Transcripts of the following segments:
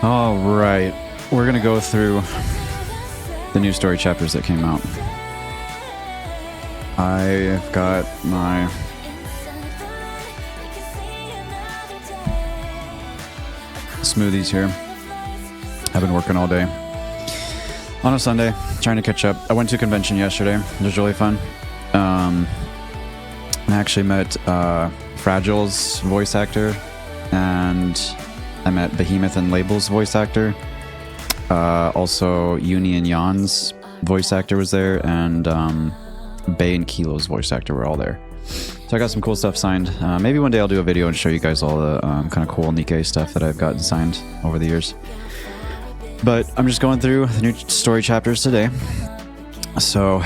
All right, we're gonna go through the new story chapters that came out. I've got my smoothies here. I've been working all day on a Sunday, trying to catch up. I went to a convention yesterday. It was really fun. I actually met Fragile's voice actor, and I met Behemoth and Label's voice actor. Also, Uni and Jan's voice actor was there, and Bay and Kilo's voice actor were all there. So I got some cool stuff signed. Maybe one day I'll do a video and show you guys all the kind of cool Nikke stuff that I've gotten signed over the years. But I'm just going through the new story chapters today. So,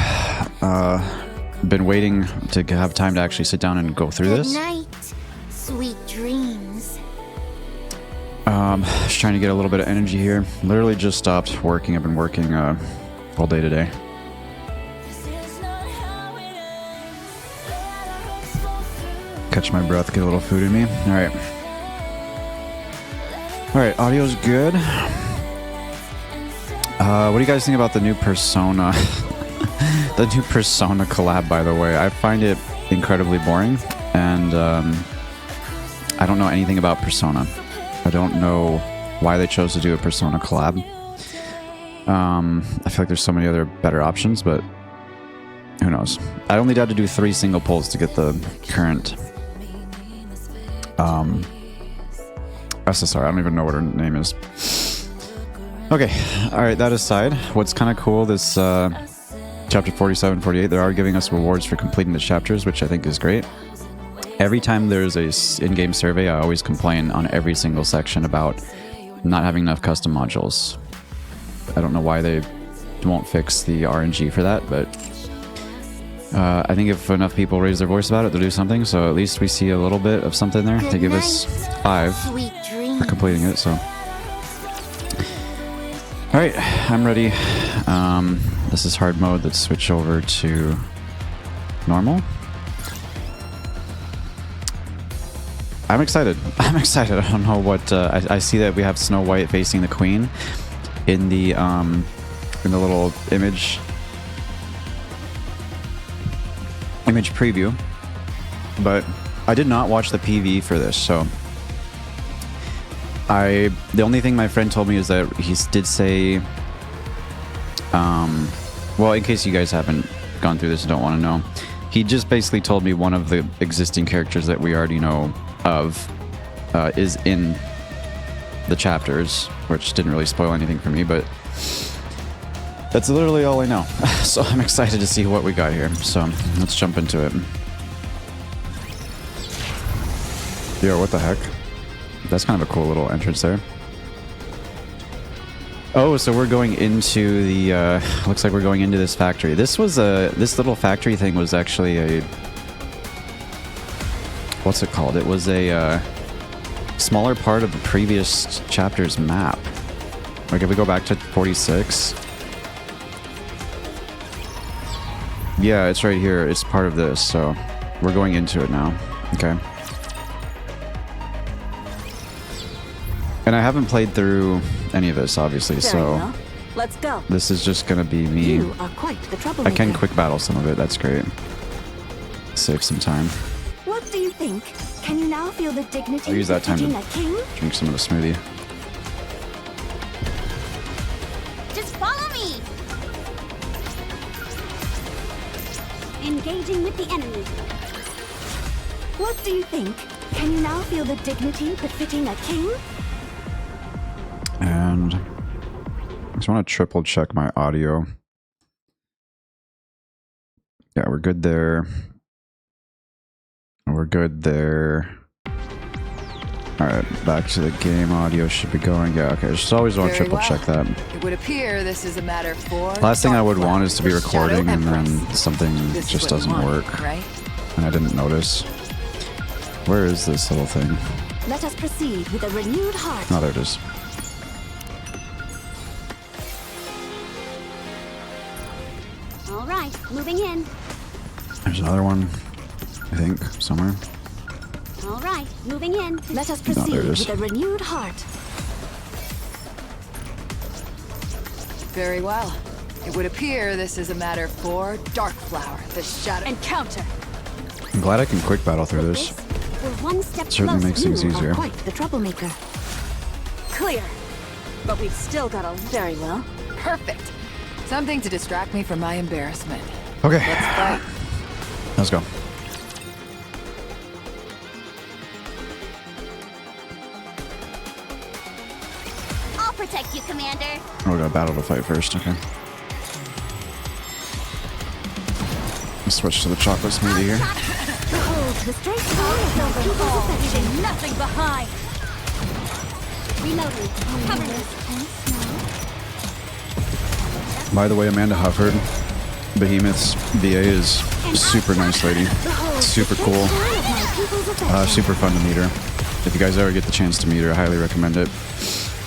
been waiting to have time to actually sit down and go through this. Good night, sweet dreams. Just trying to get a little bit of energy here. Literally just stopped working. I've been working all day today. Catch my breath, get a little food in me. Alright. Alright, audio's good. What do you guys think about the new Persona? The new Persona collab, by the way. I find it incredibly boring, and I don't know anything about Persona. I don't know why they chose to do a Persona collab. I feel like there's so many other better options, but who knows? I only had to do 3 single pulls to get the current SSR. I don't even know what her name is. Okay, alright, that aside, what's kind of cool, this chapter 47, 48, they are giving us rewards for completing the chapters, which I think is great. Every time there's a in-game survey, I always complain on every single section about not having enough custom modules. I don't know why they won't fix the RNG for that, but I think if enough people raise their voice about it, they'll do something, so at least we see a little bit of something there. They give us 5 for completing it, so... Alright, I'm ready. This is hard mode. Let's switch over to normal. I'm excited. I'm excited. I don't know what... I see that we have Snow White facing the Queen in the little image preview, but I did not watch the PV for this, so the only thing my friend told me is that he did say, well, in case you guys haven't gone through this and don't want to know, he just basically told me one of the existing characters that we already know of is in the chapters, which didn't really spoil anything for me, but that's literally all I know. So I'm excited to see what we got here. So let's jump into it. Yo, what the heck? That's kind of a cool little entrance there. Oh, so we're going into the, looks like we're going into this factory. This little factory thing was actually a, what's it called? It was a smaller part of the previous chapter's map. Like if we go back to 46. Yeah, it's right here. It's part of this, so we're going into it now. Okay. And I haven't played through any of this, obviously, so let's go. This is just gonna be me. You are quite the troublemaker. I can quick battle some of it. That's great. Save some time. What do you think? Can you now feel the dignity I'll use that time to a king? drink some of the smoothie. Just follow me. Engaging with the enemy. What do you think? Can you now feel the dignity befitting a king? And I just want to triple check my audio. Yeah, we're good there. We're good there. Alright, back to the game. Audio should be going. Yeah, okay. Just always want to triple check that. It would appear this is a matter for... Last thing I would want is to be recording and then something just doesn't work. Right? And I didn't notice. Where is this little thing? Let us proceed with a renewed heart. Oh, there it is. All right, moving in. There's another one, I think, somewhere. All right, moving in. Let us there proceed it is. with a renewed heart. Very well. It would appear this is a matter for Dark Flower, the shadow. Encounter. I'm glad I can quick battle through this. We're one step Certainly closer. makes things You are easier. quite the troublemaker. Clear. But we've still got a very well. Perfect. Something to distract me from my embarrassment. Okay, Let's fight. let's go. I'll protect you, Commander. Oh, we got a battle to fight first. Okay. Let's switch to the chocolate smoothie here. Behold, the straight storm of people's affection. Nothing behind. Reloading. Cover this. By the way, Amanda Hufford, Behemoth's VA, is super nice lady. Super cool. Super fun to meet her. If you guys ever get the chance to meet her, I highly recommend it.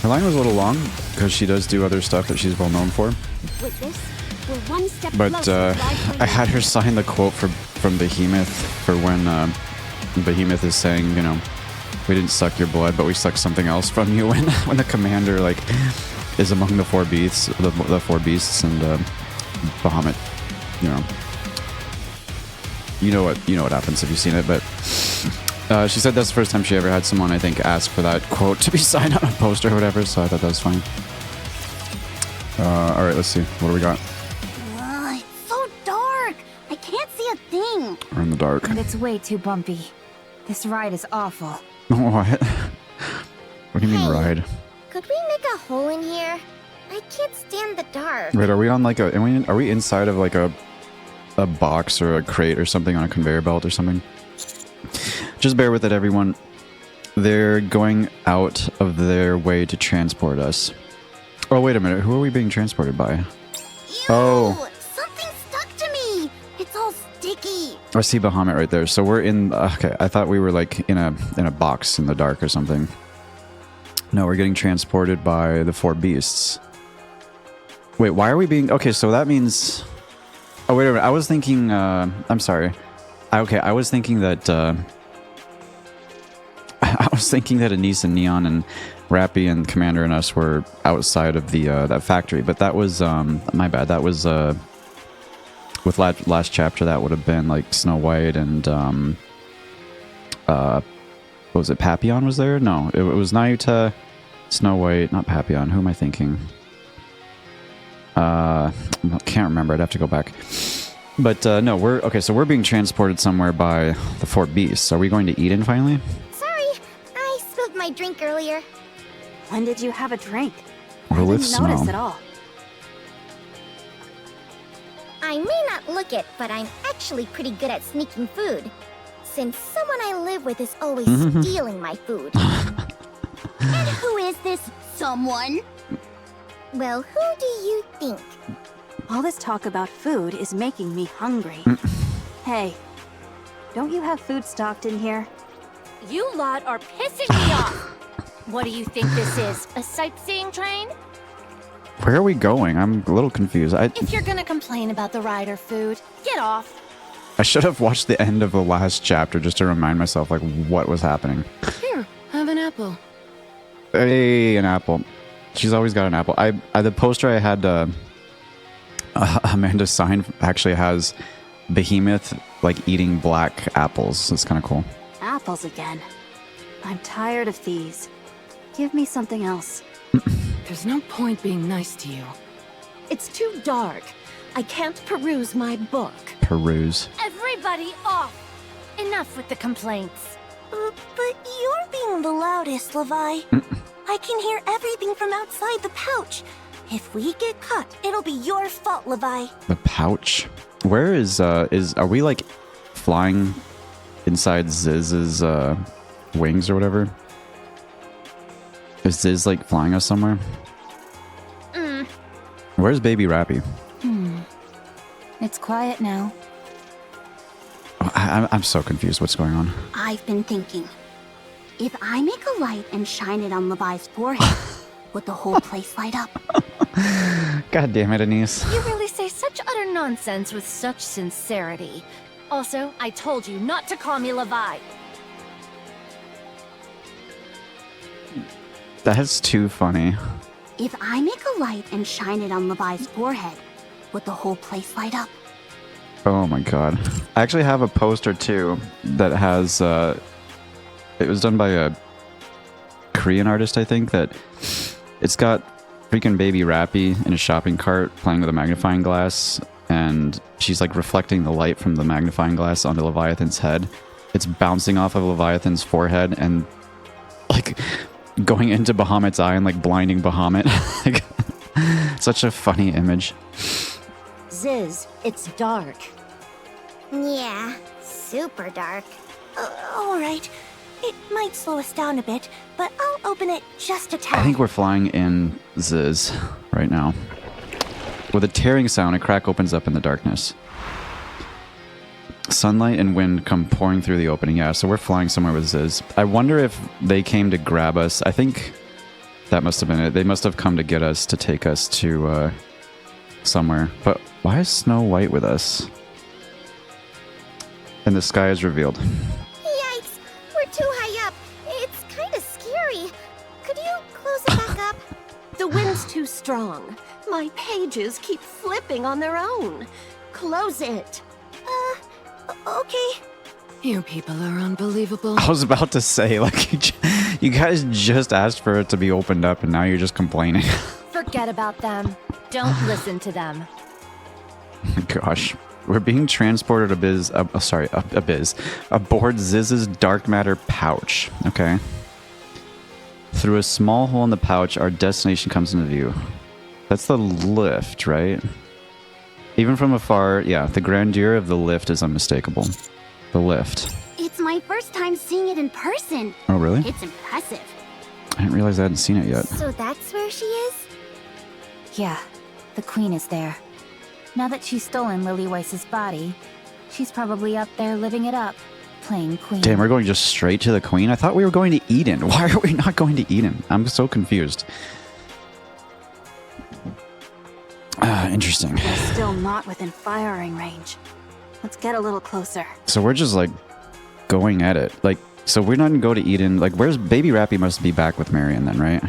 Her line was a little long because she does do other stuff that she's well known for. With this, we're one step But closer to I had her sign the quote from Behemoth for when Behemoth is saying, you know, we didn't suck your blood, but we sucked something else from you. When the commander like is among the four beasts, the four beasts, and Bahamut, you know what happens if you've seen it. But she said that's the first time she ever had someone, I think, ask for that quote to be signed on a poster or whatever. So I thought that was funny. All right, let's see. What do we got? It's so dark. I can't see a thing. We're in the dark. And it's way too bumpy. This ride is awful. What? What do you mean Hey. ride? Could we make a hole in here? I can't stand the dark. Wait, are we on like are we inside of like a box or a crate or something on a conveyor belt or something? Just bear with it, everyone. They're going out of their way to transport us. Oh, wait a minute. Who are we being transported by? Ew, Oh. something stuck to me. It's all sticky. I see Bahamut right there. So we're in. Okay, I thought we were like in a box in the dark or something. No, we're getting transported by the four beasts. Wait, why are we being... Okay, so that means... Oh, wait a minute. I was thinking... I'm sorry. Okay, I was thinking that... I was thinking that Anise and Neon and Rappy and Commander and us were outside of the that factory, but that was... my bad. That was... with last chapter, that would have been like Snow White and... what was it? Papillon was there? No, it was Nayuta, Snow White, not Papillon. Who am I thinking? I can't remember. I'd have to go back. But no, we're okay. So we're being transported somewhere by the four beasts. Are we going to Eden finally? Sorry, I spilled my drink earlier. When did you have a drink? We're I with didn't notice Snow. at all. I may not look it, but I'm actually pretty good at sneaking food. Since someone I live with is always stealing my food. And who is this someone? Well, who do you think? All this talk about food is making me hungry. Hey, don't you have food stocked in here? You lot are pissing me off! What do you think this is? A sightseeing train? Where are we going? I'm a little confused. If you're gonna complain about the ride or food, get off. I should have watched the end of the last chapter just to remind myself like what was happening. Here, have an apple. Hey, an apple. She's always got an apple. The poster I had Amanda sign actually has Behemoth like eating black apples. It's kind of cool. Apples again. I'm tired of these. Give me something else. There's no point being nice to you. It's too dark. I can't peruse my book. Peruse. Everybody off! Enough with the complaints. But you're being the loudest, Levi. I can hear everything from outside the pouch. If we get caught, it'll be your fault, Levi. The pouch. Where is are we like flying inside Ziz's wings or whatever? Is Ziz like flying us somewhere? Where's baby Rappy? It's quiet now. Oh, I'm so confused. What's going on? I've been thinking. If I make a light and shine it on Levi's forehead, would the whole place light up? God damn it, Anise. You really say such utter nonsense with such sincerity. Also, I told you not to call me Levi. That's too funny. If I make a light and shine it on Levi's forehead, would the whole place light up? Oh my god. I actually have a poster too that has, it was done by a Korean artist, I think, that it's got freaking baby Rappy in a shopping cart playing with a magnifying glass, and she's like reflecting the light from the magnifying glass onto Leviathan's head. It's bouncing off of Leviathan's forehead and like going into Bahamut's eye and like blinding Bahamut. Like, such a funny image. Ziz, it's dark. Yeah, super dark. Alright. It might slow us down a bit, but I'll open it just a tad. I think we're flying in Ziz right now. With a tearing sound, a crack opens up in the darkness. Sunlight and wind come pouring through the opening. Yeah, so we're flying somewhere with Ziz. I wonder if they came to grab us. I think that must have been it. They must have come to get us, to take us to somewhere. But why is Snow White with us? And the sky is revealed. Yikes! We're too high up. It's kind of scary. Could you close it back up? The wind's too strong. My pages keep flipping on their own. Close it. Okay. You people are unbelievable. I was about to say, like, you guys just asked for it to be opened up and now you're just complaining. Forget about them. Don't listen to them. Gosh. We're being transported aboard Ziz's dark matter pouch. Okay. Through a small hole in the pouch, our destination comes into view. That's the lift, right? Even from afar, yeah, the grandeur of the lift is unmistakable. The lift. It's my first time seeing it in person. Oh, really? It's impressive. I didn't realize I hadn't seen it yet. So that's where she is? Yeah, the queen is there. Now that she's stolen Lily Weiss's body, she's probably up there living it up, playing queen. Damn, we're going just straight to the queen? I thought we were going to Eden. Why are we not going to Eden? I'm so confused. Interesting. We're still not within firing range. Let's get a little closer. So we're just like going at it. Like, so we're not gonna go to Eden. Like, where's Baby Rappy? Must be back with Marion then, right?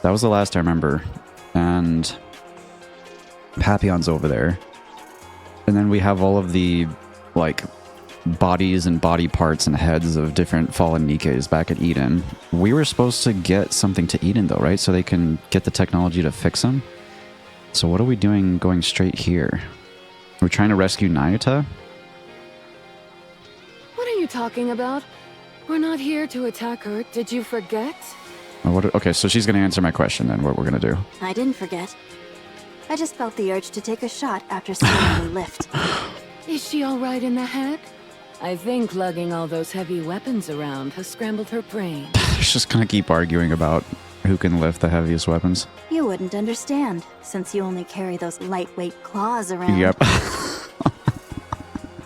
That was the last I remember. And Papillon's over there. And then we have all of the, like, bodies and body parts and heads of different fallen Nikkes back at Eden. We were supposed to get something to Eden though, right? So they can get the technology to fix them. So what are we doing going straight here? We're trying to rescue Nayuta? What are you talking about? We're not here to attack her. Did you forget? Okay, so she's going to answer my question then, what we're going to do. I didn't forget. I just felt the urge to take a shot after seeing the lift. Is she all right in the head? I think lugging all those heavy weapons around has scrambled her brain. She's just going to keep arguing about who can lift the heaviest weapons. You wouldn't understand, since you only carry those lightweight claws around. Yep.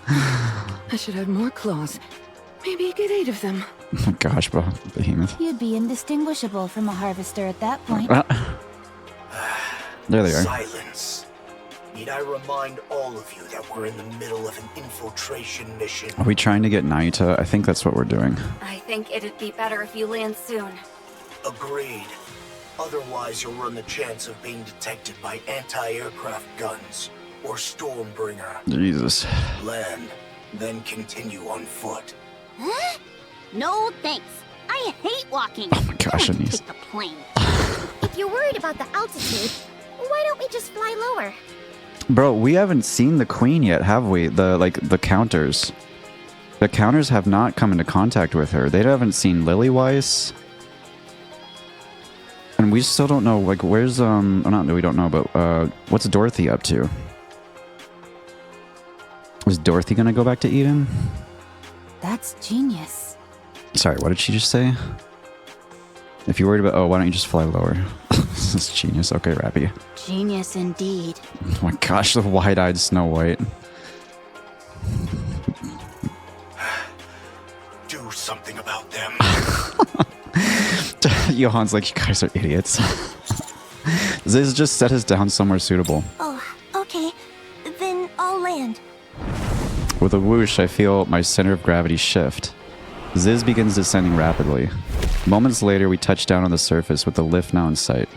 I should have more claws. Maybe get 8 of them. Oh my gosh, behemoth. You'd be indistinguishable from a harvester at that point. There they are. Silence. Need I remind all of you that we're in the middle of an infiltration mission? Are we trying to get Nayuta? I think that's what we're doing. I think it'd be better if you land soon. Agreed. Otherwise, you'll run the chance of being detected by anti-aircraft guns or Stormbringer. Jesus. Land, then continue on foot. Huh? No thanks. I hate walking. Oh my gosh, I want to Anise. take the plane. If you're worried about the altitude, why don't we just fly lower? Bro, we haven't seen the queen yet, have we? The counters. The counters have not come into contact with her. They haven't seen Lily Weiss. And we still don't know, like, where's, we don't know, but, what's Dorothy up to? Is Dorothy gonna go back to Eden? That's genius. Sorry, what did she just say? If you're worried about, why don't you just fly lower? This is genius. Okay, Rappy. Genius indeed. Oh my gosh, the wide-eyed Snow White. Do something about them. Johan's like, you guys are idiots. Ziz just set us down somewhere suitable. Oh, okay. Then I'll land. With a whoosh, I feel my center of gravity shift. Ziz begins descending rapidly. Moments later, we touch down on the surface with the lift now in sight.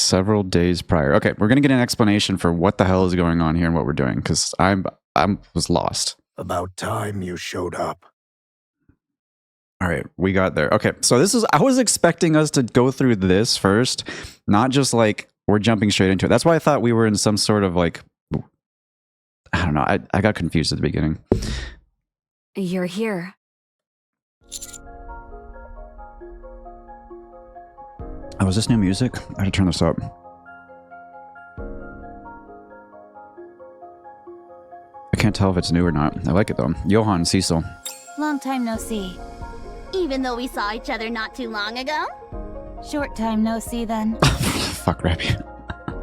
several days prior. Okay, we're gonna get an explanation for what the hell is going on here and what we're doing, because I was lost. About time you showed up. All right, we got there. Okay, so I was expecting us to go through this first, not just like we're jumping straight into it. That's why I thought we were in some sort of like, I don't know. I got confused at the beginning. You're here. Oh, is this new music? I had to turn this up. I can't tell if it's new or not. I like it though. Johan, Cecil. Long time no see. Even though we saw each other not too long ago? Short time no see then. Fuck, Rabbi.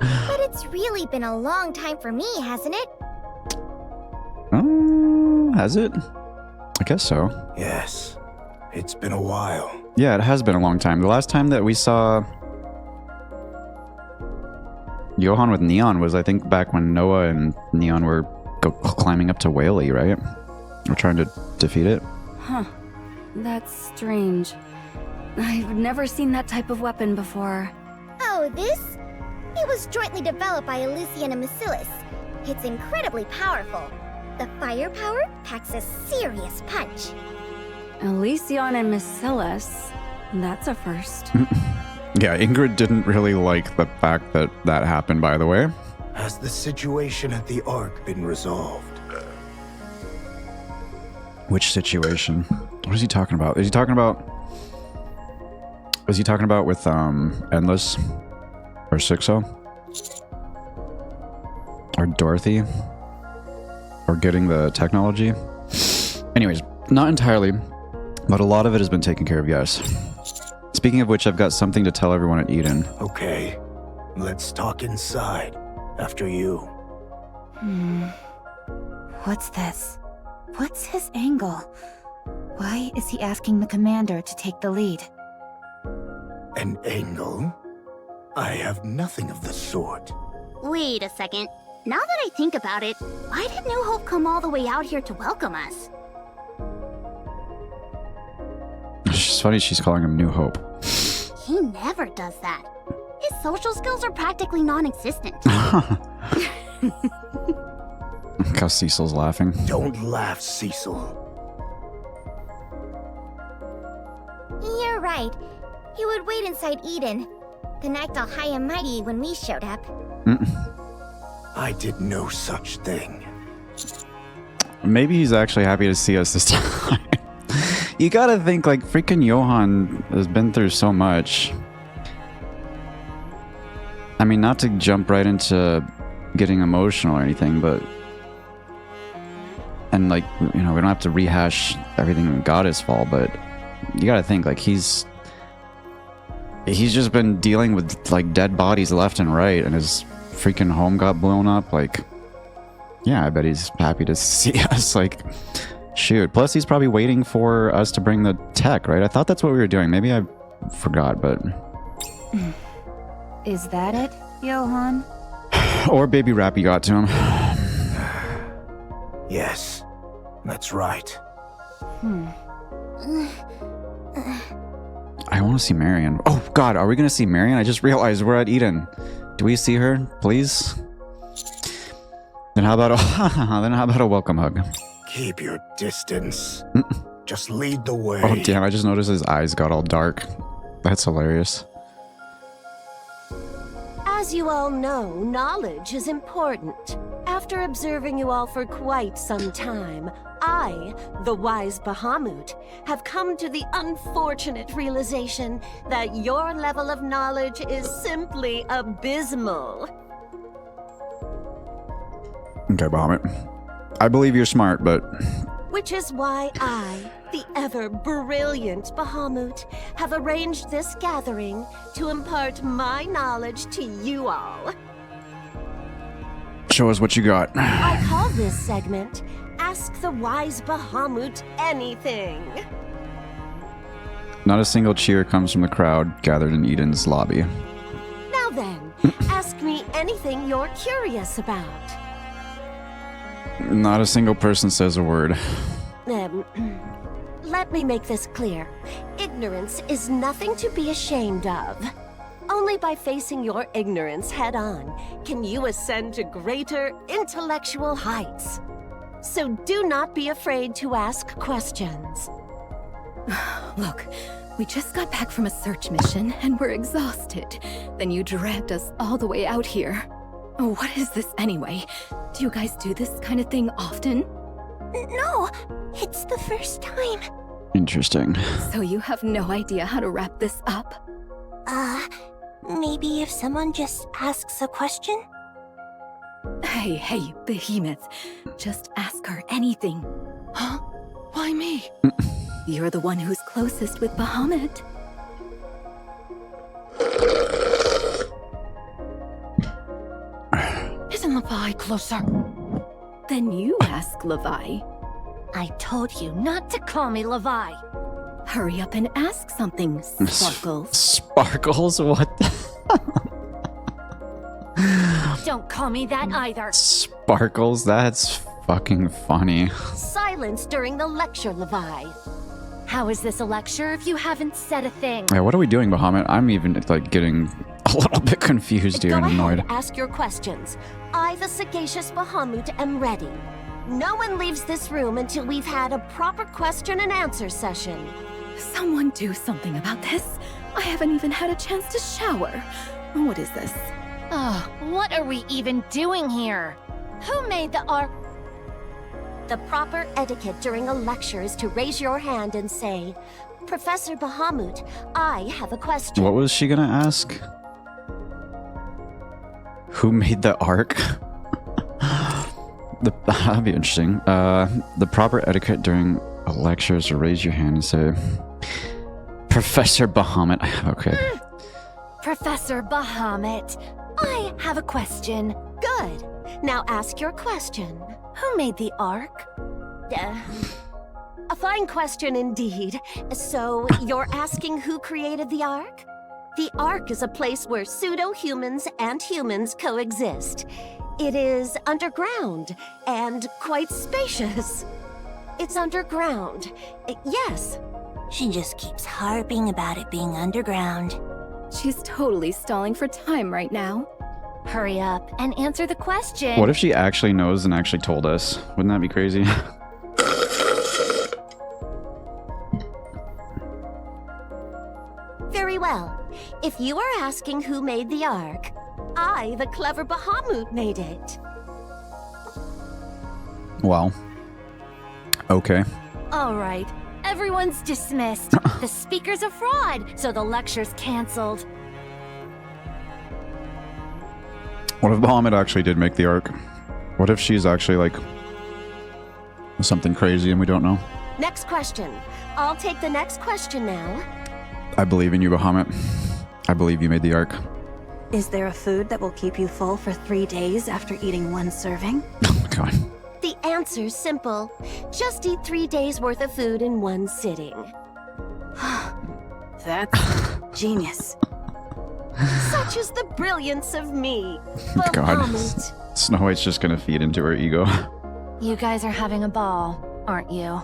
But it's really been a long time for me, hasn't it? Oh, has it? I guess so. Yes, it's been a while. Yeah, it has been a long time. The last time that we saw Johan with Neon was, I think, back when Noah and Neon were climbing up to Whaley, right? We're trying to defeat it. Huh. That's strange. I've never seen that type of weapon before. Oh, this? It was jointly developed by Elysian and Macillus. It's incredibly powerful. The firepower packs a serious punch. Elysion and Macillus. That's a first. Yeah, Ingrid didn't really like the fact that that happened, by the way. Has the situation at the Ark been resolved? Which situation? What is he talking about? Is he talking about with Endless? Or Sixo? Or Dorothy? Or getting the technology? Anyways, not entirely, but a lot of it has been taken care of, yes. Speaking of which, I've got something to tell everyone at Eden. Okay, let's talk inside. After you. What's this? What's his angle? Why is he asking the commander to take the lead? An angle? I have nothing of the sort. Wait a second. Now that I think about it, why did New Hope come all the way out here to welcome us? It's funny she's calling him New Hope. He never does that. His social skills are practically non-existent. Look how Cecil's laughing. Don't laugh, Cecil. You're right. He would wait inside Eden, then act all high and mighty when we showed up. I did no such thing. Maybe he's actually happy to see us this time. You gotta think, like, freaking Johan has been through so much. I mean, not to jump right into getting emotional or anything, but... And, like, you know, we don't have to rehash everything that got his fall, but... You gotta think, like, he's just been dealing with, like, dead bodies left and right, and his freaking home got blown up, like... Yeah, I bet he's happy to see us, like... Shoot. Plus, he's probably waiting for us to bring the tech, right? I thought that's what we were doing. Maybe I forgot, but... Is that it, Johan? Or Baby Rappy got to him. Yes, that's right. I want to see Marion. Oh, God, are we going to see Marion? I just realized we're at Eden. Do we see her, please? Then how about a welcome hug? Keep your distance. Just lead the way. Oh, damn, I just noticed his eyes got all dark. That's hilarious. As you all know, knowledge is important. After observing you all for quite some time, I, the wise Bahamut, have come to the unfortunate realization that your level of knowledge is simply abysmal. Okay, Bahamut. I believe you're smart, but... Which is why I, the ever-brilliant Bahamut, have arranged this gathering to impart my knowledge to you all. Show us what you got. I call this segment, Ask the Wise Bahamut Anything. Not a single cheer comes from the crowd gathered in Eden's lobby. Now then, ask me anything you're curious about. Not a single person says a word. Let me make this clear. Ignorance is nothing to be ashamed of. Only by facing your ignorance head-on can you ascend to greater intellectual heights. So do not be afraid to ask questions. Look, we just got back from a search mission and we're exhausted. Then you dragged us all the way out here. What is this anyway? Do you guys do this kind of thing often? No, it's the first time. Interesting. So you have no idea how to wrap this up? Maybe if someone just asks a question? Hey, Behemoth. Just ask her anything. Huh? Why me? You're the one who's closest with Bahamut. Isn't Levi closer? Then you ask Levi. I told you not to call me Levi. Hurry up and ask something, Sparkles. Sparkles? What? Don't call me that either. Sparkles? That's fucking funny. Silence during the lecture, Levi. How is this a lecture if you haven't said a thing? Yeah, what are we doing, Bahamut? I'm even, like, getting a little bit confused here Go and ahead, annoyed. ask your questions. I, the sagacious Bahamut, am ready. No one leaves this room until we've had a proper question and answer session. Someone do something about this. I haven't even had a chance to shower. What is this? What are we even doing here? Who made the ark? The proper etiquette during a lecture is to raise your hand and say, Professor Bahamut, I have a question. What was she gonna ask? Who made the ark? That'd be interesting. The proper etiquette during a lecture is to raise your hand and say, Professor Bahamut. Okay. Professor Bahamut, I have a question. Good. Now ask your question. Who made the ark? A fine question indeed. So, you're asking who created the Ark? The Ark is a place where pseudo-humans and humans coexist. It is underground and quite spacious. It's underground. Yes. She just keeps harping about it being underground. She's totally stalling for time right now. Hurry up and answer the question. What if she actually knows and actually told us? Wouldn't that be crazy? Very well. If you are asking who made the Ark, I, the clever Bahamut, made it. Wow. Okay. All right, everyone's dismissed. The speaker's a fraud, so the lecture's canceled. What if Bahamut actually did make the ark? What if she's actually like something crazy and we don't know? Next question. I'll take the next question now. I believe in you, Bahamut. I believe you made the ark. Is there a food that will keep you full for 3 days after eating one serving? Oh my god. The answer's simple. Just eat 3 days worth of food in one sitting. That's genius. Such is the brilliance of me, God. Bahamut. Snow White's just gonna feed into her ego. You guys are having a ball, aren't you?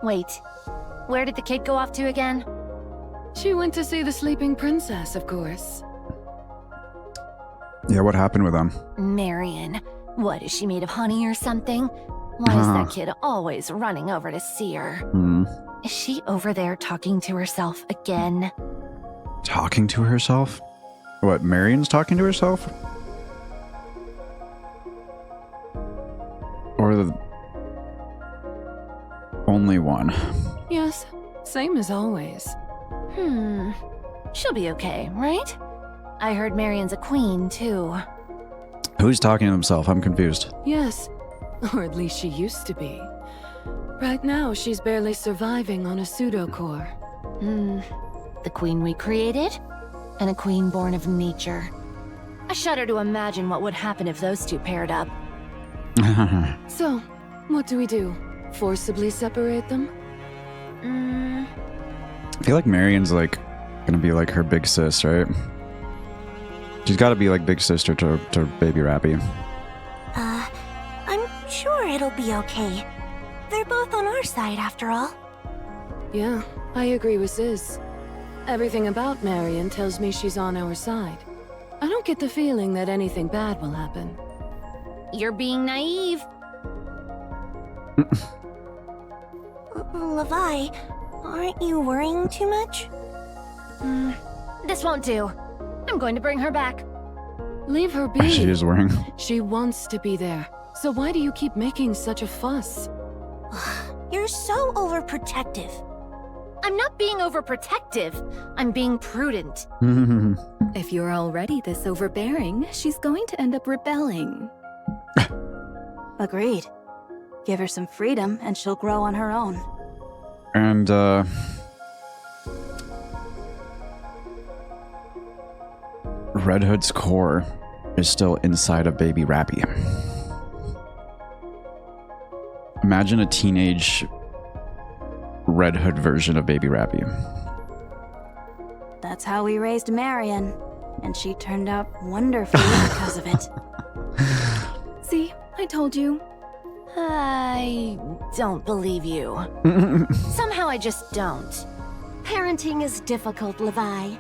Wait. Where did the kid go off to again? She went to see the sleeping princess, of course. Yeah, what happened with them? Marion. What, is she made of honey or something? Why is that kid always running over to see her? Is she over there talking to herself again? Talking to herself? What, Marion's talking to herself? Or the only one? Yes, same as always. She'll be okay, right? I heard Marion's a queen, too. Who's talking to himself? I'm confused. Yes, or at least she used to be. Right now, she's barely surviving on a pseudo-core. The queen we created, and a queen born of nature. I shudder to imagine what would happen if those two paired up. So, what do we do? Forcibly separate them? I feel like Marion's like gonna be like her big sis, right? She's gotta be like big sister to Baby Rappy. I'm sure it'll be okay. They're both on our side after all. Yeah, I agree with Sis. Everything about Marion tells me she's on our side. I don't get the feeling that anything bad will happen. You're being naive. Levi, aren't you worrying too much? This won't do. I'm going to bring her back. Leave her be. She is worrying. She wants to be there. So why do you keep making such a fuss? You're so overprotective. I'm not being overprotective. I'm being prudent. If you're already this overbearing, she's going to end up rebelling. Agreed. Give her some freedom and she'll grow on her own. And, Red Hood's core is still inside of Baby Rappy. Imagine a teenage Red Hood version of Baby Rappy. That's how we raised Marion, and she turned out wonderfully because of it. See, I told you. I don't believe you. Somehow I just don't. Parenting is difficult, Levi.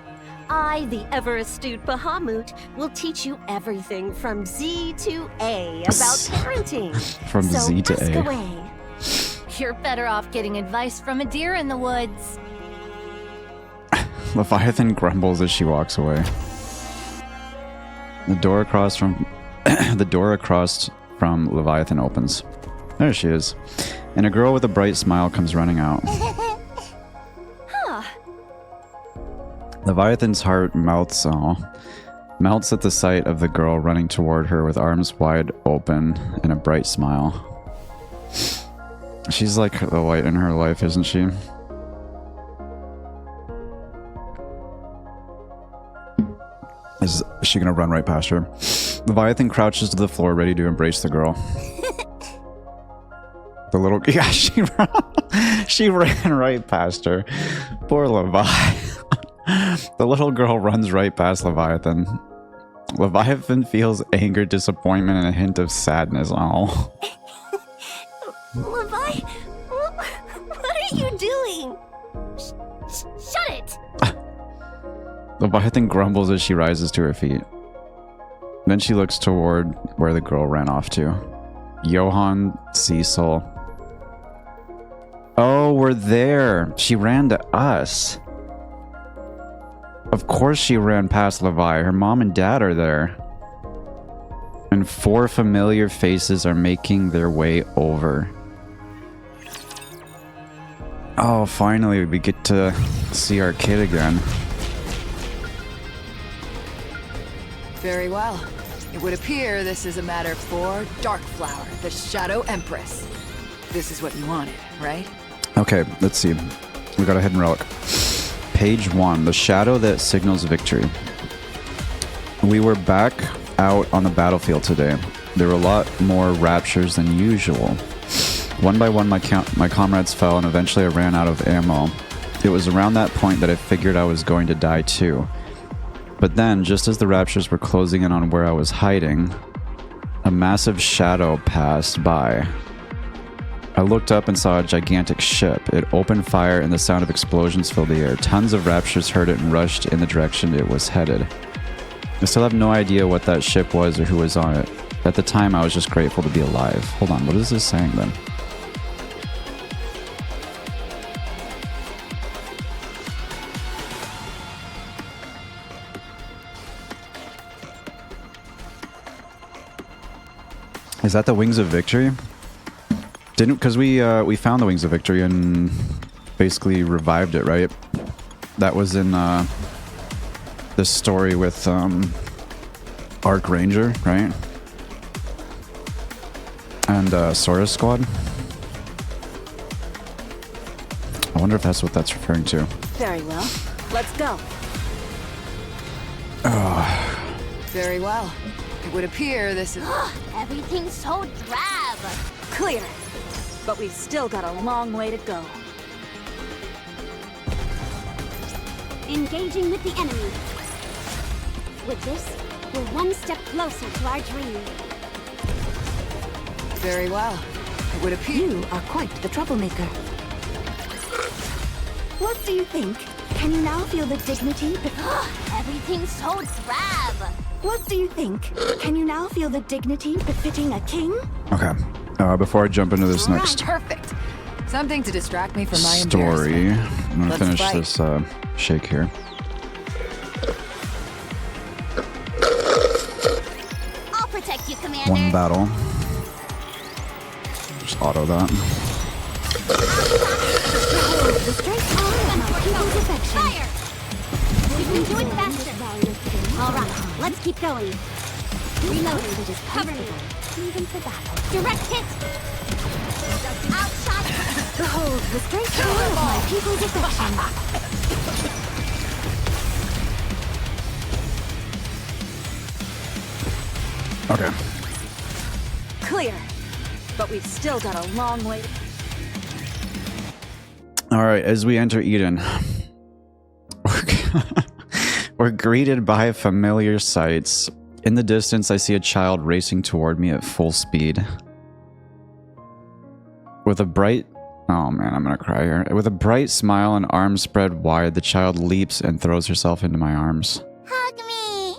I, the ever-astute Bahamut, will teach you everything from Z to A about parenting. From so Z to ask A. away. You're better off getting advice from a deer in the woods. Leviathan grumbles as she walks away. The door across from Leviathan opens. There she is. And a girl with a bright smile comes running out. Leviathan's heart melts at the sight of the girl running toward her with arms wide open and a bright smile. She's like the light in her life, isn't she? Is she gonna run right past her? Leviathan crouches to the floor, ready to embrace the girl. The little... Yeah, she ran right past her. Poor Levi. The little girl runs right past Leviathan. Leviathan feels anger, disappointment, and a hint of sadness. Oh. Levi, what are you doing? Shut it! Leviathan grumbles as she rises to her feet. Then she looks toward where the girl ran off to. Johann, Cecil. Oh, we're there. She ran to us. Of course she ran past Levi. Her mom and dad are there. And 4 familiar faces are making their way over. Oh, finally we get to see our kid again. Very well. It would appear this is a matter for Darkflower, the Shadow Empress. This is what you wanted, right? Okay, let's see. We got a hidden relic. Page 1, the shadow that signals victory. We were back out on the battlefield today. There were a lot more raptures than usual. One by one, my comrades fell, and eventually I ran out of ammo. It was around that point that I figured I was going to die too. But then, just as the raptures were closing in on where I was hiding, a massive shadow passed by. I looked up and saw a gigantic ship. It opened fire and the sound of explosions filled the air. Tons of raptors heard it and rushed in the direction it was headed. I still have no idea what that ship was or who was on it. At the time, I was just grateful to be alive. Hold on, what is this saying then? Is that the Wings of Victory? Because we found the Wings of Victory and basically revived it, right? That was in the story with Archranger, right? And Saurus Squad. I wonder if that's what that's referring to. Very well. Let's go. Very well. It would appear this is... Everything's so drab. Clear. But we've still got a long way to go. Engaging with the enemy. With this, we're one step closer to our dream. Very well. It would appear... You are quite the troublemaker. What do you think? Can you now feel the dignity? Everything's so drab. What do you think? Can you now feel the dignity befitting a king? Okay. Before I jump into this next Perfect. Something to distract me from my story, embarrassment. I'm gonna Let's finish fight. this shake here. I'll protect you, Commander. One battle. Just auto that. The strength of my people's affection. Fire! We can do it faster. All right, let's keep going. Reloading. It is comfortable, even for battle. Direct hit. Outshot. Behold the strength of my people's affection. Okay. Clear. But we've still got a long way. All right. As we enter Eden, we're greeted by familiar sights. In the distance, I see a child racing toward me at full speed. With a bright... Oh man, I'm gonna cry here. With a bright smile and arms spread wide, the child leaps and throws herself into my arms. Hug me.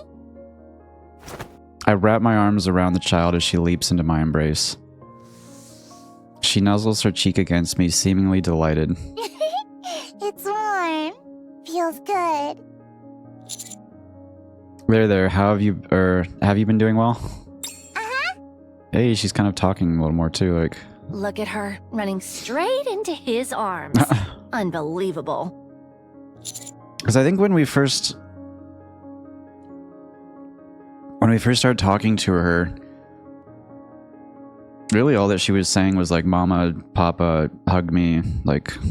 I wrap my arms around the child as she leaps into my embrace. She nuzzles her cheek against me, seemingly delighted. It's warm. Feels good. There. Have you been doing well? Uh-huh. Hey, she's kind of talking a little more too, like... Look at her, running straight into his arms. Unbelievable. Because I think when we first started talking to her, really all that she was saying was like, Mama, Papa, hug me. Like, I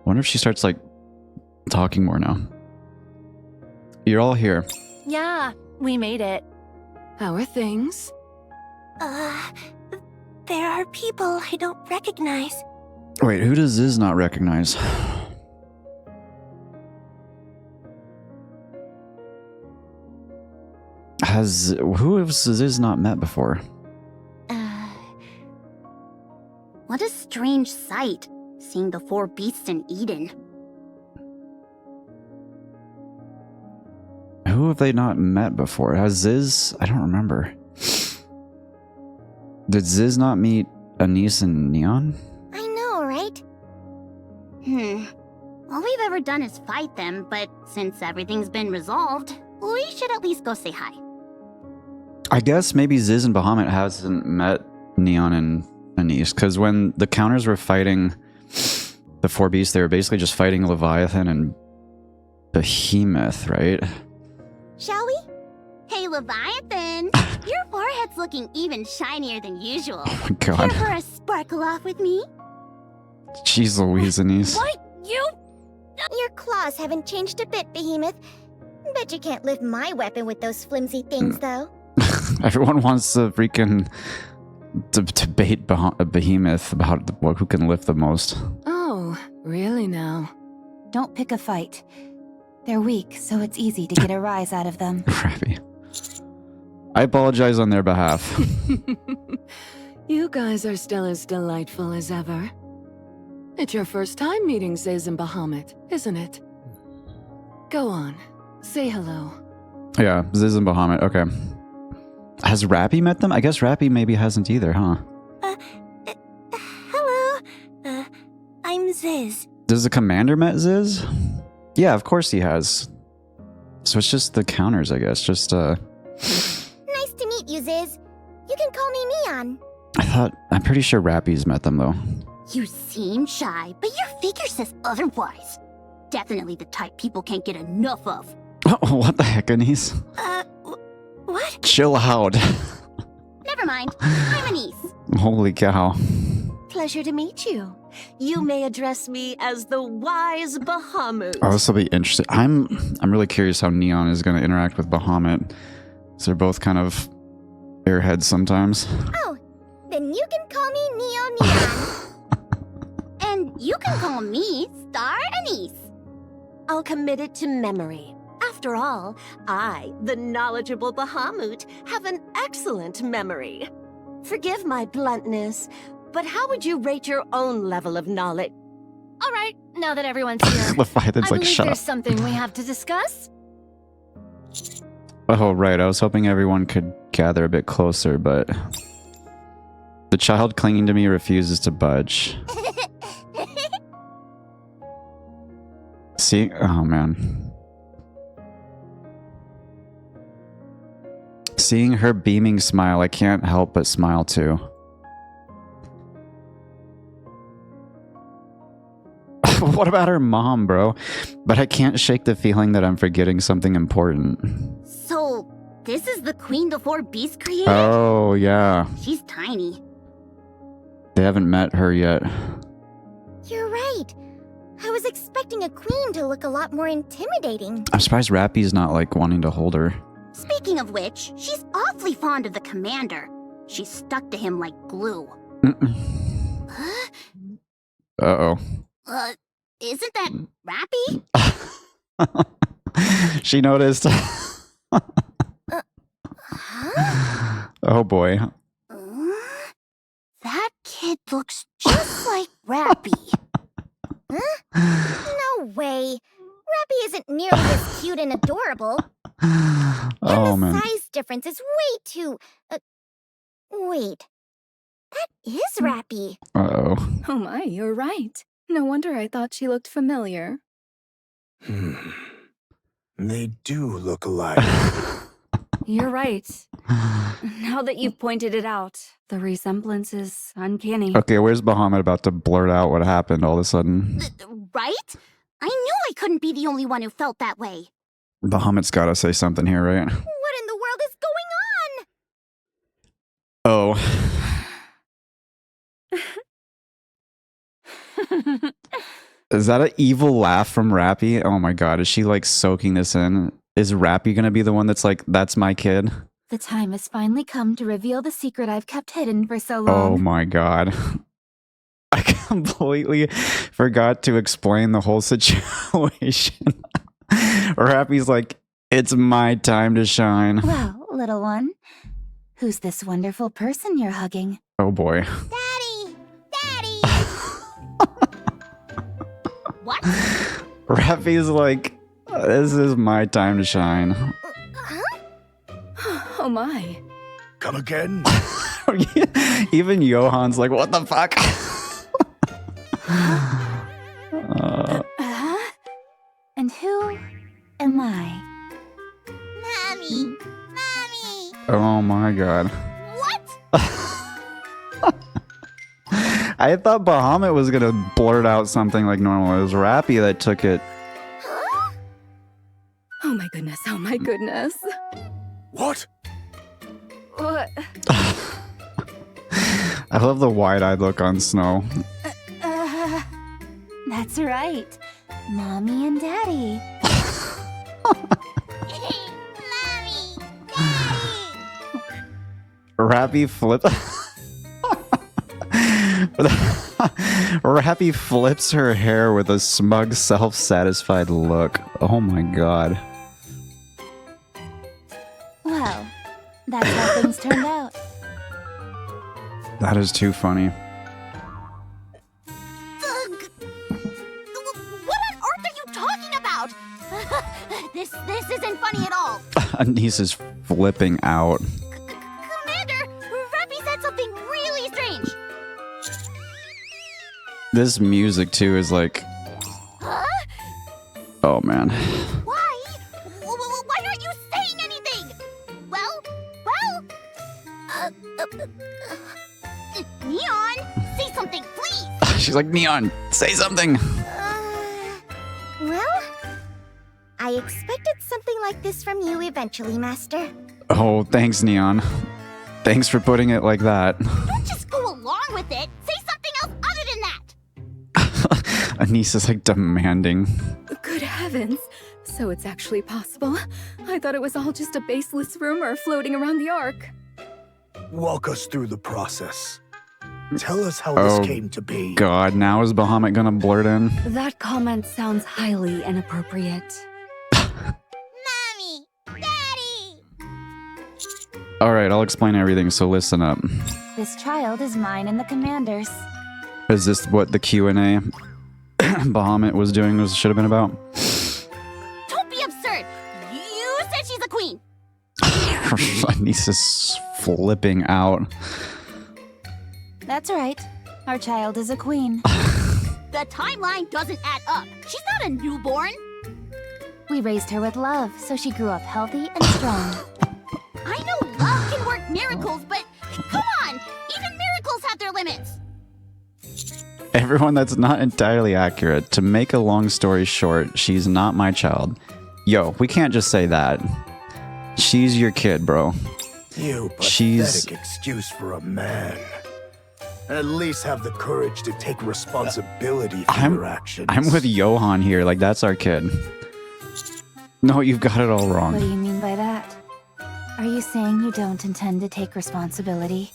wonder if she starts like talking more now. You're all here. Yeah, we made it. How are things? There are people I don't recognize. Wait, who does Ziz not recognize? Who has Ziz not met before? What a strange sight, seeing the four beasts in Eden. Who have they not met before? Has Ziz... I don't remember. Did Ziz not meet Anise and Neon? I know, right? All we've ever done is fight them, but since everything's been resolved, we should at least go say hi. I guess maybe Ziz and Bahamut hasn't met Neon and Anise, because when the counters were fighting the four beasts, they were basically just fighting Leviathan and Behemoth, right? Shall we? Hey, Leviathan! Your forehead's looking even shinier than usual. Oh my god. Here for a sparkle off with me? Jeez Louise, Anise. What? You? Your claws haven't changed a bit, Behemoth. Bet you can't lift my weapon with those flimsy things, though. Everyone wants to freaking debate Behemoth about who can lift the most. Oh, really now? Don't pick a fight. They're weak, so it's easy to get a rise out of them. Crappy. I apologize on their behalf. You guys are still as delightful as ever. It's your first time meeting Ziz and Bahamut, isn't it? Go on, say hello. Yeah, Ziz and Bahamut, okay. Has Rappy met them? I guess Rappy maybe hasn't either, huh? Hello. I'm Ziz. Does the commander met Ziz? Yeah, of course he has. So it's just the counters, I guess. Just, Nice to meet you, Ziz. You can call me Neon. I'm pretty sure Rappy's met them, though. You seem shy, but your figure says otherwise. Definitely the type people can't get enough of. Oh, what the heck, Anise? What? Chill out. Never mind. I'm Anise. Holy cow. Pleasure to meet you. You may address me as the wise Bahamut. Oh, this will be interesting. I'm really curious how Neon is going to interact with Bahamut. So they're both kind of airheads sometimes. Oh, then you can call me Neon. And you can call me Star Anise. I'll commit it to memory. After all, I, the knowledgeable Bahamut, have an excellent memory. Forgive my bluntness, but how would you rate your own level of knowledge? All right, now that everyone's here, Leviathan's I like, believe shut there's up. something we have to discuss. Oh, right. I was hoping everyone could gather a bit closer, but the child clinging to me refuses to budge. See? Oh, man. Seeing her beaming smile, I can't help but smile too. What about her mom, bro? But I can't shake the feeling that I'm forgetting something important. So, this is the queen the four beasts created? Oh, yeah. She's tiny. They haven't met her yet. You're right. I was expecting a queen to look a lot more intimidating. I'm surprised Rappy's not, like, wanting to hold her. Speaking of which, she's awfully fond of the commander. She's stuck to him like glue. Uh-oh. Isn't that Rappy? She noticed. Oh, boy. That kid looks just like Rappy. Huh? No way. Rappy isn't nearly as cute and adorable. Oh, And the man. size difference is way too... wait. That is Rappy. Uh-oh. Oh my, you're right. No wonder I thought she looked familiar. They do look alike. You're right. Now that you've pointed it out, the resemblance is uncanny. Okay, where's Bahamut about to blurt out what happened all of a sudden? Right? I knew I couldn't be the only one who felt that way. Bahamut's gotta say something here, right? What in the world is going on? Oh. Is that an evil laugh from Rappy? Oh my god, is she like soaking this in? Is Rappy gonna be the one that's like, that's my kid? The time has finally come to reveal the secret I've kept hidden for so Oh long. my god. I completely forgot to explain the whole situation. Rappy's like, it's my time to shine. Well, little one, who's this wonderful person you're hugging? Oh boy. Daddy! Daddy! What? Rappy's like, this is my time to shine. Oh my. Come again? Even Johan's like, what the fuck? And who am I? Mommy! Mommy! Oh my god. What? I thought Bahamut was gonna blurt out something like normal. It was Rappy that took it. Oh my goodness, oh my goodness. What? What? I love the wide-eyed look on Snow. That's right. Mommy and Daddy. Mommy! Daddy! Rappy flip. Rappy flips her hair with a smug, self-satisfied look. Oh my god. Well, that's how things turned out. That is too funny. What on earth are you talking about? This isn't funny at all. Anise is flipping out. Commander, Rappy said something really strange. This music too is like, Huh? oh man. Why? Why aren't you saying anything? Well, Neon, say something, please. She's like, Neon, say something. Well, I expected something like this from you eventually, Master. Oh, thanks, Neon. Thanks for putting it like that. Don't just go along with it. Say something else other than that. Anise is like demanding. Good heavens. So it's actually possible. I thought it was all just a baseless rumor floating around the Ark. Walk us through the process. Tell us how Oh, this came to be. God, now is Bahamut gonna blurt in? That comment sounds highly inappropriate. Mommy! Daddy! Alright, I'll explain everything, so listen up. This child is mine and the commander's. Is this what the Q&A? Bahamut was doing should have been about. Don't be absurd. You said she's a queen. Anise is flipping out. That's right. Our child is a queen. The timeline doesn't add up. She's not a newborn. We raised her with love, so she grew up healthy and strong. I know love can work miracles, but come on, even miracles have their limits. Everyone, that's not entirely accurate. To make a long story short, she's not my child. Yo, we can't just say that. She's your kid, bro. You She's- pathetic excuse for a man. At least have the courage to take responsibility for your actions. I'm with Johan here. Like, that's our kid. No, you've got it all What do wrong. you mean by that? Are you saying you don't intend to take responsibility?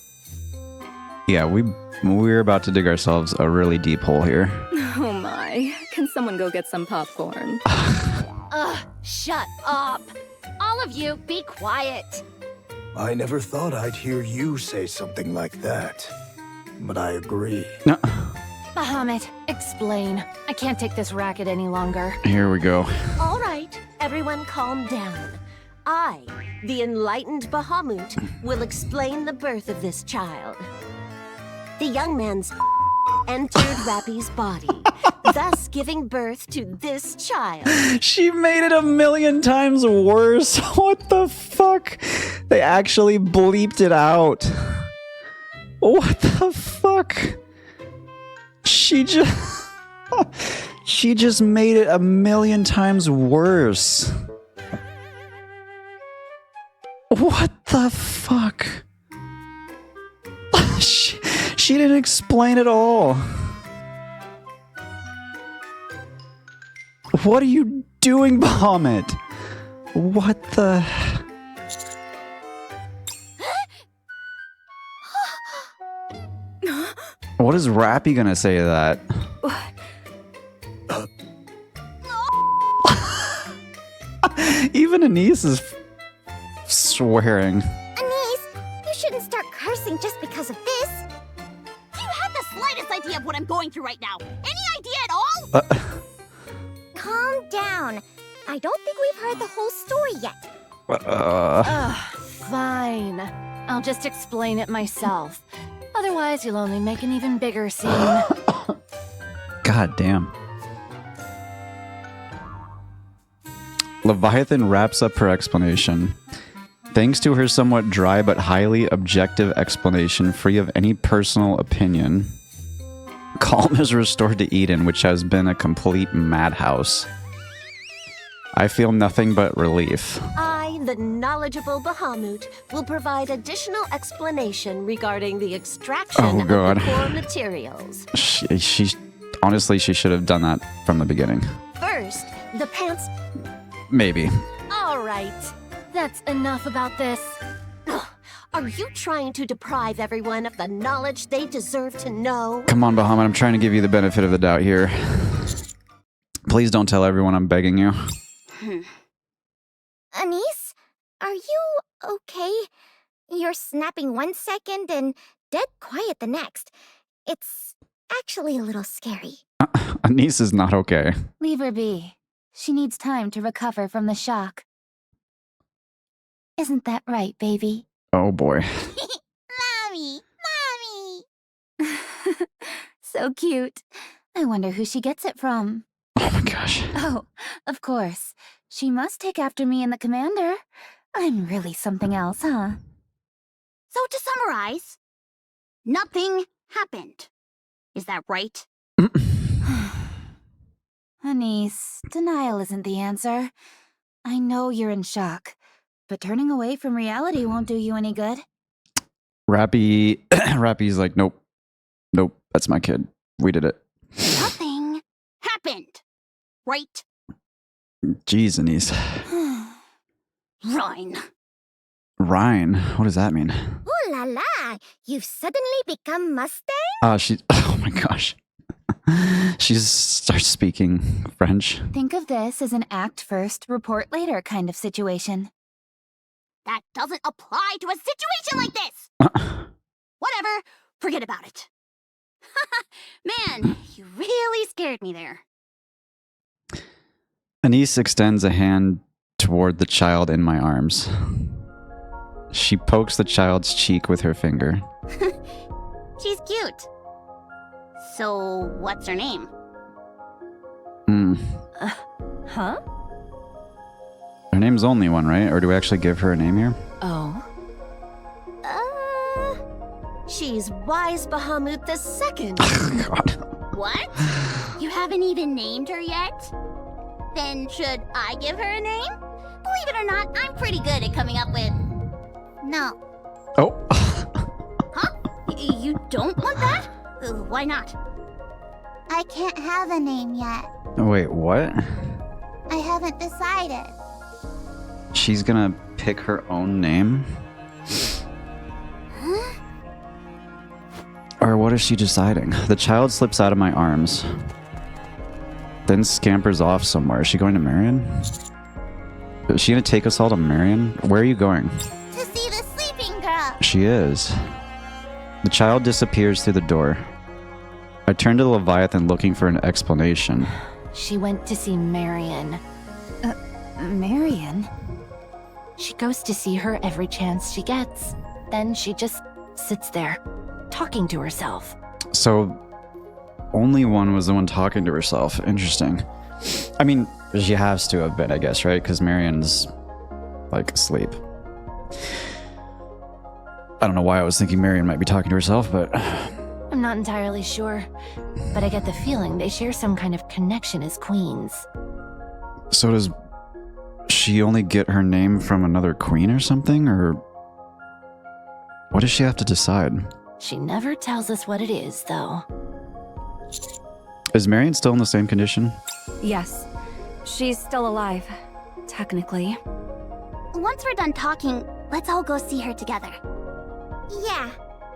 Yeah, we're about to dig ourselves a really deep hole here. Oh my. Can someone go get some popcorn? Ugh, shut up. All of you, be quiet. I never thought I'd hear you say something like that. But I agree. No. Bahamut, explain. I can't take this racket any longer. Here we go. All right, everyone calm down. I, the enlightened Bahamut, will explain the birth of this child. The young man's entered Rappy's body, thus giving birth to this child. She made it 1,000,000 times worse. What the fuck? They actually bleeped it out. What the fuck? She just made it 1,000,000 times worse. What the fuck? She didn't explain at all. What are you doing, Bahamut? What the... What is Rappy gonna say to that? Even Anise is swearing. Anise, you shouldn't start cursing just because of this. Do you have the slightest idea of what I'm going through right now? Any idea at all? Calm down. I don't think we've heard the whole story yet. Fine. I'll just explain it myself. Otherwise, you'll only make an even bigger scene. God damn. Leviathan wraps up her explanation. Thanks to her somewhat dry but highly objective explanation free of any personal opinion, calm is restored to Eden, which has been a complete madhouse. I feel nothing but relief. I, the knowledgeable Bahamut, will provide additional explanation regarding the extraction of God. the core materials. She honestly, she should have done that from the beginning. First, the pants... Maybe. All right. That's enough about this. Ugh, are you trying to deprive everyone of the knowledge they deserve to know? Come on, Bahamut, I'm trying to give you the benefit of the doubt here. Please don't tell everyone, I'm begging you. Anise, are you okay? You're snapping 1 second and dead quiet the next. It's actually a little scary. Anise is not okay. Leave her be. She needs time to recover from the shock. Isn't that right, baby? Oh boy. Mommy! Mommy! So cute. I wonder who she gets it from. Oh my gosh. Oh, of course. She must take after me and the commander. I'm really something else, huh? So to summarize, nothing happened. Is that right? Anise, denial isn't the answer. I know you're in shock, but turning away from reality won't do you any good. Rappy's like, nope. Nope, that's my kid. We did it. Nothing happened. Right? Jeez, Anise. Rhine. Rhine? What does that mean? Ooh la la! You've suddenly become Mustang? Oh my gosh. She starts speaking French. Think of this as an act first, report later kind of situation. That doesn't apply to a situation like this. Whatever. Forget about it. Man, you really scared me there. Anise extends a hand toward the child in my arms. She pokes the child's cheek with her finger. She's cute. So, what's her name? Huh? Her name's only one, right? Or do we actually give her a name here? Oh. She's Wise Bahamut II. God. What? You haven't even named her yet? Then should I give her a name? Believe it or not, I'm pretty good at coming up with... No. Oh. Huh? You don't want that? Why not? I can't have a name yet. Wait, what? I haven't decided. She's gonna pick her own name? Huh? Or what is she deciding? The child slips out of my arms. Then scampers off somewhere. Is she going to Marion? Is she gonna take us all to Marion? Where are you going? To see the sleeping girl. She is. The child disappears through the door. I turn to the Leviathan looking for an explanation. She went to see Marion. Marion? She goes to see her every chance she gets. Then she just sits there, talking to herself. So, only one was the one talking to herself. Interesting. I mean, she has to have been, I guess, right? Because Marion's, like, asleep. I don't know why I was thinking Marion might be talking to herself, but... I'm not entirely sure, but I get the feeling they share some kind of connection as queens. So does she only get her name from another queen or something? Or what does she have to decide? She never tells us what it is, though. Is Marion still in the same condition? Yes. She's still alive, technically. Once we're done talking, let's all go see her together. Yeah,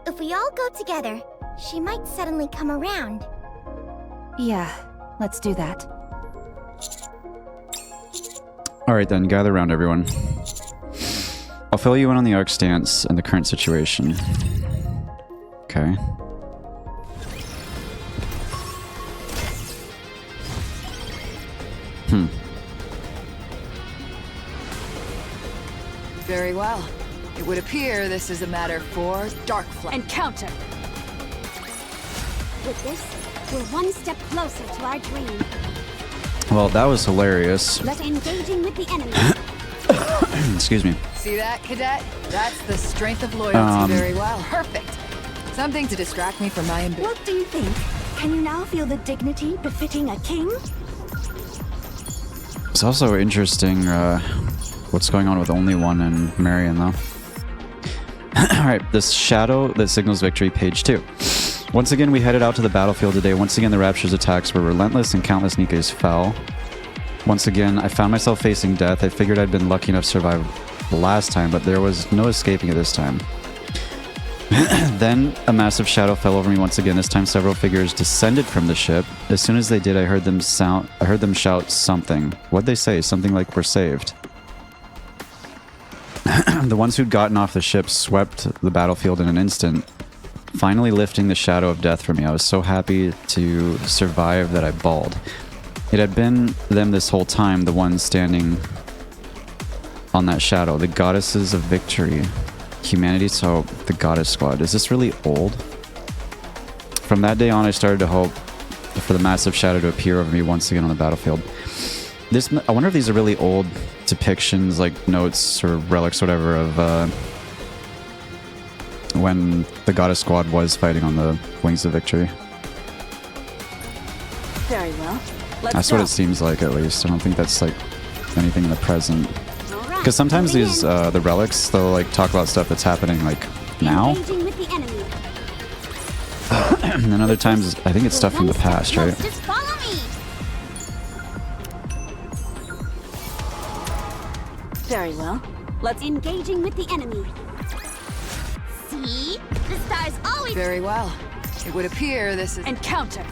if we all go together, she might suddenly come around. Yeah, let's do that. Alright then, gather around everyone. I'll fill you in on the arc stance and the current situation. Okay. Very well. It would appear this is a matter for Darkflower. Encounter! With this, we're one step closer to our dream. Well, that was hilarious. Let's engaging with the enemy. Excuse me. See that, Cadet? That's the strength of loyalty. Very well. Perfect. Something to distract me from my ambition. What do you think? Can you now feel the dignity befitting a king? It's also interesting what's going on with only one and Marion, though. Alright, this shadow that signals victory, page 2. Once again, we headed out to the battlefield today. Once again, the Rapture's attacks were relentless and countless Nikkes fell. Once again, I found myself facing death. I figured I'd been lucky enough to survive the last time, but there was no escaping it this time. Then, a massive shadow fell over me once again. This time, several figures descended from the ship. As soon as they did, I heard them shout something. What'd they say? Something like, "We're saved." The ones who'd gotten off the ship swept the battlefield in an instant, finally lifting the shadow of death from me. I was so happy to survive that I bawled. It had been them this whole time, the ones standing on that shadow, the goddesses of victory. Humanity, so the goddess squad. Is this really old? From that day on, I started to hope for the massive shadow to appear over me once again on the battlefield. I wonder if these are really old depictions, like notes or relics, whatever, of when the goddess squad was fighting on the Wings of Victory. Very well. That's what it seems like, at least. I don't think that's like anything in the present. Because sometimes these the relics, they'll like talk about stuff that's happening like now. Engaging with the enemy. And then other times, I think it's stuff from the past, right? Just follow me. Very well. Let's engaging with the enemy. See? The stars always... Very well. It would appear this is... Encounter!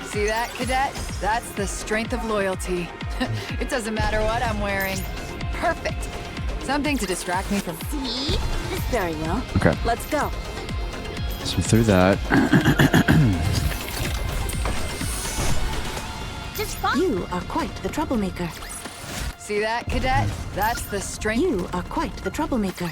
See that, Cadet? That's the strength of loyalty. It doesn't matter what I'm wearing. Perfect. Something to distract me from... See? Very well. Okay. Let's go. So through that... just fine. You are quite the troublemaker. See that, Cadet? That's the strength. You are quite the troublemaker.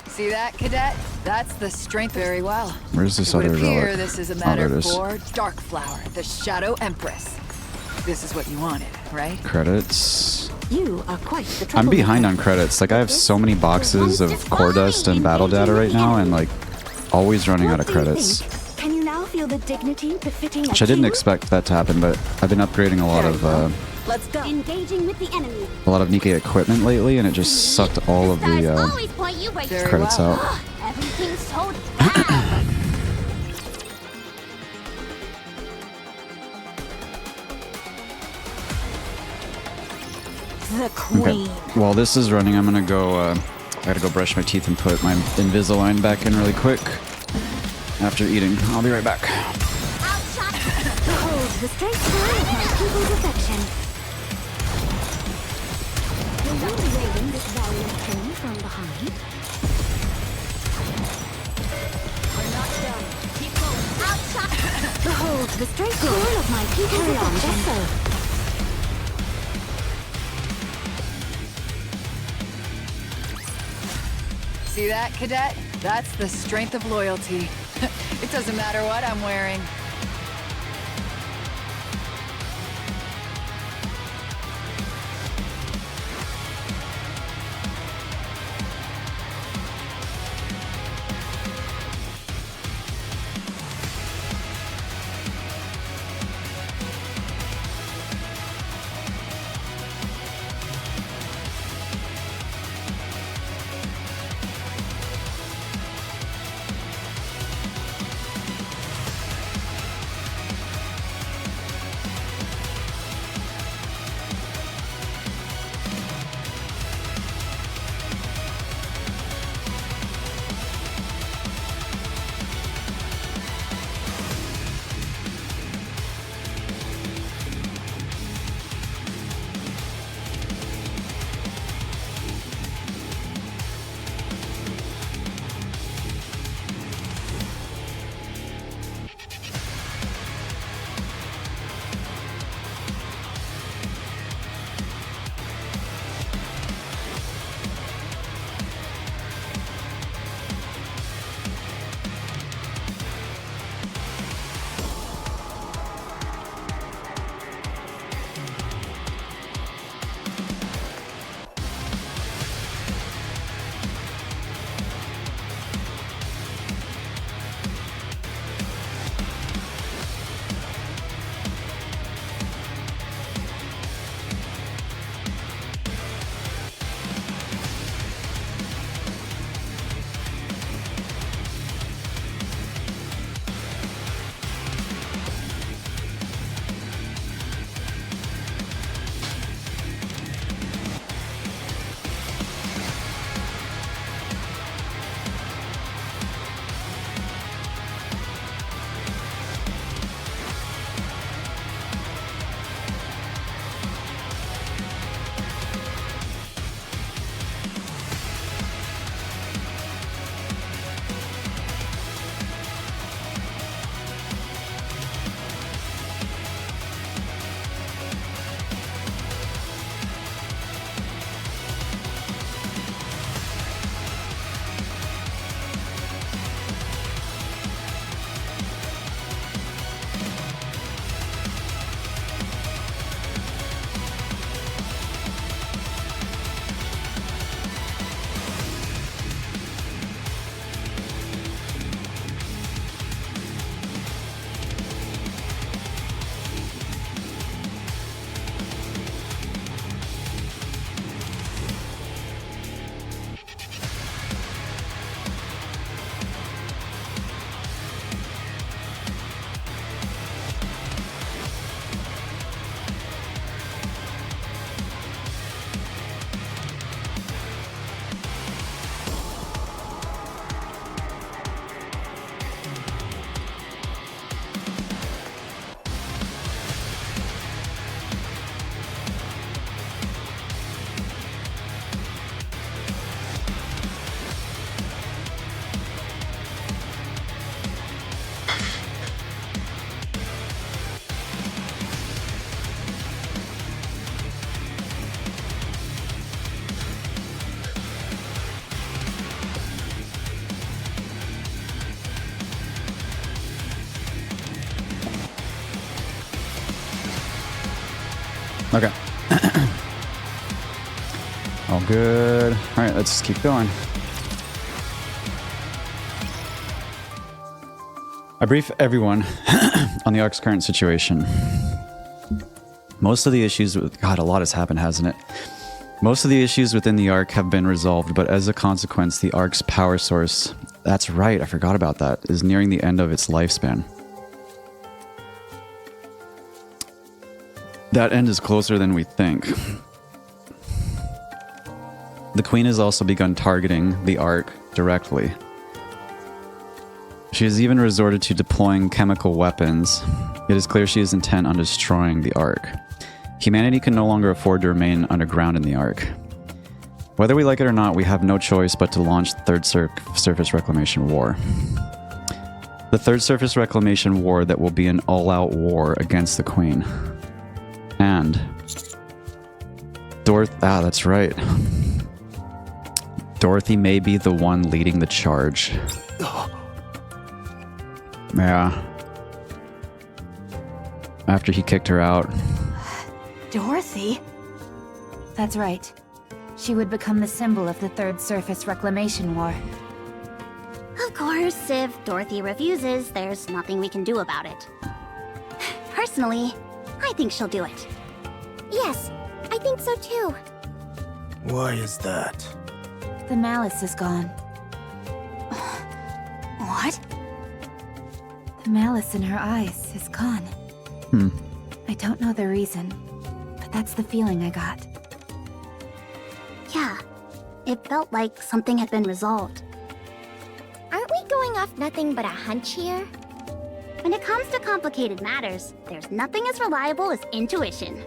See that, Cadet? That's the strength. Very well. Where's this It would other appear relic? this is a Oh, matter there it is. for Darkflower, the Shadow Empress. This is what you wanted, right? Credits. You are quite the troublemaker. I'm behind on credits. Like I have so many boxes of core dust and battle data right now, and like always running out of credits. Can you now feel the dignity befitting Which I didn't expect that to happen, but I've been upgrading a lot of Let's go. Engaging with the enemy. Nikke equipment lately, and it just sucked all of Stars the always point you right. Very credits well. out. Everything's so bad. The queen. Okay. While this is running, I'm gonna go. I gotta go brush my teeth and put my Invisalign back in really quick. After eating, I'll be right back. Behold the straight line of my people's affection. Will you reign this valiant king from behind? We're not done. Keep going. Behold the straight line of my people's affection. See that, Cadet? That's the strength of loyalty. It doesn't matter what I'm wearing. Okay. All good. All right, let's keep going. I brief everyone on the Ark's current situation. Most of the issues with... God, a lot has happened, hasn't it? Most of the issues within the Ark have been resolved, but as a consequence, the Ark's power source... That's right, I forgot about that. ...is nearing the end of its lifespan. That end is closer than we think. The Queen has also begun targeting the Ark directly. She has even resorted to deploying chemical weapons. It is clear she is intent on destroying the Ark. Humanity can no longer afford to remain underground in the Ark. Whether we like it or not, we have no choice but to launch the Third Surface Reclamation War. The Third Surface Reclamation War that will be an all-out war against the Queen. And... that's right. Dorothy may be the one leading the charge. Yeah. After he kicked her out. Dorothy? That's right. She would become the symbol of the Third Surface Reclamation War. Of course, if Dorothy refuses, there's nothing we can do about it. Personally, I think she'll do it. Yes, I think so too. Why is that? The malice is gone. What? The malice in her eyes is gone. I don't know the reason, but that's the feeling I got. Yeah, it felt like something had been resolved. Aren't we going off nothing but a hunch here? When it comes to complicated matters, there's nothing as reliable as intuition.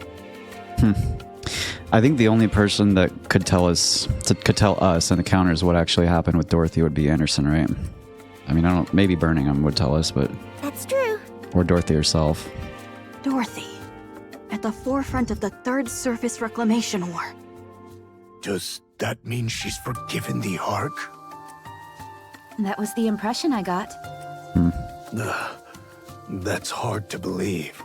I think the only person that could tell us in the counters what actually happened with Dorothy would be Anderson, right? I mean, maybe Birmingham would tell us, but... That's true. Or Dorothy herself. Dorothy, at the forefront of the Third Surface Reclamation War. Does that mean she's forgiven the Ark? That was the impression I got. That's hard to believe.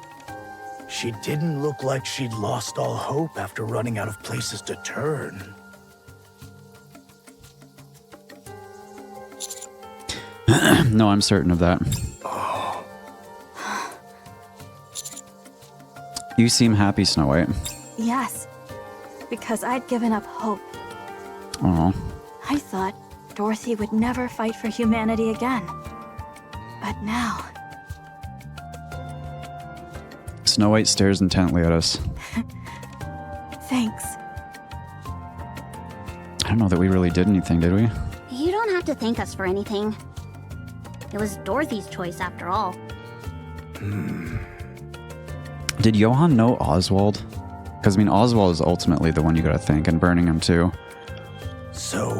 She didn't look like she'd lost all hope after running out of places to turn. No, I'm certain of that. You seem happy, Snow White. Yes, because I'd given up hope. Oh. I thought Dorothy would never fight for humanity again. But now... Snow White stares intently at us. Thanks. I don't know that we really did anything, did we? You don't have to thank us for anything. It was Dorothy's choice after all. Did Johann know Oswald? Because, I mean, Oswald is ultimately the one you gotta thank, and Birmingham too. So,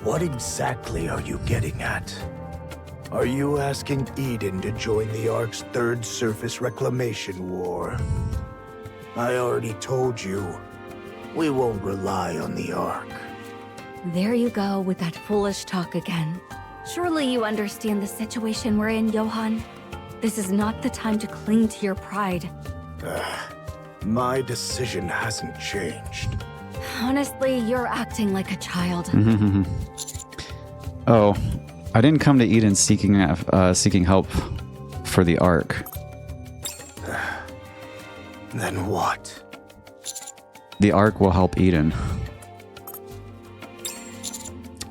what exactly are you getting at? Are you asking Eden to join the Ark's Third Surface Reclamation War? I already told you, we won't rely on the Ark. There you go with that foolish talk again. Surely you understand the situation we're in, Johann. This is not the time to cling to your pride. My decision hasn't changed. Honestly, you're acting like a child. Oh, I didn't come to Eden seeking help for the Ark. Then what? The Ark will help Eden.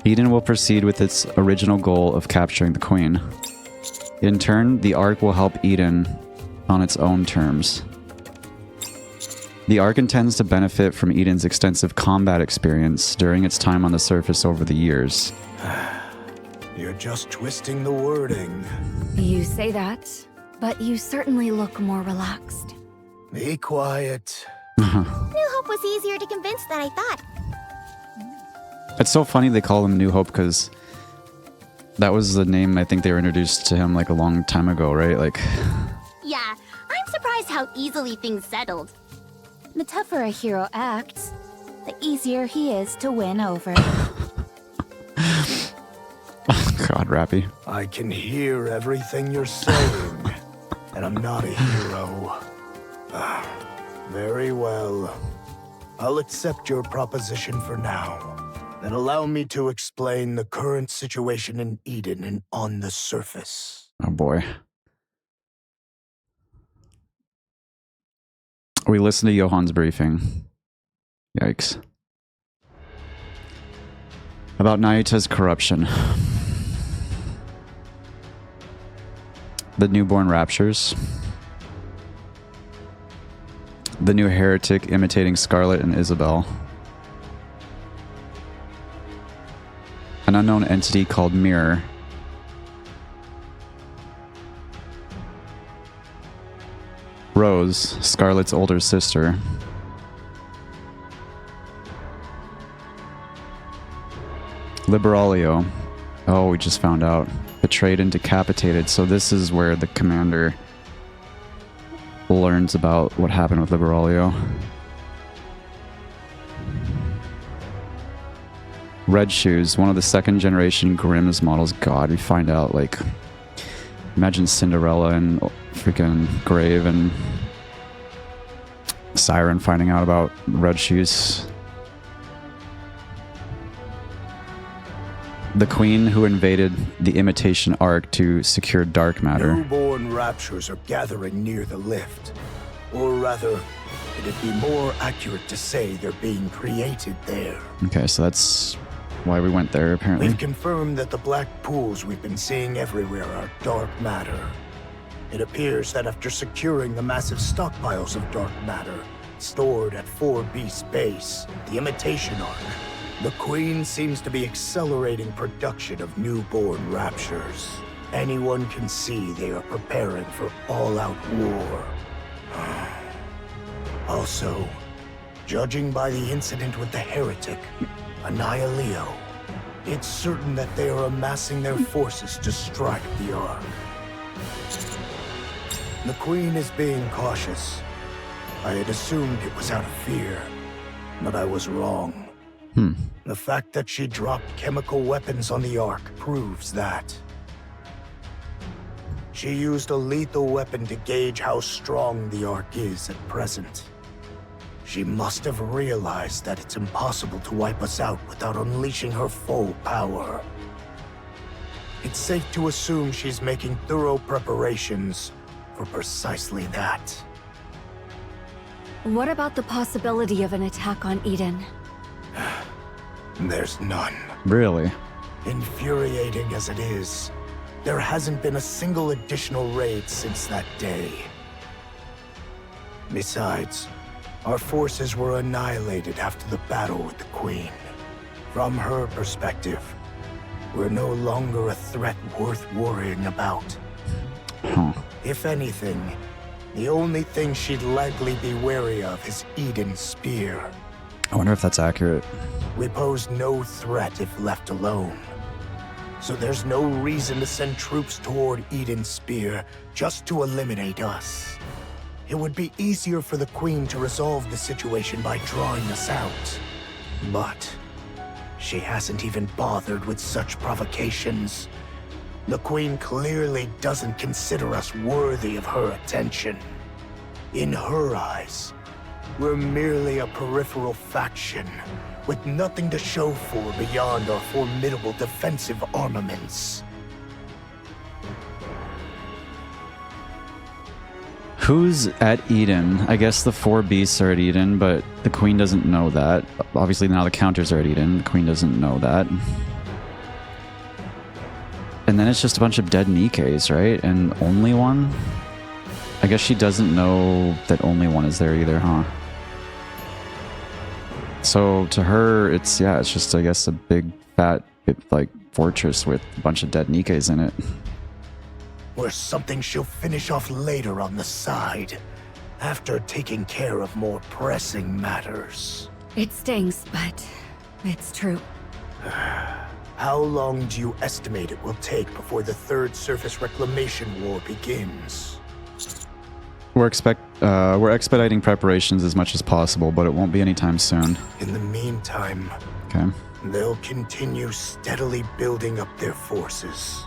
Eden will proceed with its original goal of capturing the Queen. In turn, the Ark will help Eden on its own terms. The Ark intends to benefit from Eden's extensive combat experience during its time on the surface over the years. You're just twisting the wording. You say that, but you certainly look more relaxed. Be quiet. New Hope was easier to convince than I thought. It's so funny they call him New Hope because that was the name I think they were introduced to him like a long time ago, right? Like, Yeah, I'm surprised how easily things settled. The tougher a hero acts, the easier he is to win over. God, Rappy. I can hear everything you're saying, and I'm not a hero. Very well. I'll accept your proposition for now. Then allow me to explain the current situation in Eden and on the surface. Oh boy. We listened to Johann's briefing. Yikes. About Nayuta's corruption. The newborn raptures. The new heretic imitating Scarlet and Isabel. An unknown entity called Mirror. Rose, Scarlet's older sister. Liberalio. Oh, we just found out. Betrayed and decapitated. So this is where the commander learns about what happened with Liberalio. Red Shoes, one of the second generation Grimm's models. God, we find out, like, imagine Cinderella and freaking Grave and Siren finding out about Red Shoes. The queen who invaded the Imitation Ark to secure dark matter. Newborn raptures are gathering near the lift. Or rather, it'd be more accurate to say they're being created there. Okay, so that's why we went there, apparently. We've confirmed that the black pools we've been seeing everywhere are dark matter. It appears that after securing the massive stockpiles of dark matter stored at 4B's base, the Imitation Ark, the Queen seems to be accelerating production of newborn raptures. Anyone can see they are preparing for all-out war. Also, judging by the incident with the heretic, Annihilio, it's certain that they are amassing their forces to strike the Ark. The Queen is being cautious. I had assumed it was out of fear, but I was wrong. The fact that she dropped chemical weapons on the Ark proves that. She used a lethal weapon to gauge how strong the Ark is at present. She must have realized that it's impossible to wipe us out without unleashing her full power. It's safe to assume she's making thorough preparations for precisely that. What about the possibility of an attack on Eden? There's none. Really? Infuriating as it is, there hasn't been a single additional raid since that day. Besides, our forces were annihilated after the battle with the Queen. From her perspective, we're no longer a threat worth worrying about. If anything, the only thing she'd likely be wary of is Eden's spear. I wonder if that's accurate. We pose no threat if left alone. So there's no reason to send troops toward Eden's spear just to eliminate us. It would be easier for the Queen to resolve the situation by drawing us out. But she hasn't even bothered with such provocations. The Queen clearly doesn't consider us worthy of her attention. In her eyes, we're merely a peripheral faction, with nothing to show for beyond our formidable defensive armaments. Who's at Eden? I guess the 4 beasts are at Eden, but the Queen doesn't know that. Obviously now the counters are at Eden. The Queen doesn't know that. And then it's just a bunch of dead Nikkes, right? And only one? I guess she doesn't know that only one is there either, huh? So to her, it's just, I guess, a big, fat, like, fortress with a bunch of dead Nikkes in it. Or something she'll finish off later on the side, after taking care of more pressing matters. It stings, but it's true. How long do you estimate it will take before the Third Surface Reclamation War begins? We're expediting preparations as much as possible, but it won't be anytime soon. In the meantime, okay, they'll continue steadily building up their forces.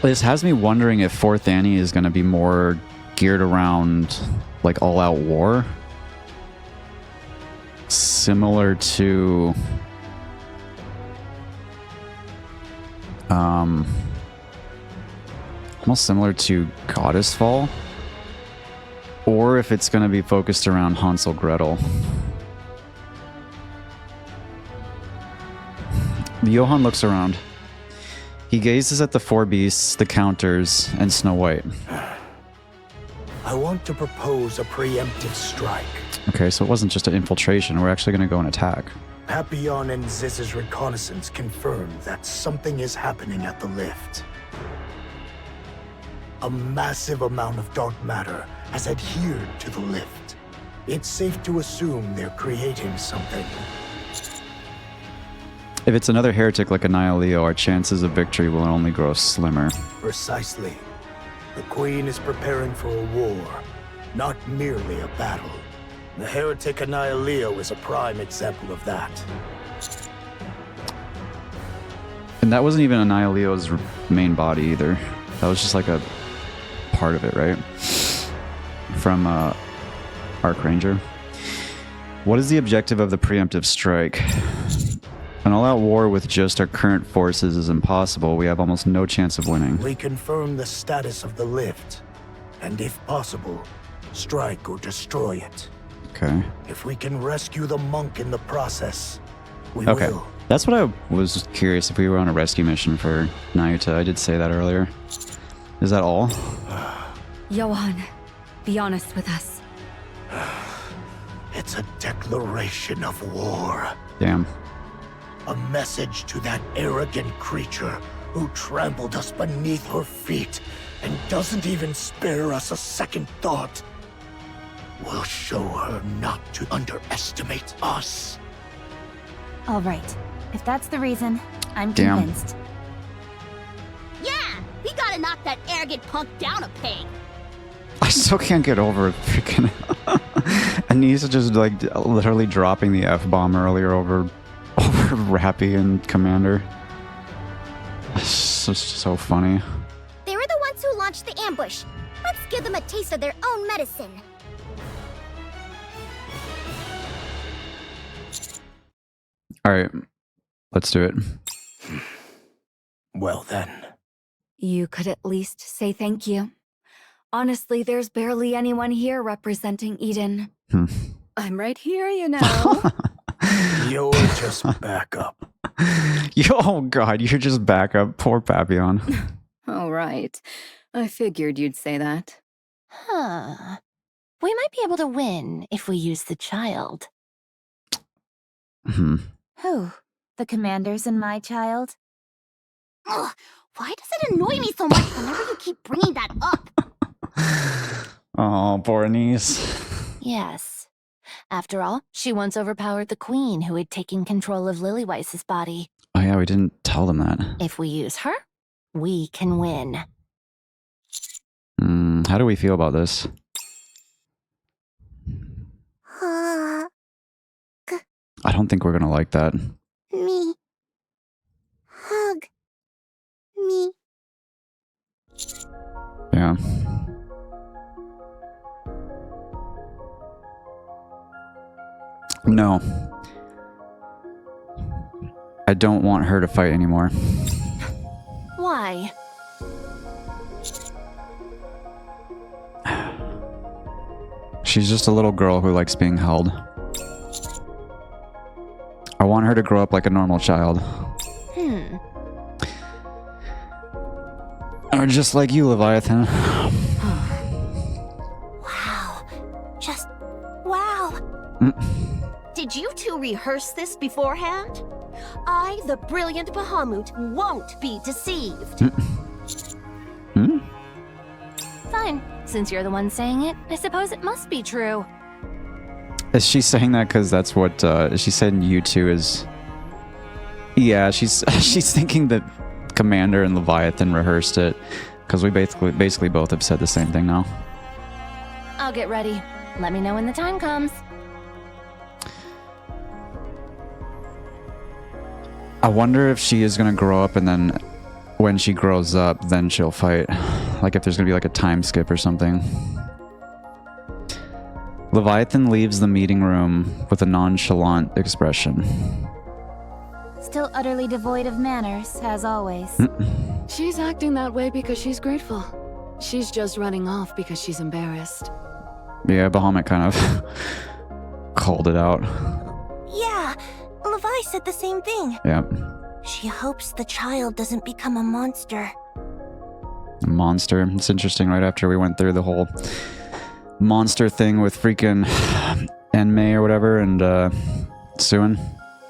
This has me wondering if 4th Annie is going to be more geared around like all-out war, similar to almost similar to Goddess Fall, or if it's going to be focused around Hansel Gretel. Johann looks around. He gazes at the 4 beasts, the counters, and Snow White. I want to propose a preemptive strike. Okay, so it wasn't just an infiltration. We're actually going to go and attack. Papillon and Ziz's reconnaissance confirmed that something is happening at the lift. A massive amount of dark matter has adhered to the lift. It's safe to assume they're creating something. If it's another heretic like Annihilio, our chances of victory will only grow slimmer. Precisely. The Queen is preparing for a war, not merely a battle. The heretic Annihilio is a prime example of that. And that wasn't even Annihilio's main body either. That was just like a part of it, right? From Archranger. What is the objective of the preemptive strike? An all-out war with just our current forces is impossible. We have almost no chance of winning. We confirm the status of the lift, and if possible, strike or destroy it. Okay. If we can rescue the monk in the process, we Okay. will. That's what I was curious if we were on a rescue mission for Nayuta. I did say that earlier. Is that all? Johann, be honest with us. It's a declaration of war. Damn. A message to that arrogant creature who trampled us beneath her feet and doesn't even spare us a second thought. We'll show her not to underestimate us. All right. If that's the reason, I'm Damn. convinced. Yeah, we gotta knock that arrogant punk down a peg. I still can't get over freaking Anissa just like literally dropping the F-bomb earlier over Rappy and Commander. It's just so funny. They were the ones who launched the ambush. Let's give them a taste of their own medicine. Alright, let's do it. Well then. You could at least say thank you. Honestly, there's barely anyone here representing Eden. I'm right here, you know. You're just backup. Oh god, you're just back up. Poor Papillon. All right. I figured you'd say that. Huh. We might be able to win if we use the child. Who? The commanders and my child? Ugh, why does it annoy me so much whenever you keep bringing that up? Oh, poor Anise. Yes. After all, she once overpowered the queen who had taken control of Lilyweiss's body. Oh yeah, we didn't tell them that. If we use her, we can win. How do we feel about this? I don't think we're gonna like that. Me. Hug. Me. Yeah. No. I don't want her to fight anymore. Why? She's just a little girl who likes being held. I want her to grow up like a normal child. Or just like you, Leviathan. Wow. Just wow. Did you two rehearse this beforehand? I, the brilliant Bahamut, won't be deceived. Fine. Since you're the one saying it, I suppose it must be true. Is she saying that because that's what she said you two is? Yeah, she's thinking that Commander and Leviathan rehearsed it because we basically both have said the same thing now. I'll get ready. Let me know when the time comes. I wonder if she is gonna grow up and then when she grows up, then she'll fight. Like if there's gonna be like a time skip or something. Leviathan leaves the meeting room with a nonchalant expression. Still utterly devoid of manners, as always. She's acting that way because she's grateful. She's just running off because she's embarrassed. Yeah, Bahamut kind of called it out. Yeah, Levi said the same thing. Yeah. She hopes the child doesn't become a monster. A monster. It's interesting, right after we went through the whole monster thing with freaking Enmei or whatever and Suin.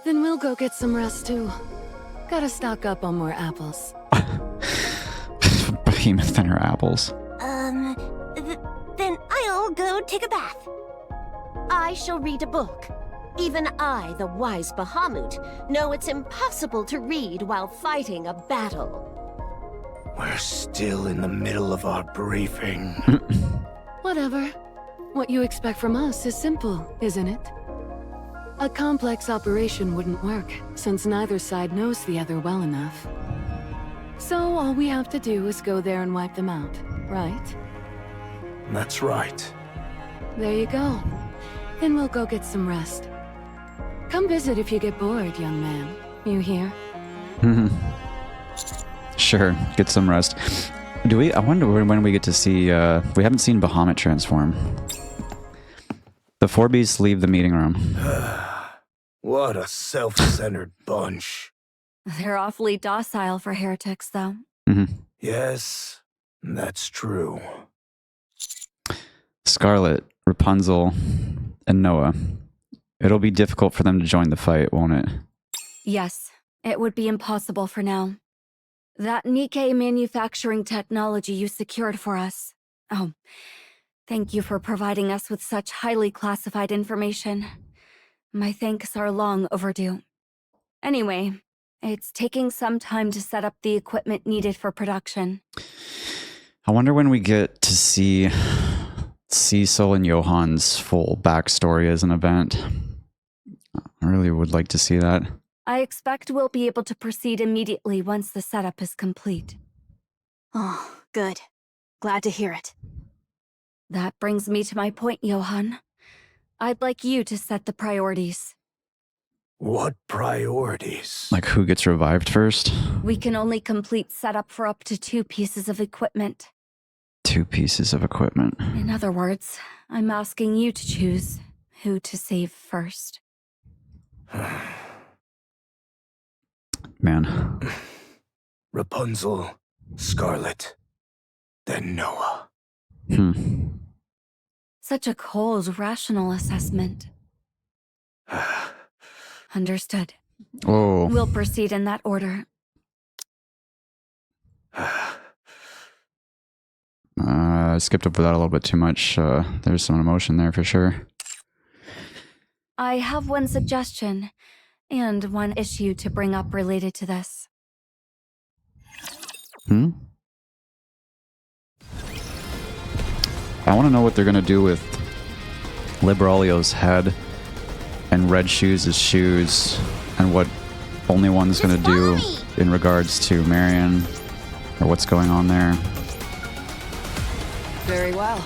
Then we'll go get some rest too. Gotta stock up on more apples. Behemoth and her apples. Then I'll go take a bath. I shall read a book. Even I, the wise Bahamut, know it's impossible to read while fighting a battle. We're still in the middle of our briefing. Whatever. What you expect from us is simple, isn't it? A complex operation wouldn't work, since neither side knows the other well enough. So all we have to do is go there and wipe them out, right? That's right. There you go. Then we'll go get some rest. Come visit if you get bored, young man. You hear? Sure, get some rest. I wonder when we get to see, we haven't seen Bahamut transform. The four beasts leave the meeting room. What a self-centered bunch. They're awfully docile for heretics, though. Yes, that's true. Scarlet, Rapunzel, and Noah. It'll be difficult for them to join the fight, won't it? Yes, it would be impossible for now. That Nikke manufacturing technology you secured for us. Oh, thank you for providing us with such highly classified information. My thanks are long overdue. Anyway, it's taking some time to set up the equipment needed for production. I wonder when we get to see Cecil and Johan's full backstory as an event. I really would like to see that. I expect we'll be able to proceed immediately once the setup is complete. Oh, good. Glad to hear it. That brings me to my point, Johan. I'd like you to set the priorities. What priorities? Like who gets revived first? We can only complete setup for up to 2 pieces of equipment. 2 pieces of equipment. In other words, I'm asking you to choose who to save first. Man. Rapunzel, Scarlet, then Noah. Such a cold, rational assessment. Understood. Oh. We'll proceed in that order. I skipped over that a little bit too much. There's some emotion there for sure. I have one suggestion, and one issue to bring up related to this. I want to know what they're going to do with Libralio's head and Red Shoes' shoes, and what Only One's going to do in regards to Marion, or what's going on there. Very well.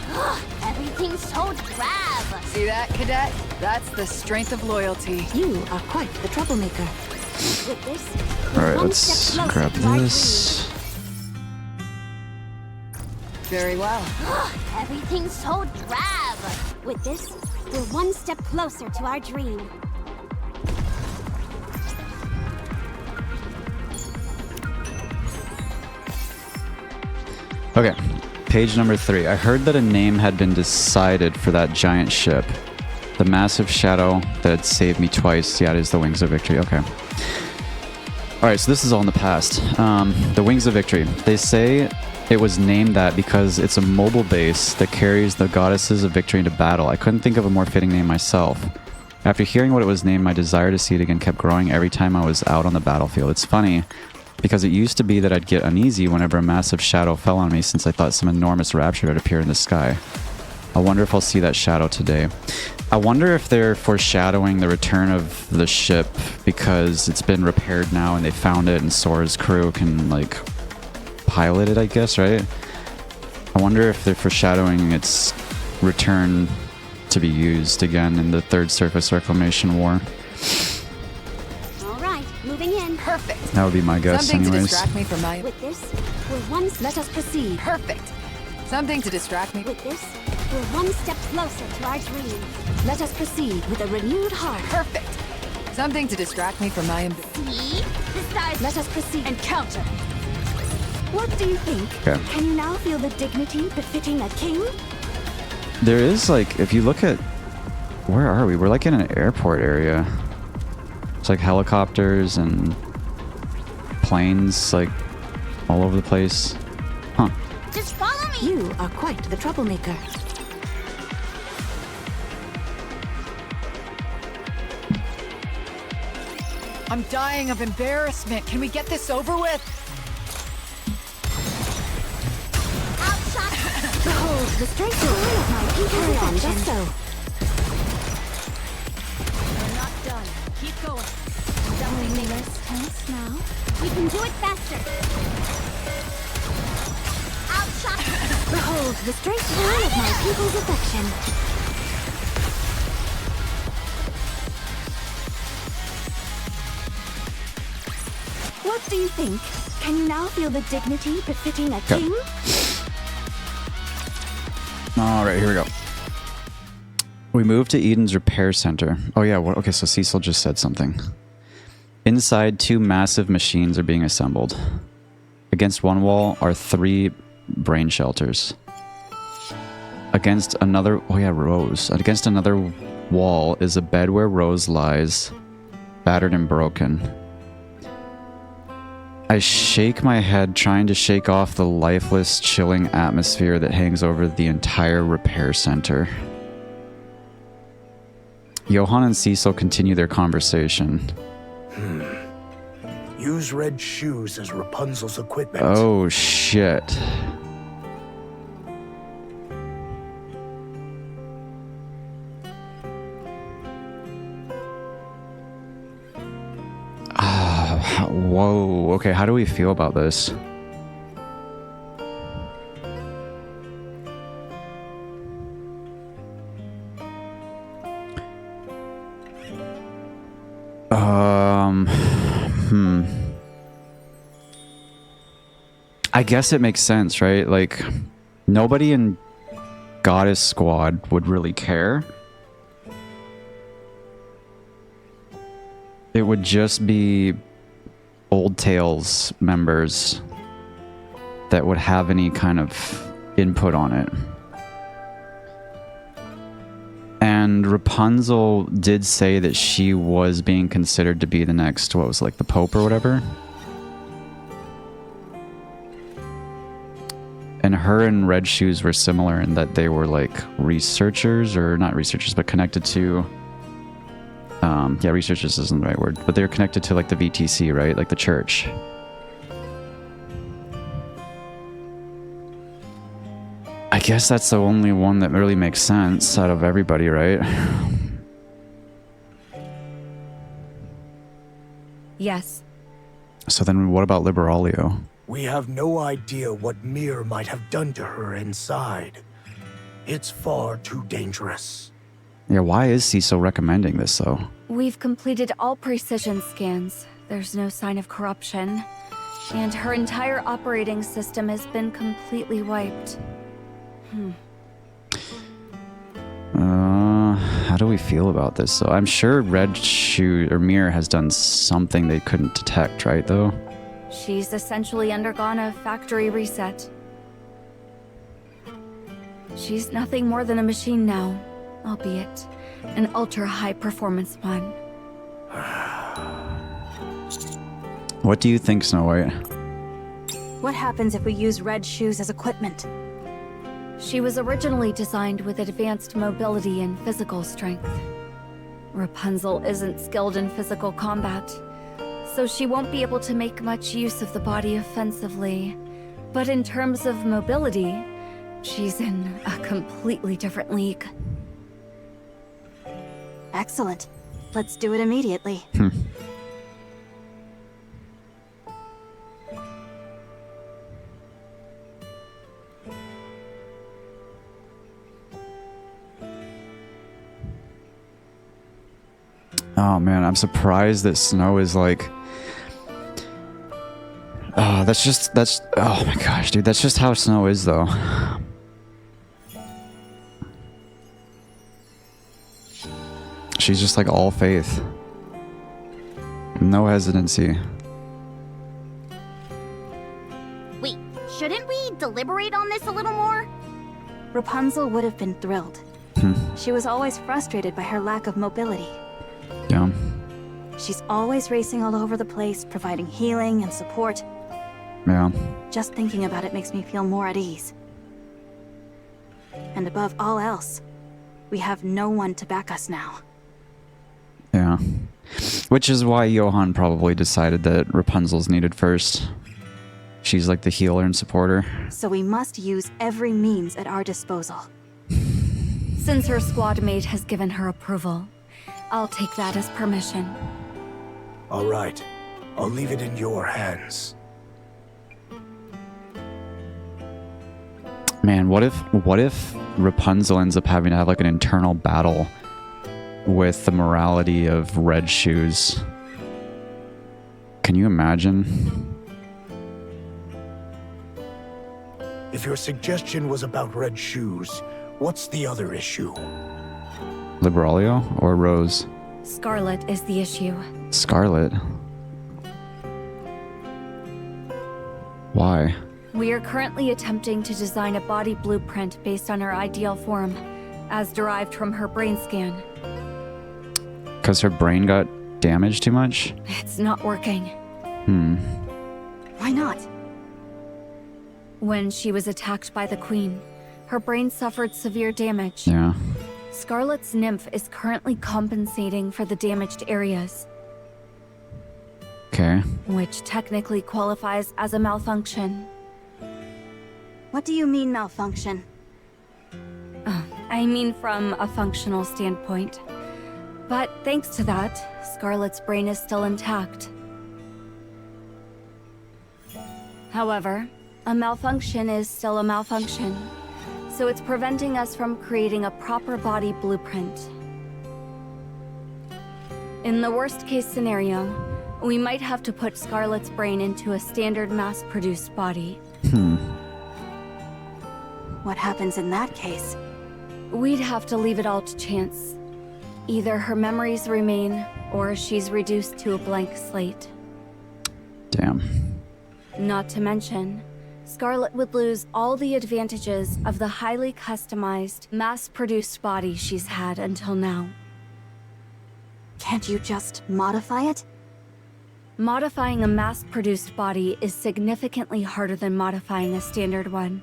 Everything's so drab. See that, Cadet? That's the strength of loyalty. You are quite the troublemaker. With this, Alright, let's grab this. Very well. Everything's so drab. With this, we're one step closer to our dream. Okay, page number 3. I heard that a name had been decided for that giant ship. The massive shadow that had saved me twice. Yeah, it is the Wings of Victory. Okay. Alright, so this is all in the past. The Wings of Victory. They say it was named that because it's a mobile base that carries the goddesses of victory into battle. I couldn't think of a more fitting name myself. After hearing what it was named, my desire to see it again kept growing every time I was out on the battlefield. It's funny, because it used to be that I'd get uneasy whenever a massive shadow fell on me, since I thought some enormous rapture would appear in the sky. I wonder if I'll see that shadow today. I wonder if they're foreshadowing the return of the ship because it's been repaired now and they found it, and Sora's crew can, like, piloted, I guess, right? I wonder if they're foreshadowing its return to be used again in the Third Surface Reclamation War. All right, moving in. Perfect. That would be my guess, Something anyways. to distract me from my... With this, we're one. Let us proceed. Perfect. Something to distract me... With this, we're one step closer to our dream. Let us proceed with a renewed heart. Perfect. Something to distract me from my... See? The stars. Let us proceed. Encounter. What do you think? Okay. Can you now feel the dignity befitting a king? There is, like, if you look at... Where are we? We're, like, in an airport area. It's, like, helicopters and planes, like, all over the place. Huh. Just follow me. You are quite the troublemaker. I'm dying of embarrassment. Can we get this over with? Outshot. Behold the strength of my people's affection. Just so. We're not done. Keep going. Something less tense now. We can do it faster. Outshot. Behold the strength of my people's affection. What do you think? Can you now feel the dignity befitting a king? All right, here we go. We moved to Eden's repair center. Oh yeah, okay, so Cecil just said something. Inside, 2 massive machines are being assembled. Against one wall are 3 brain shelters. Against another... Oh yeah, Rose. Against another wall is a bed where Rose lies, battered and broken. I shake my head, trying to shake off the lifeless, chilling atmosphere that hangs over the entire repair center. Johan and Cecil continue their conversation. Use red shoes as Rapunzel's equipment. Oh, shit. Whoa. Okay, how do we feel about this? I guess it makes sense, right? Like, nobody in Goddess Squad would really care. It would just be Old Tales members that would have any kind of input on it. And Rapunzel did say that she was being considered to be the next, what was it, like the Pope or whatever? And her and Red Shoes were similar in that they were like researchers, or not researchers, but connected to... yeah, researchers isn't the right word, but they're connected to like the VTC, right? Like the church. I guess that's the only one that really makes sense out of everybody, right? Yes. So then what about Liberalio? We have no idea what Mir might have done to her inside. It's far too dangerous. Yeah, why is Cecil recommending this, though? We've completed all precision scans. There's no sign of corruption. And her entire operating system has been completely wiped. How do we feel about this, though? I'm sure Red Shoe or Mir has done something they couldn't detect, right, though? She's essentially undergone a factory reset. She's nothing more than a machine now, albeit an ultra-high performance one. What do you think, Snow White? What happens if we use Red Shoes as equipment? She was originally designed with advanced mobility and physical strength. Rapunzel isn't skilled in physical combat, so she won't be able to make much use of the body offensively. But in terms of mobility, she's in a completely different league. Excellent. Let's do it immediately. Oh man, I'm surprised that Snow is like... Oh, that's... Oh my gosh, dude, that's just how Snow is, though. She's just like all faith. No hesitancy. Wait, shouldn't we deliberate on this a little more? Rapunzel would have been thrilled. She was always frustrated by her lack of mobility. Yeah. She's always racing all over the place, providing healing and support. Yeah. Just thinking about it makes me feel more at ease. And above all else, we have no one to back us now. Yeah. Which is why Johann probably decided that Rapunzel's needed first. She's like the healer and supporter. So we must use every means at our disposal. Since her squad mate has given her approval, I'll take that as permission. All right. I'll leave it in your hands. Man, what if Rapunzel ends up having to have like an internal battle with the morality of Red Shoes? Can you imagine? If your suggestion was about Red Shoes, what's the other issue? Liberalio or Rose? Scarlet is the issue. Scarlet? Why? We are currently attempting to design a body blueprint based on her ideal form, as derived from her brain scan. Because her brain got damaged too much? It's not working. Why not? When she was attacked by the Queen, her brain suffered severe damage. Yeah. Scarlet's nymph is currently compensating for the damaged areas, Okay. which technically qualifies as a malfunction. What do you mean malfunction? I mean from a functional standpoint. But thanks to that, Scarlet's brain is still intact. However, a malfunction is still a malfunction, so it's preventing us from creating a proper body blueprint. In the worst-case scenario, we might have to put Scarlet's brain into a standard mass-produced body. What happens in that case? We'd have to leave it all to chance. Either her memories remain, or she's reduced to a blank slate. Damn. Not to mention, Scarlet would lose all the advantages of the highly customized, mass-produced body she's had until now. Can't you just modify it? Modifying a mass-produced body is significantly harder than modifying a standard one.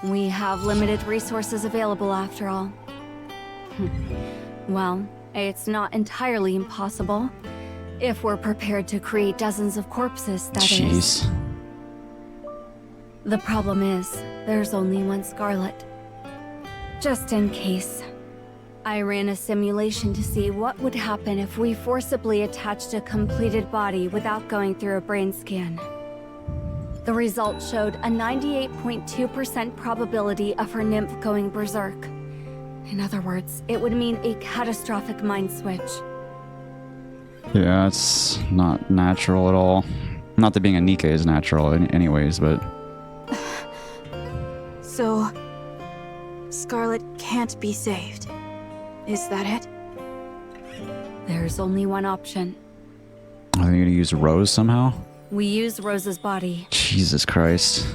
We have limited resources available after all. Well, it's not entirely impossible, if we're prepared to create dozens of corpses, that is. Jeez. The problem is, there's only one Scarlet. Just in case. I ran a simulation to see what would happen if we forcibly attached a completed body without going through a brain scan. The result showed a 98.2% probability of her nymph going berserk. In other words, it would mean a catastrophic mind switch. Yeah, it's not natural at all. Not that being a Nikke is natural anyways, but... So, Scarlet can't be saved. Is that it? There's only one option. Are they gonna use Rose somehow? We use Rose's body. Jesus Christ.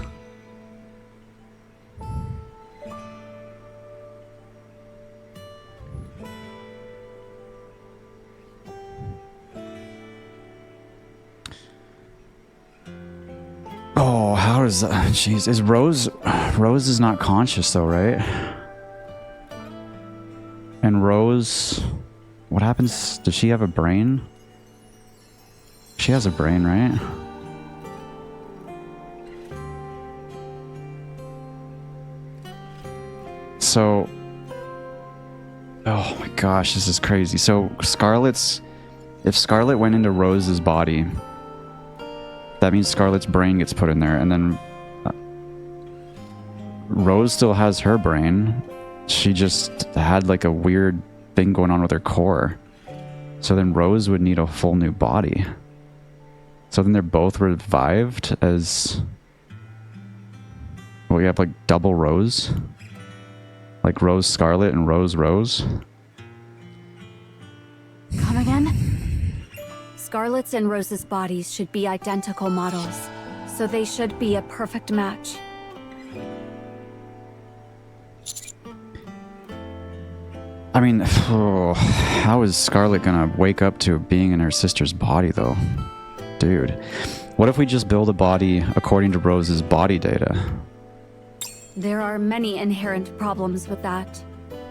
Oh, how does that... Jeez, is Rose... Rose is not conscious though, right? And Rose... What happens? Does she have a brain? She has a brain, right? So... Oh my gosh, this is crazy. So, Scarlet's... If Scarlet went into Rose's body... That means Scarlet's brain gets put in there, and then... Rose still has her brain. She just had like a weird thing going on with her core. So then Rose would need a full new body. So then they're both revived as... Well, you have like double Rose? Like Rose Scarlet and Rose Rose? Come again? Scarlet's and Rose's bodies should be identical models, so they should be a perfect match. I mean, how is Scarlet gonna wake up to being in her sister's body, though? Dude. What if we just build a body according to Rose's body data? There are many inherent problems with that.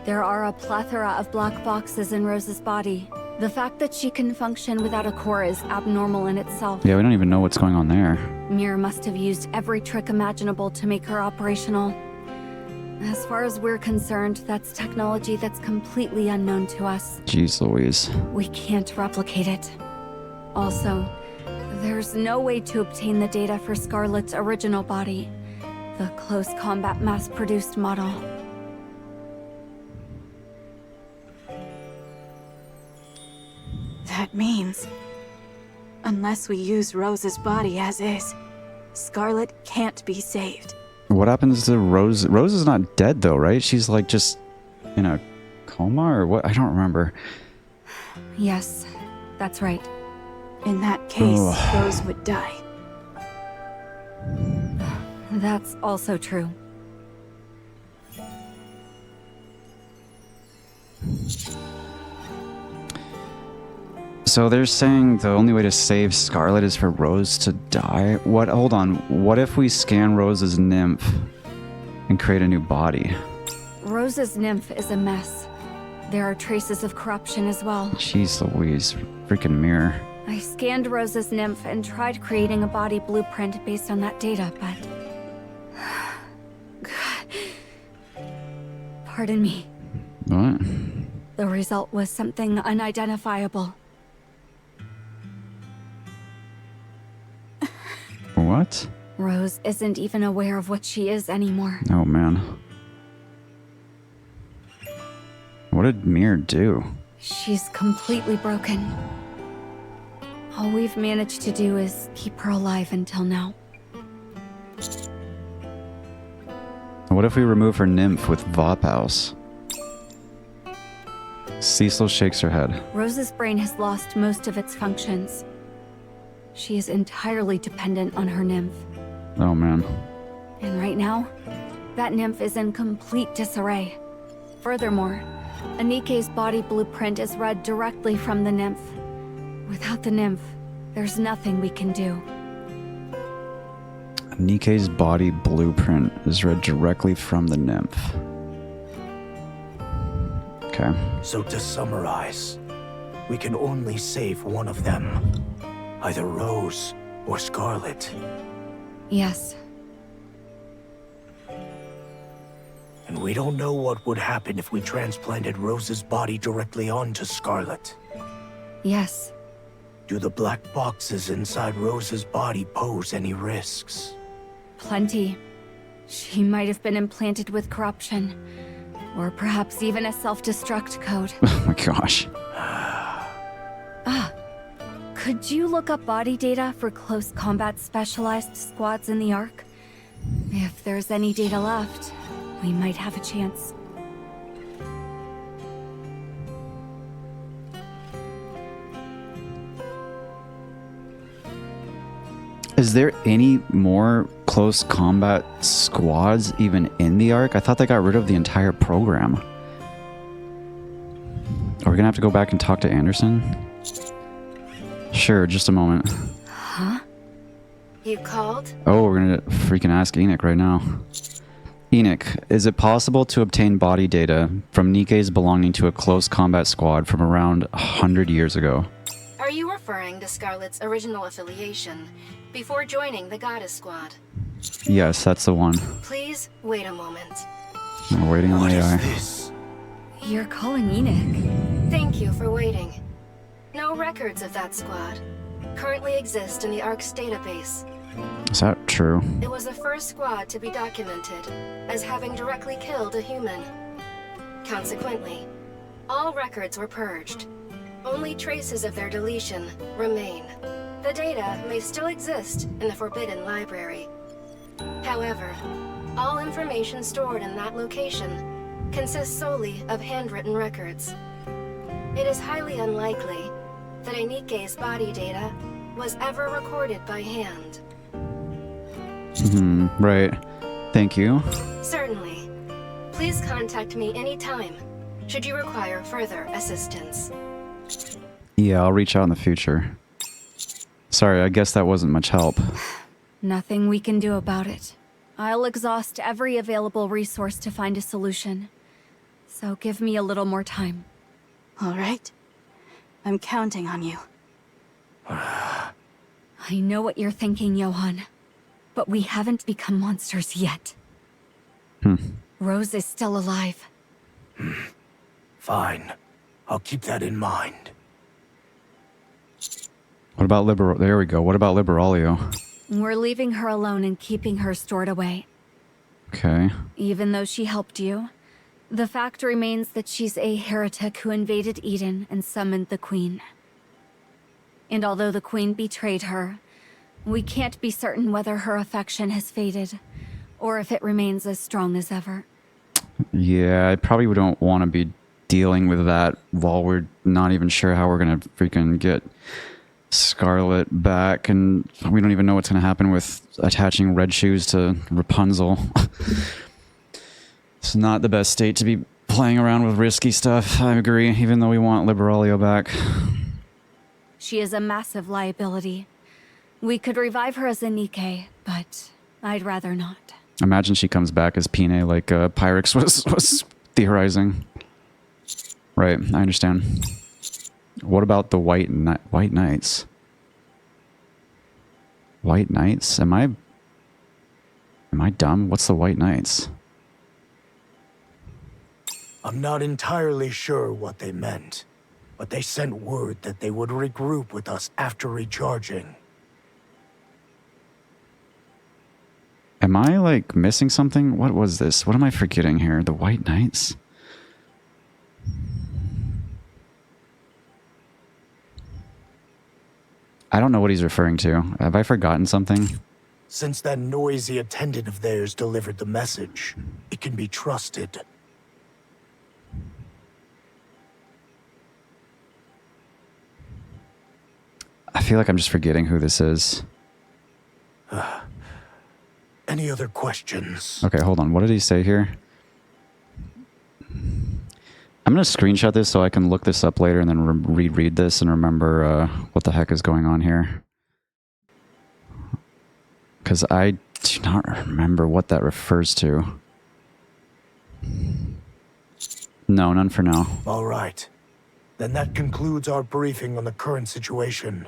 There are a plethora of black boxes in Rose's body. The fact that she can function without a core is abnormal in itself. Yeah, we don't even know what's going on there. Mir must have used every trick imaginable to make her operational. As far as we're concerned, that's technology that's completely unknown to us. Jeez Louise. We can't replicate it. Also, there's no way to obtain the data for Scarlet's original body, the close combat mass-produced model. That means, unless we use Rose's body as is, Scarlet can't be saved. What happens to Rose? Rose is not dead, though, right? She's like just in a coma or what? I don't remember. Yes, that's right. In that case, Rose would die. That's also true. So they're saying the only way to save Scarlet is for Rose to die? What? Hold on. What if we scan Rose's nymph and create a new body? Rose's nymph is a mess. There are traces of corruption as well. Jeez Louise. Freaking mirror. I scanned Rose's nymph and tried creating a body blueprint based on that data, but... Pardon me. What? The result was something unidentifiable. What? Rose isn't even aware of what she is anymore. Oh, man. What did Mir do? She's completely broken. All we've managed to do is keep her alive until now. What if we remove her nymph with Vophouse? Cecil shakes her head. Rose's brain has lost most of its functions. She is entirely dependent on her nymph. Oh, man. And right now, that nymph is in complete disarray. Furthermore, Nikke's body blueprint is read directly from the nymph. Without the nymph, there's nothing we can do. Nikke's body blueprint is read directly from the nymph. Okay. So to summarize, we can only save one of them. Either Rose or Scarlet. Yes. And we don't know what would happen if we transplanted Rose's body directly onto Scarlet. Yes. Do the black boxes inside Rose's body pose any risks? Plenty. She might have been implanted with corruption. Or perhaps even a self-destruct code. Oh my gosh. Could you look up body data for close combat specialized squads in the Ark? If there's any data left, we might have a chance. Is there any more close combat squads even in the Ark? I thought they got rid of the entire program. Are we gonna have to go back and talk to Anderson? Sure, just a moment. Huh? You called? Oh, we're gonna freaking ask Enoch right now. Enoch, is it possible to obtain body data from Nikke's belonging to a close combat squad from around 100 years ago? Are you referring to Scarlet's original affiliation before joining the Goddess Squad? Yes, that's the one. Please wait a moment. We're waiting on What AI. is this? You're calling Enoch. Thank you for waiting. No records of that squad currently exist in the Ark's database. Is that true? It was the first squad to be documented as having directly killed a human. Consequently, all records were purged. only traces of their deletion remain. The data may still exist in the Forbidden Library. However, all information stored in that location consists solely of handwritten records. It is highly unlikely that a Nikke's body data was ever recorded by hand. Right. Thank you. Certainly. Please contact me anytime, should you require further assistance. Yeah, I'll reach out in the future. Sorry, I guess that wasn't much help. Nothing we can do about it. I'll exhaust every available resource to find a solution. So give me a little more time. All right. I'm counting on you. I know what you're thinking, Johan. But we haven't become monsters yet. Rose is still alive. Fine. I'll keep that in mind. What about There we go. What about Liberalio? We're leaving her alone and keeping her stored away. Okay. Even though she helped you, the fact remains that she's a heretic who invaded Eden and summoned the Queen. And although the Queen betrayed her, we can't be certain whether her affection has faded, or if it remains as strong as ever. Yeah, I probably don't want to be dealing with that while we're not even sure how we're gonna freaking get Scarlet back, and we don't even know what's gonna happen with attaching red shoes to Rapunzel. It's not the best state to be playing around with risky stuff, I agree, even though we want Liberalio back. She is a massive liability. We could revive her as a Nikke, but I'd rather not. Imagine she comes back as Pine like Pyrex was theorizing. Right, I understand. What about the White Knights? White Knights? Am I dumb? What's the White Knights? I'm not entirely sure what they meant, but they sent word that they would regroup with us after recharging. Am I, like, missing something? What was this? What am I forgetting here? The White Knights? I don't know what he's referring to. Have I forgotten something? Since that noisy attendant of theirs delivered the message, it can be trusted. I feel like I'm just forgetting who this is. Any other questions? Okay, hold on. What did he say here? I'm going to screenshot this so I can look this up later and then reread this and remember what the heck is going on here. Because I do not remember what that refers to. No, none for now. All right. Then that concludes our briefing on the current situation.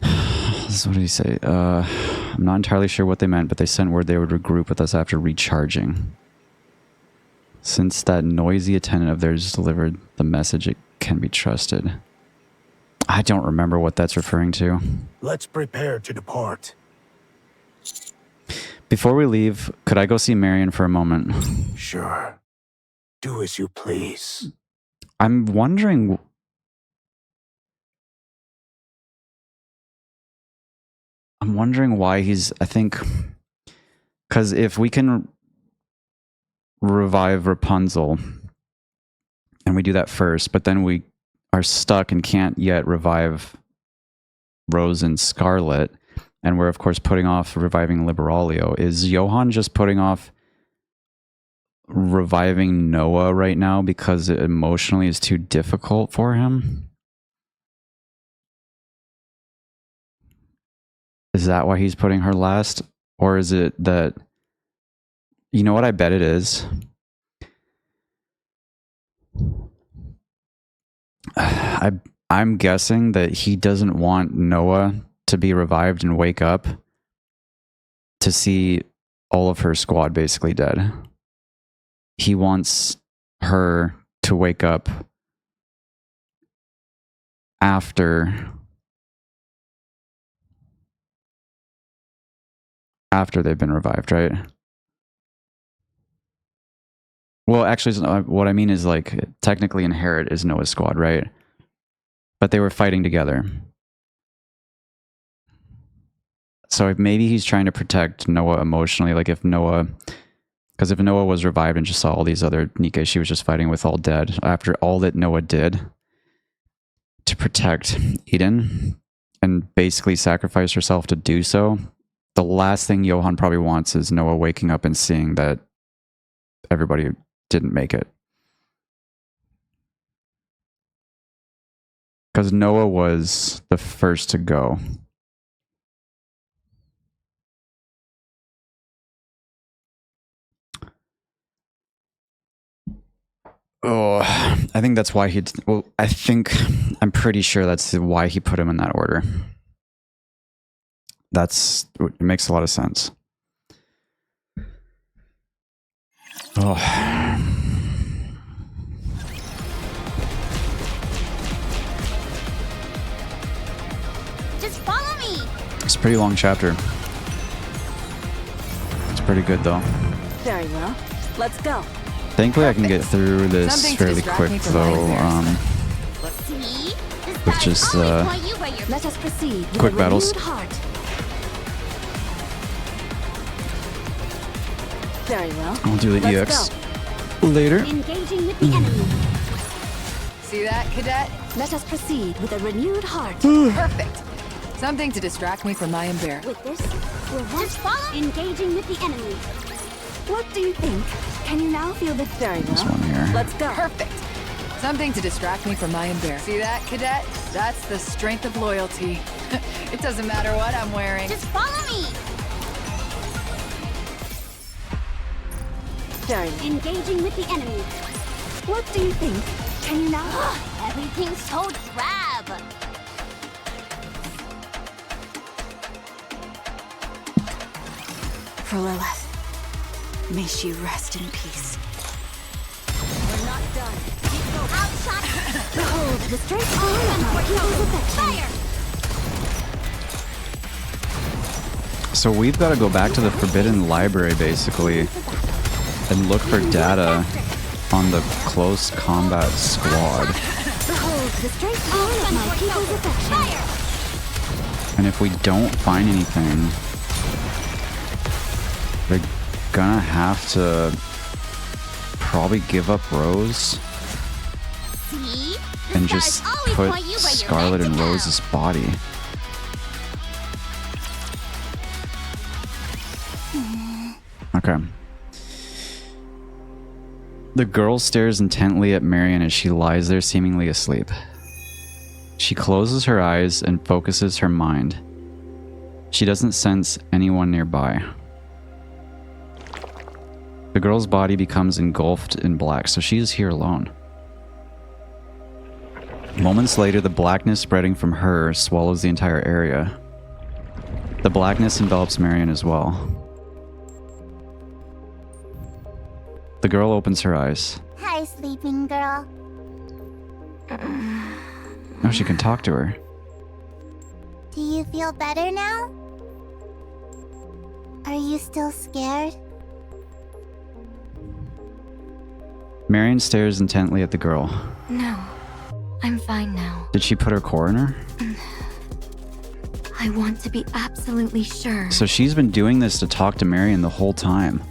This is what did he say? I'm not entirely sure what they meant, but they sent word they would regroup with us after recharging. Since that noisy attendant of theirs delivered the message, it can be trusted. I don't remember what that's referring to. Let's prepare to depart. Before we leave, could I go see Marion for a moment? Sure. Do as you please. I'm wondering... why he's... I think... Because if we can revive Rapunzel, and we do that first, but then we are stuck and can't yet revive Rose and Scarlet, and we're of course putting off reviving Liberalio. Is Johan just putting off reviving Noah right now because it emotionally is too difficult for him? Is that why he's putting her last? Or is it that... You know what I bet it is? I'm guessing that he doesn't want Noah to be revived and wake up to see all of her squad basically dead. He wants her to wake up after they've been revived, right? Well, actually, what I mean is, like, technically Inherit is Noah's squad, right? But they were fighting together. So maybe he's trying to protect Noah emotionally. Like if Noah... Because if Noah was revived and just saw all these other Nikke she was just fighting with all dead, after all that Noah did to protect Eden and basically sacrifice herself to do so, the last thing Johan probably wants is Noah waking up and seeing that everybody didn't make it. Because Noah was the first to go. Oh, I think that's why I'm pretty sure that's why he put him in that order. It makes a lot of sense. Oh. Just follow me. It's a pretty long chapter. It's pretty good though. Very well. Let's go. Thankfully I can get through this fairly quick though, with just Let us proceed with quick a battles. renewed heart. Very well. I'll do the Let's EX later. Engaging with the enemy. See that, Cadet? Let us proceed with a renewed heart. Perfect. Something to distract me from my embarrassment. With this, we'll just follow. Engaging with the enemy. What do you think? Can you now feel the very well? This one here. Let's go. Perfect. Something to distract me from my embarrassment. See that, Cadet? That's the strength of loyalty. It doesn't matter what I'm wearing. Just follow me. Very well. Engaging with the enemy. What do you think? Can you now? Everything's so drab. For Lilith, may she rest in peace. We're not done. Outshot. Behold the strength of my people's affection. Fire. So we've got to go back to the Forbidden Library basically and look for data on the close combat squad. Behold the strength of my people's affection. And if we don't find anything, we're gonna have to probably give up Rose See? and just put Scarlet in Rose's body. Okay. The girl stares intently at Marion as she lies there seemingly asleep. She closes her eyes and focuses her mind. She doesn't sense anyone nearby. The girl's body becomes engulfed in black, so she is here alone. Moments later, the blackness spreading from her swallows the entire area. The blackness envelops Marion as well. The girl opens her eyes. Hi, sleeping girl. Now she can talk to her. Do you feel better now? Are you still scared? Marion stares intently at the girl. No, I'm fine now. Did she put her core in her? I want to be absolutely sure. So she's been doing this to talk to Marion the whole time.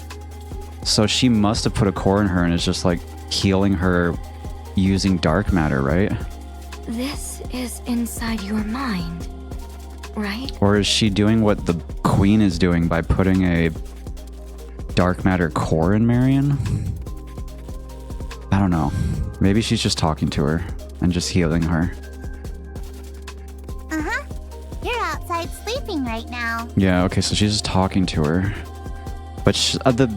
So she must have put a core in her and is just like healing her using dark matter, right? This is inside your mind, right? Or is she doing what the queen is doing by putting a dark matter core in Marion? I don't know. Maybe she's just talking to her and just healing her. Uh-huh. You're outside sleeping right now. Yeah, okay, so she's just talking to her. But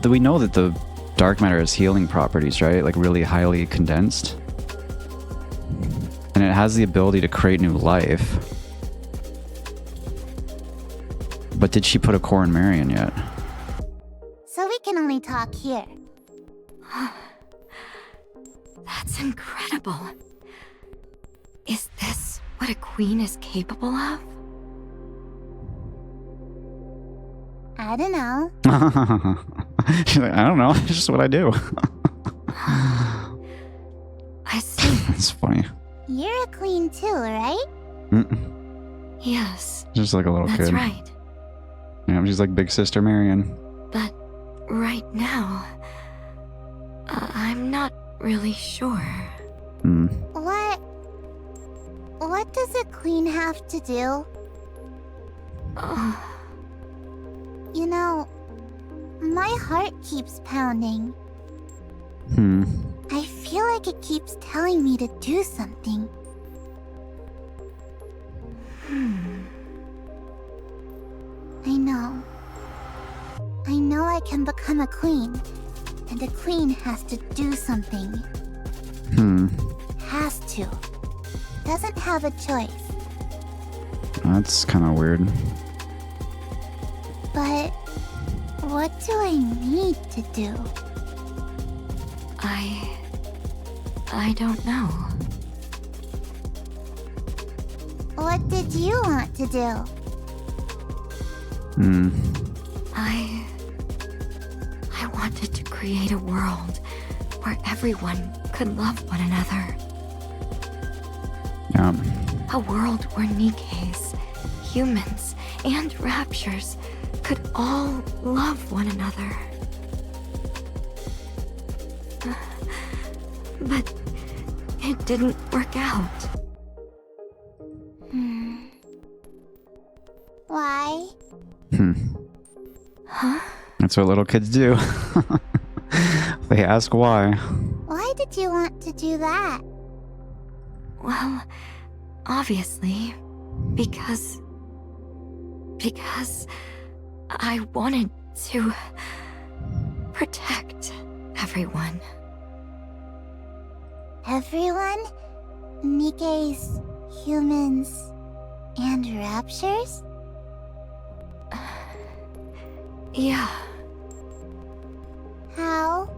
we know that the dark matter has healing properties, right? Like really highly condensed. And it has the ability to create new life. But did she put a core in Marion yet? So we can only talk here. That's incredible. Is this what a queen is capable of? I don't know. She's like, I don't know. It's just what I do. I see. That's funny. You're a queen too, right? Yes. Just like a little kid. That's right. Yeah, she's like big sister Marion. But right now, I'm not really sure. What does a queen have to do? You know, my heart keeps pounding. I feel like it keeps telling me to do something. I know I can become a queen, and a queen has to do something. Has to. Doesn't have a choice. That's kind of weird. But what do I need to do? I don't know. What did you want to do? I wanted to create a world where everyone could love one another. Yeah. A world where Nikke's, humans, and Raptures could all love one another. But it didn't work out. Why? Huh? That's what little kids do. They ask why. Why did you want to do that? Well, obviously, because I wanted to protect everyone. Everyone? Nikke's, humans, and Raptures? Yeah. How?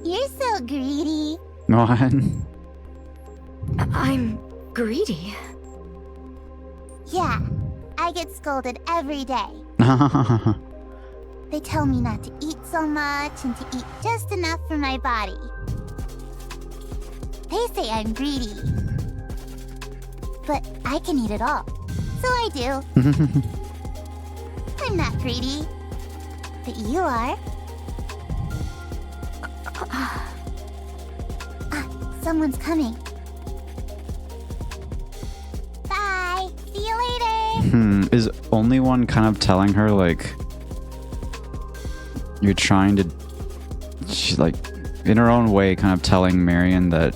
You're so greedy. What? I'm greedy. Yeah, I get scolded every day. They tell me not to eat so much and to eat just enough for my body. They say I'm greedy. But I can eat it all. So I do. I'm not greedy. But you are. Someone's coming. Bye. See you later. Is only one kind of telling her, like, you're trying to, she's like, in her own way, kind of telling Marion that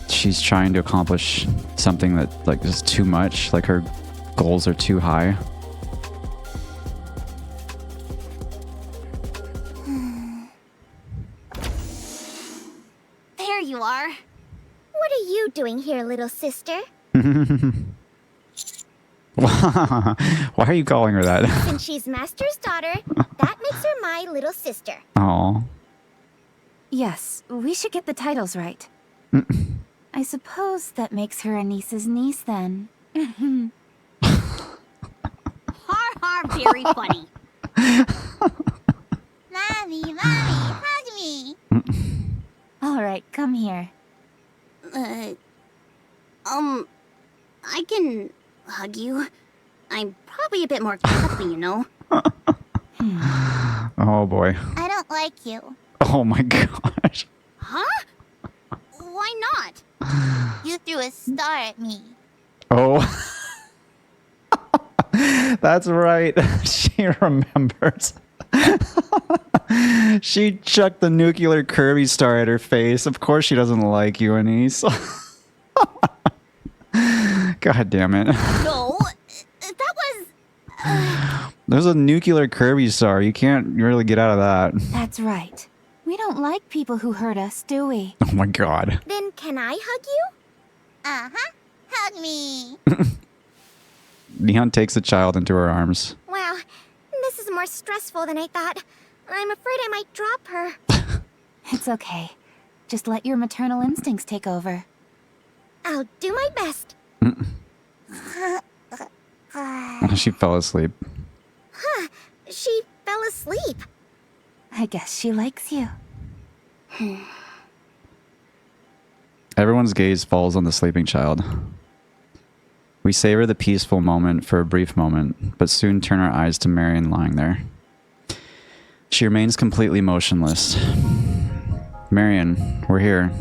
she's trying to accomplish something that, like, is too much, like her goals are too high. There you are. What are you doing here, little sister? Why are you calling her that? Since she's Master's daughter, that makes her my little sister. Oh. Yes, we should get the titles right. I suppose that makes her a niece's niece then. Har, very funny. Mommy, hug me. All right, come here. I can hug you. I'm probably a bit more cuddly, you know. Oh boy. I don't like you. Oh my gosh. Huh? Why not? You threw a star at me. Oh. That's right. She remembers. She chucked the nuclear Kirby star at her face. Of course she doesn't like you, Anise. God damn it. No, that was... There's a nuclear Kirby star. You can't really get out of that. That's right. We don't like people who hurt us, do we? Oh my god. Then can I hug you? Uh-huh. Hug me. Neon takes the child into her arms. Wow, this is more stressful than I thought. I'm afraid I might drop her. It's okay. Just let your maternal instincts take over. I'll do my best. She fell asleep. Huh. asleep. I guess she likes you. Everyone's gaze falls on the sleeping child. We savor the peaceful moment for a brief moment, but soon turn our eyes to Marion lying there. She remains completely motionless. Marion, we're here.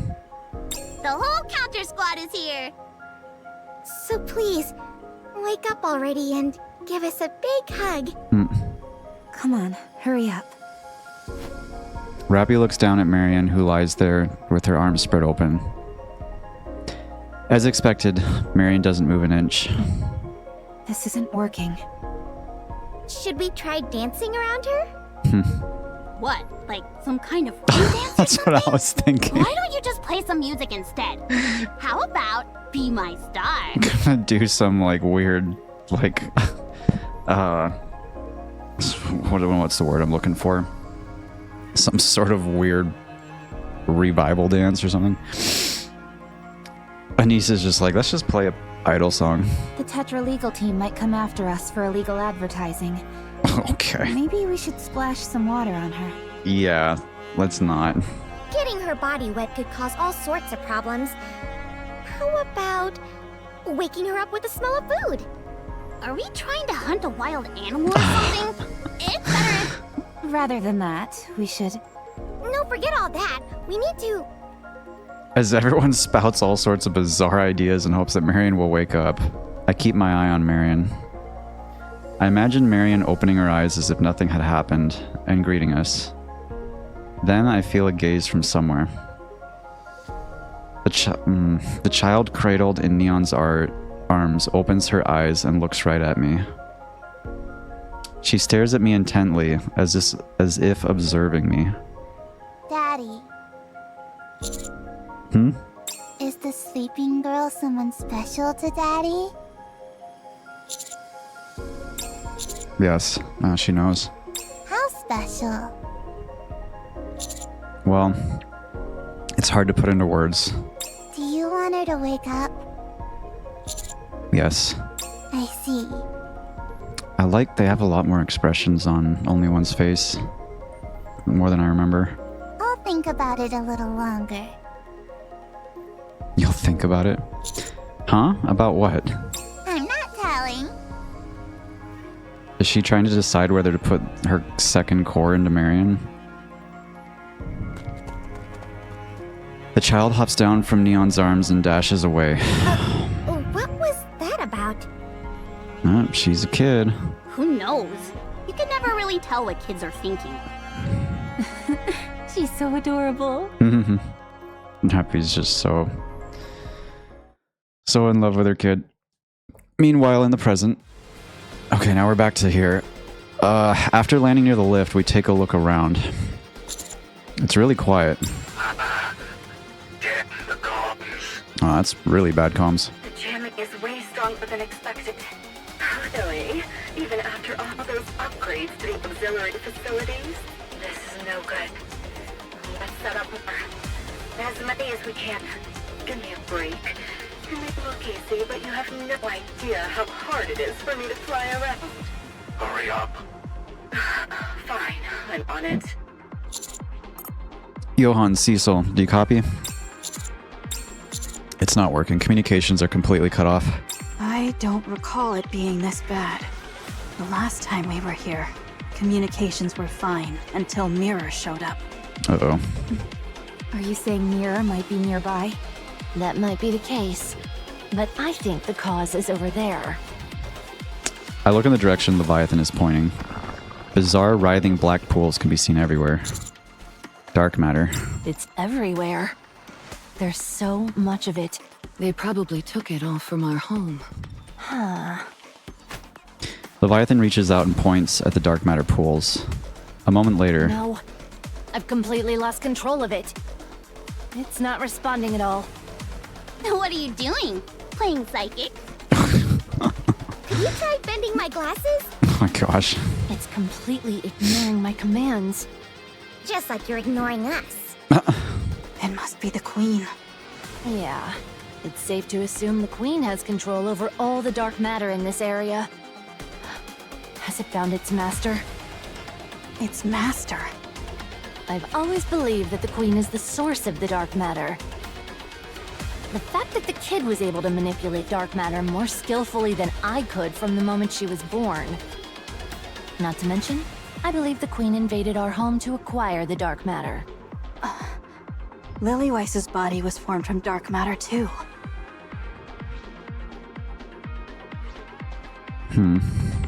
The whole counter squad is here. So please, wake up already and give us a big hug. Come on, hurry up. Rappy looks down at Marion, who lies there with her arms spread open. As expected, Marion doesn't move an inch. This isn't working. Should we try dancing around her? What? Like some kind of dance? That's what I was thinking. Why don't you just play some music instead? How about Be My Star? Gonna do some like weird, like, what's the word I'm looking for? Some sort of weird revival dance or something. Anissa's just like, let's just play a idol song. The Tetra legal team might come after us for illegal advertising. Okay. Maybe we should splash some water on her. Yeah, let's not. Getting her body wet could cause all sorts of problems. How about waking her up with the smell of food? Are we trying to hunt a wild animal or something? It's better if... Rather than that, we should... No, forget all that. We need to... As everyone spouts all sorts of bizarre ideas in hopes that Marion will wake up, I keep my eye on Marion. I imagine Marion opening her eyes as if nothing had happened and greeting us. Then I feel a gaze from somewhere. The child cradled in Neon's arms opens her eyes and looks right at me. She stares at me intently, as if observing me. Daddy. Is the sleeping girl someone special to Daddy? Yes, she knows. How special? Well, it's hard to put into words. Do you want her to wake up? Yes. I see. I like they have a lot more expressions on only one's face. More than I remember. I'll think about it a little longer. You'll think about it? Huh? About what? I'm not telling. Is she trying to decide whether to put her second core into Marion? The child hops down from Neon's arms and dashes away. What was that about? She's a kid. Who knows? You can never really tell what kids are thinking. She's so adorable. Happy's just so in love with her kid. Meanwhile, in the present. Okay, now we're back to here. After landing near the lift, we take a look around. It's really quiet. Oh, that's really bad comms. The jamming is way stronger than expected. Really? Even after all those upgrades to the auxiliary facilities? This is no good. Let's set up more. As many as we can. Give me a break. You may look easy, but you have no idea how hard it is for me to fly around. Hurry up. Fine, I'm on it. Johan, Cecil, do you copy? It's not working. Communications are completely cut off. I don't recall it being this bad. The last time we were here, communications were fine until Mirror showed up. Uh-oh. Are you saying Mirror might be nearby? That might be the case. But I think the cause is over there. I look in the direction Leviathan is pointing. Bizarre, writhing black pools can be seen everywhere. Dark matter. It's everywhere. There's so much of it. They probably took it all from our home. Huh. Leviathan reaches out and points at the dark matter pools. A moment later... No. I've completely lost control of it. It's not responding at all. What are you doing? Playing psychic? Could you try bending my glasses? Oh my gosh. It's completely ignoring my commands. Just like you're ignoring us. It must be the Queen. Yeah. It's safe to assume the Queen has control over all the dark matter in this area. Has it found its master? Its master. I've always believed that the Queen is the source of the dark matter. The fact that the kid was able to manipulate dark matter more skillfully than I could from the moment she was born. Not to mention, I believe the Queen invaded our home to acquire the dark matter. Lillyweiss's body was formed from dark matter too.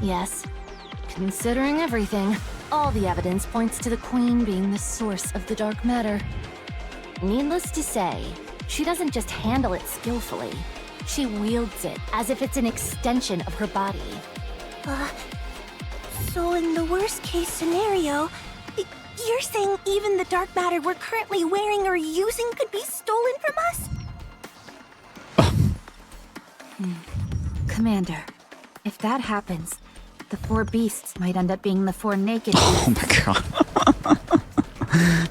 Yes. Considering everything, all the evidence points to the Queen being the source of the dark matter. Needless to say, she doesn't just handle it skillfully. She wields it as if it's an extension of her body. So in the worst case scenario, you're saying even the dark matter we're currently wearing or using could be stolen from us? Commander, if that happens, the 4 beasts might end up being the 4 naked Oh beasts. my god.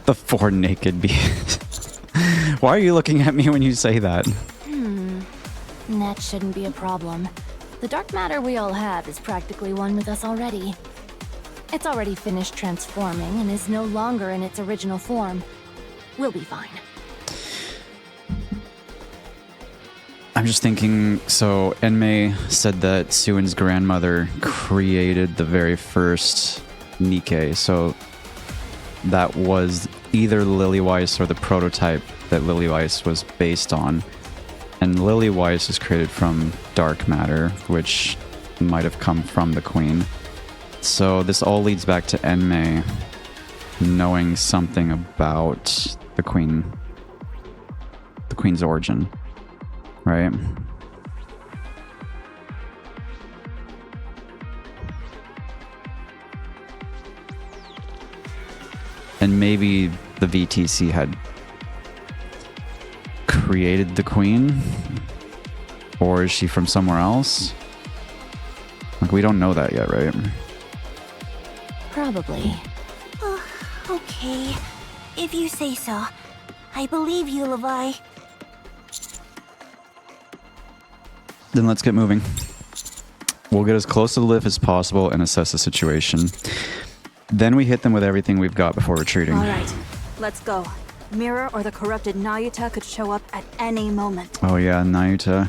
The 4 naked beasts. Why are you looking at me when you say that? That shouldn't be a problem. The dark matter we all have is practically one with us already. It's already finished transforming and is no longer in its original form. We'll be fine. I'm just thinking, so Enmei said that Suin's grandmother created the very first Nikke, so that was either Lilyweiss or the prototype that Lilyweiss was based on. And Lilyweiss is created from dark matter, which might have come from the Queen. So this all leads back to Enmei knowing something about the Queen's origin, right? And maybe the VTC had created the Queen, or is she from somewhere else? Like, we don't know that yet, right? Probably. Okay. If you say so. I believe you, Levi. Then let's get moving. We'll get as close to the lift as possible and assess the situation. Then we hit them with everything we've got before retreating. Alright, let's go. Mirror or the corrupted Nayuta could show up at any moment. Oh yeah, Nayuta.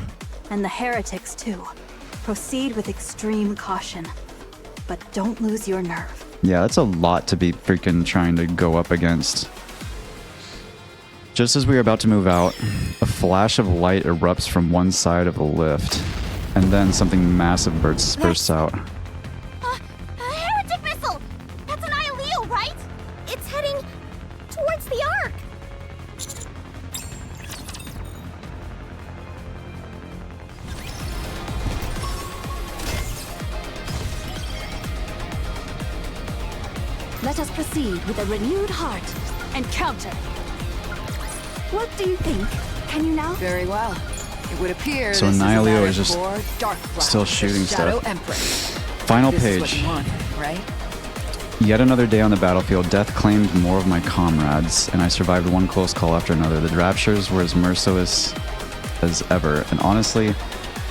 And the heretics too. Proceed with extreme caution. But don't lose your nerve. Yeah, that's a lot to be freaking trying to go up against. Just as we are about to move out, a flash of light erupts from one side of the lift, and then something massive bursts out. A heretic missile! That's an Ioleo, right? It's heading towards the Ark. Let us proceed with a renewed heart and counter. What do you think? Can you now? Very well. It would appear So this Nihilio is is just Darkflower, still shooting the Shadow stuff. Empress. Final This is what page. you want, right? Yet another day on the battlefield, death claimed more of my comrades, and I survived one close call after another. The raptures were as merciless as ever, and honestly,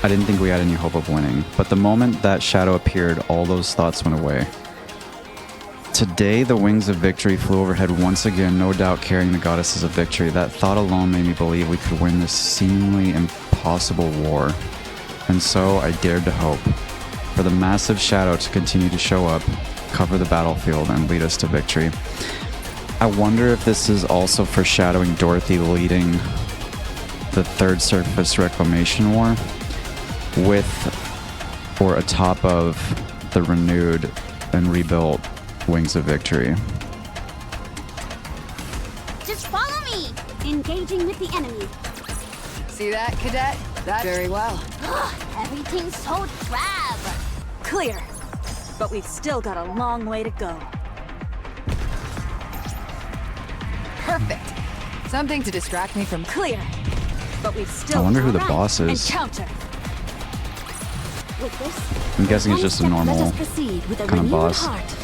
I didn't think we had any hope of winning. But the moment that shadow appeared, all those thoughts went away. Today, the wings of victory flew overhead once again, no doubt carrying the goddesses of victory. That thought alone made me believe we could win this seemingly impossible war. And so I dared to hope for the massive shadow to continue to show up, cover the battlefield, and lead us to victory. I wonder if this is also foreshadowing Dorothy leading the Third Surface Reclamation War with or atop of the renewed and rebuilt Wings of Victory. Just follow me! Engaging with the enemy. See that, Cadet? That very well. Ugh, everything's so drab. Clear. But we've still got a long way to go. Perfect. Something to distract me from Clear. But we've still I wonder who the Right. boss is. And counter. With this, I'm guessing it's just a normal Let us proceed with a kind of renewed boss. heart.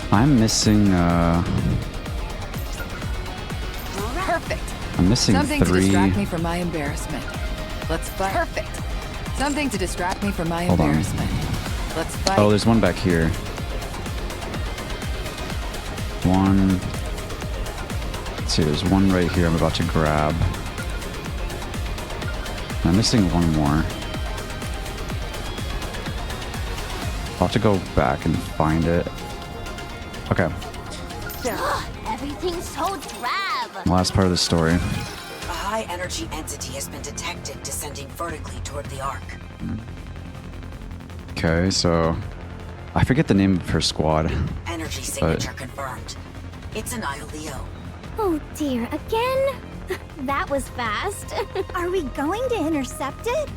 I'm missing Perfect. I'm missing Something to 3. distract me from my embarrassment. Let's fight. Perfect. Something to distract me from my Hold on. embarrassment. Let's fight. Oh, there's one back here. one. Let's see, there's one right here I'm about to grab. I'm missing one more. I'll have to go back and find it. Okay. Everything's so drab. Last part of the story. A high-energy entity has been detected descending vertically toward the Ark. Okay, so I forget the name of her squad. Energy signature confirmed. It's an Leo. Oh dear, again? That was fast. Are we going to intercept it?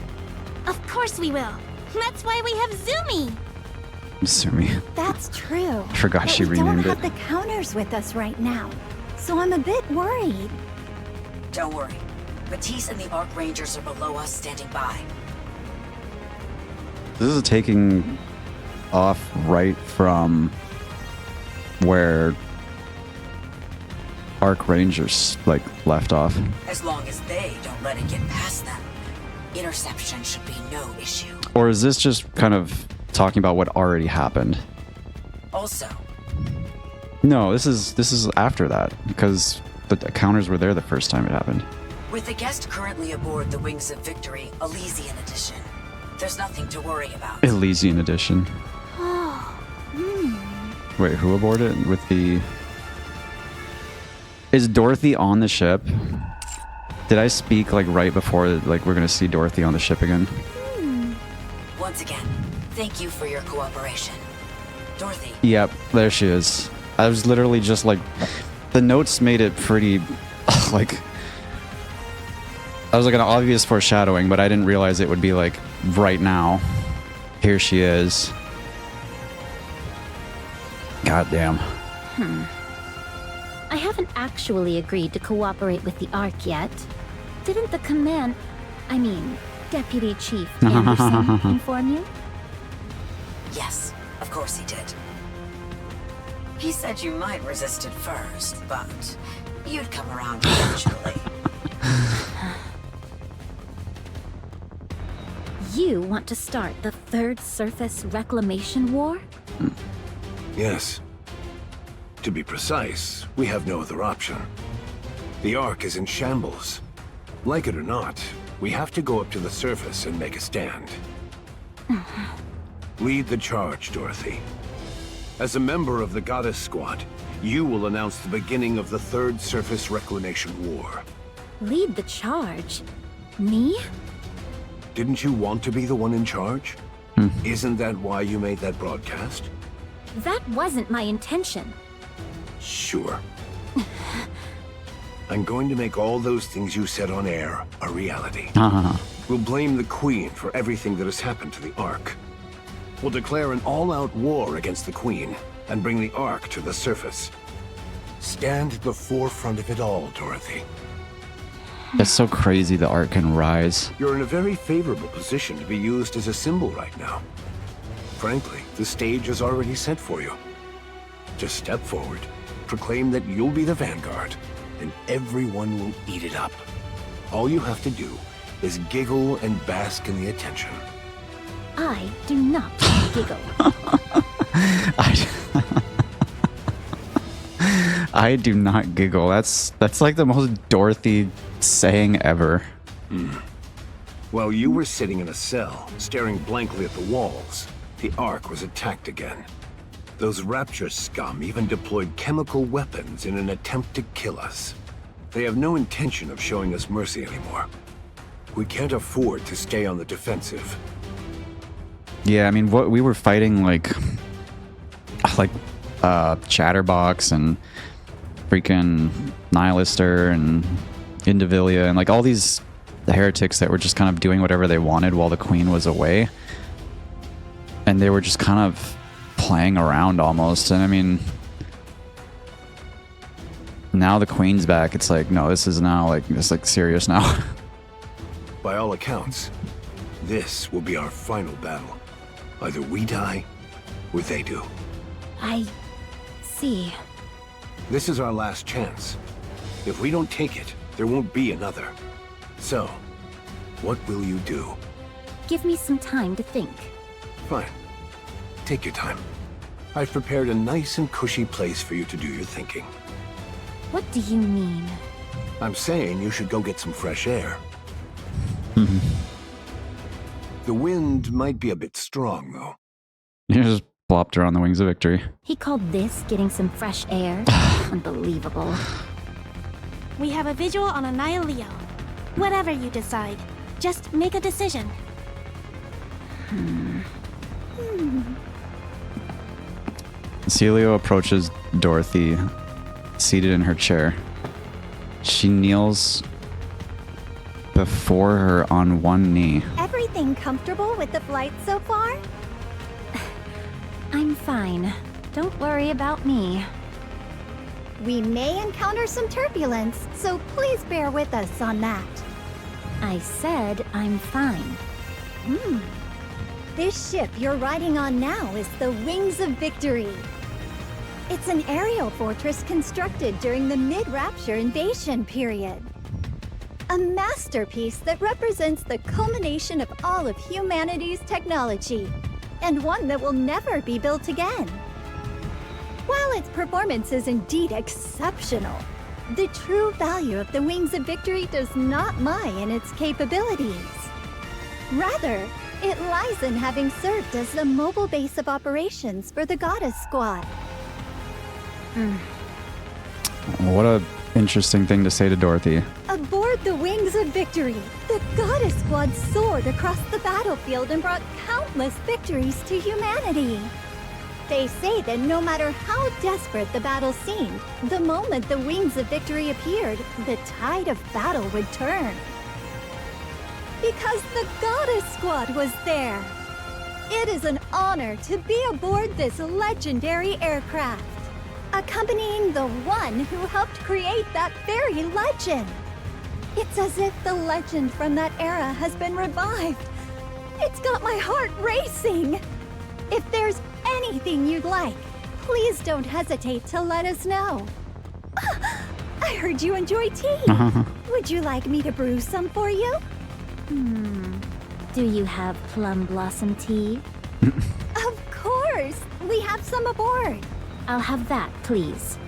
Of course we will. That's why we have Zumi. Sumi. That's true. I forgot she renamed We don't it. have the counters with us right now, so I'm a bit worried. Don't worry. Matisse and the Ark Rangers are below us, standing by. This is taking off right from where Arc Rangers like left off. As long as they don't let it get past them, interception should be no issue. Or is this just kind of talking about what already happened? Also, No, this is after that because the counters were there the first time it happened. with the guest currently aboard the Wings of Victory Elysian Edition, there's nothing to worry about. Elysian Edition. Wait, who aboarded it with the? Is Dorothy on the ship? Did I speak like right before like we're gonna see Dorothy on the ship again? Once again, thank you for your cooperation. Dorothy, Yep, there she is. I was literally just like, the notes made it pretty, like, I was like an obvious foreshadowing, but I didn't realize it would be like right now. Here she is. God damn. I haven't actually agreed to cooperate with the Ark yet. Didn't the Deputy Chief Anderson inform you? yes, of course he did. He said you might resist it first, but you'd come around eventually. You want to start the Third Surface Reclamation War? Yes. To be precise, we have no other option. The Ark is in shambles. Like it or not, we have to go up to the surface and make a stand. Lead the charge, Dorothy. As a member of the Goddess Squad, you will announce the beginning of the Third Surface Reclamation War. Lead the charge? Me? Didn't you want to be the one in charge? Isn't that why you made that broadcast? That wasn't my intention. Sure. I'm going to make all those things you said on air a reality. We'll blame the Queen for everything that has happened to the Ark. We'll declare an all-out war against the Queen and bring the Ark to the surface. Stand at the forefront of it all, Dorothy. It's so crazy the Ark can rise. You're in a very favorable position to be used as a symbol right now. Frankly, the stage is already set for you. Just step forward, proclaim that you'll be the vanguard, and everyone will eat it up. All you have to do is giggle and bask in the attention. I do not giggle. I do not giggle. That's like the most Dorothy saying ever. While you were sitting in a cell, staring blankly at the walls, the Ark was attacked again. Those Rapture scum even deployed chemical weapons in an attempt to kill us. They have no intention of showing us mercy anymore. We can't afford to stay on the defensive. Yeah, I mean, what we were fighting like Chatterbox and freaking Nihilister and Indivilia and like all these heretics that were just kind of doing whatever they wanted while the Queen was away. And they were just kind of playing around almost. And I mean, now the Queen's back. It's like, no, this is now like, it's like serious now. By all accounts, this will be our final battle. Either we die, or they do. I see. This is our last chance. If we don't take it, there won't be another. So, what will you do? Give me some time to think. Fine. Take your time. I've prepared a nice and cushy place for you to do your thinking. What do you mean? I'm saying you should go get some fresh air. The wind might be a bit strong, though. You just plopped her on the wings of victory. He called this getting some fresh air? Unbelievable. We have a visual on Annihilio. Whatever you decide, just make a decision. Celio approaches Dorothy, seated in her chair. She kneels before her on one knee. Everything comfortable with the flight so far? I'm fine. Don't worry about me. We may encounter some turbulence, so please bear with us on that. I said I'm fine. This ship you're riding on now is the Wings of Victory. It's an aerial fortress constructed during the mid-Rapture invasion period. A masterpiece that represents the culmination of all of humanity's technology, and one that will never be built again. While its performance is indeed exceptional, the true value of the Wings of Victory does not lie in its capabilities. Rather, it lies in having served as the mobile base of operations for the Goddess Squad. What a interesting thing to say to Dorothy. Aboard the Wings of Victory, the Goddess Squad soared across the battlefield and brought countless victories to humanity. They say that no matter how desperate the battle seemed, the moment the Wings of Victory appeared, the tide of battle would turn. Because the Goddess Squad was there. It is an honor to be aboard this legendary aircraft, accompanying the one who helped create that very legend. It's as if the legend from that era has been revived. It's got my heart racing. If there's anything you'd like, please don't hesitate to let us know. I heard you enjoy tea. Would you like me to brew some for you? Do you have plum blossom tea? Of course! We have some aboard. I'll have that, please.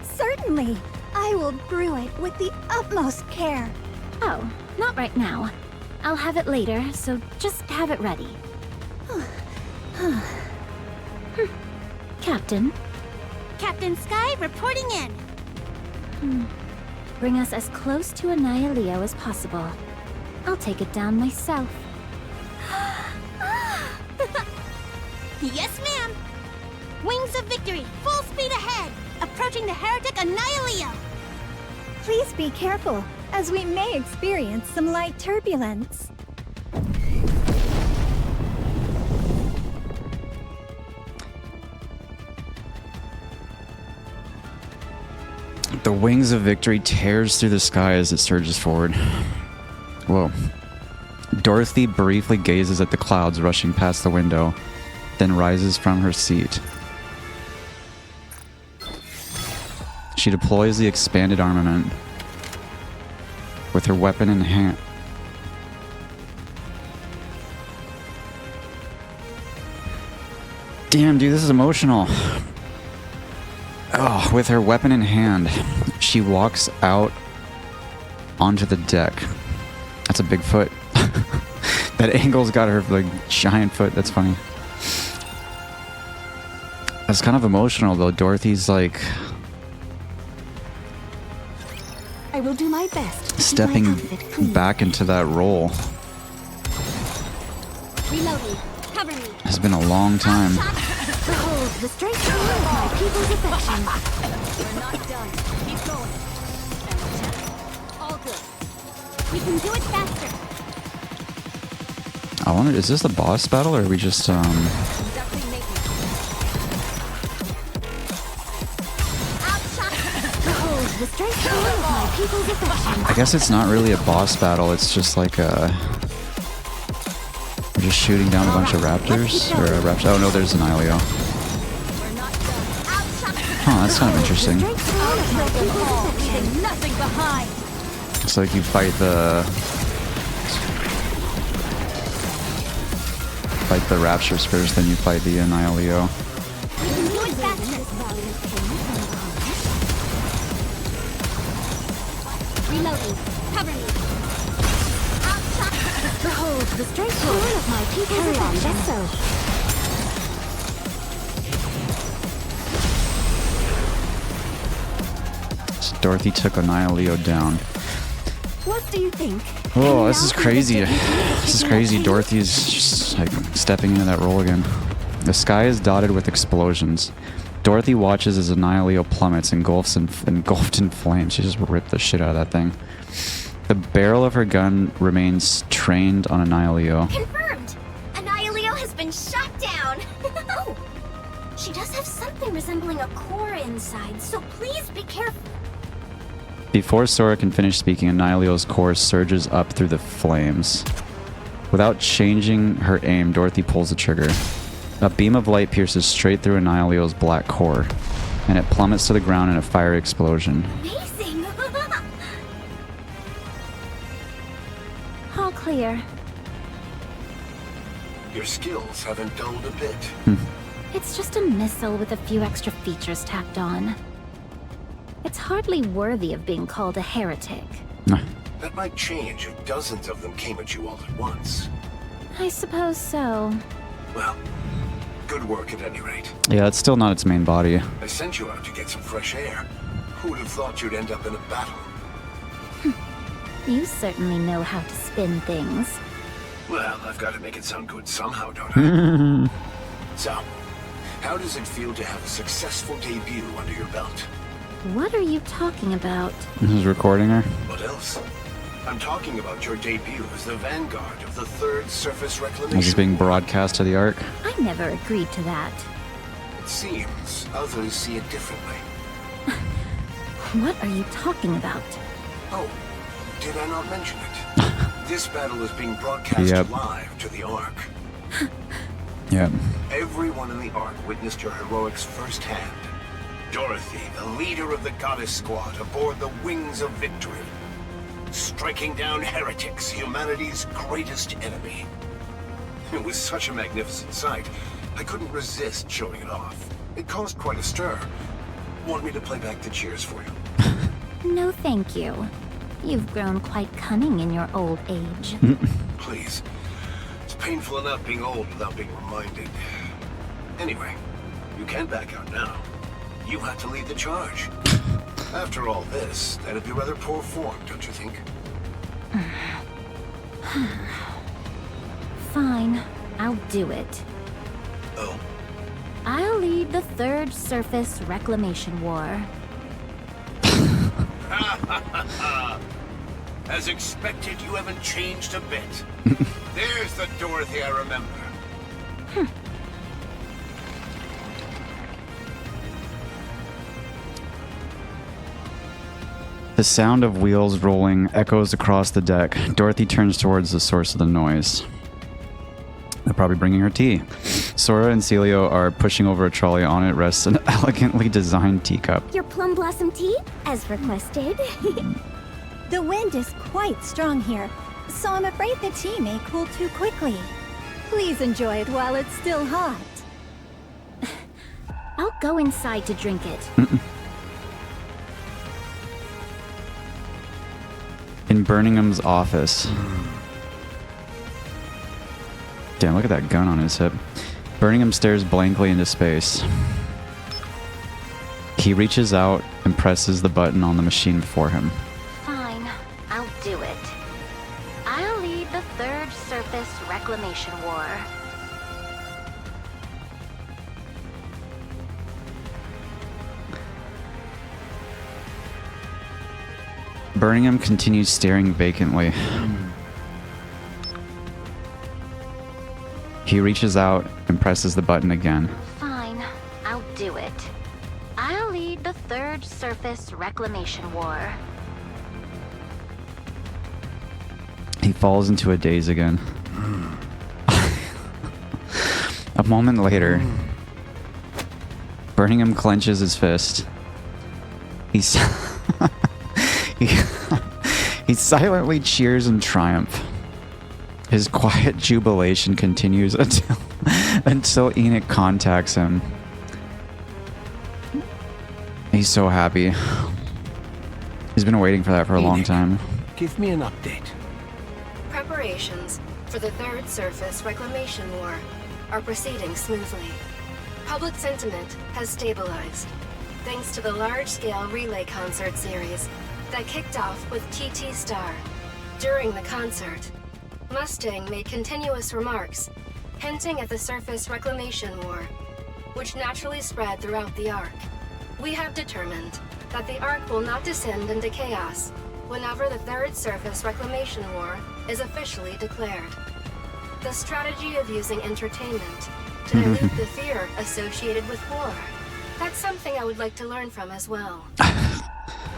Certainly. I will brew it with the utmost care. Oh, not right now. I'll have it later, so just have it ready. Captain? Captain Sky reporting in. Bring us as close to Annihilio as possible. I'll take it down myself. Yes, ma'am. Wings of Victory, full speed ahead. Approaching the heretic Annihilio. Please be careful, as we may experience some light turbulence. The Wings of Victory tears through the sky as it surges forward. Whoa. Dorothy briefly gazes at the clouds rushing past the window, then rises from her seat. She deploys the expanded armament with her weapon in hand. Damn, dude, this is emotional. Oh, with her weapon in hand, she walks out onto the deck. That's a big foot. That angle's got her like giant foot. That's funny. That's kind of emotional though. Dorothy's like I will do my best. stepping back into that role. Reloading. Cover me. It's been a long time. Behold the strength of my people's affection. We're not done. Keep going. All good. We can do it faster. I wonder, is this the boss battle or are we just I guess it's not really a boss battle, it's just like we're just shooting down a bunch of raptors or a raptor. Oh no, there's an Ilio. Huh, that's kind of interesting. It's like you fight the raptors first, then you fight the Annihilio. Behold, cover me. Behold, the strength line of my people. Carry on, just so. Dorothy took Annihilio down. What do you think? Oh, this is crazy. This is crazy. Dorothy's just like stepping into that role again. The sky is dotted with explosions. Dorothy watches as Annihilio plummets, engulfed in flames. She just ripped the shit out of that thing. The barrel of her gun remains trained on Annihilio. Confirmed! Annihilio has been shot down! Oh! She does have something resembling a core inside, so please be careful. Before Sora can finish speaking, Annihilio's core surges up through the flames. Without changing her aim, Dorothy pulls the trigger. A beam of light pierces straight through Annihilio's black core, and it plummets to the ground in a fiery explosion. Amazing! All clear. Your skills haven't dulled a bit. It's just a missile with a few extra features tacked on. It's hardly worthy of being called a heretic. That might change if dozens of them came at you all at once. I suppose so. Well, good work at any rate. Yeah, it's still not its main body. I sent you out to get some fresh air. Who would have thought you'd end up in a battle? You certainly know how to spin things. Well, I've got to make it sound good somehow, don't I? So, how does it feel to have a successful debut under your belt? What are you talking about? Who's recording her? What else? I'm talking about your debut as the vanguard of the 3rd Surface Reclamation. Is this being broadcast to the Ark? I never agreed to that. It seems others see it differently. What are you talking about? Oh, did I not mention it? This battle is being broadcast live to the Ark. Yep. Everyone in the Ark witnessed your heroics firsthand. Dorothy, the leader of the Goddess Squad aboard the Wings of Victory. Striking down heretics, humanity's greatest enemy. It was such a magnificent sight, I couldn't resist showing it off. It caused quite a stir. Want me to play back the cheers for you? No, thank you. You've grown quite cunning in your old age. Please. It's painful enough being old without being reminded. Anyway, you can back out now. You had to lead the charge. After all this, that'd be rather poor form, don't you think? Fine, I'll do it. Oh? I'll lead the 3rd Surface Reclamation War. As expected, you haven't changed a bit. There's the Dorothy I remember. The sound of wheels rolling echoes across the deck. Dorothy turns towards the source of the noise. They're probably bringing her tea. Sora and Celio are pushing over a trolley. On it rests an elegantly designed teacup. Your plum blossom tea, as requested. The wind is quite strong here, so I'm afraid the tea may cool too quickly. Please enjoy it while it's still hot. I'll go inside to drink it. In Birmingham's office. Damn, look at that gun on his hip. Birmingham stares blankly into space. He reaches out and presses the button on the machine before him. Fine, I'll do it. I'll lead the 3rd Surface Reclamation War. Birmingham continues staring vacantly. He reaches out and presses the button again. Fine, I'll do it. I'll lead the 3rd Surface Reclamation War. He falls into a daze again. A moment later, Birmingham clenches his fist. He silently cheers in triumph. His quiet jubilation continues until Enoch contacts him. He's so happy. He's been waiting for that for a long time. Give me an update. Preparations for the Third Surface Reclamation War are proceeding smoothly. Public sentiment has stabilized, thanks to the large-scale relay concert series that kicked off with TT Star. During the concert, Mustang made continuous remarks, hinting at the Surface Reclamation War, which naturally spread throughout the Ark. We have determined that the Ark will not descend into chaos whenever the Third Surface Reclamation War is officially declared. The strategy of using entertainment to dilute the fear associated with war, that's something I would like to learn from as well.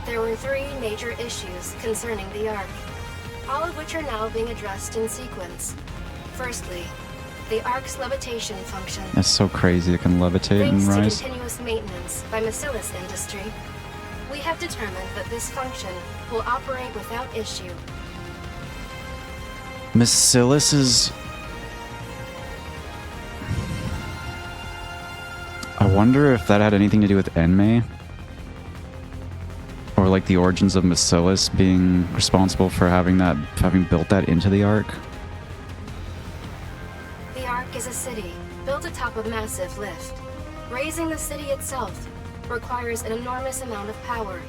There were 3 major issues concerning the Ark, all of which are now being addressed in sequence. Firstly, the Ark's levitation function. That's so crazy, it can levitate and Thanks rise. to continuous maintenance by Macillus Industry, we have determined that this function will operate without issue. Macillus is... I wonder if that had anything to do with Enmei? Or like the origins of Macillus being responsible for having built that into the Ark? The Ark is a city built atop a massive lift. Raising the city itself requires an enormous amount of power.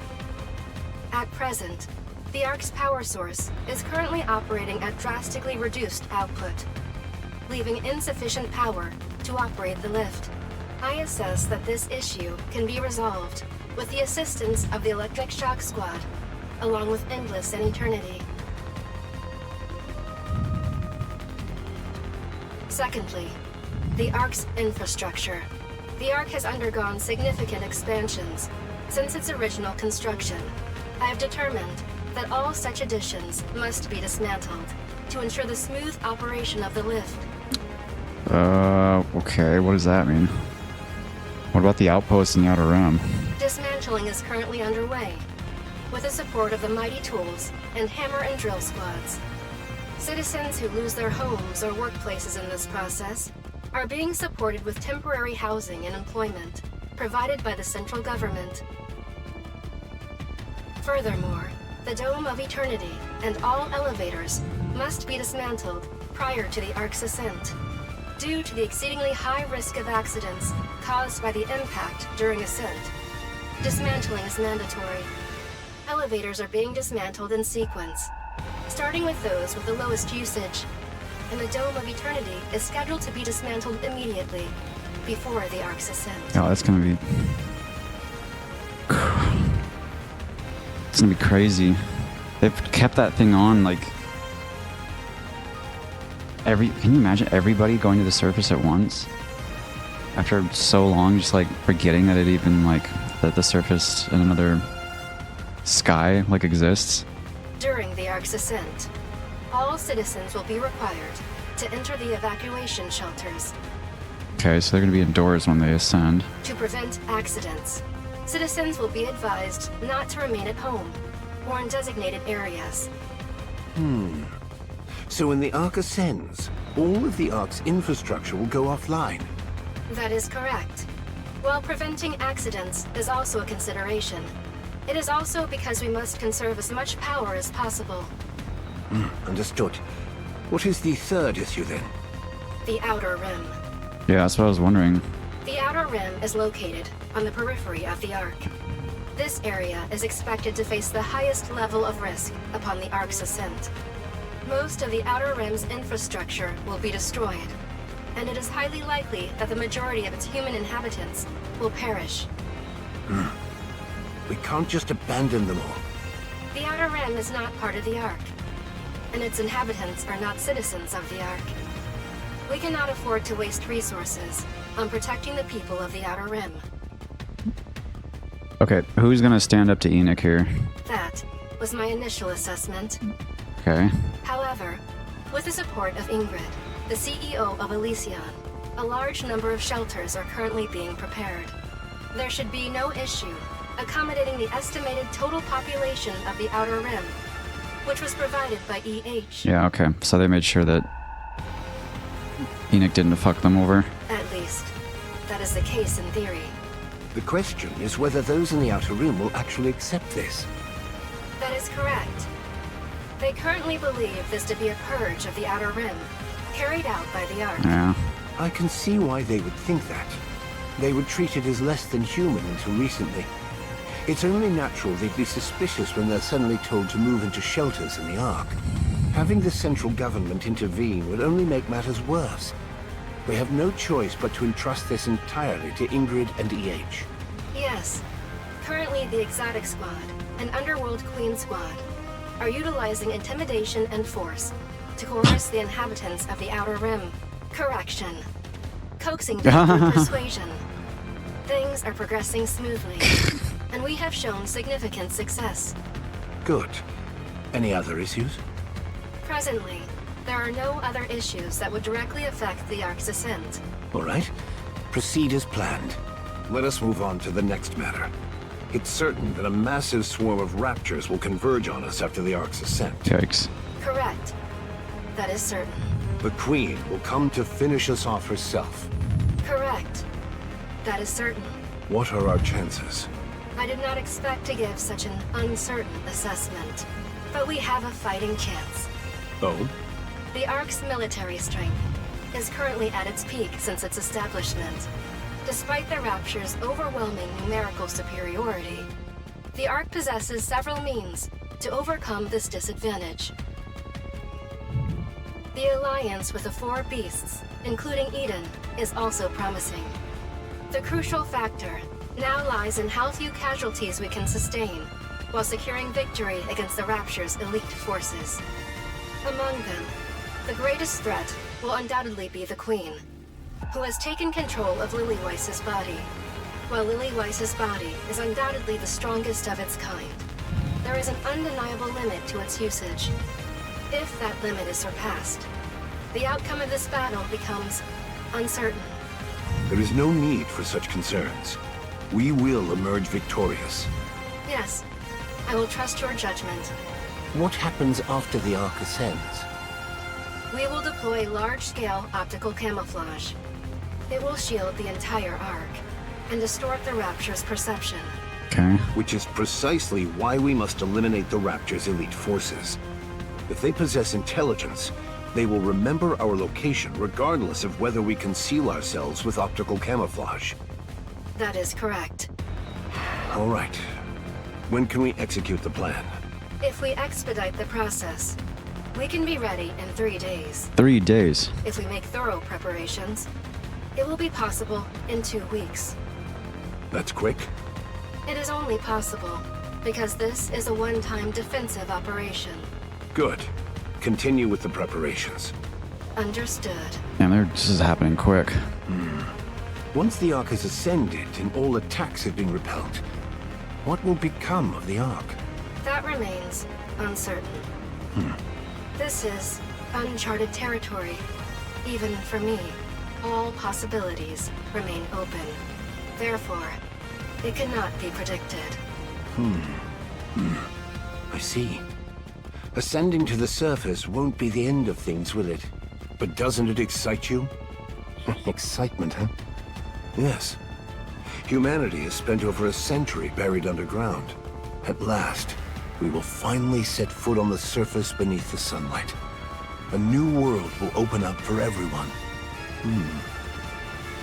At present, the Ark's power source is currently operating at drastically reduced output, leaving insufficient power to operate the lift. I assess that this issue can be resolved with the assistance of the Electric Shock Squad, along with Endless and Eternity. Secondly, the Ark's infrastructure. The Ark has undergone significant expansions since its original construction. I have determined that all such additions must be dismantled to ensure the smooth operation of the lift. Okay, what does that mean? What about the outposts in the Outer Rim? Dismantling is currently underway, with the support of the Mighty Tools and Hammer and Drill squads. Citizens who lose their homes or workplaces in this process are being supported with temporary housing and employment provided by the central government. Furthermore, the Dome of Eternity and all elevators must be dismantled prior to the Ark's ascent. Due to the exceedingly high risk of accidents caused by the impact during ascent, dismantling is mandatory. Elevators are being dismantled in sequence, starting with those with the lowest usage, and the Dome of Eternity is scheduled to be dismantled immediately before the Ark's ascent. Oh, that's gonna be... It's gonna be crazy. They've kept that thing on, like... Can you imagine everybody going to the surface at once? After so long, just like forgetting that it even, like, that the surface in another sky, like, exists? During the Ark's ascent, all citizens will be required to enter the evacuation shelters. Okay, so they're gonna be indoors when they ascend. To prevent accidents, citizens will be advised not to remain at home or in designated areas. So when the Ark ascends, all of the Ark's infrastructure will go offline. That is correct. While preventing accidents is also a consideration, it is also because we must conserve as much power as possible. Understood. What is the third issue then? The Outer Rim. Yeah, that's what I was wondering. The Outer Rim is located on the periphery of the Ark. This area is expected to face the highest level of risk upon the Ark's ascent. Most of the Outer Rim's infrastructure will be destroyed, and it is highly likely that the majority of its human inhabitants will perish. We can't just abandon them all. The Outer Rim is not part of the Ark, and its inhabitants are not citizens of the Ark. We cannot afford to waste resources on protecting the people of the Outer Rim. Okay, who's gonna stand up to Enoch here? That was my initial assessment. Okay. However, with the support of Ingrid, the CEO of Elysion, a large number of shelters are currently being prepared. There should be no issue accommodating the estimated total population of the Outer Rim, which was provided by EH. Yeah, okay. So they made sure that Enoch didn't fuck them over. At least, that is the case in theory. The question is whether those in the Outer Rim will actually accept this. That is correct. They currently believe this to be a purge of the Outer Rim, carried out by the Ark. Yeah. I can see why they would think that. They would treat it as less than human until recently. It's only natural they'd be suspicious when they're suddenly told to move into shelters in the Ark. Having the central government intervene would only make matters worse. We have no choice but to entrust this entirely to Ingrid and EH. Yes. Currently, the Exotic Squad and Underworld Queen Squad are utilizing intimidation and force to coerce the inhabitants of the Outer Rim. Correction. Coaxing them through persuasion. Things are progressing smoothly, and we have shown significant success. Good. Any other issues? Presently, there are no other issues that would directly affect the Ark's ascent. All right. Proceed as planned. Let us move on to the next matter. It's certain that a massive swarm of raptors will converge on us after the Ark's ascent. Yikes. Correct. That is certain. The Queen will come to finish us off herself. Correct. That is certain. What are our chances? I did not expect to give such an uncertain assessment, but we have a fighting chance. Oh? The Ark's military strength is currently at its peak since its establishment. Despite the Rapture's overwhelming numerical superiority, the Ark possesses several means to overcome this disadvantage. The alliance with the four beasts, including Eden, is also promising. The crucial factor now lies in how few casualties we can sustain while securing victory against the Rapture's elite forces. Among them, the greatest threat will undoubtedly be the Queen, who has taken control of Lilyweiss's body. While Lilyweiss's body is undoubtedly the strongest of its kind, there is an undeniable limit to its usage. If that limit is surpassed, the outcome of this battle becomes uncertain. There is no need for such concerns. We will emerge victorious. Yes, I will trust your judgment. What happens after the Ark ascends? We will deploy large-scale optical camouflage. It will shield the entire Ark and distort the Rapture's perception. Okay. Which is precisely why we must eliminate the Rapture's elite forces. If they possess intelligence, they will remember our location regardless of whether we conceal ourselves with optical camouflage. That is correct. All right. When can we execute the plan? If we expedite the process, we can be ready in 3 days. 3 days. If we make thorough preparations, it will be possible in 2 weeks. That's quick. It is only possible because this is a one-time defensive operation. Good. Continue with the preparations. Understood. Damn, this is happening quick. Once the Ark has ascended and all attacks have been repelled, what will become of the Ark? That remains uncertain. This is uncharted territory. Even for me, all possibilities remain open. Therefore, it cannot be predicted. I see. Ascending to the surface won't be the end of things, will it? But doesn't it excite you? Excitement, huh? Yes. Humanity has spent over a century buried underground. At last, we will finally set foot on the surface beneath the sunlight. A new world will open up for everyone.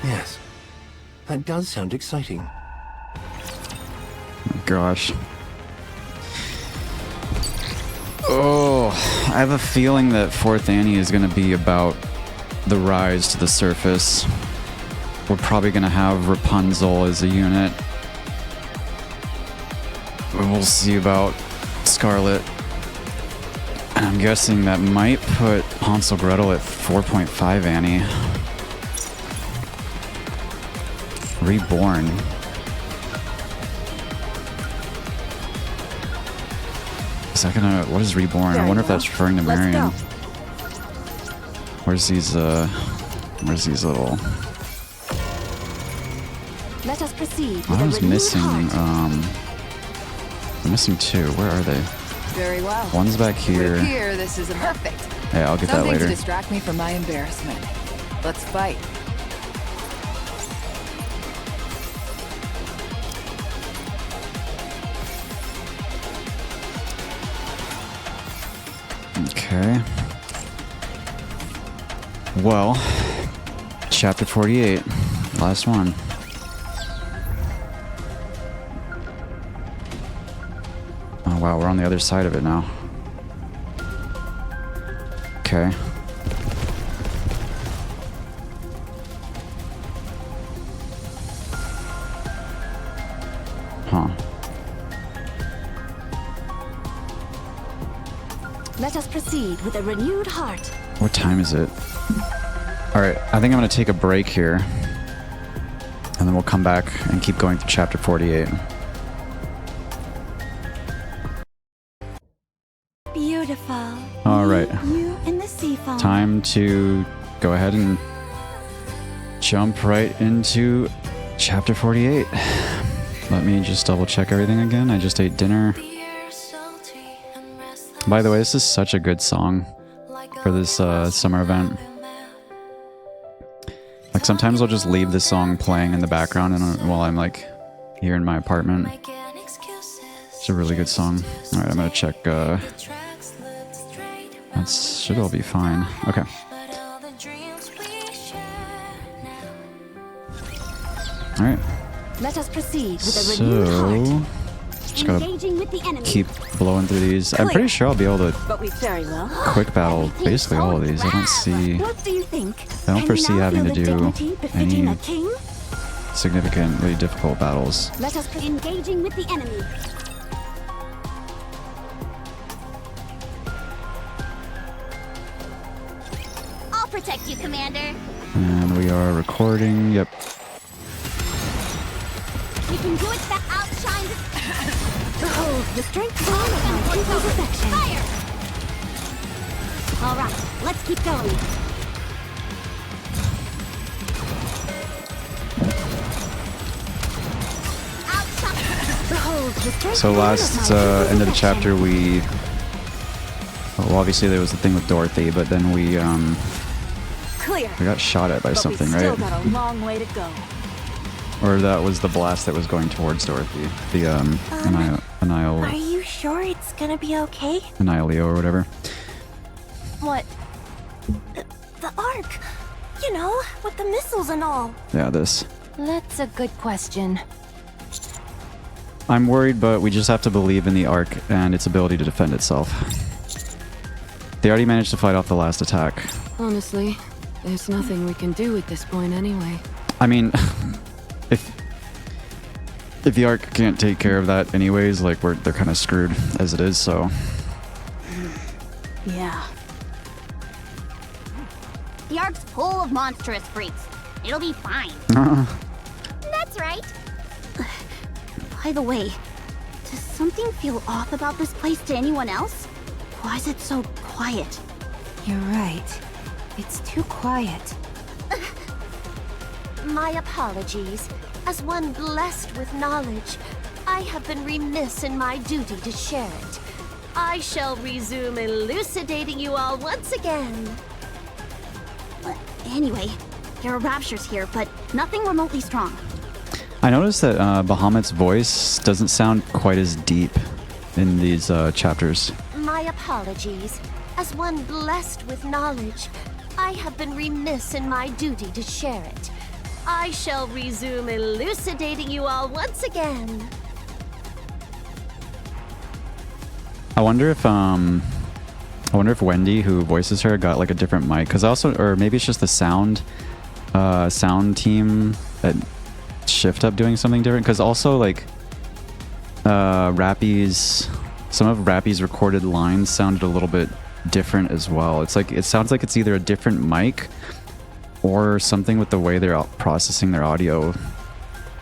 Yes. That does sound exciting. Gosh. Oh, I have a feeling that 4th Annie is going to be about the rise to the surface. We're probably going to have Rapunzel as a unit. We'll see about Scarlet. And I'm guessing that might put Hansel Gretel at 4.5 Annie. Reborn. Is that gonna... What is Reborn? I wonder if that's referring to Marion. Where's these little... Let us proceed. I was missing, I'm missing 2. Where are they? Very well. One's back here. Here, this is perfect. Yeah, I'll get that later. Something to distract me from my embarrassment. Let's fight. Well, chapter 48, last one. Oh wow, we're on the other side of it now. Okay. Huh. Let us proceed with a renewed heart. What time is it? Alright, I think I'm going to take a break here. And then we'll come back and keep going through chapter 48. Beautiful. Alright. You and the sea foam. Time to go ahead and jump right into chapter 48. Let me just double check everything again. I just ate dinner. By the way, this is such a good song for this summer event. Like sometimes I'll just leave this song playing in the background and while I'm like here in my apartment. It's a really good song. Alright, I'm gonna check. That should all be fine. Okay. Alright. Let us proceed with a renewed heart. So, just gotta keep blowing through these. I'm pretty sure I'll be able to But we very well. quick battle basically all of these. I don't see. What do you think? I don't foresee having to do any a king? significantly difficult battles. Let us engaging with the enemy. I'll protect you, Commander. And we are recording. Yep. You can do it that outshine the... Behold, the strength of our equal perfection. Fire! All right, let's keep going. Behold, the strength So last end of the chapter, we. Well, obviously there was the thing with Dorothy, but then we Clear. we got shot at by But something, we still right? got a long way to go. Or that was the blast that was going towards Dorothy. The Are you sure it's gonna be okay? Annihilio or whatever. What? The Ark. You know, with the missiles and all. Yeah, this. That's a good question. I'm worried, but we just have to believe in the Ark and its ability to defend itself. They already managed to fight off the last attack. Honestly, there's nothing we can do at this point anyway. I mean, if the Ark can't take care of that anyways, like they're kind of screwed as it is, so. Yeah. The Ark's full of monstrous freaks. It'll be fine. That's right. By the way, does something feel off about this place to anyone else? Why is it so quiet? You're right. It's too quiet. My apologies. As one blessed with knowledge, I have been remiss in my duty to share it. I shall resume elucidating you all once again. Anyway, there are raptures here, but nothing remotely strong. I noticed that Bahamut's voice doesn't sound quite as deep in these chapters. My apologies. As one blessed with knowledge, I have been remiss in my duty to share it. I shall resume elucidating you all once again. I wonder if Wendy, who voices her, got like a different mic, because or maybe it's just the sound team at Shift Up doing something different. Because also like Rappy's, some of Rappy's recorded lines sounded a little bit different as well. It's like it sounds like it's either a different mic or something with the way they're processing their audio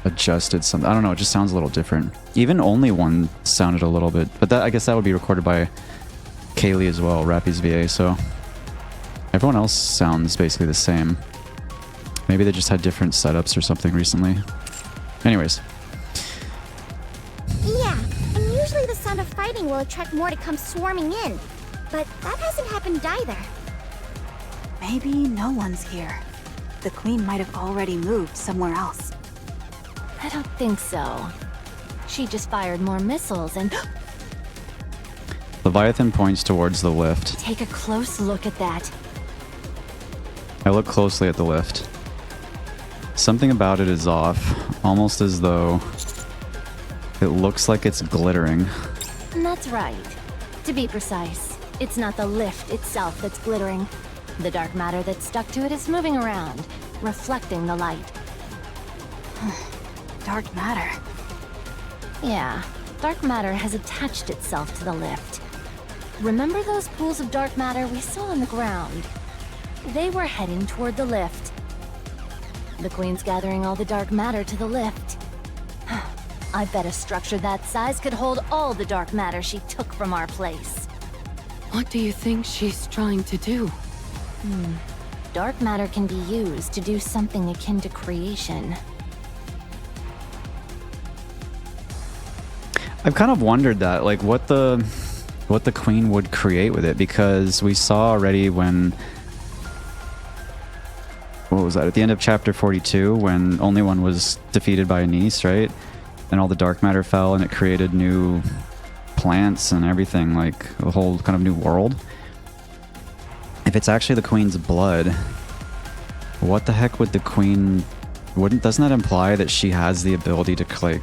adjusted something. I don't know, it just sounds a little different. Even Only One sounded a little bit, but that, I guess that would be recorded by Kaylee as well, Rappy's VA, so everyone else sounds basically the same. Maybe they just had different setups or something recently. Anyways. Yeah, and usually the sound of fighting will attract more to come swarming in. But that hasn't happened either. Maybe no one's here. The Queen might have already moved somewhere else. I don't think so. She just fired more missiles and... Leviathan points towards the lift. Take a close look at that. I look closely at the lift. Something about it is off, almost as though it looks like it's glittering. That's right. To be precise, it's not the lift itself that's glittering. The dark matter that's stuck to it is moving around, reflecting the light. Dark matter. Yeah, dark matter has attached itself to the lift. Remember those pools of dark matter we saw on the ground? They were heading toward the lift. The Queen's gathering all the dark matter to the lift. I bet a structure that size could hold all the dark matter she took from our place. What do you think she's trying to do? Dark matter can be used to do something akin to creation. I've kind of wondered that, like what the Queen would create with it, because we saw already when, what was that, at the end of chapter 42, when only one was defeated by Anise, right? And all the dark matter fell and it created new plants and everything, like a whole kind of new world. If it's actually the Queen's blood, what the heck would the Queen... doesn't that imply that she has the ability to, like,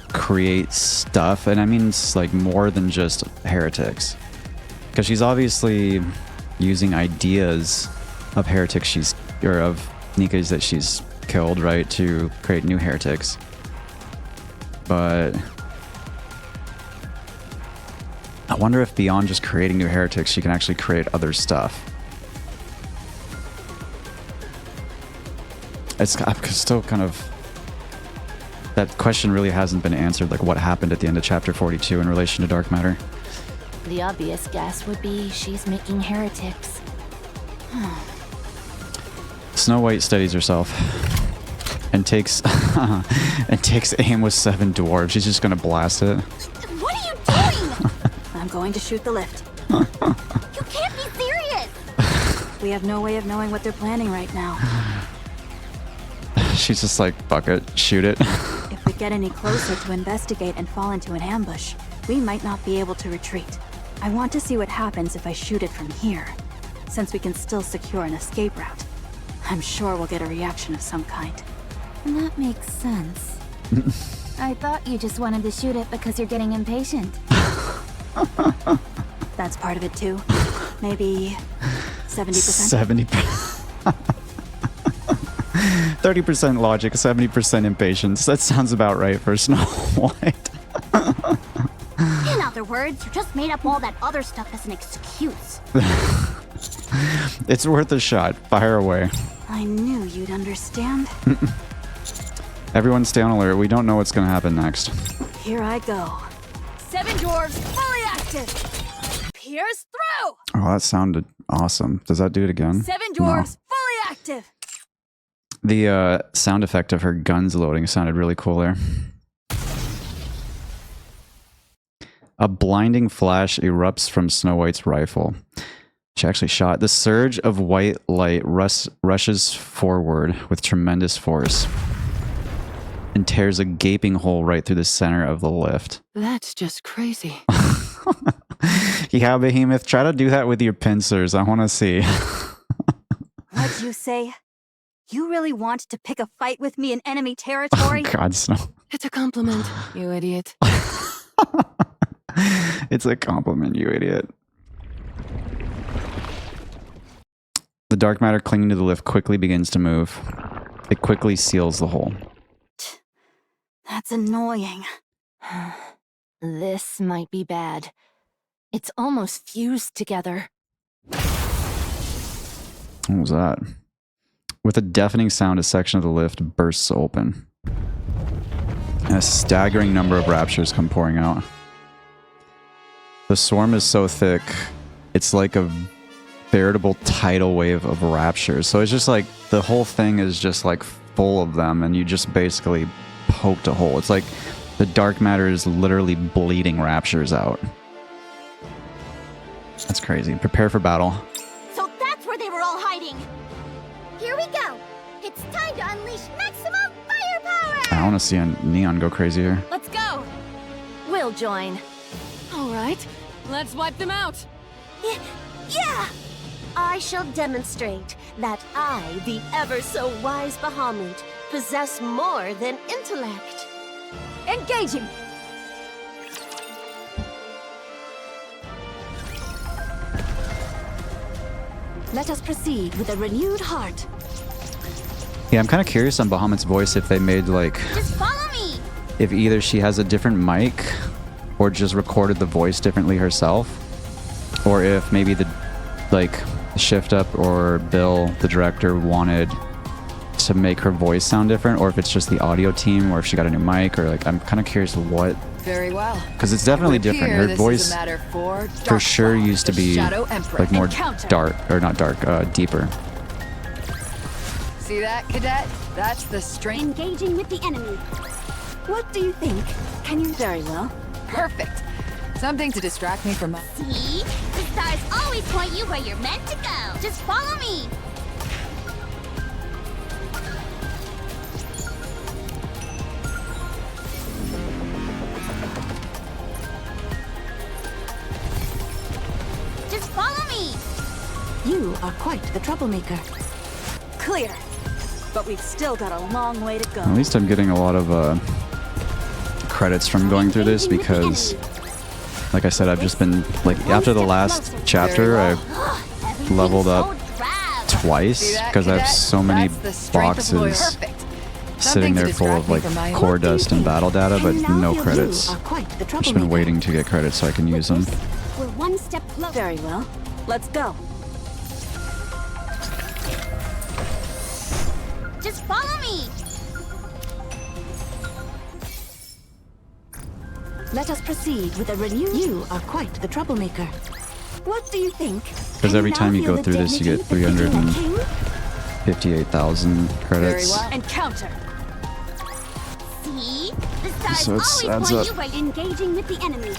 create stuff? And I mean, it's like more than just heretics. Because she's obviously using ideas of heretics or of Nikke's that she's killed, right, to create new heretics. But I wonder if beyond just creating new heretics, she can actually create other stuff. I'm still kind of... That question really hasn't been answered, like what happened at the end of chapter 42 in relation to dark matter. The obvious guess would be she's making heretics. Snow White steadies herself and takes aim with 7 dwarves. She's just gonna blast it. What are you doing? I'm going to shoot the lift. You can't be serious! We have no way of knowing what they're planning right now. She's just like, fuck it, shoot it. If we get any closer to investigate and fall into an ambush, we might not be able to retreat. I want to see what happens if I shoot it from here, since we can still secure an escape route. I'm sure we'll get a reaction of some kind. That makes sense. I thought you just wanted to shoot it because you're getting impatient. That's part of it too. Maybe 70%? 70%. 30% logic, 70% impatience. That sounds about right for Snow White. In other words, you just made up all that other stuff as an excuse. It's worth a shot. Fire away. I knew you'd understand. Everyone stay on alert. We don't know what's going to happen next. Here I go. 7 dwarves fully active. Pierce through. Oh, that sounded awesome. Does that do it again? 7 dwarves fully active. The sound effect of her guns loading sounded really cool there. A blinding flash erupts from Snow White's rifle. She actually shot. The surge of white light rushes forward with tremendous force and tears a gaping hole right through the center of the lift. That's just crazy. Yeah, Behemoth, try to do that with your pincers. I want to see. What'd you say? You really want to pick a fight with me in enemy territory? Oh, God, Snow. It's a compliment, you idiot. It's a compliment, you idiot. The dark matter clinging to the lift quickly begins to move. It quickly seals the hole. That's annoying. This might be bad. It's almost fused together. What was that? With a deafening sound, a section of the lift bursts open. And a staggering number of raptures come pouring out. The swarm is so thick, it's like a veritable tidal wave of raptures. So it's just like, the whole thing is just like full of them, and you just basically poked a hole. It's like the dark matter is literally bleeding raptures out. That's crazy. Prepare for battle. So that's where they were all hiding. Here we go. It's time to unleash maximum firepower. I want to see a Neon go crazy here. Let's go! We'll join. All right, let's wipe them out. Yeah. I shall demonstrate that I, the ever-so-wise Bahamut, possess more than intellect. Engaging! Let us proceed with a renewed heart. Yeah, I'm kind of curious on Bahamut's voice if they made like... Just follow me! If either she has a different mic or just recorded the voice differently herself. Or if maybe the like Shift Up or Bill, the director, wanted to make her voice sound different, or if it's just the audio team, or if she got a new mic, or like I'm kind of curious what. Very well. Because it's definitely different. Her voice for sure used to be like more dark, or not dark, deeper. See that, Cadet? That's the strength. Engaging with the enemy. What do you think? Can you very well? Perfect. Something to distract me from my... See? The stars always point you where you're meant to go. Just follow me. Just follow me. You are quite the troublemaker. Clear. But we've still got a long way to go. At least I'm getting a lot of credits from going through this because, like I said, I've just been like after the last chapter, I leveled up twice because I have so many boxes sitting there full of like core dust and battle data, but no credits. I've just been waiting to get credits so I can use them. We're one step closer. Very well. Let's go. Just follow me. Let us proceed with a renewed... You are quite the troublemaker. What do you think? Because every time you go through this, you get 358,000 credits. Very well. Encounter. See? The stars So it's always adds point up. you by engaging with the enemy.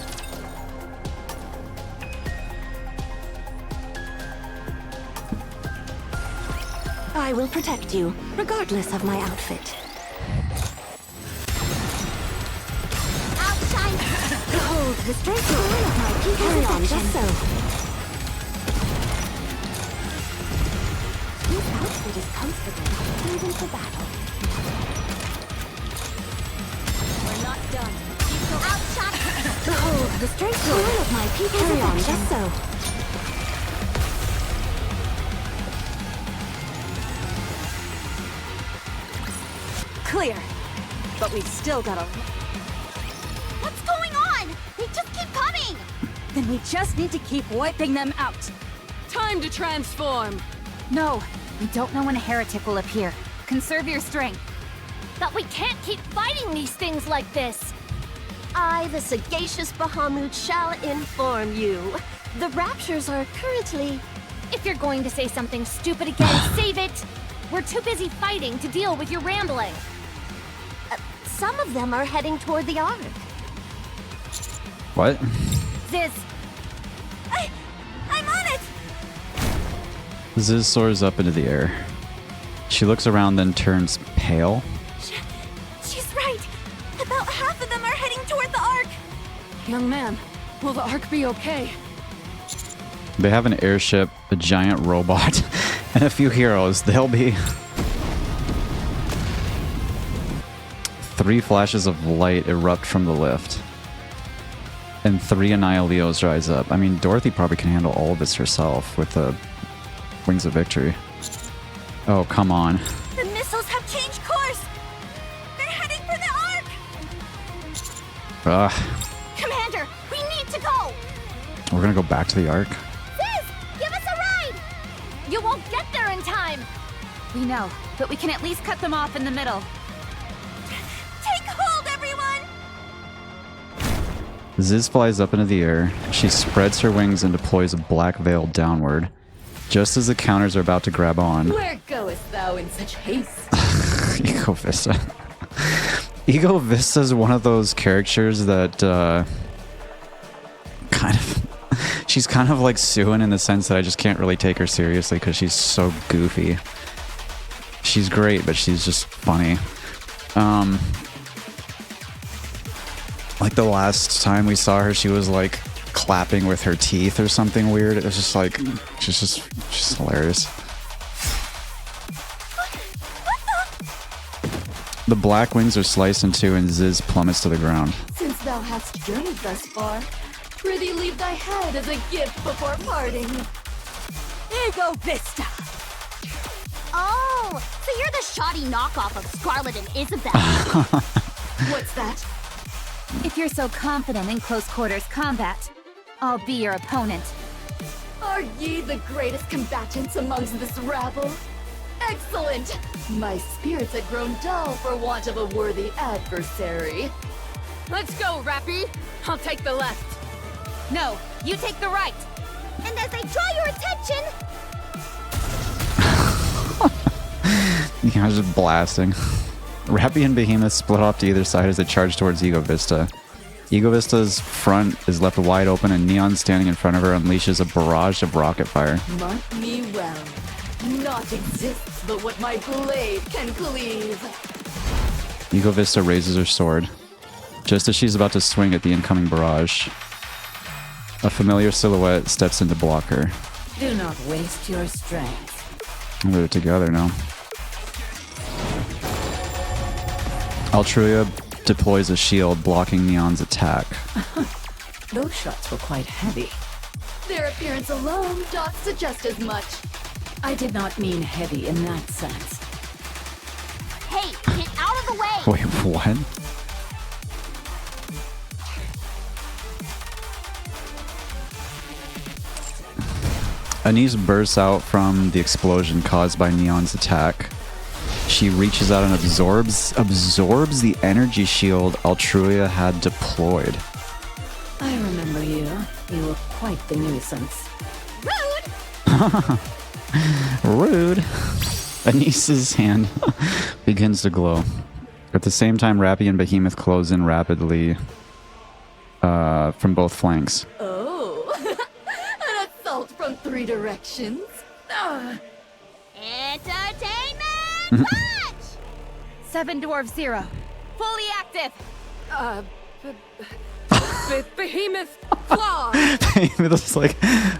I will protect you, regardless of my outfit. Outshine. Behold the strength of my people. Carry on, just so. This outfit is comfortable, even for battle. We're not done. Outshine. Behold the strength of my people. Carry on, just so. Clear. But we've still got a... What's going on? They just keep coming. Then we just need to keep wiping them out. Time to transform. No, we don't know when a heretic will appear. Conserve your strength. But we can't keep fighting these things like this. I, the sagacious Bahamut, shall inform you. The raptures are currently... If you're going to say something stupid again, save it. We're too busy fighting to deal with your rambling. Some of them are heading toward the Ark. What? Ziz, I'm on it! Ziz soars up into the air. She looks around, then turns pale. She's right. About half of them are heading toward the Ark. Young man, will the Ark be okay? They have an airship, a giant robot, and a few heroes. They'll be... 3 flashes of light erupt from the lift. And 3 Annihileos rise up. I mean, Dorothy probably can handle all of this herself with the Wings of Victory. Oh, come on. The missiles have changed course. They're heading for the Ark. Ugh. Commander, we need to go. We're gonna go back to the Ark. Ziz, give us a ride. you won't get there in time. We know, but we can at least cut them off in the middle. Take hold, everyone. Ziz flies up into the air. She spreads her wings and deploys a black veil downward. Just as the counters are about to grab on... Where goest thou in such haste? Ego Vista. Ego Vista is one of those characters that she's kind of like Suin in the sense that I just can't really take her seriously because she's so goofy. She's great, but she's just funny. Like the last time we saw her, she was like clapping with her teeth or something weird. It was just like, she's just hilarious. The black wings are sliced in two and Ziz plummets to the ground. Since thou hast journeyed thus far, prithee leave thy head as a gift before parting. Ego Vista! Oh, so you're the shoddy knockoff of Scarlet and Isabel. What's that? If you're so confident in close quarters combat, I'll be your opponent. Are ye the greatest combatants amongst this rabble? Excellent! My spirits had grown dull for want of a worthy adversary. Let's go, Rappy! I'll take the left. No, you take the right. And as I draw your attention... Yeah, just blasting. Rappy and Behemoth split off to either side as they charge towards Ego Vista. Ego Vista's front is left wide open and Neon standing in front of her unleashes a barrage of rocket fire. Mark me well. Naught exists but what my blade can cleave. Ego Vista raises her sword. Just as she's about to swing at the incoming barrage, a familiar silhouette steps in to block her. Do not waste your strength. They're together now. Altruia deploys a shield, blocking Neon's attack. Those shots were quite heavy. Their appearance alone doth suggest as much. I did not mean heavy in that sense. Hey, get out of the way! Wait, what? Anise bursts out from the explosion caused by Neon's attack. She reaches out and absorbs the energy shield Altruia had deployed. I remember you. You were quite the nuisance. Rude. Anise's hand begins to glow. At the same time, Rappy and Behemoth close in rapidly from both flanks. Oh, an assault from 3 directions. Entertainment punch! 7 Dwarf 0. Fully active! Behemoth claw! Behemoth was like,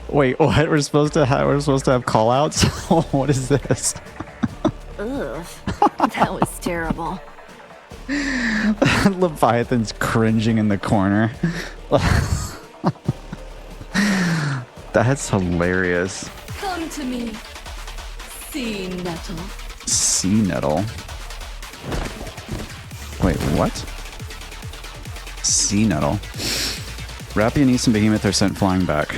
wait, what? We're supposed to have call outs? What is this? Ugh. That was terrible. Leviathan's cringing in the corner. That's hilarious. Come to me, sea nettle. Sea nettle? Wait, what? Sea nettle. Rappy, Anise, and Behemoth are sent flying back.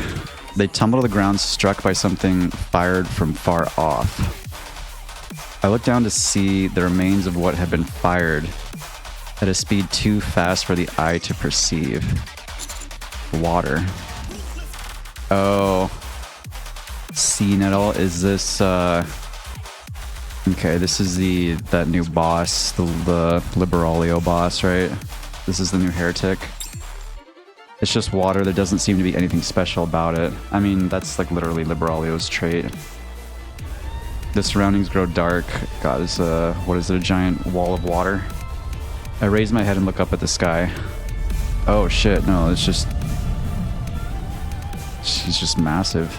They tumble to the ground, struck by something fired from far off. I look down to see the remains of what had been fired at a speed too fast for the eye to perceive. Water. Oh. Sea nettle. Is this, okay, this is that new boss, the Liberalio boss, right? This is the new heretic. It's just water. There doesn't seem to be anything special about it. I mean, that's like literally Liberalio's trait. The surroundings grow dark. God, is what is it, a giant wall of water? I raise my head and look up at the sky. Oh shit, no, it's just... She's just massive.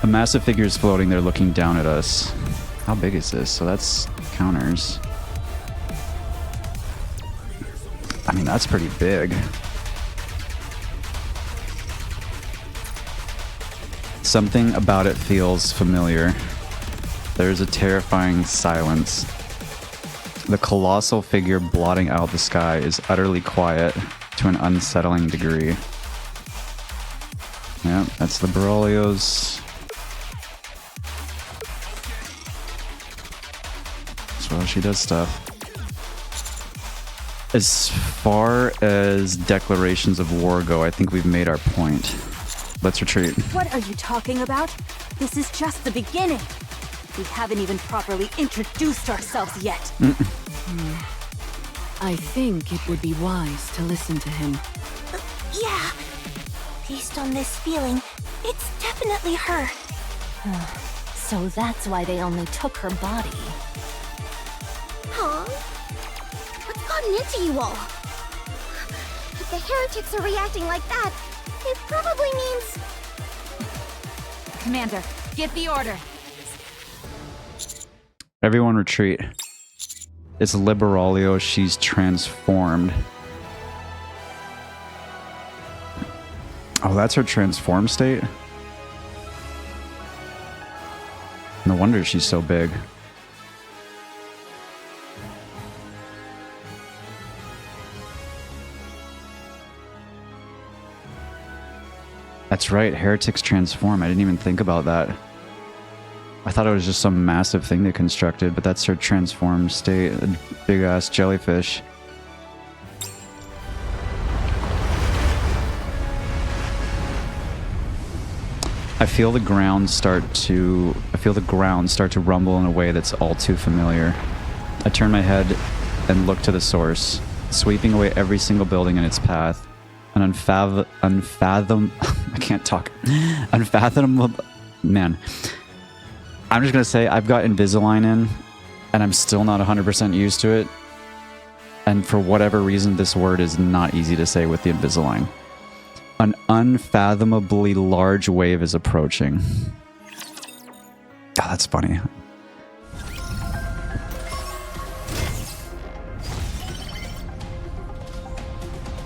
A massive figure is floating there looking down at us. How big is this? So that's counters. I mean, that's pretty big. Something about it feels familiar. There's a terrifying silence. The colossal figure blotting out the sky is utterly quiet to an unsettling degree. Yeah, that's the Berolio's. That's why she does stuff. As far as declarations of war go, I think we've made our point. Let's retreat. What are you talking about? This is just the beginning. We haven't even properly introduced ourselves yet. I think it would be wise to listen to him. Yeah. Based on this feeling, it's definitely her. So that's why they only took her body. Huh? What's gotten into you all? If the heretics are reacting like that, It probably means... Commander, give the order. Everyone retreat. It's Liberalio. She's transformed. Oh, that's her transform state? No wonder she's so big. That's right, heretics transform. I didn't even think about that. I thought it was just some massive thing they constructed, but that's her transformed state. A big ass jellyfish. I feel the ground start to rumble in a way that's all too familiar. I turn my head and look to the source, sweeping away every single building in its path. An unfathomable, man. I'm just gonna say I've got Invisalign in, and I'm still not 100% used to it. And for whatever reason, this word is not easy to say with the Invisalign. An unfathomably large wave is approaching. Oh, that's funny.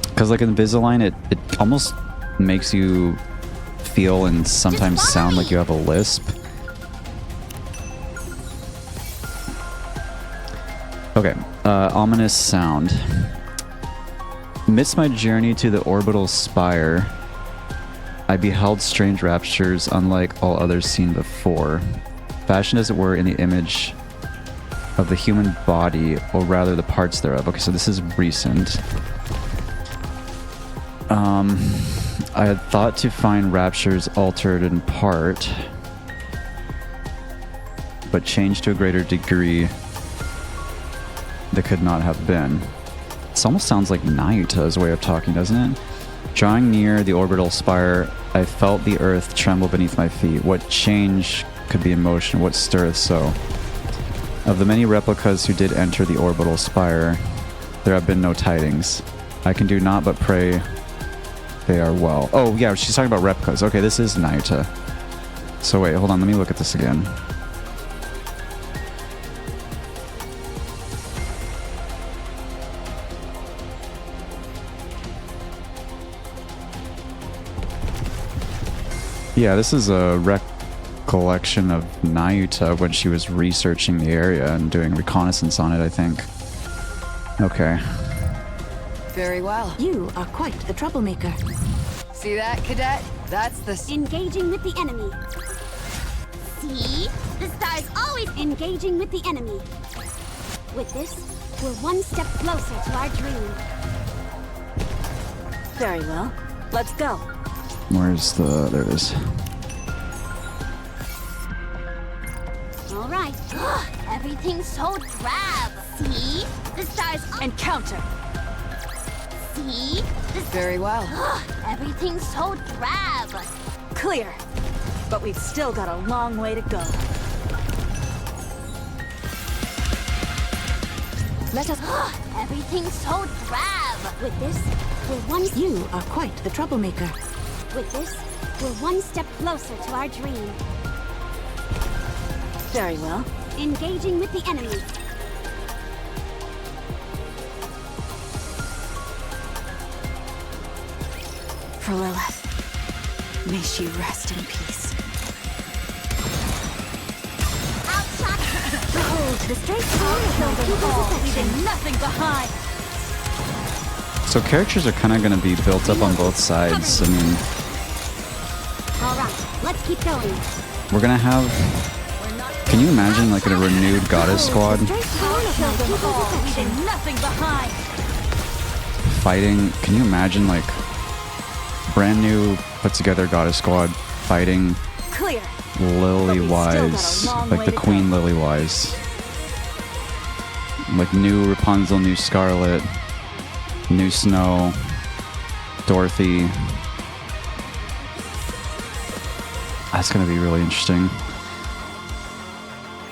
Because like Invisalign, it almost makes you feel and sometimes sound like you have a lisp. Okay, ominous sound. Amidst my journey to the orbital spire, I beheld strange raptures unlike all others seen before, fashioned as it were in the image of the human body, or rather the parts thereof. Okay, so this is recent. I had thought to find raptures altered in part, but changed to a greater degree that could not have been. This almost sounds like Nayuta's way of talking, doesn't it? Drawing near the orbital spire, I felt the earth tremble beneath my feet. What change could be in motion? What stirreth so? Of the many replicas who did enter the orbital spire, there have been no tidings. I can do naught but pray they are well. Oh yeah, she's talking about replicas. Okay, this is Nayuta. So wait, hold on, let me look at this again. Yeah, this is a recollection of Nayuta when she was researching the area and doing reconnaissance on it, I think. Okay. Very well. You are quite the troublemaker. See that, Cadet? That's the... Engaging with the enemy. See? The star's always engaging with the enemy. With this, we're one step closer to our dream. Very well. Let's go. Where's the... there it is. All right. Everything's so drab. See? The star's... Encounter. See? Very well. Everything's so drab. Clear. But we've still got a long way to go. Let us... Everything's so drab. With this, we're one... You are quite the troublemaker. With this, we're one step closer to our dream. Very well. Engaging with the enemy. For Lilith, may she rest in peace. Outshot! Behold, the straight forward leaving nothing behind. So characters are kind of going to be built up on both sides. I mean... All right, let's keep going. We're going to have... Can you imagine like a renewed goddess squad? Nothing behind. Fighting... Can you imagine like... Brand new put together goddess squad fighting Clear. Lily-wise, like the Queen Lily-wise. Like new Rapunzel, new Scarlet, new Snow, Dorothy. That's gonna be really interesting.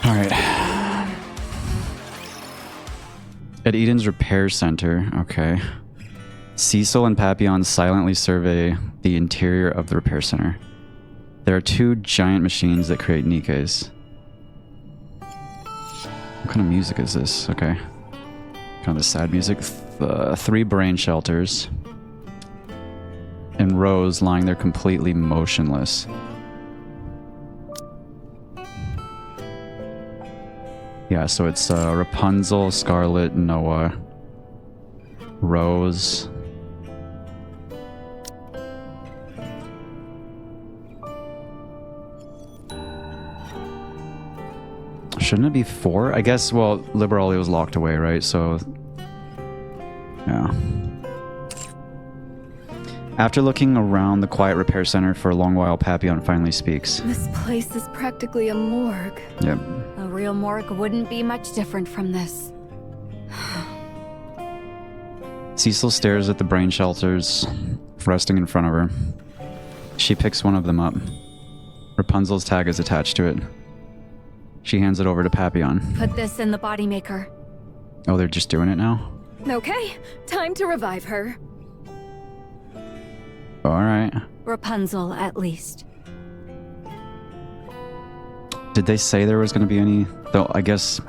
Alright. At Eden's Repair Center, okay. Cecil and Papillon silently survey the interior of the repair center. There are 2 giant machines that create Nikkes. What kind of music is this? Okay. Kind of the sad music. 3 brain shelters. And Rose lying there completely motionless. Yeah, so it's Rapunzel, Scarlet, Noah, Rose. Shouldn't it be 4? I guess, well, Liberali was locked away, right? So, yeah. After looking around the quiet repair center for a long while, Papillon finally speaks. This place is practically a morgue. Yep. A real morgue wouldn't be much different from this. Cecil stares at the brain shelters resting in front of her. She picks one of them up. Rapunzel's tag is attached to it. She hands it over to Papillon. Put this in the body maker. Oh, they're just doing it now? Okay, time to revive her. Alright. Rapunzel, at least. Did they say there was going to be any... Though, I guess...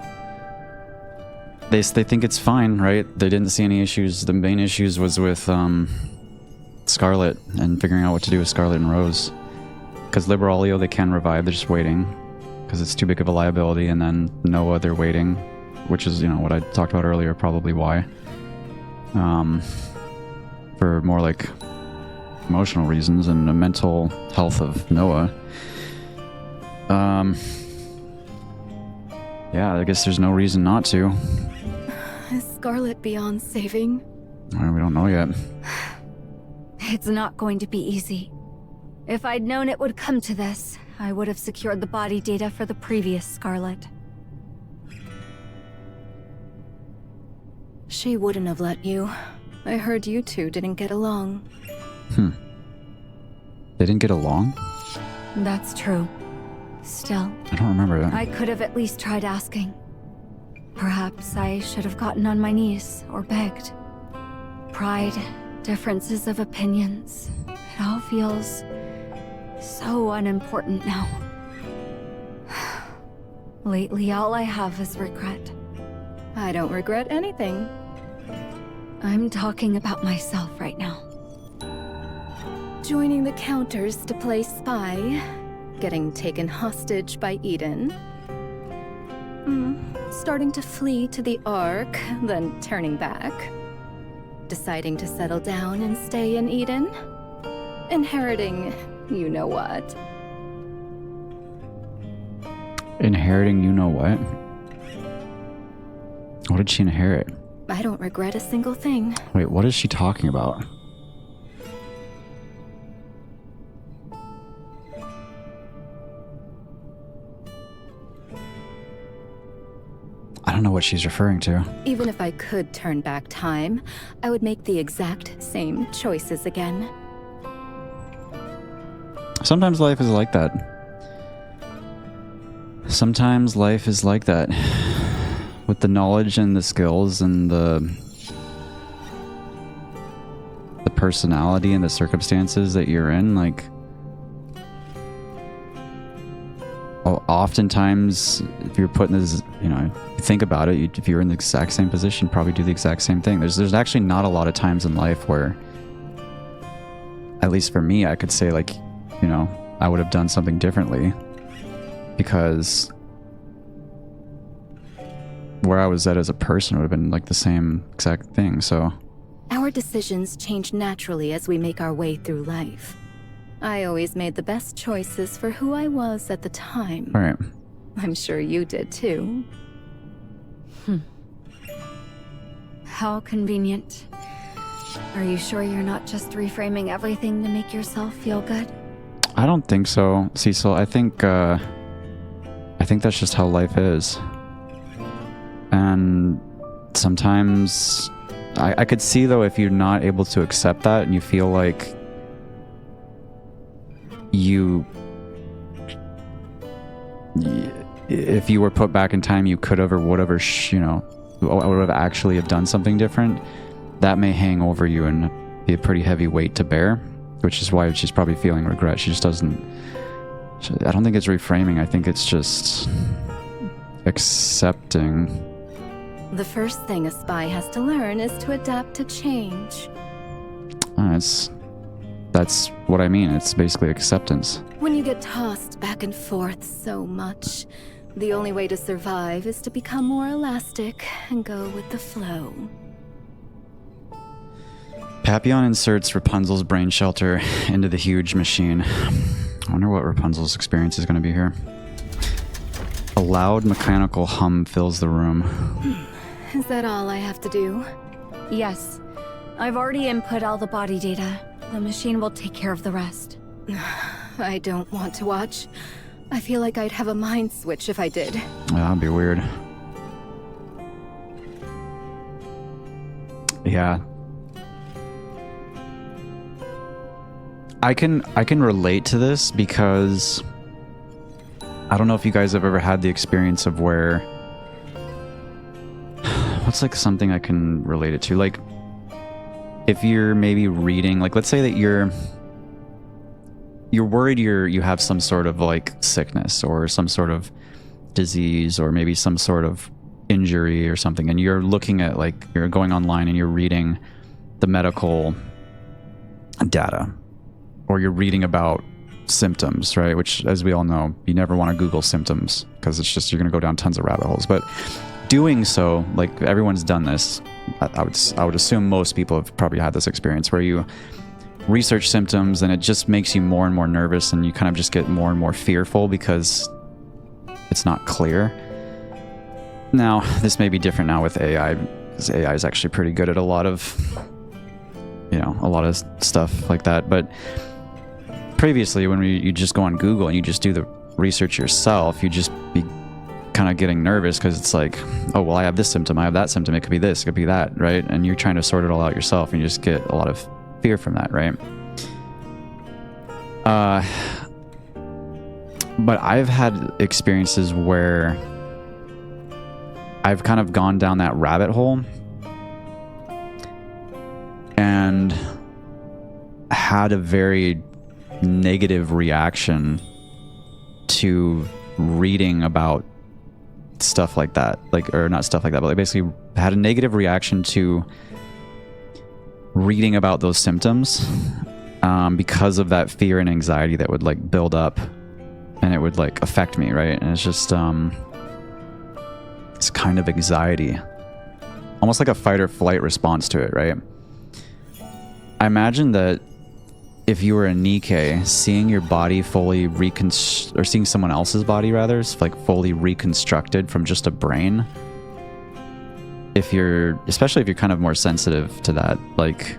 They think it's fine, right? They didn't see any issues. The main issues was with, Scarlet and figuring out what to do with Scarlet and Rose. Because Liberalio, they can revive. They're just waiting. Because it's too big of a liability. And then Noah, they're waiting. Which is, you know, what I talked about earlier, probably why. For more, like... emotional reasons and the mental health of Noah. Yeah, I guess there's no reason not to. Is Scarlet beyond saving? Well, we don't know yet. It's not going to be easy. If I'd known it would come to this, I would have secured the body data for the previous Scarlet. She wouldn't have let you. I heard you two didn't get along. They didn't get along? That's true. Still, I don't remember that. I could have at least tried asking. Perhaps I should have gotten on my knees or begged. Pride, differences of opinions, it all feels so unimportant now. Lately, all I have is regret. I don't regret anything. I'm talking about myself right now. Joining the counters to play spy, getting taken hostage by Eden, starting to flee to the Ark, then turning back, deciding to settle down and stay in Eden, inheriting you know what. Inheriting you know what? What did she inherit? I don't regret a single thing. Wait, what is she talking about? I don't know what she's referring to. Even if I could turn back time, I would make the exact same choices again. Sometimes life is like that. Sometimes life is like that. With the knowledge and the skills and the personality and the circumstances that you're in, like... Oftentimes, if you're put in this, you know, think about it, if you're in the exact same position, probably do the exact same thing. There's actually not a lot of times in life where, at least for me, I could say, like, you know, I would have done something differently. Because where I was at as a person would have been like the same exact thing, so... Our decisions change naturally as we make our way through life. I always made the best choices for who I was at the time. All right. I'm sure you did too. How convenient. Are you sure you're not just reframing everything to make yourself feel good? I don't think so, Cecil. I think that's just how life is. And sometimes... I could see, though, if you're not able to accept that and you feel like if you were put back in time, you could have or would have, or you know, would have actually have done something different. that may hang over you and be a pretty heavy weight to bear, which is why she's probably feeling regret. She just doesn't... I don't think it's reframing. I think it's just accepting. The first thing a spy has to learn is to adapt to change. That's what I mean. It's basically acceptance. When you get tossed back and forth so much, the only way to survive is to become more elastic and go with the flow. Papillon inserts Rapunzel's brain shelter into the huge machine. I wonder what Rapunzel's experience is going to be here. A loud mechanical hum fills the room. Is that all I have to do? Yes. I've already input all the body data. The machine will take care of the rest. I don't want to watch. I feel like I'd have a mind switch if I did. Yeah, that'd be weird. Yeah. I can relate to this because I don't know if you guys have ever had the experience of where what's like something I can relate it to, like if you're maybe reading, like let's say that you're worried you have some sort of like sickness or some sort of disease or maybe some sort of injury or something, and you're looking at, like, you're going online and you're reading the medical data, or you're reading about symptoms, right? Which, as we all know, you never want to Google symptoms because it's just, you're going to go down tons of rabbit holes. But doing so, like, everyone's done this. I would assume most people have probably had this experience where you research symptoms and it just makes you more and more nervous, and you kind of just get more and more fearful because it's not clear. Now, this may be different now with AI, because AI is actually pretty good at a lot of stuff like that. But previously, when you just go on Google and you just do the research yourself, you just be kind of getting nervous because it's like, oh, well, I have this symptom, I have that symptom, it could be this, it could be that, right? And you're trying to sort it all out yourself, and you just get a lot of fear from that, right? But I've had experiences where I've kind of gone down that rabbit hole and had a very negative reaction to reading about stuff like that. Like, or not stuff like that, but like basically had a negative reaction to reading about those symptoms because of that fear and anxiety that would like build up and it would like affect me, right? And it's just it's kind of anxiety, almost like a fight or flight response to it, right? I imagine that if you were a Nikke, seeing your body fully or seeing someone else's body rather, like fully reconstructed from just a brain, especially if you're kind of more sensitive to that, like,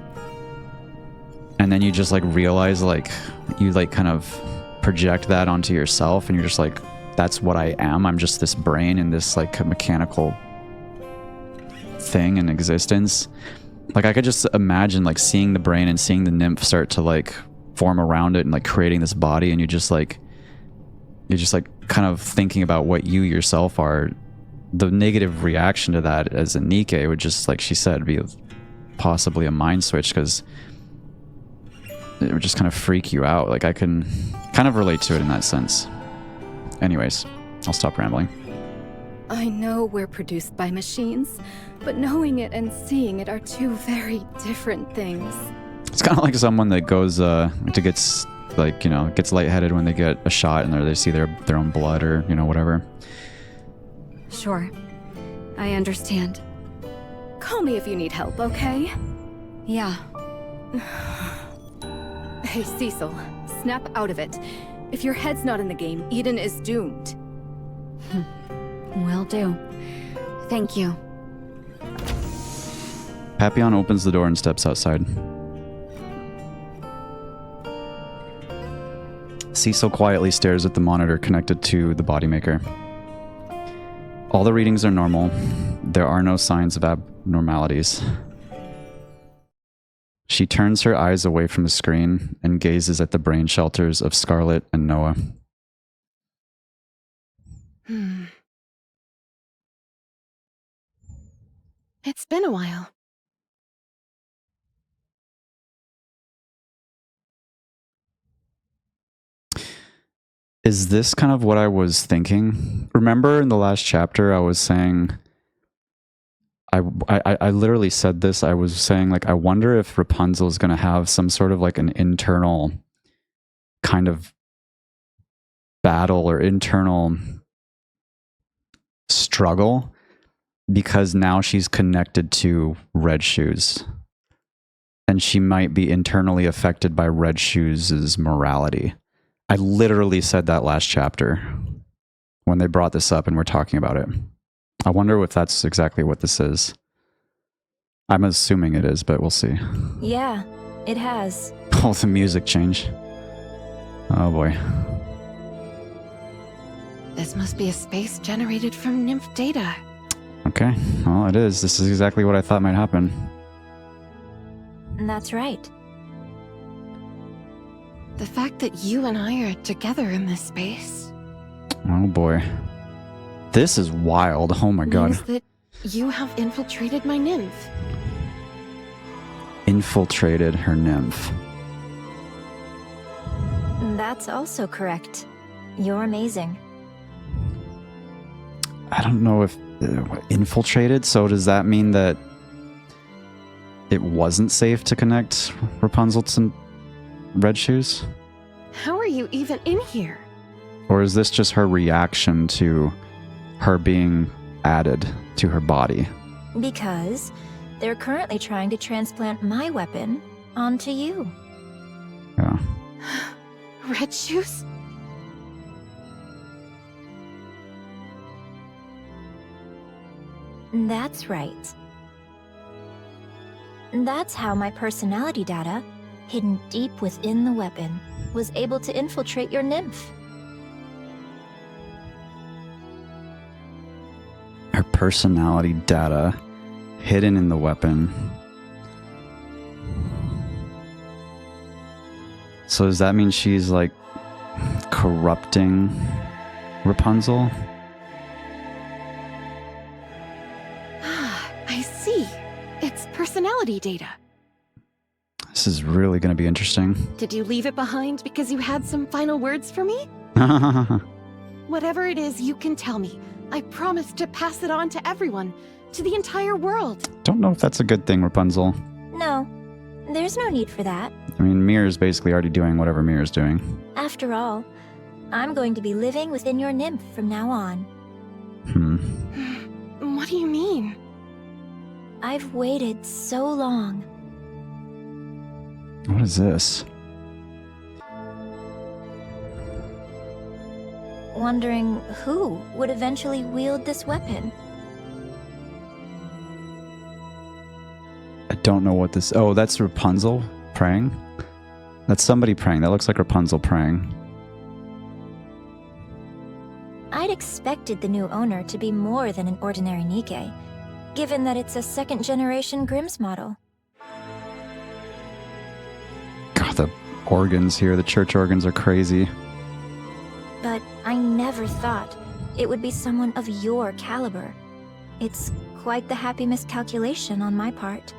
and then you just like realize, like, you like kind of project that onto yourself, and you're just like, that's what I am. I'm just this brain in this like mechanical thing in existence. Like, I could just imagine like seeing the brain and seeing the nymph start to like form around it and like creating this body, and you're just like kind of thinking about what you yourself are. The negative reaction to that as a Nikke would just, like she said, be possibly a mind switch, because it would just kind of freak you out. Like, I can kind of relate to it in that sense. Anyways, I'll stop rambling. I know we're produced by machines, but knowing it and seeing it are two very different things. It's kind of like someone that goes gets lightheaded when they get a shot and they see their own blood or whatever. Sure. I understand. Call me if you need help, okay? Yeah. Hey, Cecil, snap out of it. If your head's not in the game, Eden is doomed. Will do. Thank you. Papillon opens the door and steps outside. Cecil quietly stares at the monitor connected to the body maker. All the readings are normal. There are no signs of abnormalities. She turns her eyes away from the screen and gazes at the brain shelters of Scarlet and Noah. It's been a while. Is this kind of what I was thinking? Remember in the last chapter I was saying, I literally said this, I was saying like, I wonder if Rapunzel is going to have some sort of like an internal kind of battle or internal struggle because now she's connected to Red Shoes. And she might be internally affected by Red Shoes' morality. I literally said that last chapter when they brought this up and we're talking about it. I wonder if that's exactly what this is. I'm assuming it is, but we'll see. Yeah, it has. Oh, the music change. Oh boy. This must be a space generated from nymph data. Okay, well it is. This is exactly what I thought might happen. That's right. The fact that you and I are together in this space Oh boy. This is wild. Oh my god. means that you have infiltrated my nymph. Infiltrated her nymph. That's also correct. You're amazing. I don't know if infiltrated, so does that mean that it wasn't safe to connect Rapunzel to Red Shoes? How are you even in here? Or is this just her reaction to her being added to her body? Because they're currently trying to transplant my weapon onto you. Yeah. Red Shoes? That's right. That's how my personality data, hidden deep within the weapon, was able to infiltrate your nymph. Her personality data hidden in the weapon. So does that mean she's like corrupting Rapunzel? I see. It's personality data. This is really going to be interesting. Did you leave it behind because you had some final words for me? Whatever it is, you can tell me. I promise to pass it on to everyone, to the entire world. Don't know if that's a good thing, Rapunzel. No, there's no need for that. I mean, Mir's basically already doing whatever Mir's doing. After all, I'm going to be living within your nymph from now on. What do you mean? I've waited so long. What is this? Wondering who would eventually wield this weapon. I don't know what this... Oh, that's Rapunzel praying? That's somebody praying. That looks like Rapunzel praying. I'd expected the new owner to be more than an ordinary Nikke, given that it's a second-generation Grimm's model. God, the organs here, the church organs are crazy. But I never thought it would be someone of your caliber. It's quite the happy miscalculation on my part.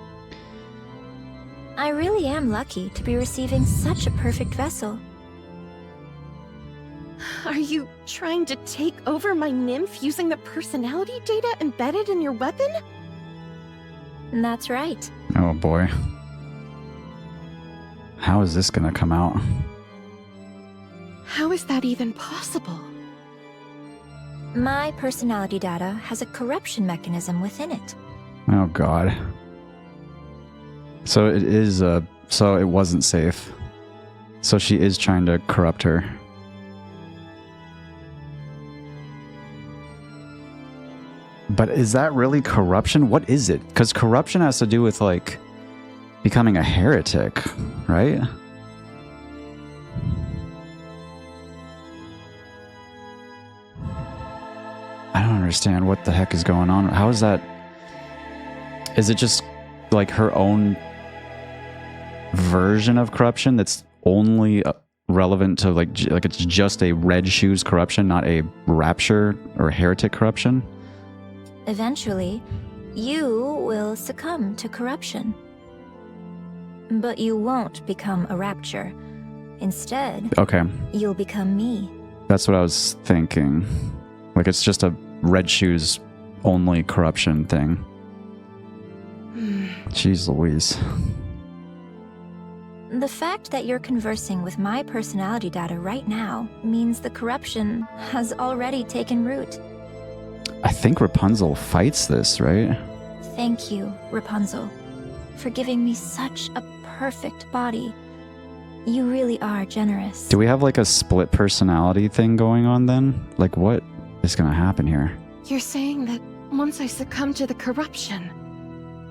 I really am lucky to be receiving such a perfect vessel. Are you trying to take over my nymph using the personality data embedded in your weapon? That's right. Oh boy. How is this gonna come out? How is that even possible? My personality data has a corruption mechanism within it. Oh god. So it is so it wasn't safe. So she is trying to corrupt her. But is that really corruption? What is it? Because corruption has to do with like becoming a heretic, right? I don't understand what the heck is going on. How is that? Is it just like her own version of corruption that's only relevant to like it's just a Red Shoes corruption, not a rapture or heretic corruption? Eventually, you will succumb to corruption. But you won't become a rapture. Instead, Okay. you'll become me. That's what I was thinking. Like, it's just a Red Shoes only corruption thing. Jeez Louise. The fact that you're conversing with my personality data right now means the corruption has already taken root. I think Rapunzel fights this, right? Thank you, Rapunzel, for giving me such a perfect body. You really are generous. Do we have like a split personality thing going on then? Like, what is gonna happen here? You're saying that once I succumb to the corruption,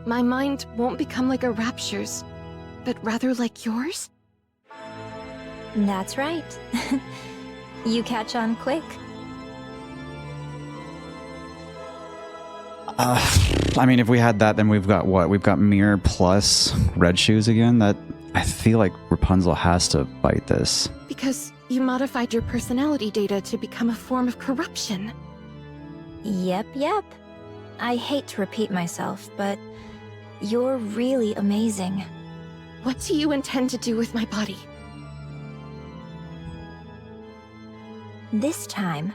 my mind won't become like a Rapture's, but rather like yours? That's right. You catch on quick. I mean, if we had that, then we've got what? We've got Mirror plus Red Shoes again? That, I feel like Rapunzel has to fight this. Because you modified your personality data to become a form of corruption. Yep. I hate to repeat myself, but you're really amazing. What do you intend to do with my body? This time,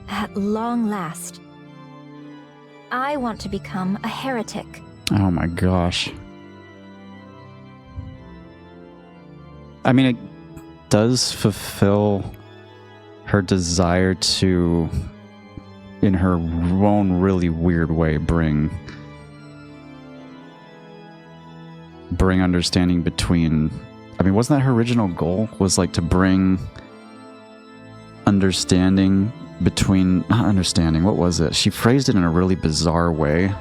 at long last, I want to become a heretic. Oh my gosh. I mean, it does fulfill her desire to, in her own really weird way, bring understanding between... I mean, wasn't that her original goal? Was like to bring understanding between... Not understanding, what was it? She phrased it in a really bizarre way.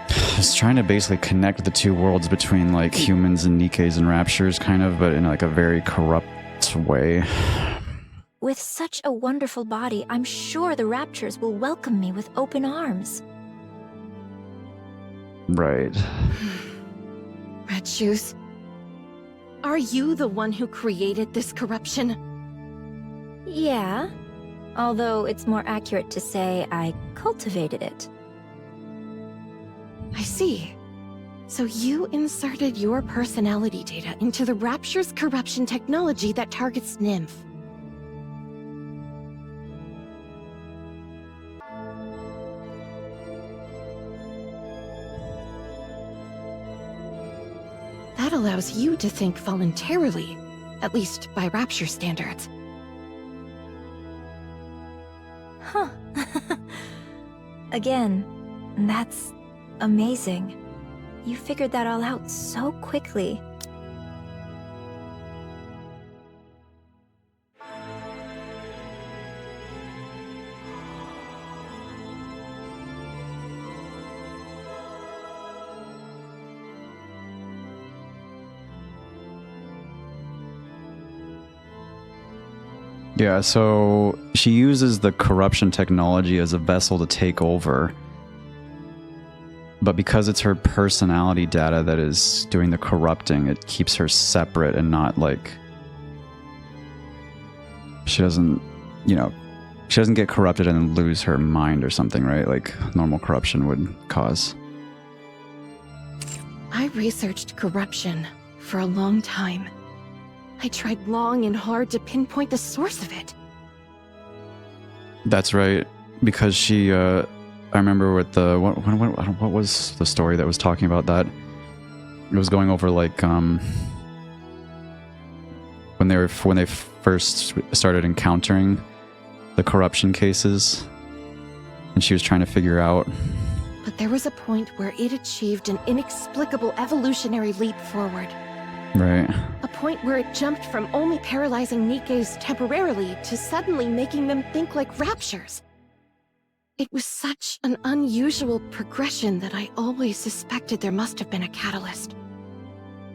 I was trying to basically connect the two worlds between like humans and Nikkes and Raptures, kind of, but in like a very corrupt way. With such a wonderful body, I'm sure the Raptures will welcome me with open arms. Right. Red Shoes, are you the one who created this corruption? Yeah, although it's more accurate to say I cultivated it. I see. So you inserted your personality data into the Rapture's corruption technology that targets Nymph. That allows you to think voluntarily, at least by Rapture standards. Huh. Again, that's amazing. You figured that all out so quickly. Yeah, so she uses the corruption technology as a vessel to take over. But because it's her personality data that is doing the corrupting, it keeps her separate and not like... She doesn't, you know, she doesn't get corrupted and then lose her mind or something, right? Like normal corruption would cause. I researched corruption for a long time. I tried long and hard to pinpoint the source of it. That's right, because she, I remember with the, what was the story that was talking about that? It was going over like, when they first started encountering the corruption cases, and she was trying to figure out. But there was a point where it achieved an inexplicable evolutionary leap forward. Right. A point where it jumped from only paralyzing Nikkes temporarily to suddenly making them think like Raptures. It was such an unusual progression that I always suspected there must have been a catalyst.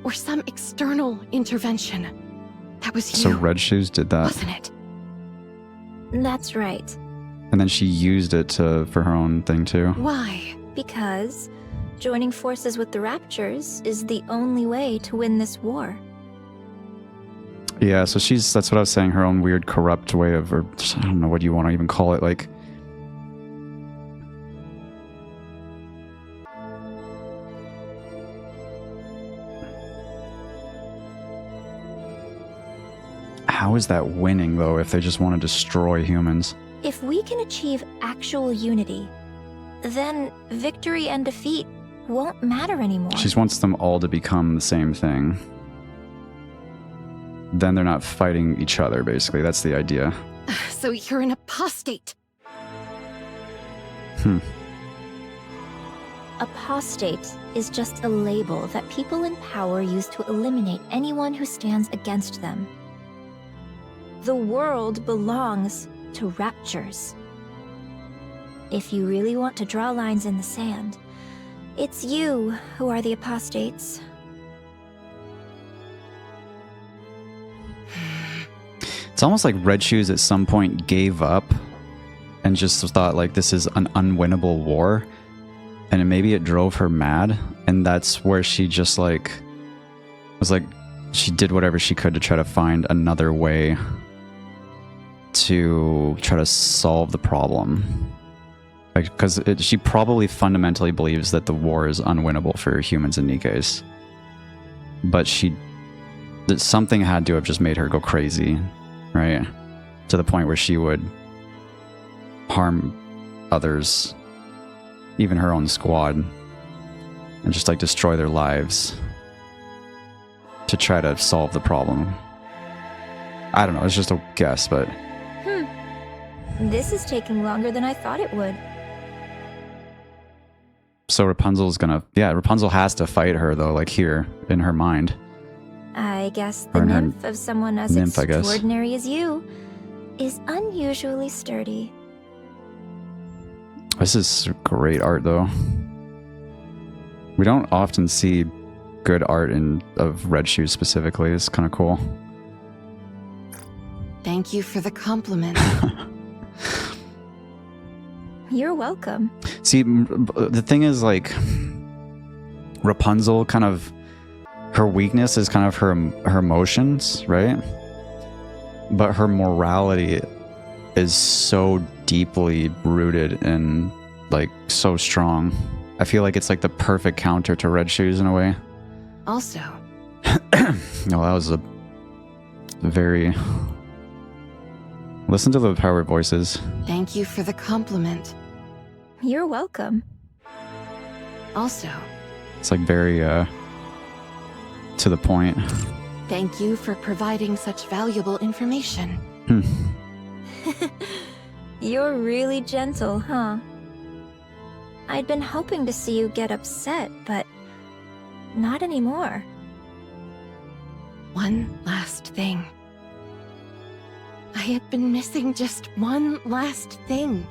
Or some external intervention. That was you. So Red Shoes did that. Wasn't it? That's right. And then she used it for her own thing too. Why? Because joining forces with the Raptures is the only way to win this war. Yeah, so that's what I was saying, her own weird corrupt way of, or I don't know what you want to even call it, like... how is that winning, though, if they just want to destroy humans? If we can achieve actual unity, then victory and defeat won't matter anymore. She just wants them all to become the same thing. Then they're not fighting each other, basically. That's the idea. So you're an apostate. Apostate is just a label that people in power use to eliminate anyone who stands against them. The world belongs to raptures. If you really want to draw lines in the sand, it's you who are the apostates. It's almost like Red Shoes at some point gave up and just thought like this is an unwinnable war, and maybe it drove her mad, and that's where she just like was like she did whatever she could to try to find another way to try to solve the problem. Like, because she probably fundamentally believes that the war is unwinnable for humans and Nikkes, but that something had to have just made her go crazy, right? To the point where she would harm others, even her own squad, and just like destroy their lives to try to solve the problem. I don't know, it's just a guess, but... This is taking longer than I thought it would. So Rapunzel's gonna... Yeah, Rapunzel has to fight her, though, like here, in her mind. I guess the nymph of someone as extraordinary as you is unusually sturdy. This is great art, though. We don't often see good art of Red Shoes specifically. It's kind of cool. Thank you for the compliment. You're welcome. See, the thing is, like, Rapunzel kind of... Her weakness is kind of her emotions, right? But her morality is so deeply rooted and, like, so strong. I feel like it's like the perfect counter to Red Shoes in a way. Also... No, that was a very... Listen to the power voices. Thank you for the compliment. You're welcome. Also... It's like very, to the point. Thank you for providing such valuable information. You're really gentle, huh? I'd been hoping to see you get upset, but not anymore. One last thing. I had been missing just one last thing.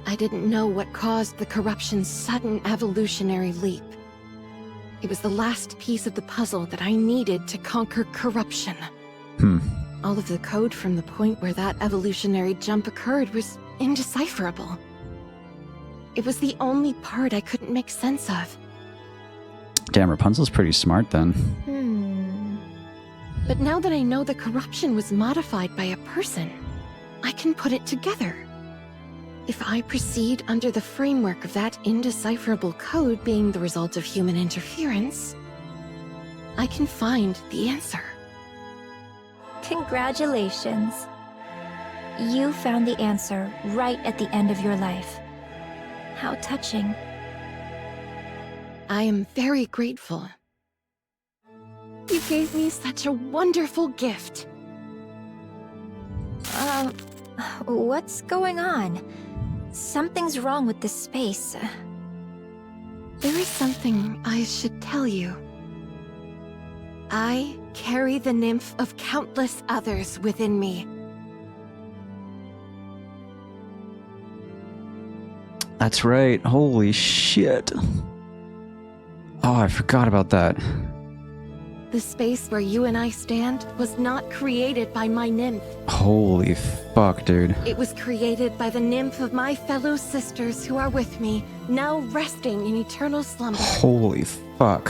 I didn't know what caused the corruption's sudden evolutionary leap. It was the last piece of the puzzle that I needed to conquer corruption. All of the code from the point where that evolutionary jump occurred was indecipherable. It was the only part I couldn't make sense of. Damn, Rapunzel's pretty smart then. But now that I know the corruption was modified by a person, I can put it together. If I proceed under the framework of that indecipherable code being the result of human interference, I can find the answer. Congratulations. You found the answer right at the end of your life. How touching. I am very grateful. You gave me such a wonderful gift. What's going on? Something's wrong with this space. There is something I should tell you. I carry the nymph of countless others within me. That's right. Holy shit. Oh, I forgot about that. The space where you and I stand was not created by my nymph. Holy fuck, dude. It was created by the nymph of my fellow sisters who are with me, now resting in eternal slumber. Holy fuck.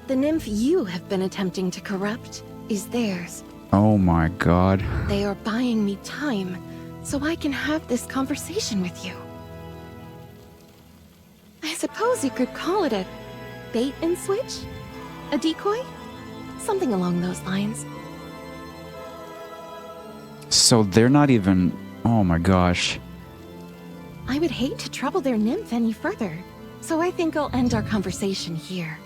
The nymph you have been attempting to corrupt is theirs. Oh my god. They are buying me time, so I can have this conversation with you. I suppose you could call it a bait and switch? A decoy? Something along those lines. So they're not even... Oh my gosh. I would hate to trouble their nymph any further, so I think I'll end our conversation here.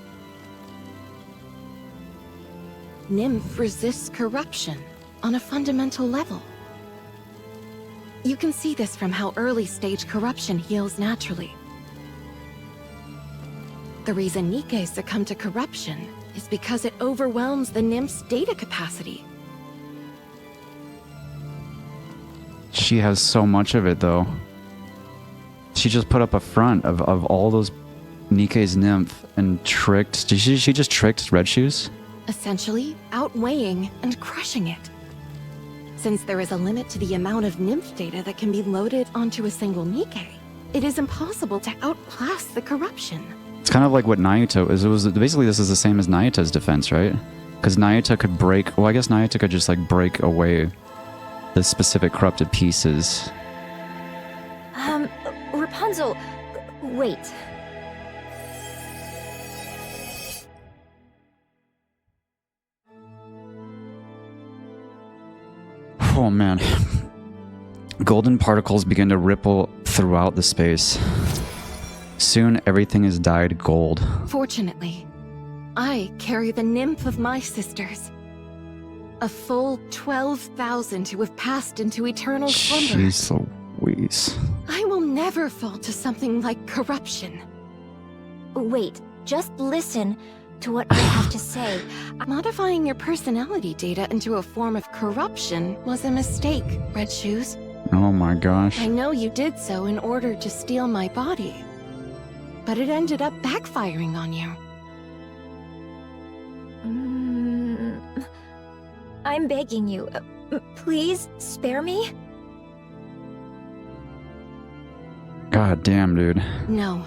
Nymph resists corruption on a fundamental level. You can see this from how early-stage corruption heals naturally. The reason Nikke succumbed to corruption is because it overwhelms the nymph's data capacity. She has so much of it, though. She just put up a front of all those Nikke's nymph and tricked... She just tricked Red Shoes? Essentially, outweighing and crushing it. Since there is a limit to the amount of nymph data that can be loaded onto a single Nikke, it is impossible to outclass the corruption. It's kind of like what Naruto is. Basically, this is the same as Nayuta's defense, right? Because Nayuta could break... Well, I guess Nayuta could just, like, break away the specific corrupted pieces. Rapunzel, wait. Oh man. Golden particles begin to ripple throughout the space. Soon everything is dyed gold. Fortunately, I carry the nymph of my sisters. A full 12,000 who have passed into eternal slumber. Jeez Louise. I will never fall to something like corruption. Wait, just listen to what I have to say. Modifying your personality data into a form of corruption was a mistake, Red Shoes. Oh my gosh. I know you did so in order to steal my body, but it ended up backfiring on you. I'm begging you, please spare me? God damn, dude. No.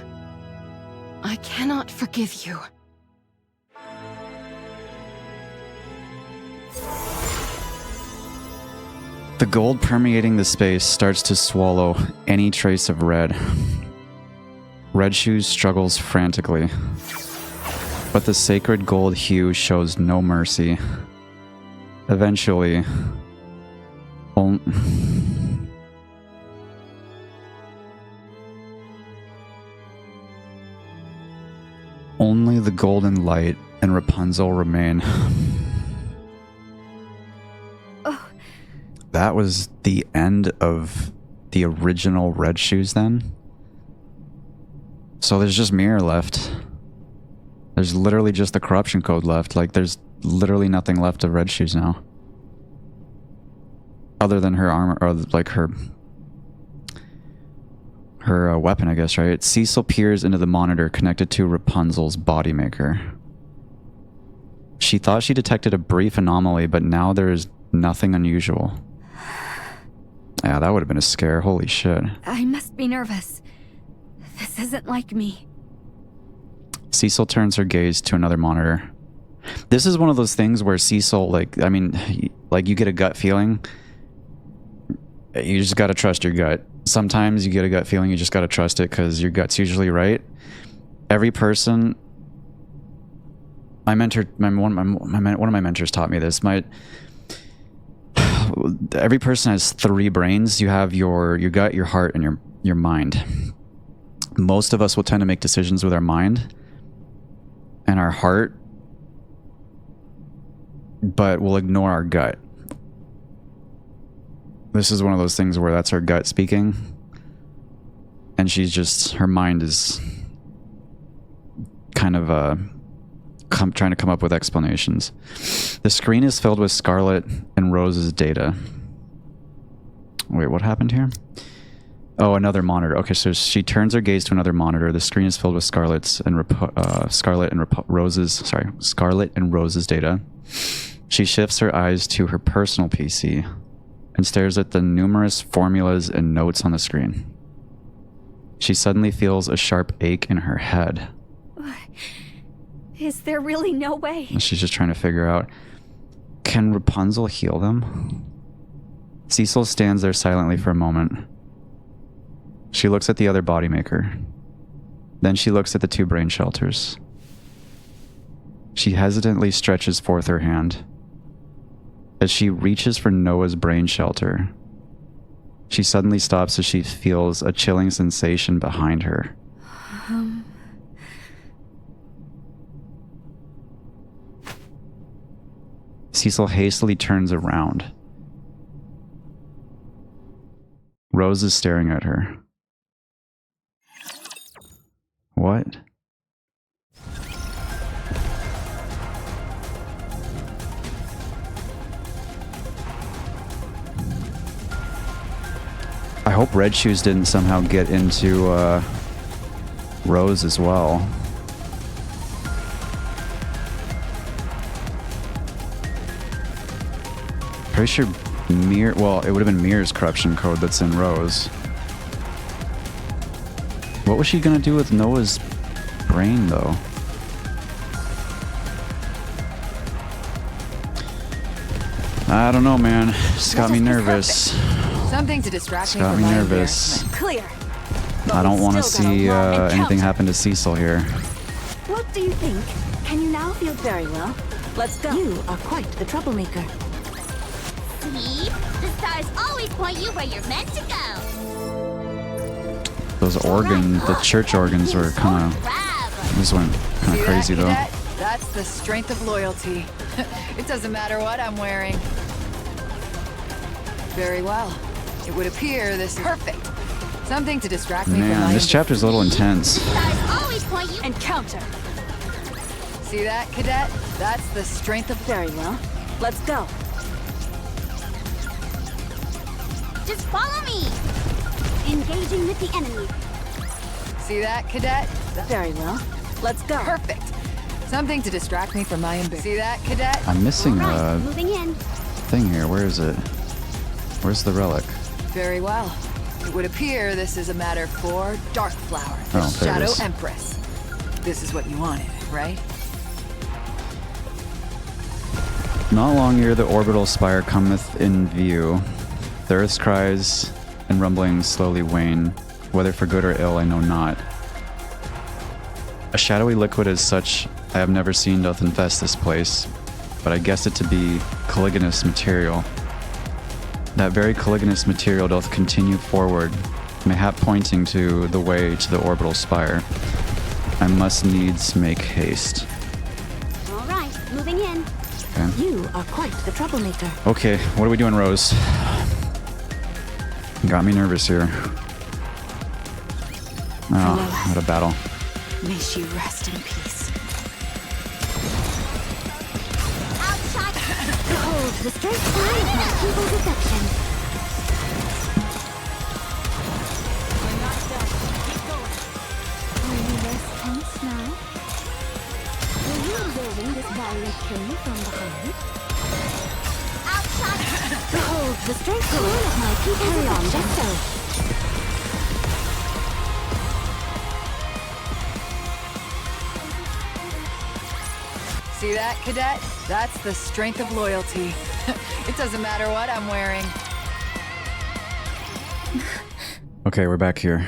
I cannot forgive you. The gold permeating the space starts to swallow any trace of red. Red Shoes struggles frantically, but the sacred gold hue shows no mercy. Eventually, only the golden light and Rapunzel remain. That was the end of the original Red Shoes then? So there's just Mirror left. There's literally just the corruption code left. Like, there's literally nothing left of Red Shoes now. Other than her armor, or like her weapon, I guess, right? Cecil peers into the monitor connected to Rapunzel's body maker. She thought she detected a brief anomaly, but now there is nothing unusual. Yeah, that would have been a scare. Holy shit. I must be nervous. This isn't like me. Cecil turns her gaze to another monitor. This is one of those things where Cecil, like, I mean, like, you get a gut feeling. You just gotta trust your gut. Sometimes you get a gut feeling, you just gotta trust it because your gut's usually right. Every person... one of my mentors taught me this. Every person has three brains. You have your gut, your heart, and your mind. Most of us will tend to make decisions with our mind and our heart, but we'll ignore our gut. This is one of those things where that's her gut speaking, and she's just, her mind is kind of trying to come up with explanations. The screen is filled with Scarlet and Rose's data. Wait, what happened here? Oh, another monitor. Okay, so she turns her gaze to another monitor. The screen is filled with Scarlet and Rose's data. She shifts her eyes to her personal PC and stares at the numerous formulas and notes on the screen. She suddenly feels a sharp ache in her head. Is there really no way? She's just trying to figure out, can Rapunzel heal them? Cecil stands there silently for a moment. She looks at the other body maker. Then she looks at the two brain shelters. She hesitantly stretches forth her hand. As she reaches for Noah's brain shelter, she suddenly stops as she feels a chilling sensation behind her. Cecil hastily turns around. Rose is staring at her. What? I hope Red Shoes didn't somehow get into Rose as well. Pretty sure Mir, well, it would have been Mir's corruption code that's in Rose. What was she gonna do with Noah's brain, though? I don't know, man. It's got me nervous. Something to distract me Got from me my nervous. embarrassment. Clear. I don't want to see anything happen to Cecil here. What do you think? Can you now feel very well? Let's go. You are quite the troublemaker. See? The stars always point you where you're meant to go. Those the church organs were kind of, this went kind of crazy though. That's the strength of loyalty. It doesn't matter what I'm wearing. Very well. It would appear this is perfect. Something to distract me from Man, my this chapter's a little intense. Stars always point you. Encounter. See that, Cadet? That's the strength of... Very well. Let's go. Just follow me. Engaging with the enemy. See that, Cadet? Very well. Let's go. Perfect. Something to distract me from my embarrassment. See that, Cadet? I'm missing a Moving in. thing here. Where is it? Where's the relic? Very well. It would appear this is a matter for Darkflower, the Oh, there it Shadow is. Empress. This is what you wanted, right? Not long ere the orbital spire cometh in view, the earth's cries and rumblings slowly wane, whether for good or ill I know not. A shadowy liquid as such I have never seen doth infest this place, but I guess it to be caliginous material. That very caliginous material doth continue forward, mayhap pointing to the way to the orbital spire. I must needs make haste. All right, moving in. Okay. You are quite the troublemaker. Okay, what are we doing, Rose? Got me nervous here. Oh, what a battle. May she rest in peace. Outshot. Behold the straight line of my people's affection. We're not done. Keep going. Are you less tense now? Were you observing this violet king from behind? Outshot. Behold the straight line of my people's Carry on, affection. just so. See that, Cadet? That's the strength of loyalty. It doesn't matter what I'm wearing. Okay, we're back here.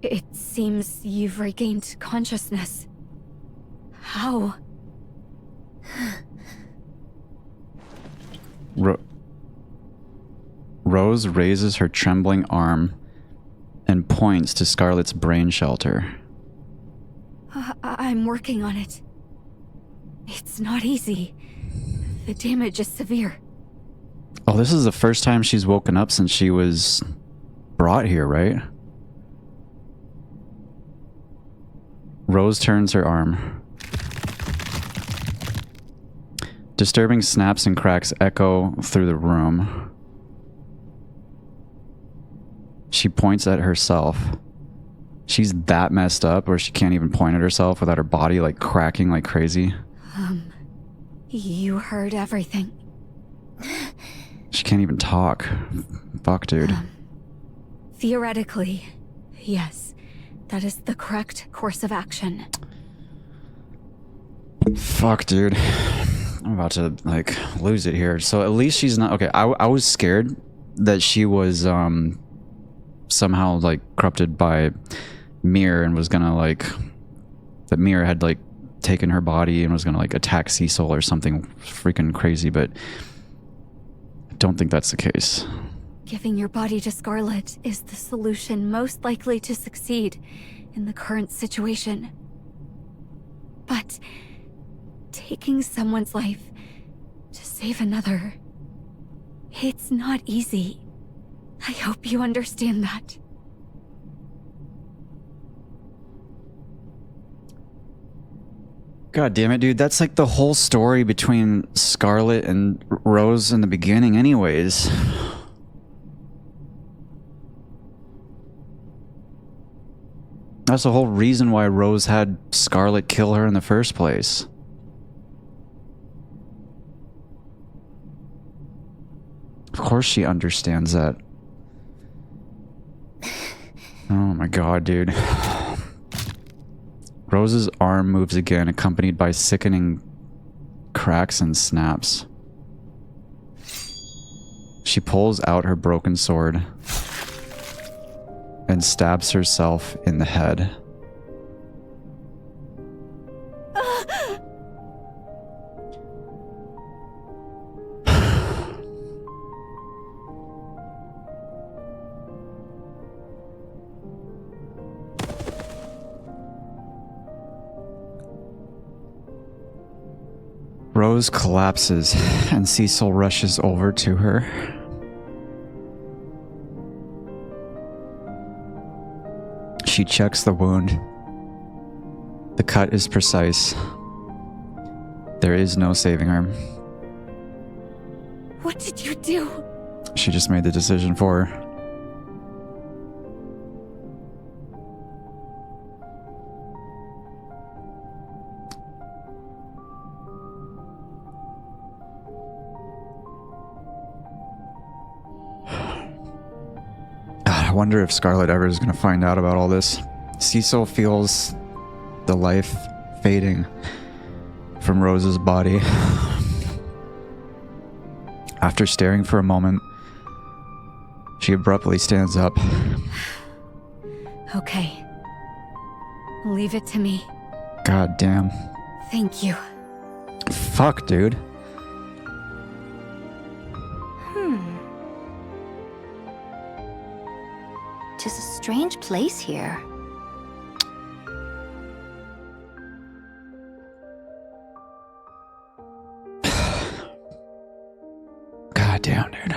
It seems you've regained consciousness. How? Rose raises her trembling arm and points to Scarlet's brain shelter. I'm working on it. It's not easy. The damage is severe. Oh, this is the first time she's woken up since she was brought here, right? Rose turns her arm. Disturbing snaps and cracks echo through the room. She points at herself. She's that messed up where she can't even point at herself without her body like cracking like crazy. You heard everything. She can't even talk. Fuck, dude. Theoretically, yes. That is the correct course of action. Fuck, dude. I'm about to, like, lose it here. So at least she's not... Okay, I was scared that she was, somehow, like, corrupted by Mir and was gonna, like... That Mir had, like, taken her body and was gonna like attack Cecil or something freaking crazy, but I don't think that's the case. Giving your body to Scarlet is the solution most likely to succeed in the current situation. But taking someone's life to save another, it's not easy. I hope you understand that. God damn it, dude. That's like the whole story between Scarlet and Rose in the beginning anyways. That's the whole reason why Rose had Scarlet kill her in the first place. Of course she understands that. Oh my god, dude. Rose's arm moves again, accompanied by sickening cracks and snaps. She pulls out her broken sword and stabs herself in the head. Rose collapses and Cecil rushes over to her. She checks the wound. The cut is precise. There is no saving her. What did you do? She just made the decision for her. I wonder if Scarlet ever is going to find out about all this. Cecil feels the life fading from Rose's body. After staring for a moment, she abruptly stands up. Okay. Leave it to me. God damn. Thank you. Fuck, dude. Tis a strange place here. God damn, dude.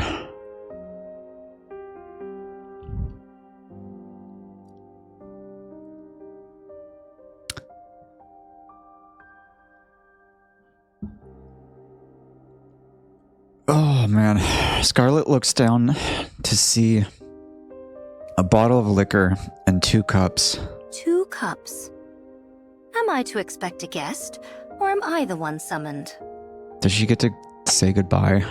Oh, man. Scarlet looks down to see a bottle of liquor and 2 cups. 2 cups. Am I to expect a guest, or am I the one summoned? Does she get to say goodbye?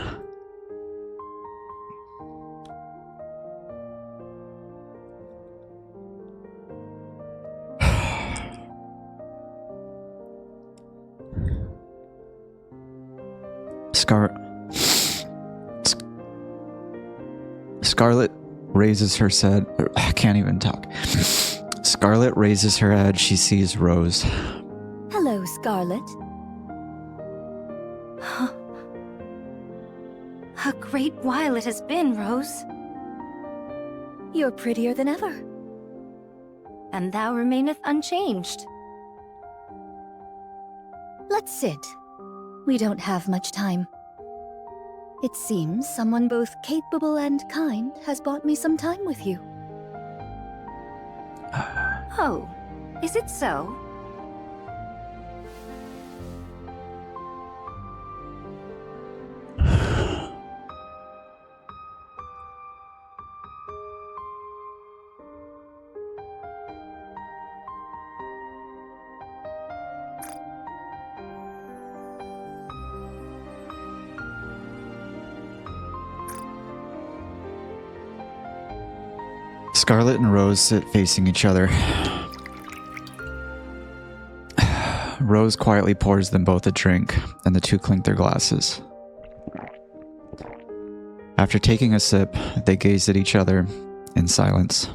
Scarlet raises her head. I can't even talk. Scarlet raises her head. She sees Rose. Hello, Scarlet. A great while it has been, Rose. You're prettier than ever. And thou remaineth unchanged. Let's sit. We don't have much time. It seems someone both capable and kind has bought me some time with you. Oh, is it so? Scarlet and Rose sit facing each other. Rose quietly pours them both a drink, and the two clink their glasses. After taking a sip, they gaze at each other in silence.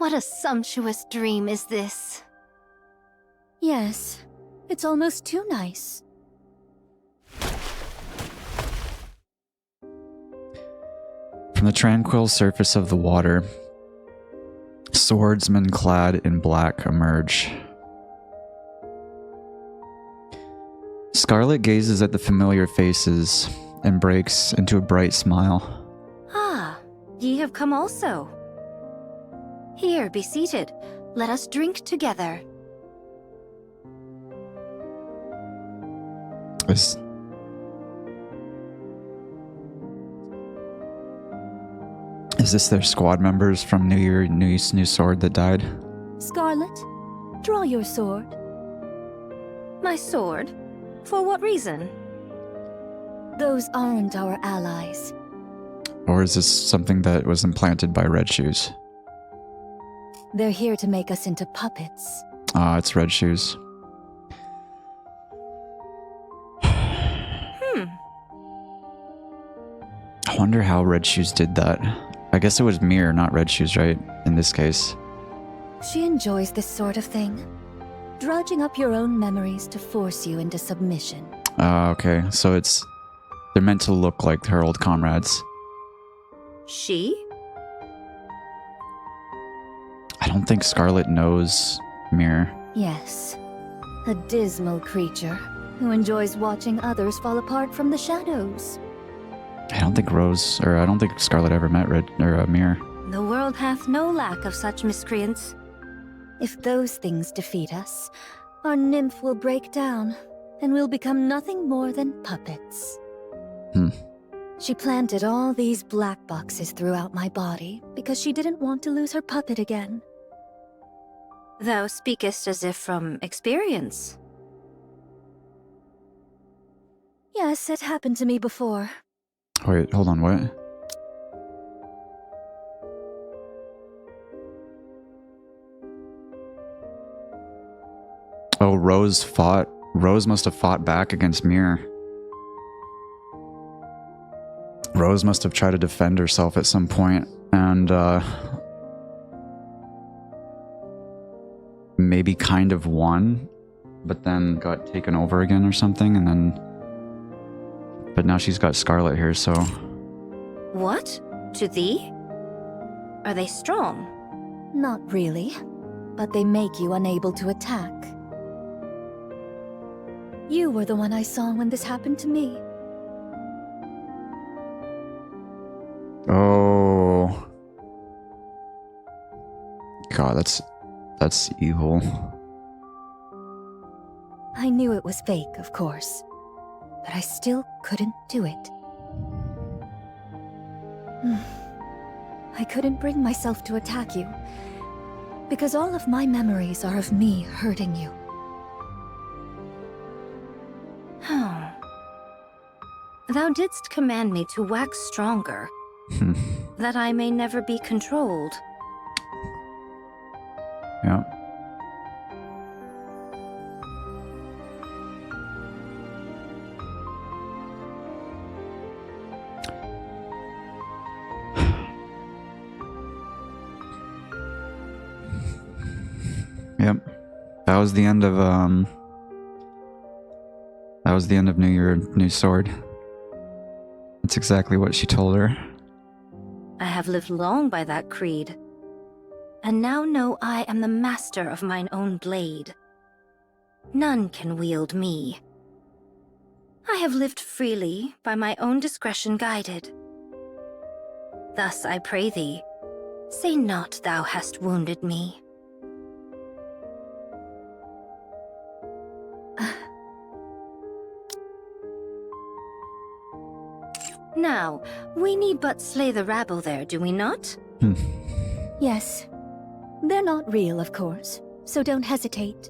What a sumptuous dream is this. Yes, it's almost too nice. From the tranquil surface of the water, swordsmen clad in black emerge. Scarlet gazes at the familiar faces and breaks into a bright smile. Ah, ye have come also. Here, be seated. Let us drink together. Is this their squad members from New Sword that died? Scarlet, draw your sword. My sword? For what reason? Those aren't our allies. Or is this something that was implanted by Red Shoes? They're here to make us into puppets. Ah, it's Red Shoes. I wonder how Red Shoes did that. I guess it was Mir, not Red Shoes, right? In this case. She enjoys this sort of thing. Drudging up your own memories to force you into submission. Okay. So they're meant to look like her old comrades. She? I don't think Scarlet knows Mir. Yes. A dismal creature who enjoys watching others fall apart from the shadows. I don't think Scarlet ever met Mir. The world hath no lack of such miscreants. If those things defeat us, our nymph will break down, and we'll become nothing more than puppets. She planted all these black boxes throughout my body because she didn't want to lose her puppet again. Thou speakest as if from experience. Yes, it happened to me before. Wait, hold on, what? Oh, Rose must have fought back against Mir. Rose must have tried to defend herself at some point, and maybe kind of won, but then got taken over again or something, and then... But now she's got Scarlet here, so... What? To thee? Are they strong? Not really, but they make you unable to attack. You were the one I saw when this happened to me. Oh... God, that's evil. I knew it was fake, of course, but I still couldn't do it. I couldn't bring myself to attack you, because all of my memories are of me hurting you. Thou didst command me to wax stronger, that I may never be controlled. Yeah. Yep. That was the end of New Sword. That's exactly what she told her. I have lived long by that creed, and now know I am the master of mine own blade. None can wield me. I have lived freely, by my own discretion guided. Thus I pray thee, say not thou hast wounded me. Now, we need but slay the rabble there, do we not? Yes. They're not real, of course, so don't hesitate.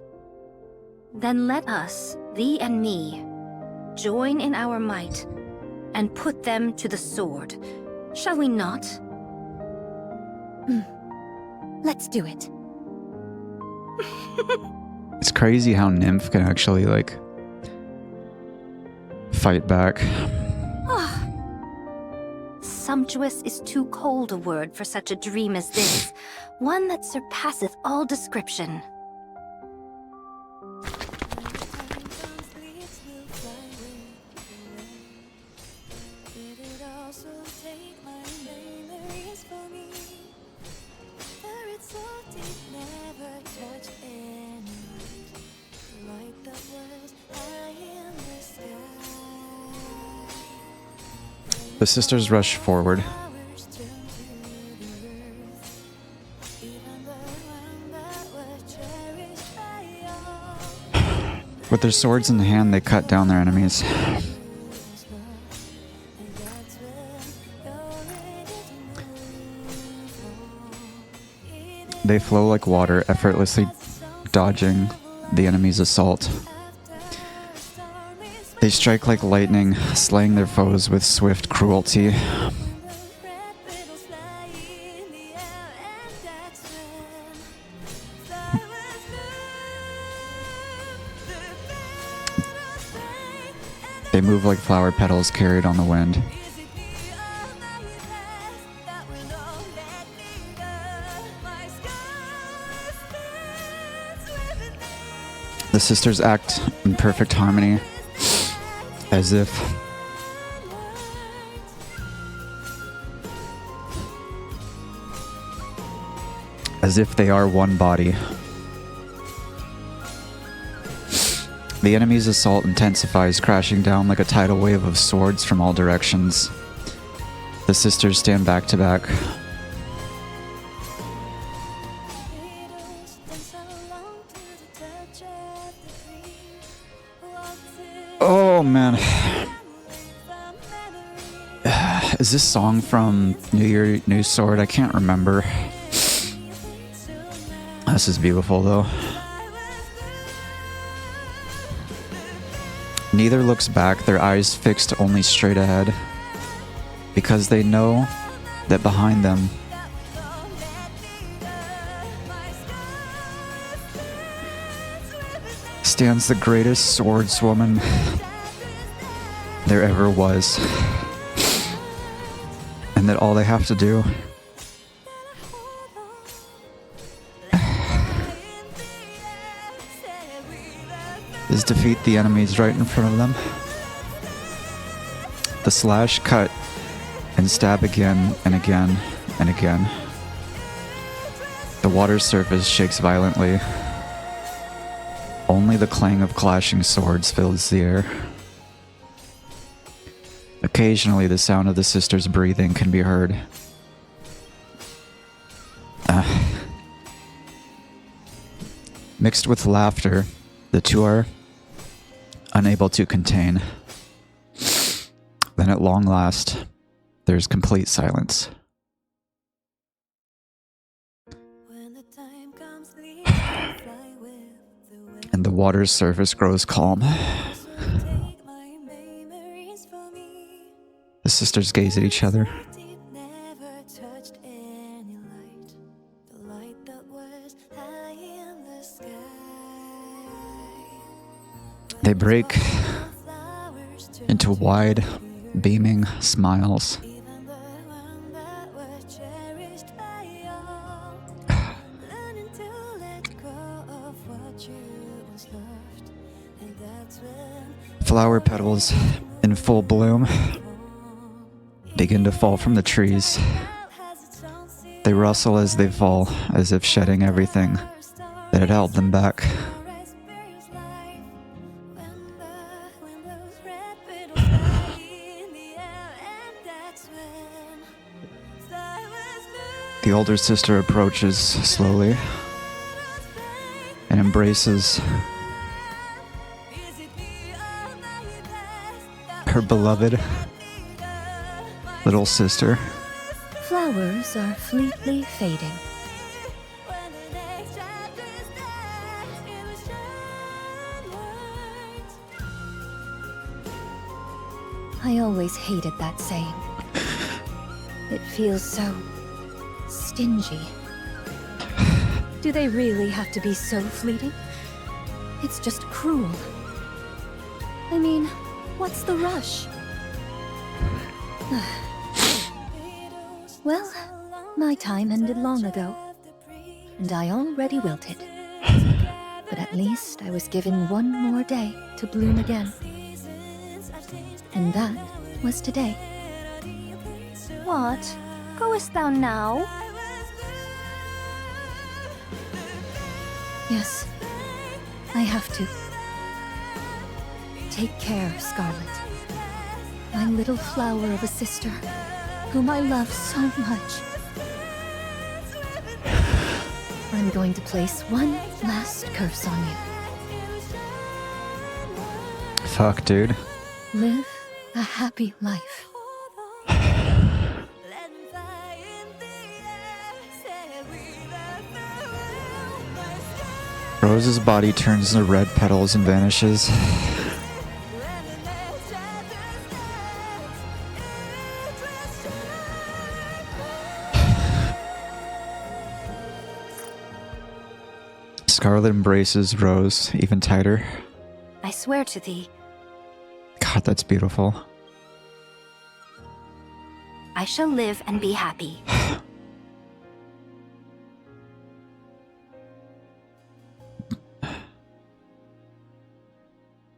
Then let us, thee and me, join in our might, and put them to the sword. Shall we not? Let's do it. It's crazy how Nymph can actually, like, fight back. sumptuous is too cold a word for such a dream as this, one that surpasseth all description. The sisters rush forward. With their swords in hand, they cut down their enemies. They flow like water, effortlessly dodging the enemy's assault. They strike like lightning, slaying their foes with swift cruelty. They move like flower petals carried on the wind. The sisters act in perfect harmony, as if they are one body. The enemy's assault intensifies, crashing down like a tidal wave of swords from all directions. The sisters stand back to back. Oh man. Is this song from New Year, New Sword? I can't remember. This is beautiful though. Neither looks back, their eyes fixed only straight ahead, because they know that behind them stands the greatest swordswoman there ever was, and that all they have to do is defeat the enemies right in front of them. The slash, cut, and stab again and again and again. The water's surface shakes violently. Only the clang of clashing swords fills the air. Occasionally, the sound of the sisters' breathing can be heard. Mixed with laughter, the two are unable to contain. Then at long last, there's complete silence. And the water's surface grows calm. The sisters gaze at each other. They break into wide, beaming smiles. Flower petals in full bloom begin to fall from the trees. They rustle as they fall, as if shedding everything that had held them back. The older sister approaches slowly and embraces her beloved little sister. Flowers are fleetly fading. I always hated that saying. It feels so stingy. Do they really have to be so fleeting? It's just cruel. I mean, what's the rush? Well, my time ended long ago, and I already wilted. But at least I was given one more day to bloom again. And that was today. What? Goest thou now? Yes, I have to. Take care, Scarlet. My little flower of a sister, whom I love so much. I'm going to place one last curse on you. Fuck, dude. Live a happy life. Rose's body turns to red petals and vanishes. Scarlet embraces Rose even tighter. I swear to thee, God, that's beautiful. I shall live and be happy.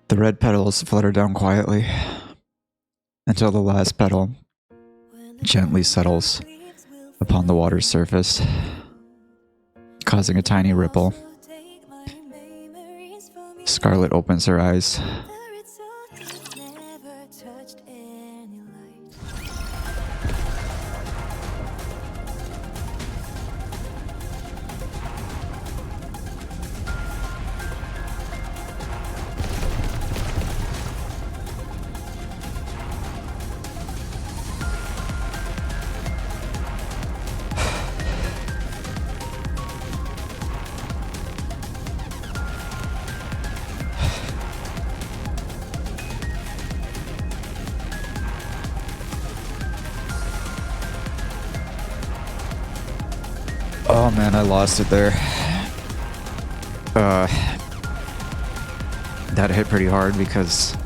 The red petals flutter down quietly until the last petal gently settles upon the water's surface, causing a tiny ripple. Scarlet opens her eyes. Oh man, I lost it there. That hit pretty hard because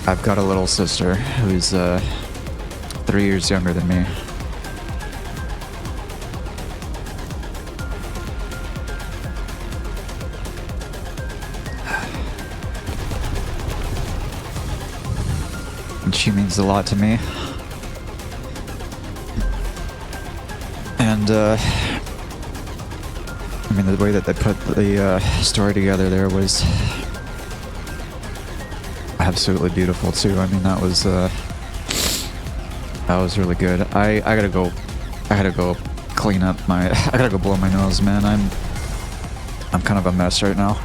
I've got a little sister who's 3 years younger than me. And she means a lot to me. And, I mean, the way that they put the story together there was absolutely beautiful too. I mean, that was really good. I gotta go clean up my, I gotta go blow my nose, man. I'm kind of a mess right now.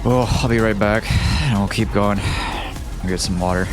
Well, I'll be right back and we'll keep going. I'll get some water.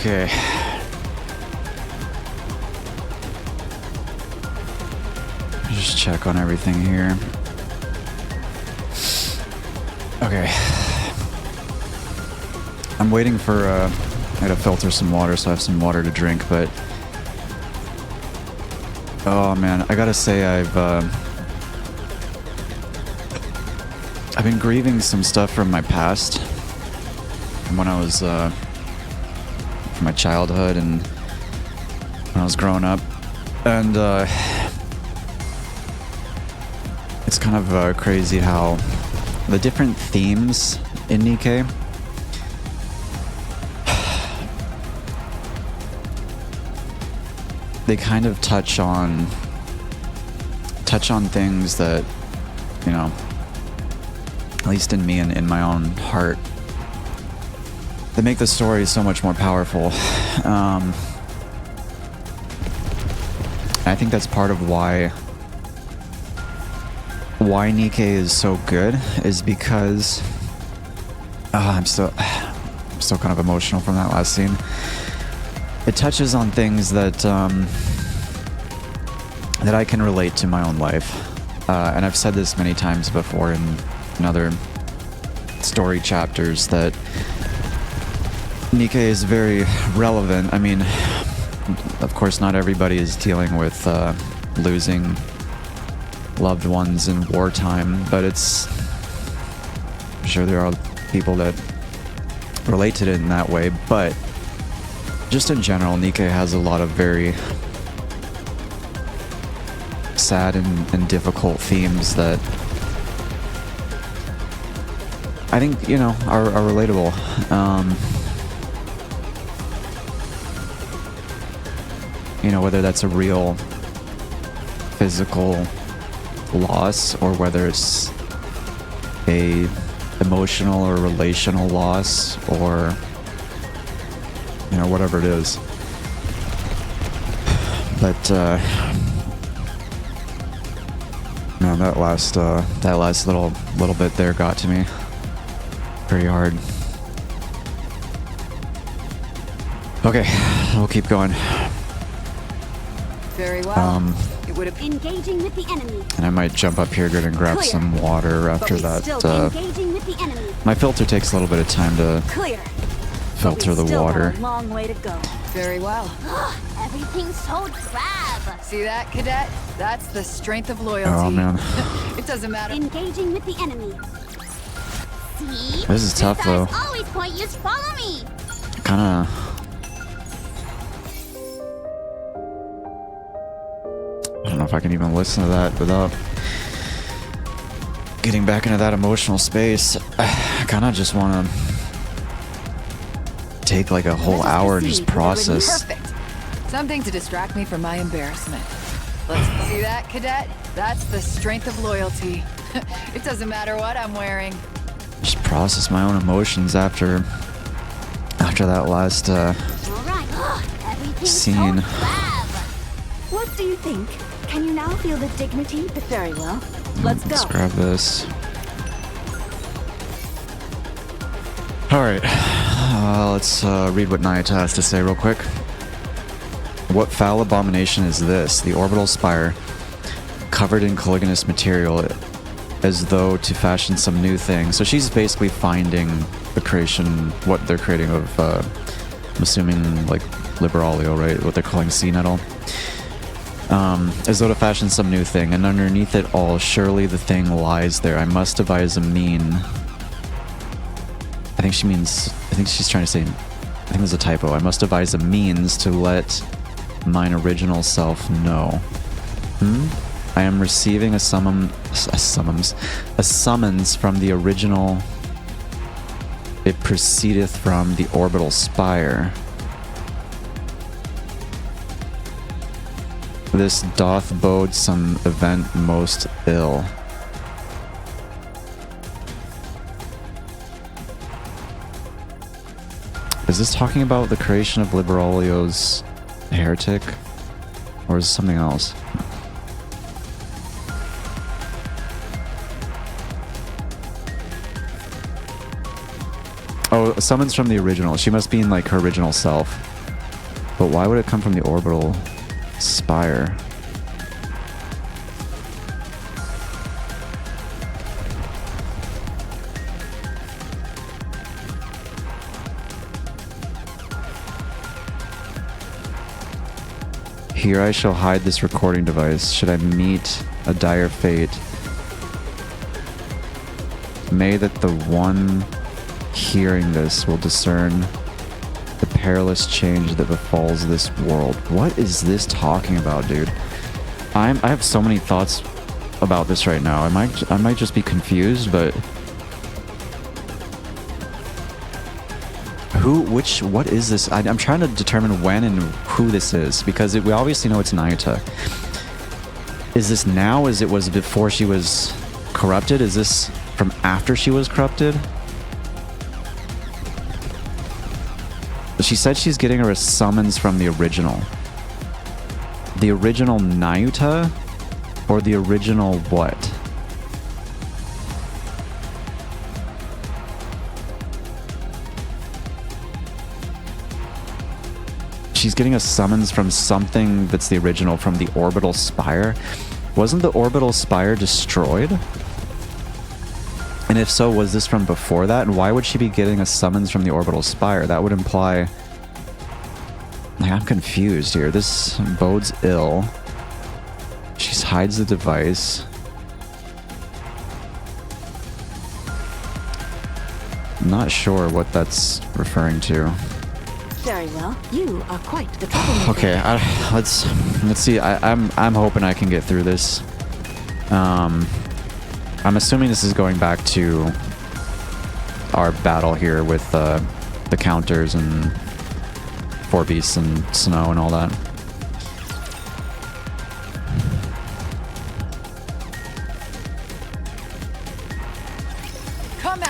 Okay. Just check on everything here. Okay. I'm waiting for, I gotta filter some water so I have some water to drink, but... Oh man, I gotta say I've been grieving some stuff from my past. From when I was, from my childhood and when I was growing up. And, it's kind of crazy how the different themes in Nikke they kind of touch on things that, you know, at least in me and in my own heart, they make the story so much more powerful. I think that's part of why Nikke is so good, is because I'm still kind of emotional from that last scene. It touches on things that that I can relate to my own life, and I've said this many times before in other story chapters that Nikke is very relevant. I mean, of course, not everybody is dealing with losing loved ones in wartime, but I'm sure there are people that relate to it in that way. But just in general, Nikke has a lot of very sad and difficult themes that I think, you know, are relatable. You know, whether that's a real physical loss or whether it's a emotional or relational loss, or, you know, whatever it is. But man, that last little bit there got to me pretty hard. Okay, we'll keep going. Very well. It would have engaging with the enemy. And I might jump up here and grab some water after that. Engaging with the enemy. My filter takes a little bit of time to Clear. filter the water. A long way to go. Very well. Everything's so drab. See that, cadet? That's the strength of loyalty. Oh man. It doesn't matter. Engaging with the enemy. See? This is tough though. Always point you to follow me. Kinda. I don't know if I can even listen to that without getting back into that emotional space. I kinda just wanna take like a whole hour and just process. Perfect. Something to distract me from my embarrassment. Let's see that, cadet? That's the strength of loyalty. It doesn't matter what I'm wearing. Just process my own emotions after that last scene. What do you think? Can you now feel the dignity? Very well. Let's go. Let's grab this. Alright. Let's read what Nayata has to say real quick. What foul abomination is this? The orbital spire, covered in coliginous material, as though to fashion some new thing. So she's basically finding the creation, what they're creating of, I'm assuming, like, Liberalio, right? What they're calling sea nettle. As though to fashion some new thing, and underneath it all, surely the thing lies there. I must devise a mean. I think she's trying to say, I think there's a typo. I must devise a means to let mine original self know. I am receiving a summons from the original. It proceedeth from the orbital spire. This doth bode some event most ill. Is this talking about the creation of Liberalio's heretic? Or is it something else? Oh, summons from the original. She must be in like her original self. But why would it come from the orbital spire? Here I shall hide this recording device, should I meet a dire fate. May that the one hearing this will discern the perilous change that befalls this world. What is this talking about, dude? I have so many thoughts about this right now. I might just be confused, but what is this? I'm trying to determine when and who this is, because we obviously know it's Nikke. Is this now as it was before she was corrupted? Is this from after she was corrupted? She said she's getting her a summons from the original. The original Nikke? Or the original what? She's getting a summons from something that's the original, from the orbital spire. Wasn't the orbital spire destroyed? And if so, was this from before that? And why would she be getting a summons from the orbital spire? That would imply... I'm confused here. This bodes ill. She hides the device. I'm not sure what that's referring to. Very well. You are quite the troublemaker. Okay, let's see. I'm hoping I can get through this. I'm assuming this is going back to our battle here with the counters and 4 beasts and snow and all that.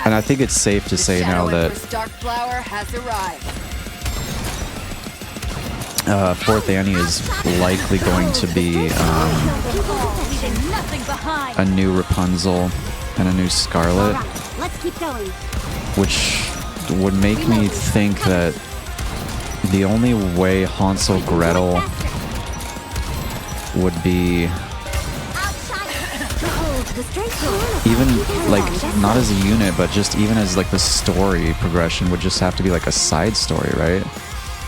And I think it's safe to say now that Darkflower has arrived. 4th Annie is likely going to be a new Rapunzel and a new Scarlet, Let's keep going. which would make me think that the only way Hansel Gretel would be, even like not as a unit, but just even as like the story progression, would just have to be like a side story, right?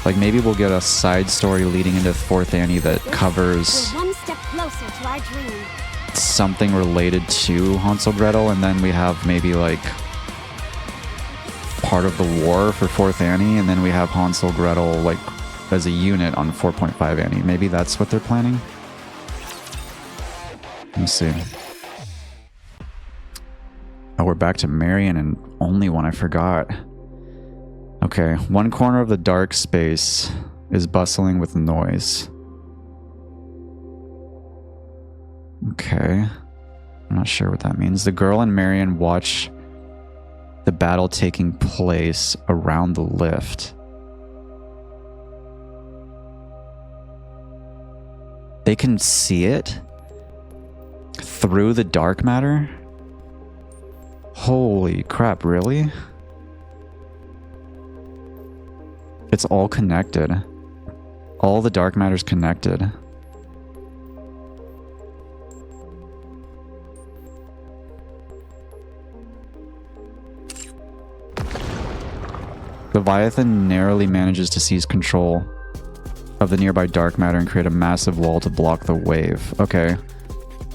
Like maybe we'll get a side story leading into 4th Annie that covers We're one step closer to our dream. something related to Hansel Gretel, and then we have maybe like part of the war for 4th Annie, and then we have Hansel Gretel like as a unit on 4.5 Annie. Maybe that's what they're planning. Let me see. Oh, we're back to Marion and only one I forgot. Okay, one corner of the dark space is bustling with noise. Okay. I'm not sure what that means. The girl and Marion watch the battle taking place around the lift. They can see it through the dark matter? Holy crap, really? It's all connected. All the dark matter's connected. Leviathan narrowly manages to seize control of the nearby dark matter and create a massive wall to block the wave. Okay.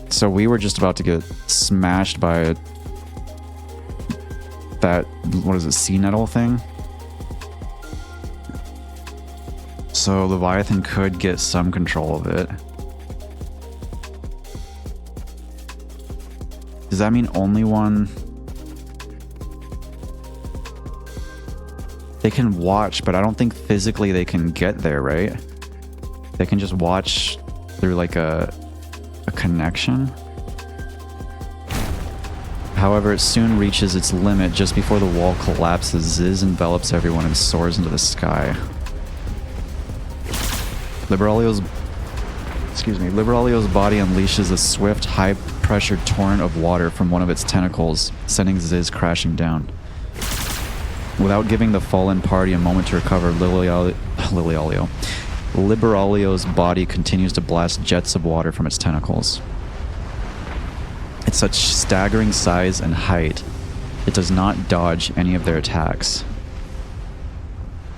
So we were just about to get smashed by that, what is it, sea nettle thing? So Leviathan could get some control of it. Does that mean only one? They can watch, but I don't think physically they can get there, right? They can just watch through like a connection. However, it soon reaches its limit just before the wall collapses. Ziz envelops everyone and soars into the sky. Liberalio's body unleashes a swift, high-pressure torrent of water from one of its tentacles, sending Ziz crashing down. Without giving the fallen party a moment to recover, Liberalio's body continues to blast jets of water from its tentacles. It's such staggering size and height, it does not dodge any of their attacks.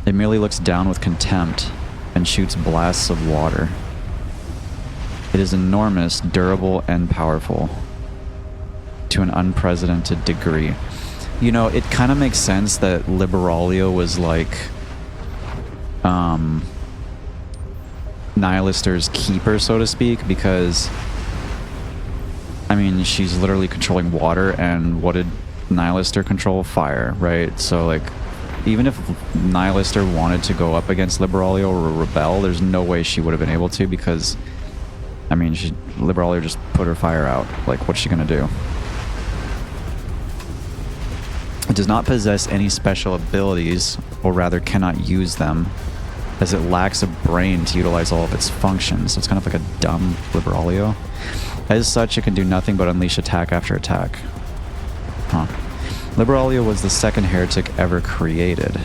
It merely looks down with contempt and shoots blasts of water. It is enormous, durable, and powerful to an unprecedented degree. You know, it kind of makes sense that Liberalio was like Nihilister's keeper, so to speak, because I mean, she's literally controlling water, and what did Nihilister control? Fire, right? So like, even if Nihilister wanted to go up against Liberalio or rebel, there's no way she would have been able to, because I mean, Liberalio just put her fire out. Like, what's she gonna do? It does not possess any special abilities, or rather cannot use them, as it lacks a brain to utilize all of its functions. So it's kind of like a dumb Liberalio. As such, it can do nothing but unleash attack after attack. Huh. Liberalio was the second heretic ever created.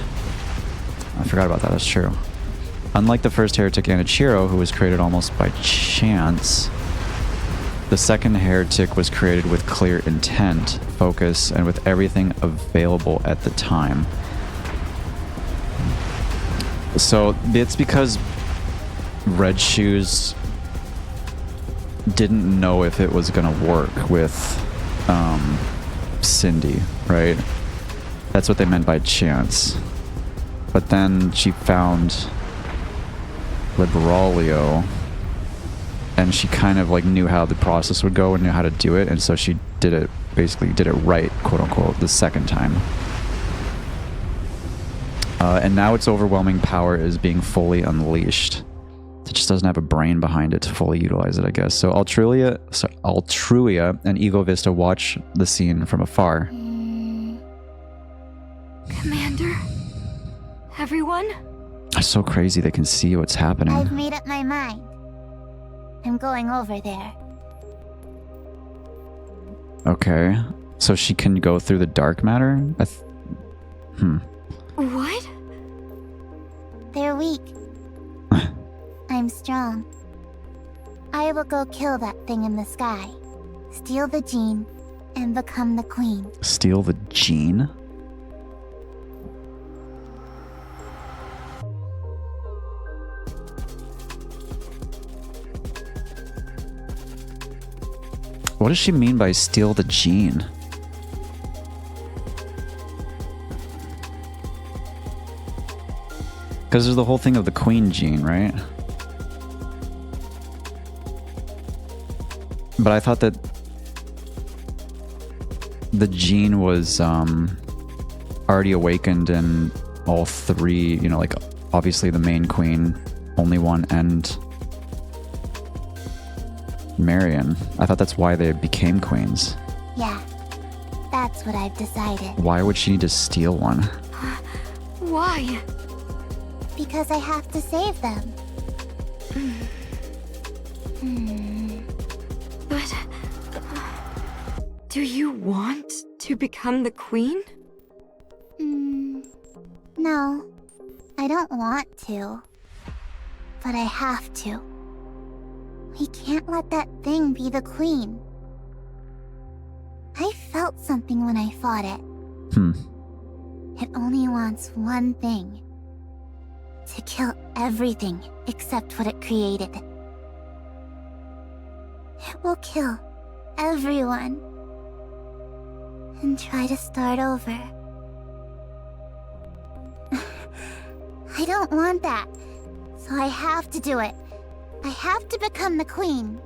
I forgot about that, that's true. Unlike the first heretic Anichiro, who was created almost by chance, the second heretic was created with clear intent, focus, and with everything available at the time. So it's because Red Shoes didn't know if it was gonna work with Cindy, right? That's what they meant by chance. But then she found Liberalio, and she kind of like knew how the process would go and knew how to do it, and so she did it, basically did it right, quote unquote, the second time. And now its overwhelming power is being fully unleashed. It just doesn't have a brain behind it to fully utilize it, I guess. So Altruia and Ego Vista watch the scene from afar. Commander? Everyone? It's so crazy they can see what's happening. I've made up my mind. I'm going over there. Okay. So she can go through the dark matter? What? They're weak. I'm strong. I will go kill that thing in the sky, steal the gene, and become the queen. Steal the gene? What does she mean by steal the gene? Because there's the whole thing of the queen gene, right? But I thought that the gene was already awakened in all three, you know, like obviously the main queen, only one, and Marion. I thought that's why they became queens. Yeah, that's what I've decided. Why would she need to steal one? Why? Because I have to save them. But... do you want to become the queen? No, I don't want to. But I have to. We can't let that thing be the queen. I felt something when I fought it. It only wants one thing. To kill everything except what it created. It will kill everyone. And try to start over. I don't want that. So I have to do it. I have to become the queen.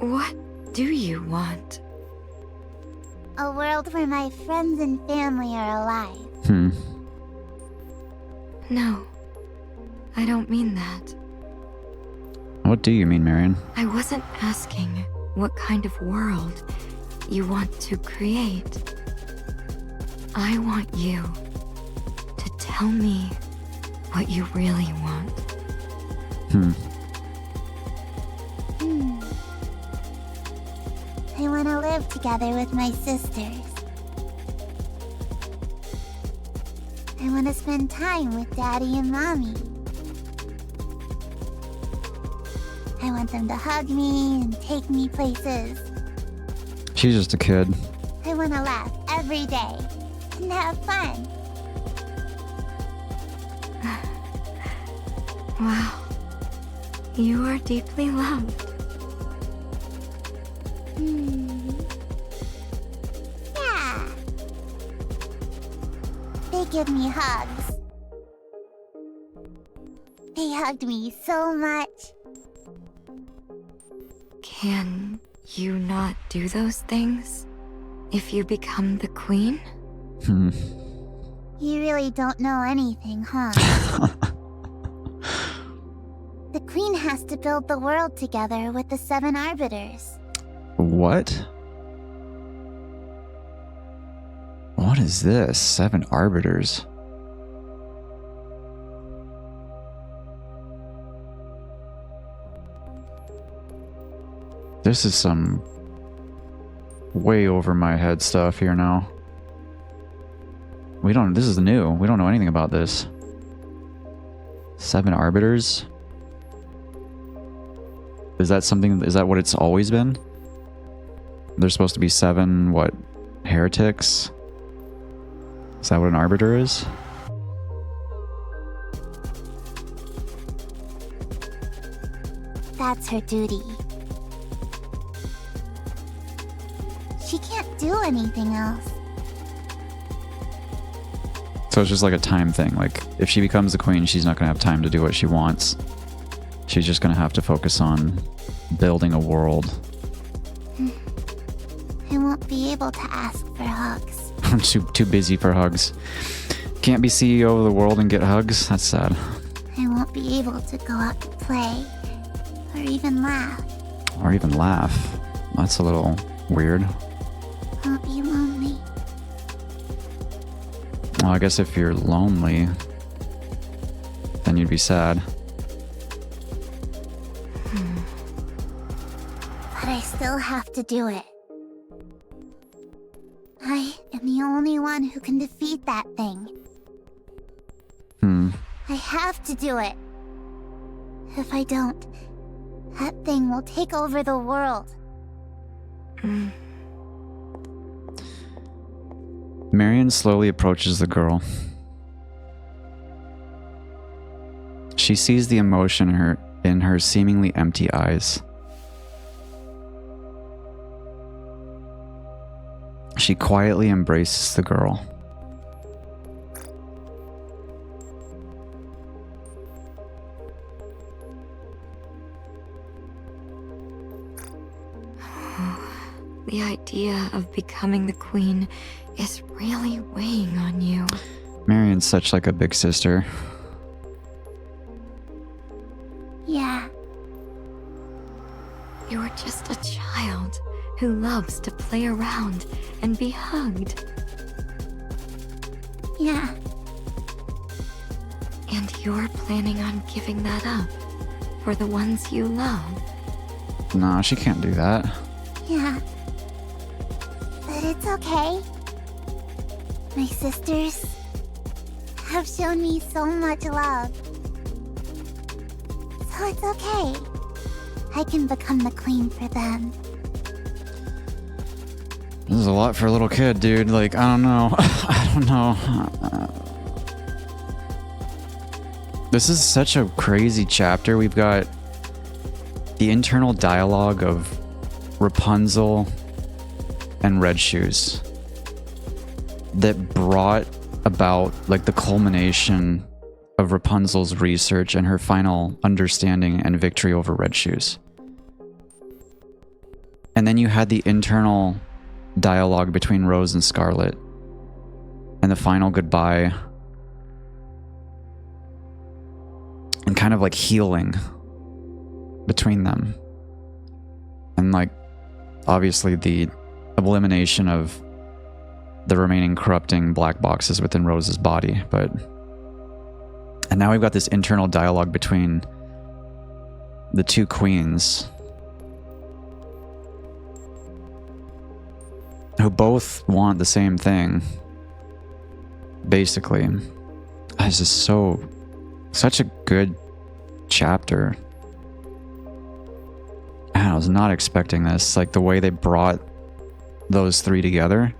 What do you want? A world where my friends and family are alive. No, I don't mean that. What do you mean, Marion? I wasn't asking what kind of world you want to create. I want you to tell me what you really want. I want to live together with my sisters. I want to spend time with Daddy and Mommy. I want them to hug me and take me places. She's just a kid. I want to laugh every day and have fun. Wow. You are deeply loved. Yeah. They give me hugs. They hugged me so much. Can you not do those things if you become the queen? You really don't know anything, huh? The queen has to build the world together with the 7 arbiters. What? What is this? 7 arbiters? This is some way over my head stuff here now. This is new. We don't know anything about this. 7 arbiters? Is that what it's always been? There's supposed to be 7, what, heretics? Is that what an arbiter is? That's her duty. She can't do anything else. So it's just like a time thing. Like, if she becomes the queen, she's not going to have time to do what she wants. She's just going to have to focus on building a world. I won't be able to ask for hugs. I'm too busy for hugs. Can't be CEO of the world and get hugs? That's sad. I won't be able to go out to play, or even laugh. Or even laugh. That's a little weird. I'll be lonely. Well, I guess if you're lonely, then you'd be sad. But I still have to do it. I am the only one who can defeat that thing. I have to do it. If I don't, that thing will take over the world. Marion slowly approaches the girl. She sees the emotion in her seemingly empty eyes. She quietly embraces the girl. The idea of becoming the queen is really weighing on you. Marion's such like a big sister. Yeah. You're just a child who loves to play around and be hugged. Yeah. And you're planning on giving that up for the ones you love. Nah, she can't do that. Yeah. But it's okay. My sisters have shown me so much love. So it's okay. I can become the queen for them. This is a lot for a little kid, dude. Like, I don't know. I don't know. This is such a crazy chapter. We've got the internal dialogue of Rapunzel and Red Shoes that brought about like the culmination of Rapunzel's research and her final understanding and victory over Red Shoes. And then you had the internal dialogue between Rose and Scarlet and the final goodbye and kind of like healing between them. And like obviously the elimination of the remaining corrupting black boxes within Rose's body, and now we've got this internal dialogue between the two queens who both want the same thing, basically. this is such a good chapter. Man, I was not expecting this. Like the way they brought those three together,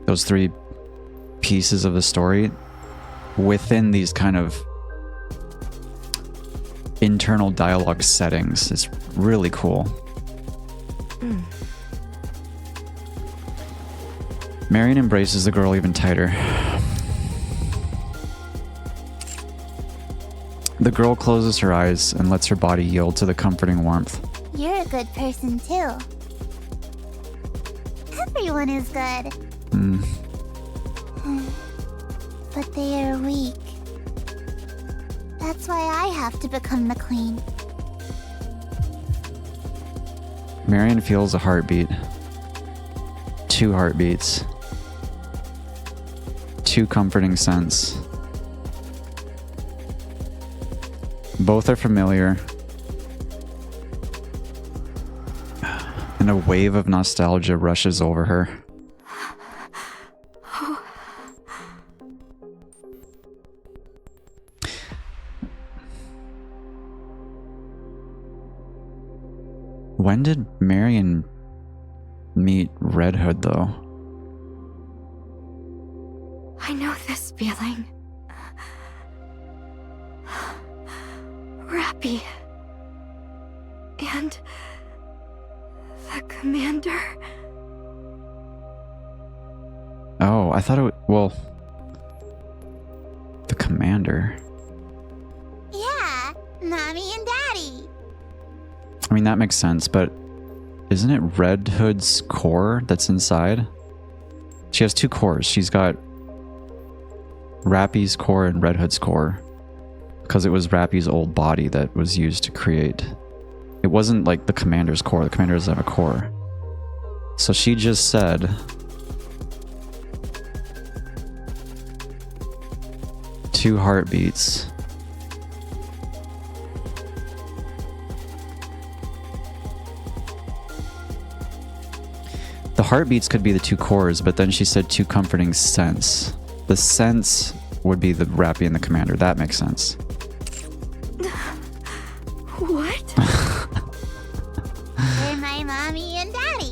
those three pieces of the story within these kind of internal dialogue settings is really cool. Marion embraces the girl even tighter. The girl closes her eyes and lets her body yield to the comforting warmth. You're a good person, too. Everyone is good. But they are weak. That's why I have to become the queen. Marion feels a heartbeat. 2 heartbeats. 2 comforting scents. Both are familiar. And a wave of nostalgia rushes over her. When did Marion meet Red Hood, though? I know this feeling. Rappy. And the commander. Oh, I thought it was, well, the commander. Yeah, Mommy and Daddy. I mean, that makes sense, but isn't it Red Hood's core that's inside? She has 2 cores. She's got Rappy's core and Red Hood's core. Because it was Rappy's old body that was used to create. It wasn't like the commander's core. The commander doesn't have a core. So she just said... two heartbeats. The heartbeats could be the 2 cores, but then she said 2 comforting scents. The scents would be the Rappy and the commander. That makes sense. What? They're my Mommy and Daddy.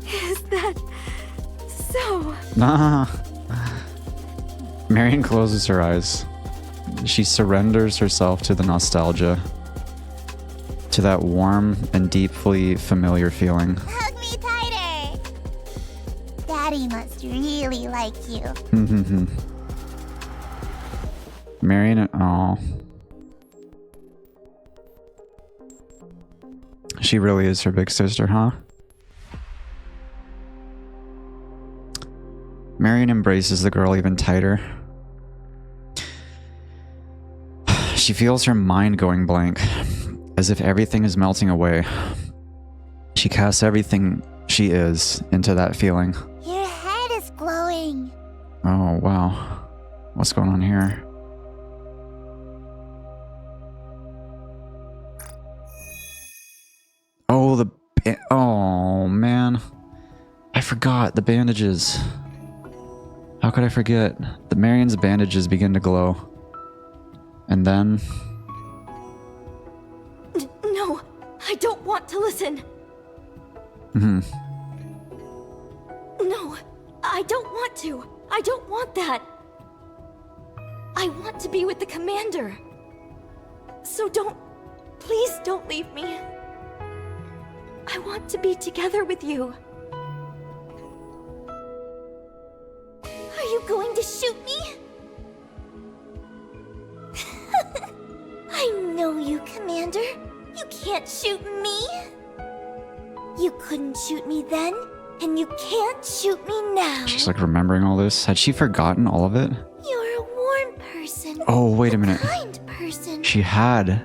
Is that so? Nah. Marion closes her eyes. She surrenders herself to the nostalgia. To that warm and deeply familiar feeling. Hug me tighter. Daddy must really like you. Marion, oh. She really is her big sister, huh? Marion embraces the girl even tighter. She feels her mind going blank, as if everything is melting away. She casts everything she is into that feeling. Your head is glowing. Oh, wow. What's going on here? Oh, oh, man. I forgot the bandages. How could I forget? The Marion's bandages begin to glow. And then... No, I don't want to listen. Mm-hmm. No, I don't want to. I don't want that. I want to be with the commander. So please don't leave me. I want to be together with you. Are you going to shoot me? I know you, Commander. You can't shoot me. You couldn't shoot me then, and you can't shoot me now. She's like remembering all this. Had she forgotten all of it? You're a warm person. Oh, wait a minute. Kind person. She had...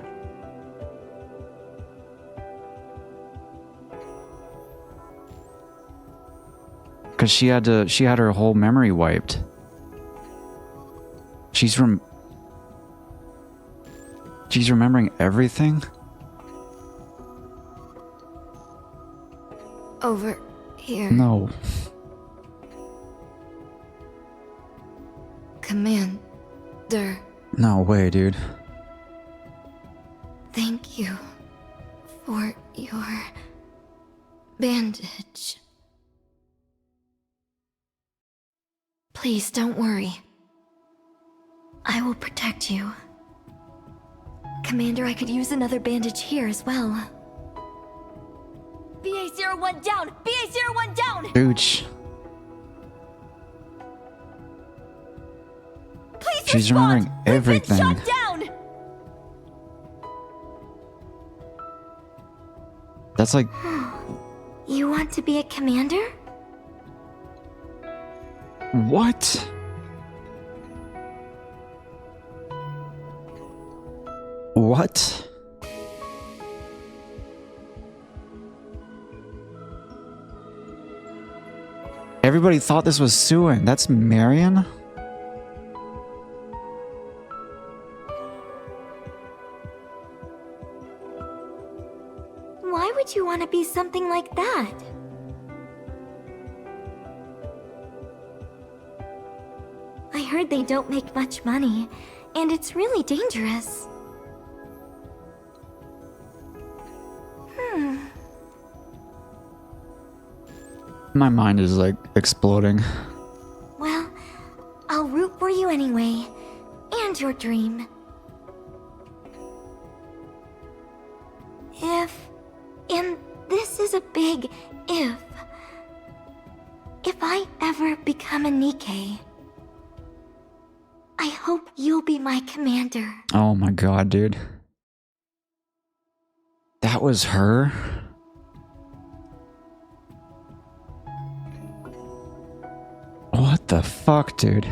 Because she had her whole memory wiped. She's remembering everything? Over here. No. Command. Doctor, No way, dude. thank you for your bandage. Please don't worry. I will protect you. Commander, I could use another bandage here as well. BA-01 down! BA-01 down! Ooch. Please She's respond! remembering everything. Shut down! That's like... You want to be a commander? What? What? Everybody thought this was Suen. That's Marion? Why would you want to be something like that? I heard they don't make much money, and it's really dangerous. My mind is like exploding. Well, I'll root for you anyway, and your dream. And this is a big if I ever become a Nikke, I hope you'll be my commander. Oh my god, dude. That was her? What the fuck, dude?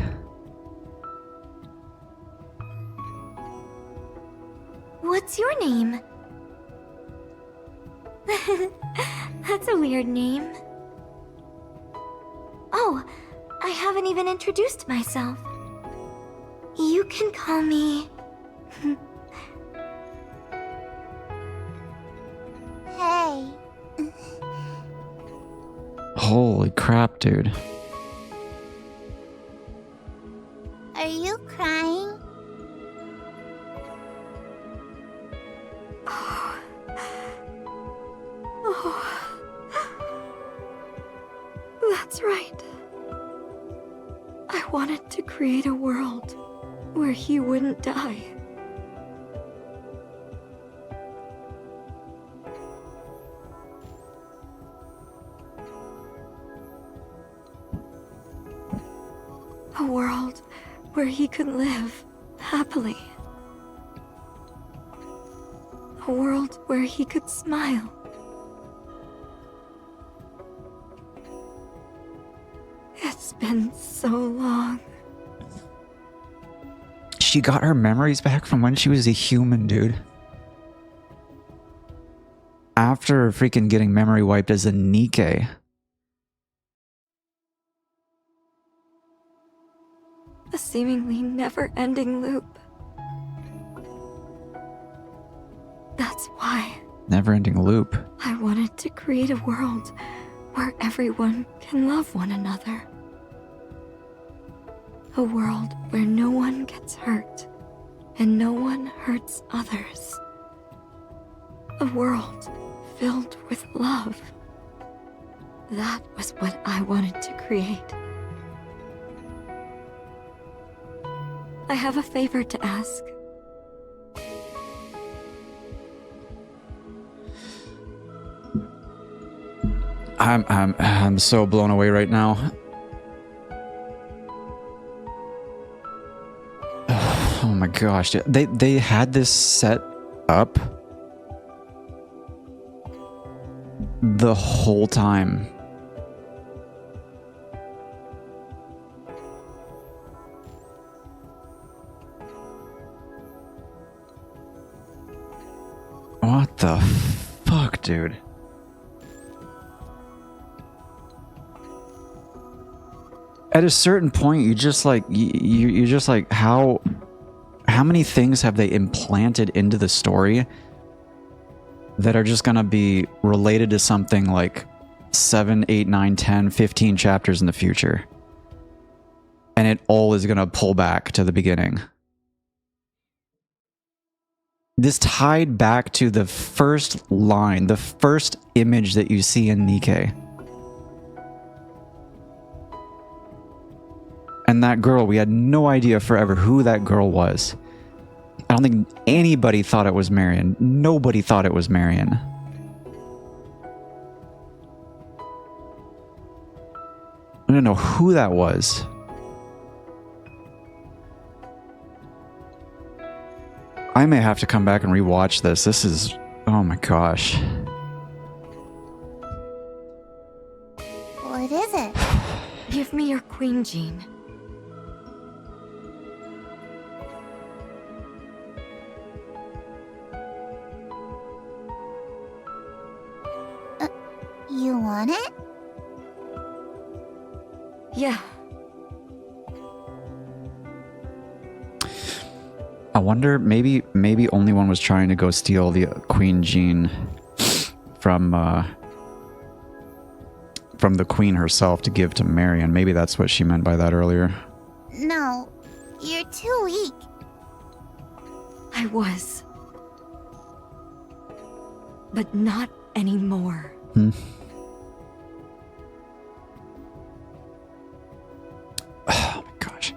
What's your name? That's a weird name. Oh, I haven't even introduced myself. You can call me... Hey. Holy crap, dude. Are you crying? That's right. I wanted to create a world where he wouldn't die. A world where he could live happily. A world where he could smile. It's been so long. She got her memories back from when she was a human, dude. After freaking getting memory wiped as a Nikke. A seemingly never-ending loop. That's why Never-ending loop. I wanted to create a world where everyone can love one another. A world where no one gets hurt and no one hurts others. A world filled with love. That was what I wanted to create. I have a favor to ask. I'm so blown away right now. Oh my gosh, dude. They had this set up the whole time. What the fuck, dude? At a certain point, you just like you're just like how many things have they implanted into the story that are just gonna be related to something like 7, 8, 9, 10, 15 chapters in the future, and it all is gonna pull back to the beginning. This tied back to the first line, the first image that you see in Nikke. And that girl, we had no idea forever who that girl was. I don't think anybody thought it was Marion. Nobody thought it was Marion. I don't know who that was. I may have to come back and rewatch this. This is... oh my gosh. What is it? Give me your queen gene. You want it? Yeah. I wonder, maybe only one was trying to go steal the queen gene from the queen herself to give to Marion. Maybe that's what she meant by that earlier. No, you're too weak. I was. But not anymore. Oh my gosh.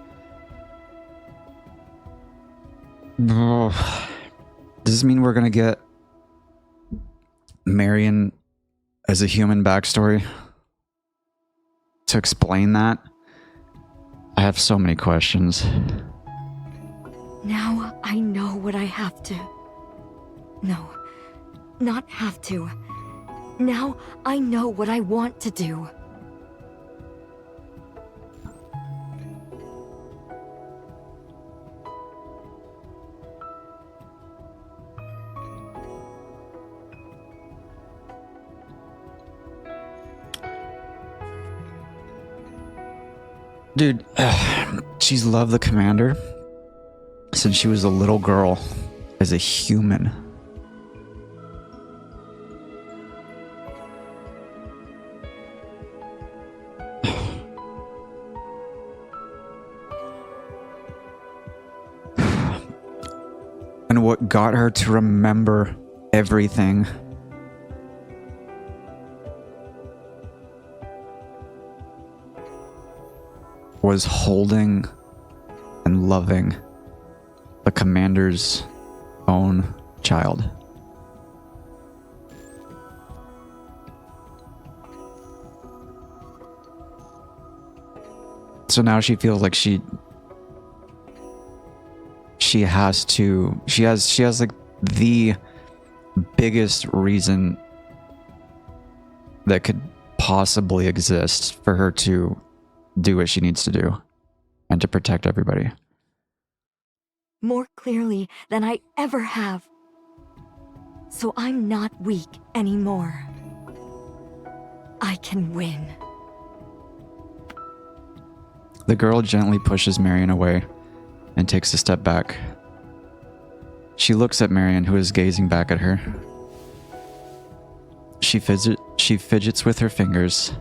Does this mean we're gonna get Marion as a human backstory to explain that? I have so many questions. Now I know what I have to. No, not have to. Now I know what I want to do. Dude, she's loved the commander since she was a little girl as a human. And what got her to remember everything was holding and loving the commander's own child. So now she feels like she has like the biggest reason that could possibly exist for her to do what she needs to do and to protect everybody. More clearly than I ever have. So I'm not weak anymore. I can win. The girl gently pushes Marion away and takes a step back. She looks at Marion, who is gazing back at her. She fidgets with her fingers.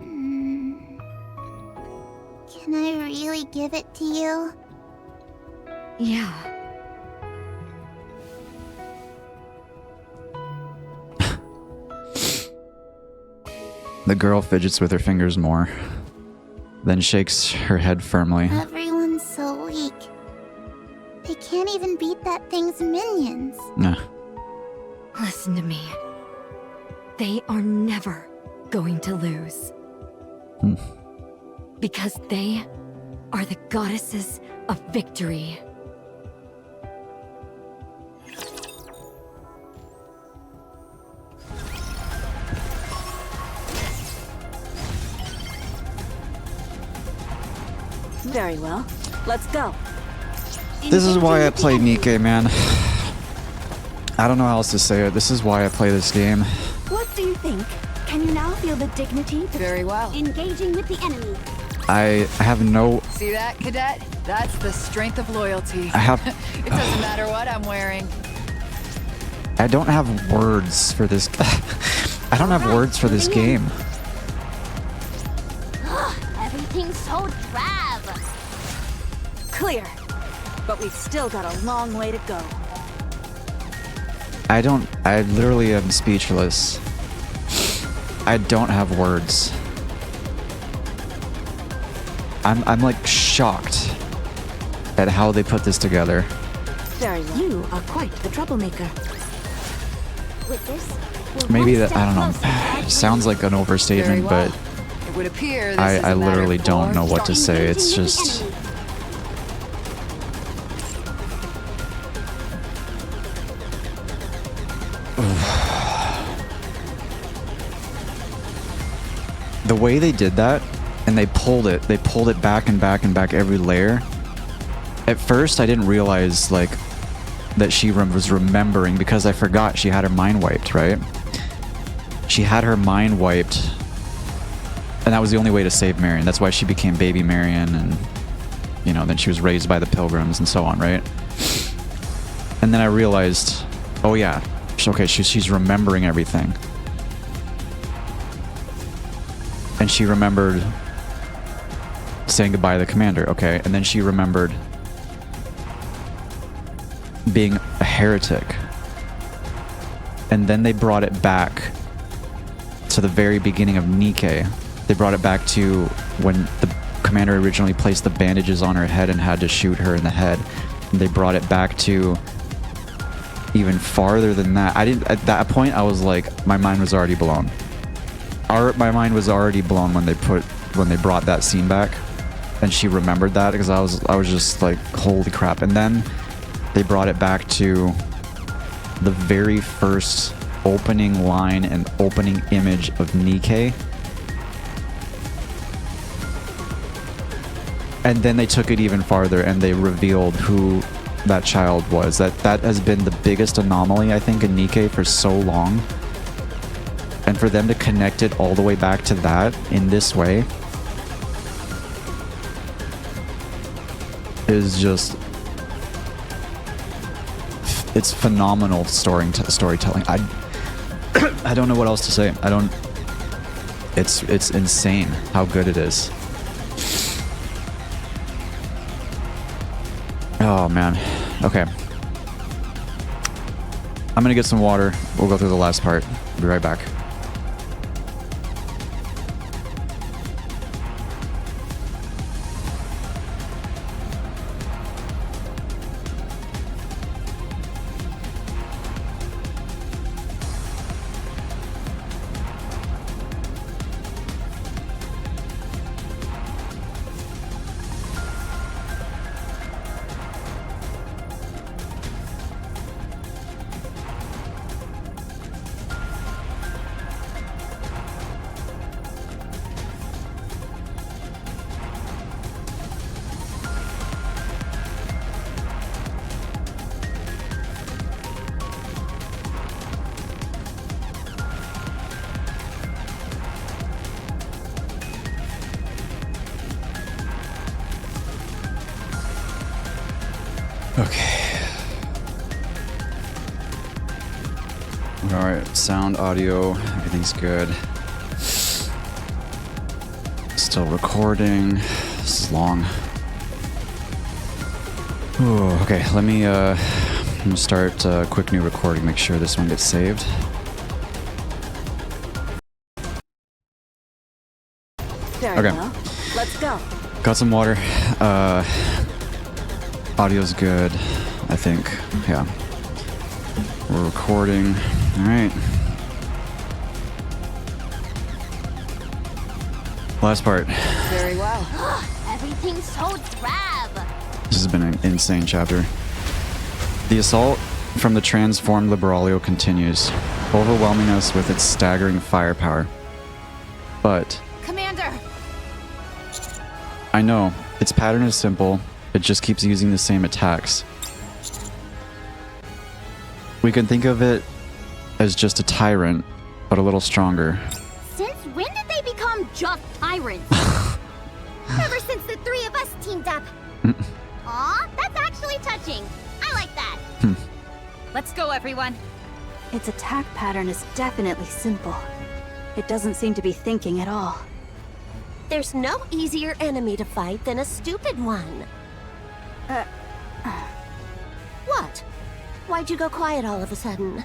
Can I really give it to you? Yeah. The girl fidgets with her fingers more, then shakes her head firmly. Everyone's so weak. They can't even beat that thing's minions. Nah. Listen to me. They are never going to lose. Because they are the goddesses of victory. Very well. Let's go. This is why I play Nikke, man. I don't know how else to say it. This is why I play this game. What do you think? Can you now feel the dignity to Very well. engaging with the enemy? I have no... See that, Cadet? That's the strength of loyalty. I have... It doesn't matter what I'm wearing. I don't have words for this... I don't have words for this game. Everything's so drab. Clear. But we've still got a long way to go. I literally am speechless. I don't have words. I'm like shocked at how they put this together. You are quite the troublemaker. With this, Maybe that, I don't know, sounds like an overstatement, but It would appear this is I a matter literally for don't know what to say. It's engaging just... the The way they did that, and they pulled it back and back and back every layer. At first, I didn't realize, like, that she was remembering, because I forgot she had her mind wiped, right? She had her mind wiped, and that was the only way to save Marion. That's why she became baby Marion, and, you know, then she was raised by the Pilgrims and so on, right? And then I realized, oh yeah, okay, she's remembering everything. And she remembered saying goodbye to the commander, okay? And then she remembered being a heretic. And then they brought it back to the very beginning of Nikke. They brought it back to when the commander originally placed the bandages on her head and had to shoot her in the head. And they brought it back to even farther than that. At that point, I was like, my mind was already blown. My mind was already blown when they brought that scene back, and she remembered that, because I was just like, holy crap. And then they brought it back to the very first opening line and opening image of Nikke, and then they took it even farther and they revealed who that child was. That has been the biggest anomaly, I think, in Nikke for so long. And for them to connect it all the way back to that in this way is just... it's phenomenal storytelling. I don't know what else to say. It's insane how good it is. Oh man. Okay. I'm gonna get some water. We'll go through the last part. Be right back. Okay. Alright, sound, audio, everything's good. Still recording. This is long. Ooh, okay, let me I'm gonna start a quick new recording, make sure this one gets saved. Very Okay. well. Let's go. Got some water. Audio's good, I think. Yeah. We're recording. Alright. Last part. Very well. Everything's so drab. This has been an insane chapter. The assault from the transformed Liberalio continues, overwhelming us with its staggering firepower. But Commander! I know, its pattern is simple, it just keeps using the same attacks. We can think of it as just a tyrant, but a little stronger. Since when did they become just tyrants? Ever since the three of us teamed up. Aw, that's actually touching. I like that. Let's go, everyone. Its attack pattern is definitely simple. It doesn't seem to be thinking at all. There's no easier enemy to fight than a stupid one. What? Why'd you go quiet all of a sudden?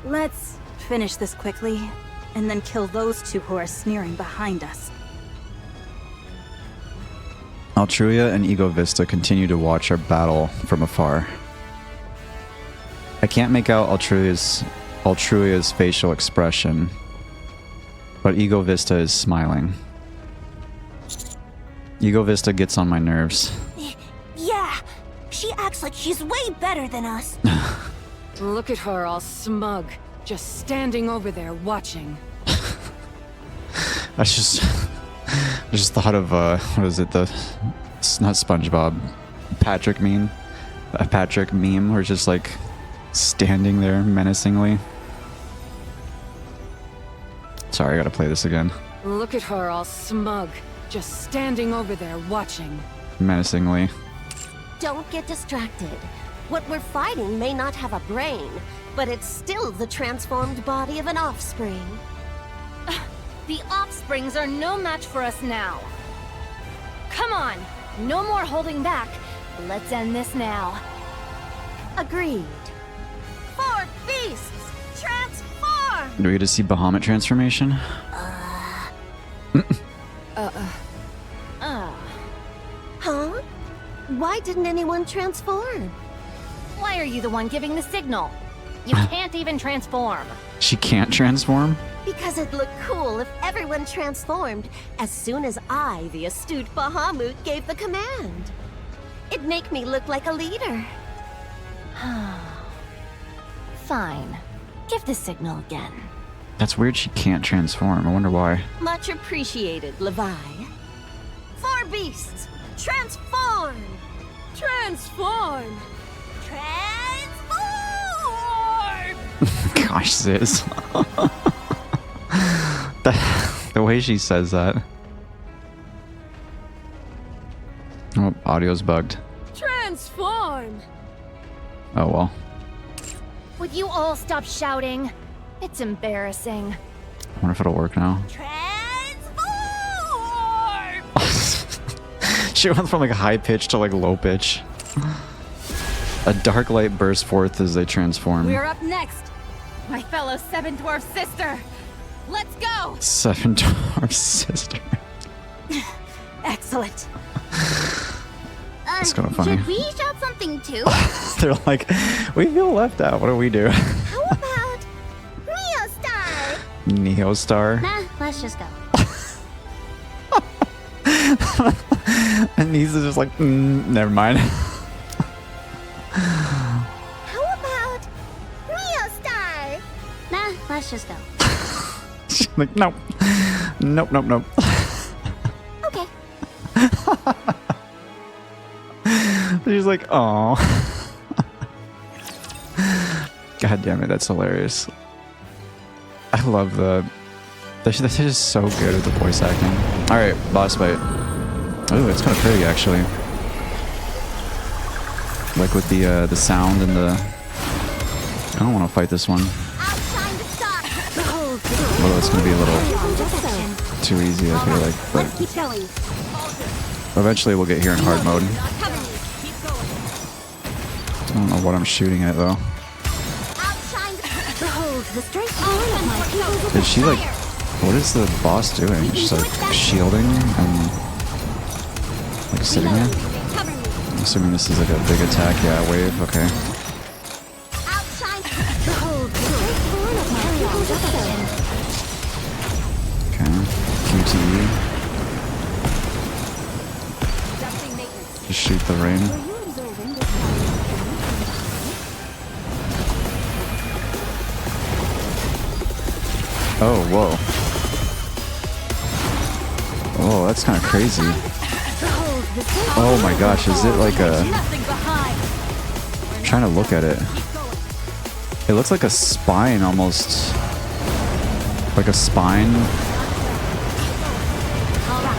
Let's finish this quickly, and then kill those two who are sneering behind us. Altruia and Ego Vista continue to watch our battle from afar. I can't make out Altruia's facial expression, but Ego Vista is smiling. Ego Vista gets on my nerves. Yeah, she acts like she's way better than us. Look at her all smug, just standing over there watching. I just thought of what is it, it's not SpongeBob, Patrick meme, a Patrick meme, where just like standing there menacingly. Sorry, I gotta play this again. Look at her all smug, just standing over there watching. Menacingly. Don't get distracted. What we're fighting may not have a brain, but it's still the transformed body of an offspring. The offsprings are no match for us now. Come on, no more holding back. Let's end this now. Agreed. Four beasts, transform! Do we get to see Bahamut transformation? Huh? Why didn't anyone transform? Why are you the one giving the signal? You can't even transform. She can't transform? Because it'd look cool if everyone transformed as soon as I, the astute Bahamut, gave the command. It'd make me look like a leader. Fine. Give the signal again. That's weird she can't transform. I wonder why. Much appreciated, Levi. Four beasts, transform! Transform! Transform! Gosh, sis. the way she says that. Oh, audio's bugged. Transform! Oh well. Would you all stop shouting? It's embarrassing. I wonder if it'll work now. She went from like high pitch to like low pitch. A dark light bursts forth as they transform. We're up next. My fellow Seven Dwarf sister. Let's go! Seven Dwarf sister. Excellent. It's kind of funny. Should we shout something too? They're like, we feel left out. What do we do? How about Neo Star? Neo Star. Nah, let's just go. And he's just like, never mind. How about Neo Star? Nah, let's just go. She's like, nope. Nope, nope, nope. Okay. She's like, oh. God damn it, that's hilarious. I love the... They're just so good at the voice acting. Alright, boss fight. Oh, it's kind of pretty, actually. Like with the sound and the... I don't want to fight this one. Although it's going to be a little too easy, I feel like. But eventually we'll get here in hard mode. I don't know what I'm shooting at, though. Is she like... What is the boss doing? She's like shielding and like sitting there? I'm assuming this is like a big attack. Yeah, wave. Okay. Okay. QTE. Just shoot the rain. Oh, whoa. Oh, that's kind of crazy. Oh my gosh, is it like a... I'm trying to look at it. It looks like a spine almost. Like a spine.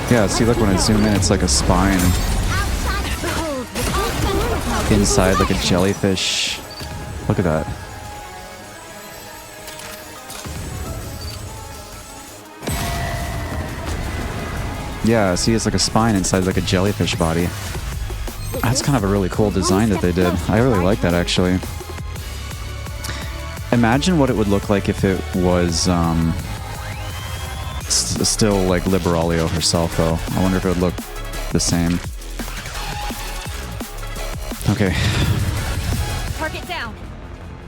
Yeah, see, look, when I zoom in, it's like a spine. Inside like a jellyfish. Look at that. Yeah, see, it's like a spine inside like a jellyfish body. That's kind of a really cool design that they did. I really like that, actually. Imagine what it would look like if it was still like Liberalio herself, though. I wonder if it would look the same. Okay. Target down.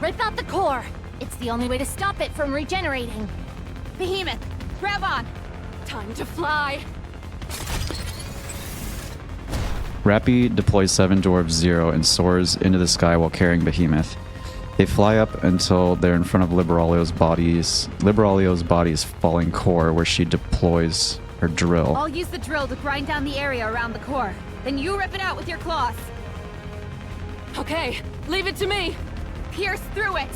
Rip out the core. It's the only way to stop it from regenerating. Behemoth, grab on. Time to fly. Rappy deploys 7 Dwarves 0 and soars into the sky while carrying Behemoth. They fly up until they're in front of Liberalio's body's falling core, where she deploys her drill. I'll use the drill to grind down the area around the core. Then you rip it out with your claws. Okay, leave it to me. Pierce through it.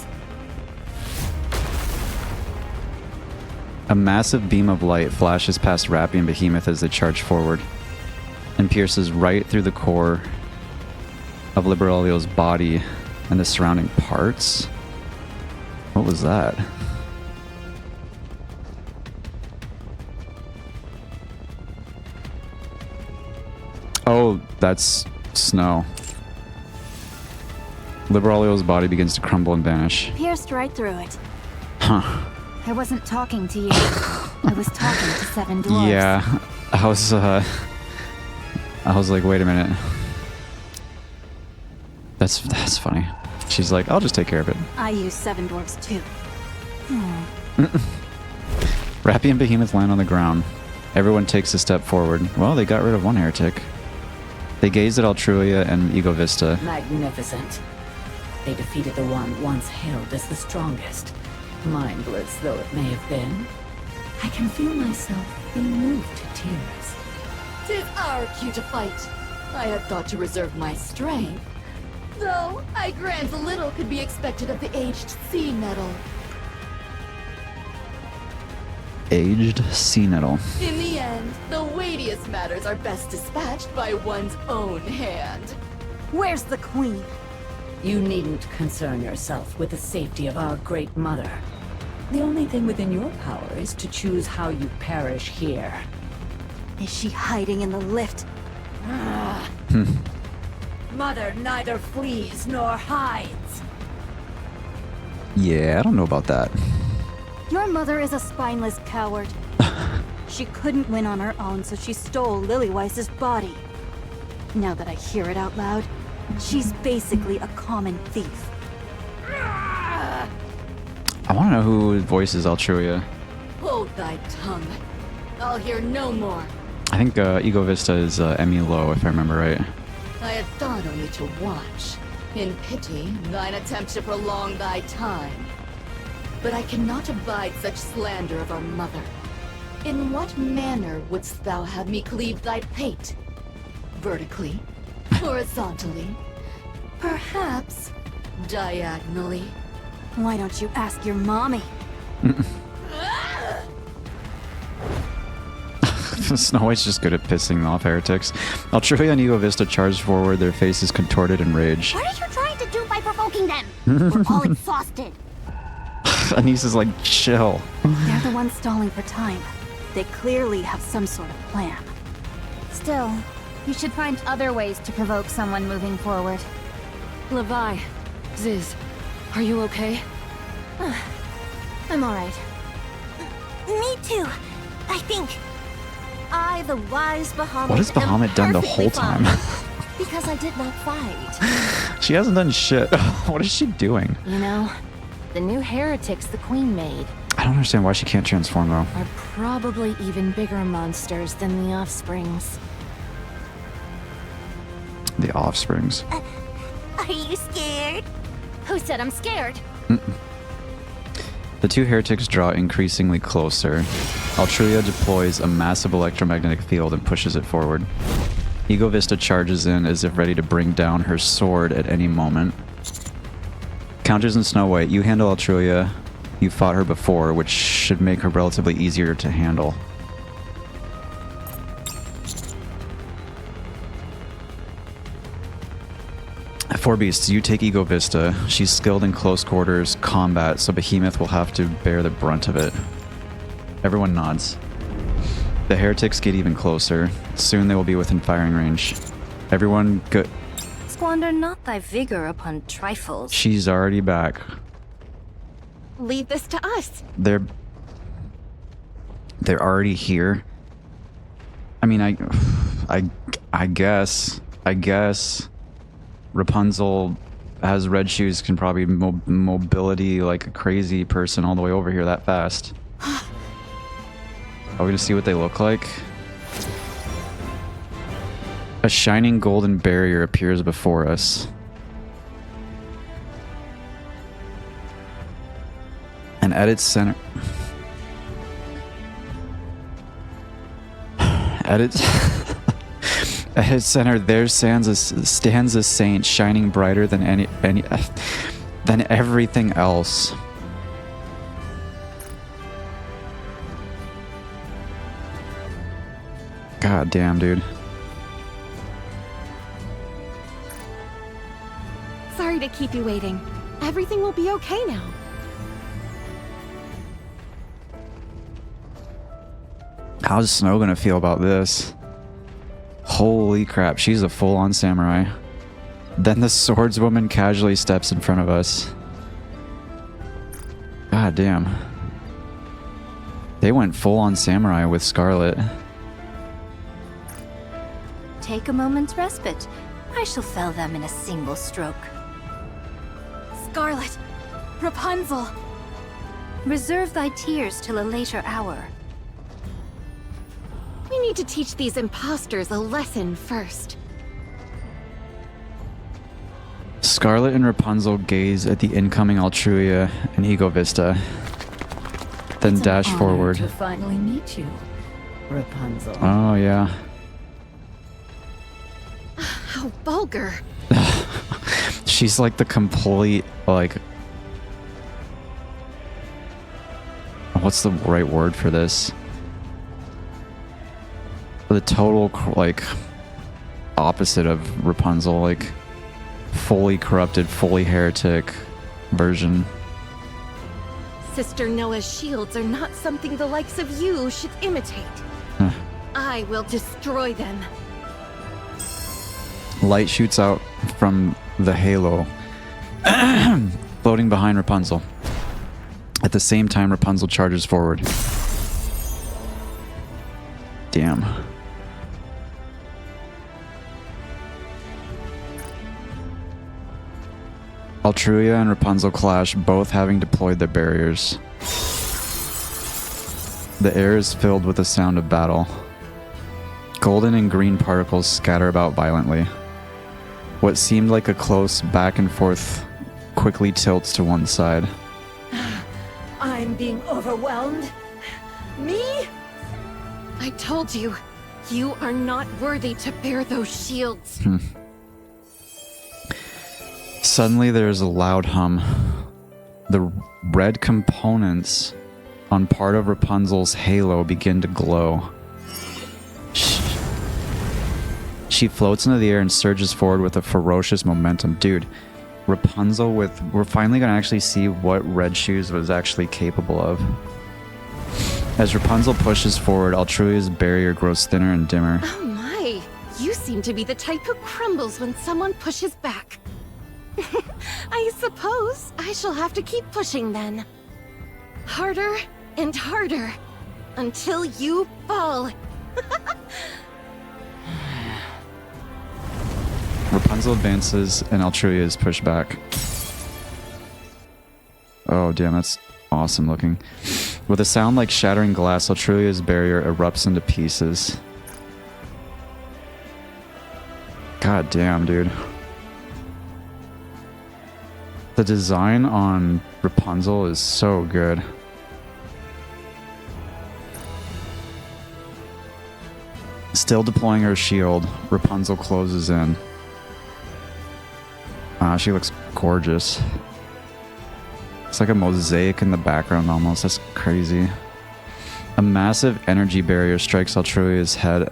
A massive beam of light flashes past Rappy and Behemoth as they charge forward, and pierces right through the core of Liberalio's body and the surrounding parts. What was that? Oh, that's snow. Liberalio's body begins to crumble and vanish. Pierced right through it. Huh. I wasn't talking to you. I was talking to 7 dwarves. Yeah, I was like, wait a minute. That's funny. She's like, I'll just take care of it. I use 7 dwarves too. Rappy and Behemoth land on the ground. Everyone takes a step forward. Well, they got rid of one heretic. They gaze at Altruia and Ego Vista. Magnificent. They defeated the one once hailed as the strongest. Mindless though it may have been, I can feel myself being moved to tears. 'Tis our cue to fight. I had thought to reserve my strength. Though, I grant little could be expected of the aged sea nettle. Aged sea nettle. In the end, the weightiest matters are best dispatched by one's own hand. Where's the queen? You needn't concern yourself with the safety of our great mother. The only thing within your power is to choose how you perish here. Is she hiding in the lift? Mother neither flees nor hides. Yeah, I don't know about that. Your mother is a spineless coward. She couldn't win on her own, so she stole Lillyweiss's body. Now that I hear it out loud, she's basically a common thief. I want to know who voices Altruia. Hold thy tongue. I'll hear no more. I think Ego Vista is Emmy Lowe, if I remember right. I had thought only to watch. In pity, thine attempt to prolong thy time. But I cannot abide such slander of our mother. In what manner wouldst thou have me cleave thy pate? Vertically? Horizontally? Perhaps diagonally? Why don't you ask your mommy? Snow White's just good at pissing off heretics. Altruia and Ego Vista charge forward, their faces contorted in rage. What are you trying to do by provoking them? We're all exhausted. Anise is like, chill. They're the ones stalling for time. They clearly have some sort of plan. Still, you should find other ways to provoke someone moving forward. Levi, Ziz, are you okay? I'm alright. Me too, I think. I, the wise Bahamut, What has Bahamut am done the perfectly whole time? fine, because I did not fight. She hasn't done shit. What is she doing? You know, the new heretics the Queen made I don't understand why she can't transform, though. are probably even bigger monsters than the Offsprings. The Offsprings. Are you scared? Who said I'm scared? The two heretics draw increasingly closer. Altruia deploys a massive electromagnetic field and pushes it forward. Ego Vista charges in as if ready to bring down her sword at any moment. Counters and Snow White, you handle Altruia. You fought her before, which should make her relatively easier to handle. Four Beasts, you take Ego Vista. She's skilled in close quarters combat, so Behemoth will have to bear the brunt of it. Everyone nods. The heretics get even closer. Soon they will be within firing range. Everyone go- Squander not thy vigor upon trifles. She's already back. leave this to us. They're already here. I mean, I guess Rapunzel has red shoes, can probably mobility like a crazy person all the way over here that fast. Are we gonna see what they look like? A shining golden barrier appears before us. And at its center... At its center, there stands a saint, shining brighter than than everything else. God damn, dude. Sorry to keep you waiting. Everything will be okay now. How's Snow gonna feel about this? Holy crap, she's a full-on samurai. Then the swordswoman casually steps in front of us. God damn. They went full-on samurai with Scarlet. Take a moment's respite. I shall fell them in a single stroke. Scarlet! Rapunzel! Reserve thy tears till a later hour. We need to teach these imposters a lesson first. Scarlet and Rapunzel gaze at the incoming Altruia and Ego Vista, then dash forward. To finally meet you, Rapunzel. Oh yeah. How vulgar. She's like the complete, like... What's the right word for this? The total, like, opposite of Rapunzel, like, fully corrupted, fully heretic version. Sister Noah's shields are not something the likes of you should imitate. I will destroy them. Light shoots out from the halo, floating behind Rapunzel. At the same time, Rapunzel charges forward. Damn. Altruia and Rapunzel clash, both having deployed their barriers. The air is filled with the sound of battle. Golden and green particles scatter about violently. What seemed like a close back and forth quickly tilts to one side. I'm being overwhelmed. Me? I told you, you are not worthy to bear those shields. Suddenly there is a loud hum. The red components on part of Rapunzel's halo begin to glow. She floats into the air and surges forward with a ferocious momentum. Dude, Rapunzel with... We're finally going to actually see what Red Shoes was actually capable of. As Rapunzel pushes forward, Altruia's barrier grows thinner and dimmer. Oh my, you seem to be the type who crumbles when someone pushes back. I suppose I shall have to keep pushing then. Harder and harder, until you fall. Rapunzel advances and Altruia is pushed back. Oh damn, that's awesome looking. With a sound like shattering glass, Altruia's barrier erupts into pieces. God damn, dude. The design on Rapunzel is so good. Still deploying her shield, Rapunzel closes in. She looks gorgeous. It's like a mosaic in the background almost. That's crazy. A massive energy barrier strikes Altruia's head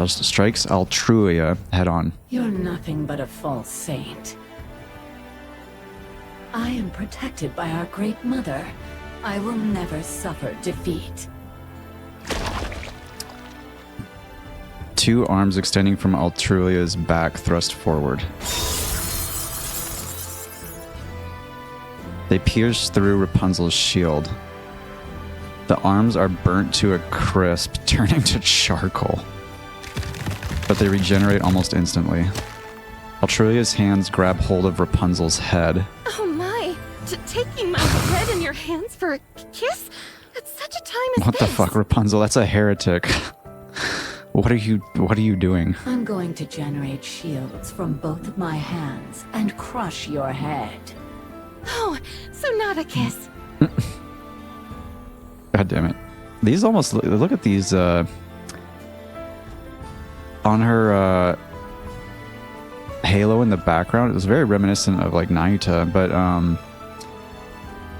strikes Altruia head on. You're nothing but a false saint. I am protected by our great mother. I will never suffer defeat. Two arms extending from Altruia's back thrust forward. They pierce through Rapunzel's shield. The arms are burnt to a crisp, turning to charcoal. But they regenerate almost instantly. Altruia's hands grab hold of Rapunzel's head. Oh my! Taking my head in your hands for a kiss? At such a time as What the this? fuck, Rapunzel? That's a heretic. What are you doing? I'm going to generate shields from both of my hands and crush your head. Oh, so not a kiss. God damn it. These almost look at these on her halo in the background. It was very reminiscent of like Naita, but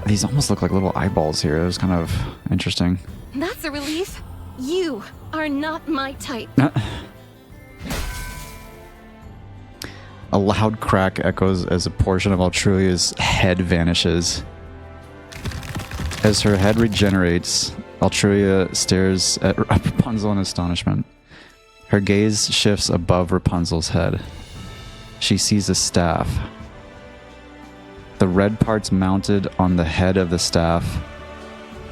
these almost look like little eyeballs here. It was kind of interesting. That's a relief. You are not my type. A loud crack echoes as a portion of Altruia's head vanishes. As her head regenerates, Altruia stares at Rapunzel in astonishment. Her gaze shifts above Rapunzel's head. She sees a staff. The red parts mounted on the head of the staff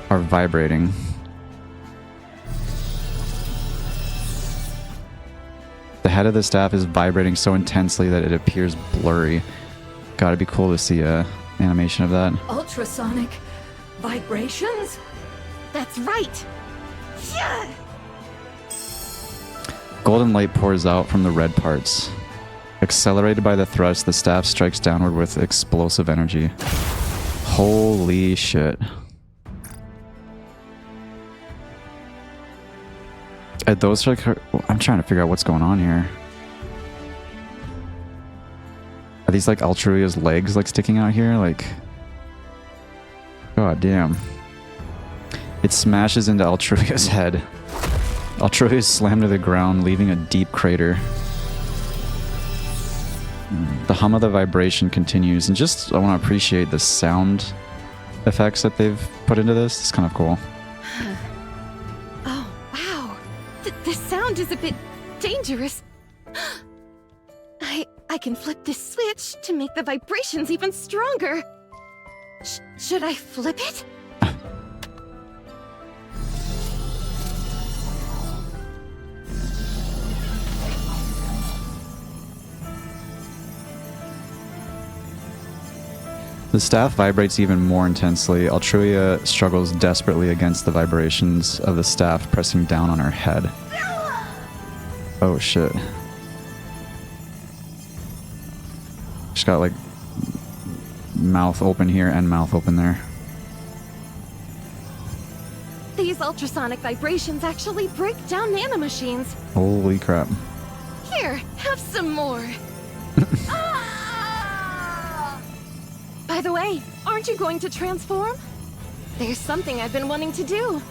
are vibrating. The head of the staff is vibrating so intensely that it appears blurry. Gotta be cool to see a animation of that. Ultrasonic vibrations? That's right. Yeah. Golden light pours out from the red parts. Accelerated by the thrust, the staff strikes downward with explosive energy. Holy shit. Those are like her, I'm trying to figure out what's going on here. Are these like Altruia's legs like sticking out here? Like, god damn. It smashes into Altruia's head. Altruia is slammed to the ground, leaving a deep crater. The hum of the vibration continues, and just I want to appreciate the sound effects that they've put into this. It's kind of cool. Oh, wow. This sound is a bit dangerous. I can flip this switch to make the vibrations even stronger. Should I flip it? The staff vibrates even more intensely. Altruia struggles desperately against the vibrations of the staff pressing down on her head. Oh shit. She's got like mouth open here and mouth open there. These ultrasonic vibrations actually break down nanomachines. Holy crap. Here, have some more. By the way, aren't you going to transform? There's something I've been wanting to do.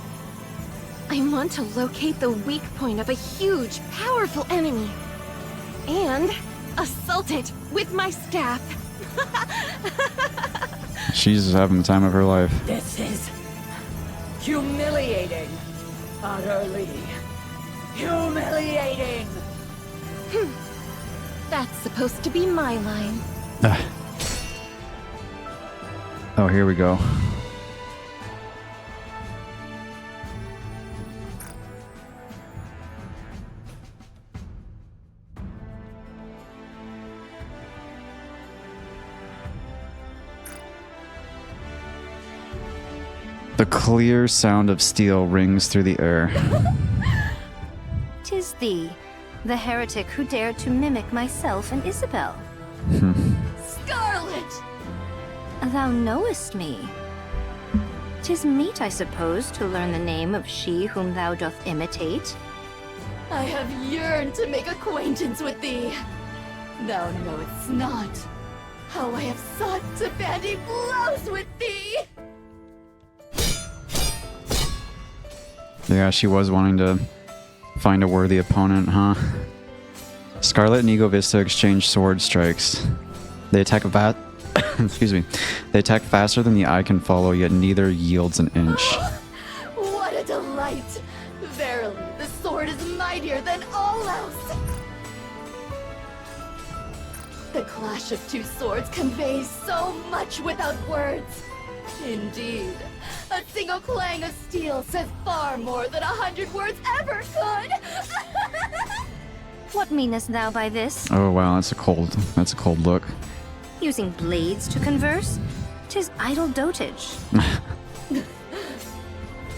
I want to locate the weak point of a huge, powerful enemy. And assault it with my staff. She's having the time of her life. This is humiliating. Utterly humiliating. That's supposed to be my line. Oh, here we go. The clear sound of steel rings through the air. 'Tis thee, the heretic who dared to mimic myself and Isabel. Scarlet! Thou knowest me. 'Tis meet, I suppose, to learn the name of she whom thou doth imitate. I have yearned to make acquaintance with thee. Thou knowest not how I have sought to bandy blows with thee. Yeah, she was wanting to find a worthy opponent, huh? Scarlet and Ego Vista exchange sword strikes. They attack excuse me. They attack faster than the eye can follow, yet neither yields an inch. What a delight! Verily, the sword is mightier than all else. The clash of two swords conveys so much without words. Indeed, a single clang of steel says far more than 100 words ever could. What meanest thou by this? Oh wow, that's a cold look. Using blades to converse? 'Tis idle dotage.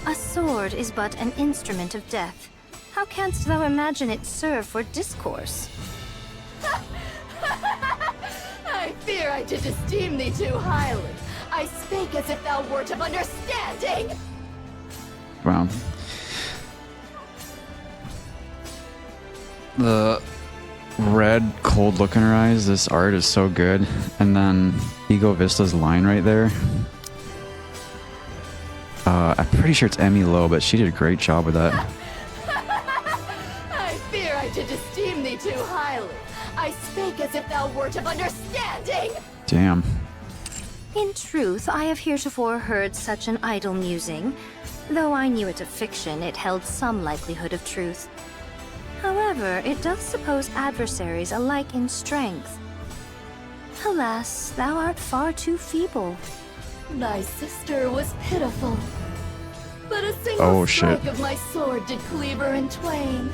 A sword is but an instrument of death. How canst thou imagine it serve for discourse? I fear I did esteem thee too highly. I spake as if thou wert of understanding. Wow. The red, cold look in her eyes, this art is so good. And then Ego Vista's line right there. I'm pretty sure it's Emmy Lowe, but she did a great job with that. I fear I did esteem thee too highly. I spake as if thou wert of understanding. Damn. In truth, I have heretofore heard such an idle musing. Though I knew it of fiction, it held some likelihood of truth. However, it doth suppose adversaries alike in strength. Alas, thou art far too feeble. Thy sister was pitiful, but a single strike shit. of my sword did cleave her in twain.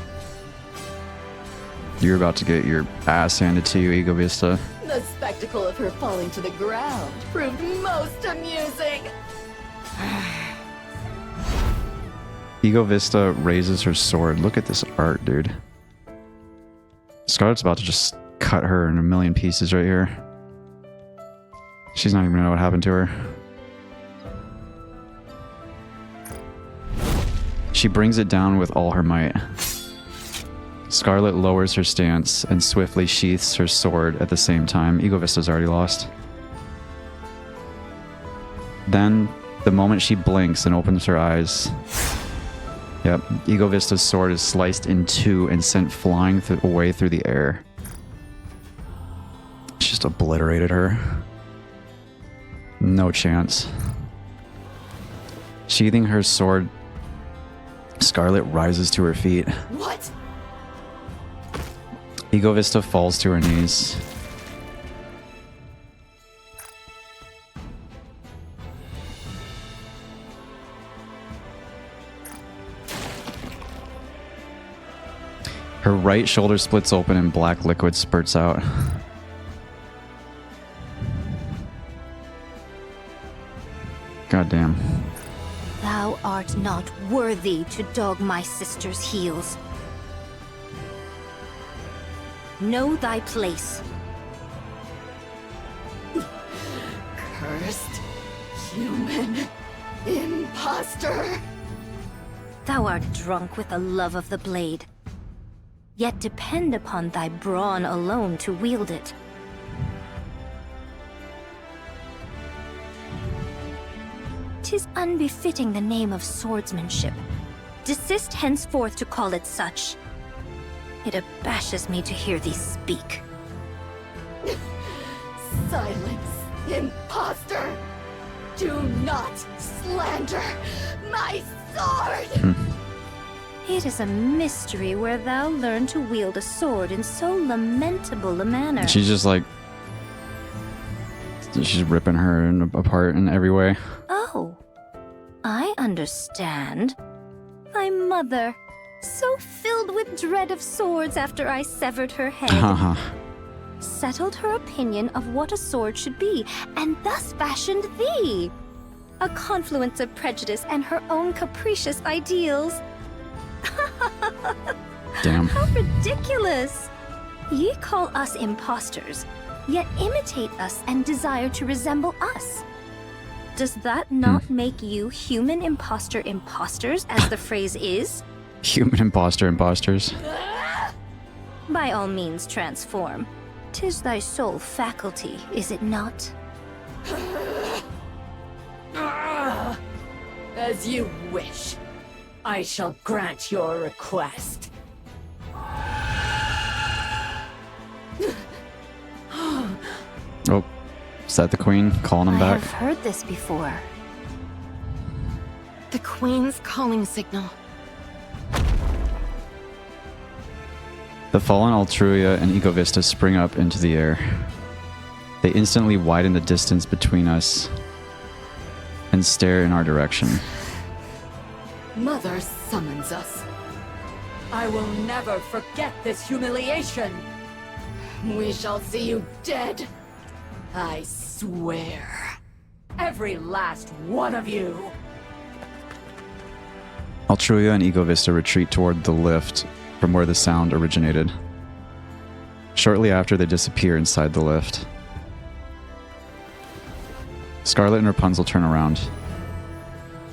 You're about to get your ass handed to you, Ego Vista. The spectacle of her falling to the ground proved most amusing. Ego Vista raises her sword. Look at this art, dude. Scarlet's about to just cut her in a million pieces right here. She's not even gonna know what happened to her. She brings it down with all her might. Scarlet lowers her stance and swiftly sheaths her sword at the same time. Ego Vista's already lost. Then, the moment she blinks and opens her eyes, yep, Ego Vista's sword is sliced in two and sent flying away through the air. She just obliterated her. No chance. Sheathing her sword, Scarlet rises to her feet. What? Ego Vista falls to her knees. Her right shoulder splits open and black liquid spurts out. God damn. Thou art not worthy to dog my sister's heels. Know thy place. Cursed human imposter. Thou art drunk with the love of the blade. Yet depend upon thy brawn alone to wield it. "'Tis unbefitting the name of swordsmanship. Desist henceforth to call it such. It abashes me to hear thee speak." Silence, imposter! Do not slander my sword! It is a mystery where thou learn to wield a sword in so lamentable a manner. She's just like... she's ripping her apart in every way. Oh, I understand. Thy mother, so filled with dread of swords after I severed her head, settled her opinion of what a sword should be, and thus fashioned thee. A confluence of prejudice and her own capricious ideals. Damn. How ridiculous! Ye call us impostors, yet imitate us and desire to resemble us. Does that not make you human imposter imposters, as the phrase is? Human imposter imposters. By all means transform. 'Tis thy sole faculty, is it not? As you wish. I shall grant your request. Oh, is that the queen calling him I back? have heard this before. The Queen's calling signal. The fallen Altruia and Ecovista spring up into the air. They instantly widen the distance between us and stare in our direction. Mother summons us. I will never forget this humiliation. We shall see you dead. I swear. Every last one of you. Altruia and Ecovista retreat toward the lift from where the sound originated. Shortly after, they disappear inside the lift. Scarlet and Rapunzel turn around.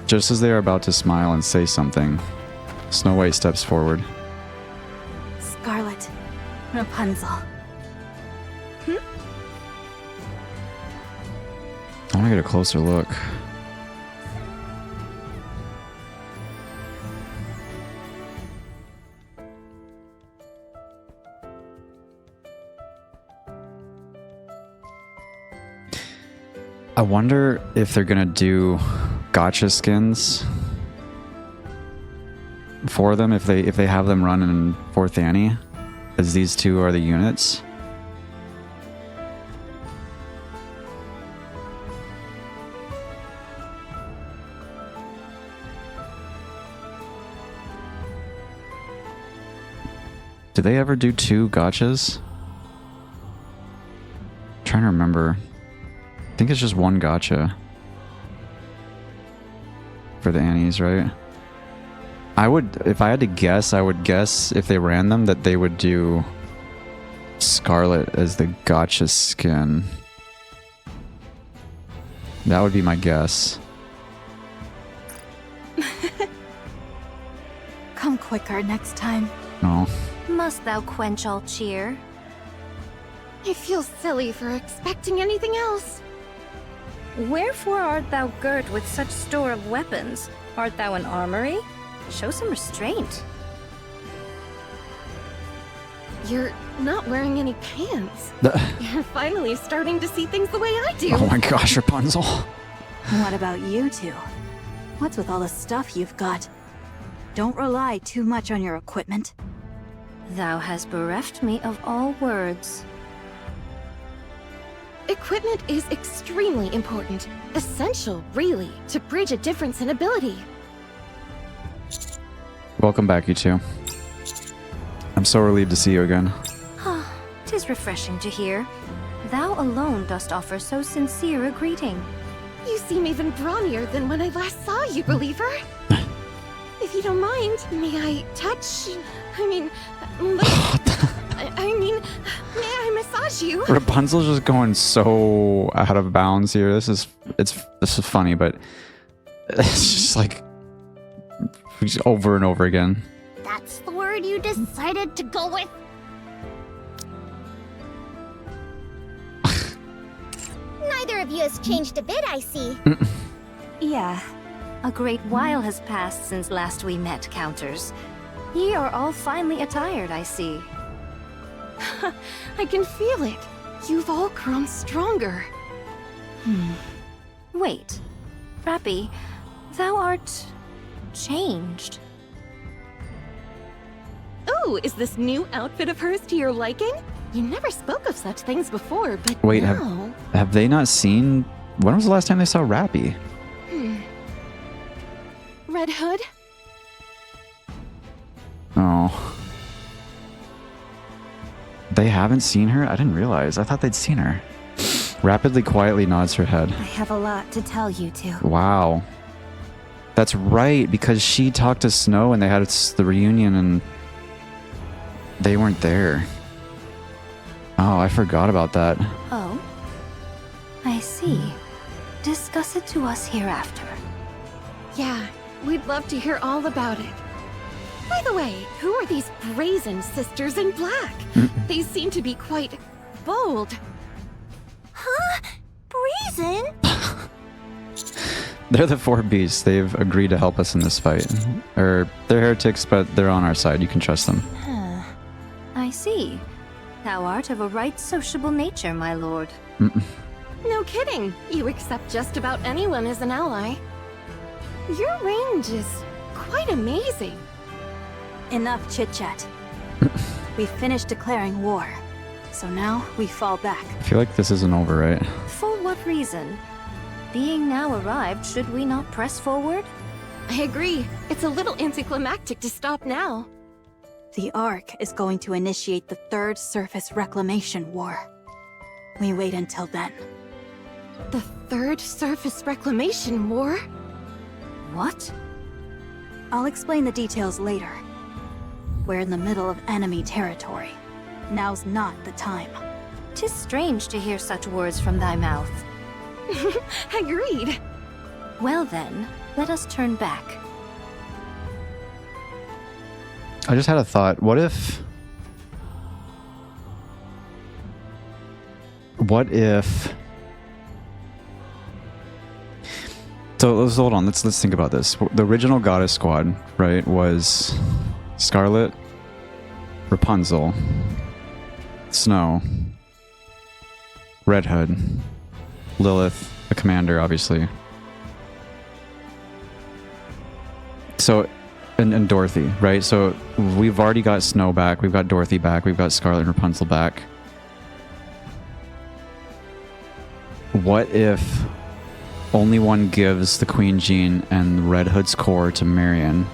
Just as they are about to smile and say something, Snow White steps forward. Scarlet. Rapunzel. I want to get a closer look. I wonder if they're gonna do gacha skins for them if they have them run in 4th Annie, as these two are the units. Do they ever do 2 gachas? I'm trying to remember. I think it's just 1 gacha for the Annies, right? I would, if I had to guess, I would guess if they ran them that they would do Scarlet as the gacha skin. That would be my guess. Come quicker next time. No. Must thou quench all cheer? I feel silly for expecting anything else. Wherefore art thou girt with such store of weapons? Art thou an armory? Show some restraint. You're not wearing any pants. You're finally starting to see things the way I do. Oh my gosh, Rapunzel. What about you two? What's with all the stuff you've got? Don't rely too much on your equipment. Thou hast bereft me of all words. Equipment is extremely important. Essential, really, to bridge a difference in ability. Welcome back, you two. I'm so relieved to see you again. Tis refreshing to hear. Thou alone dost offer so sincere a greeting. You seem even brawnier than when I last saw you, believer. If you don't mind, may I touch? I mean, may I massage you? Rapunzel's just going so out of bounds here. This is funny, but it's just like over and over again. That's the word you decided to go with? Neither of you has changed a bit, I see. Yeah. A great while has passed since last we met, Counters. Ye are all finely attired, I see. I can feel it. You've all grown stronger. Wait. Rappy, thou art... changed. Oh, is this new outfit of hers to your liking? You never spoke of such things before, but Wait, now... have they not seen... When was the last time they saw Rappy? Red Hood? Oh. They haven't seen her? I didn't realize. I thought they'd seen her. Rapidly, quietly nods her head. I have a lot to tell you two. Wow. That's right, because she talked to Snow and they had the reunion and they weren't there. Oh, I forgot about that. Oh? I see. Discuss it to us hereafter. Yeah, we'd love to hear all about it. By the way, who are these brazen sisters in black? They seem to be quite bold. Huh? Brazen? They're the 4 beasts. They've agreed to help us in this fight. They're heretics, but they're on our side. You can trust them. I see. Thou art of a right sociable nature, my lord. No kidding. You accept just about anyone as an ally. Your range is quite amazing. Enough chit-chat. We finished declaring war. So now we fall back. I feel like this isn't over, right? For what reason? Being now arrived, should we not press forward? I agree. It's a little anticlimactic to stop now. The Ark is going to initiate the Third Surface Reclamation War. We wait until then. The Third Surface Reclamation War? What? I'll explain the details later. We're in the middle of enemy territory. Now's not the time. 'Tis strange to hear such words from thy mouth. Agreed. Well then, let us turn back. I just had a thought. What if... So let's hold on. Let's think about this. The original Goddess Squad, right, was Scarlet, Rapunzel, Snow, Red Hood, Lilith, the commander, obviously. So, and Dorothy, right? So we've already got Snow back, we've got Dorothy back, we've got Scarlet and Rapunzel back. What if only one gives the Queen Gene and Red Hood's core to Marion?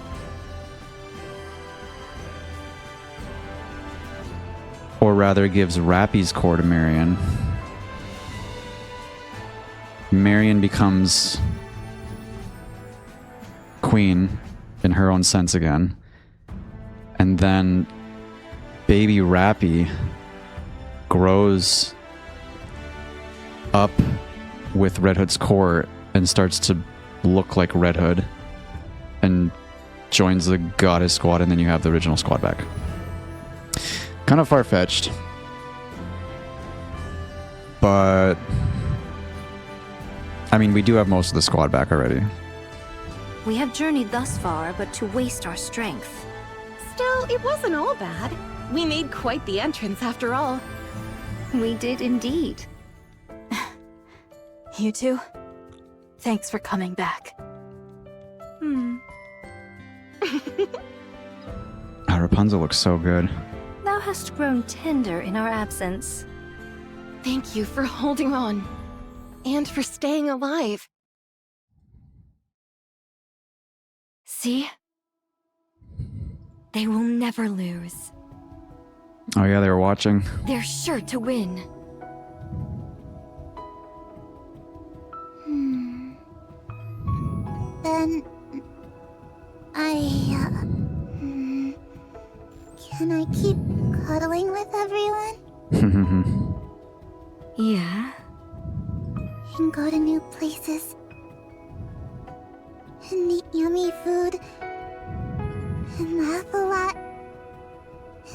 Or rather gives Rappy's core to Marion. Marion becomes queen in her own sense again. And then baby Rappy grows up with Red Hood's core and starts to look like Red Hood and joins the Goddess Squad, and then you have the original squad back. Kind of far-fetched, but I mean, we do have most of the squad back already. We have journeyed thus far, but to waste our strength. Still, it wasn't all bad. We made quite the entrance after all. We did indeed. You two? Thanks for coming back. Rapunzel looks so good. Thou hast grown tender in our absence. Thank you for holding on. And for staying alive. See? They will never lose. Oh yeah, they were watching. They're sure to win. Then... Can I keep cuddling with everyone? Yeah? And go to new places? And eat yummy food? And laugh a lot?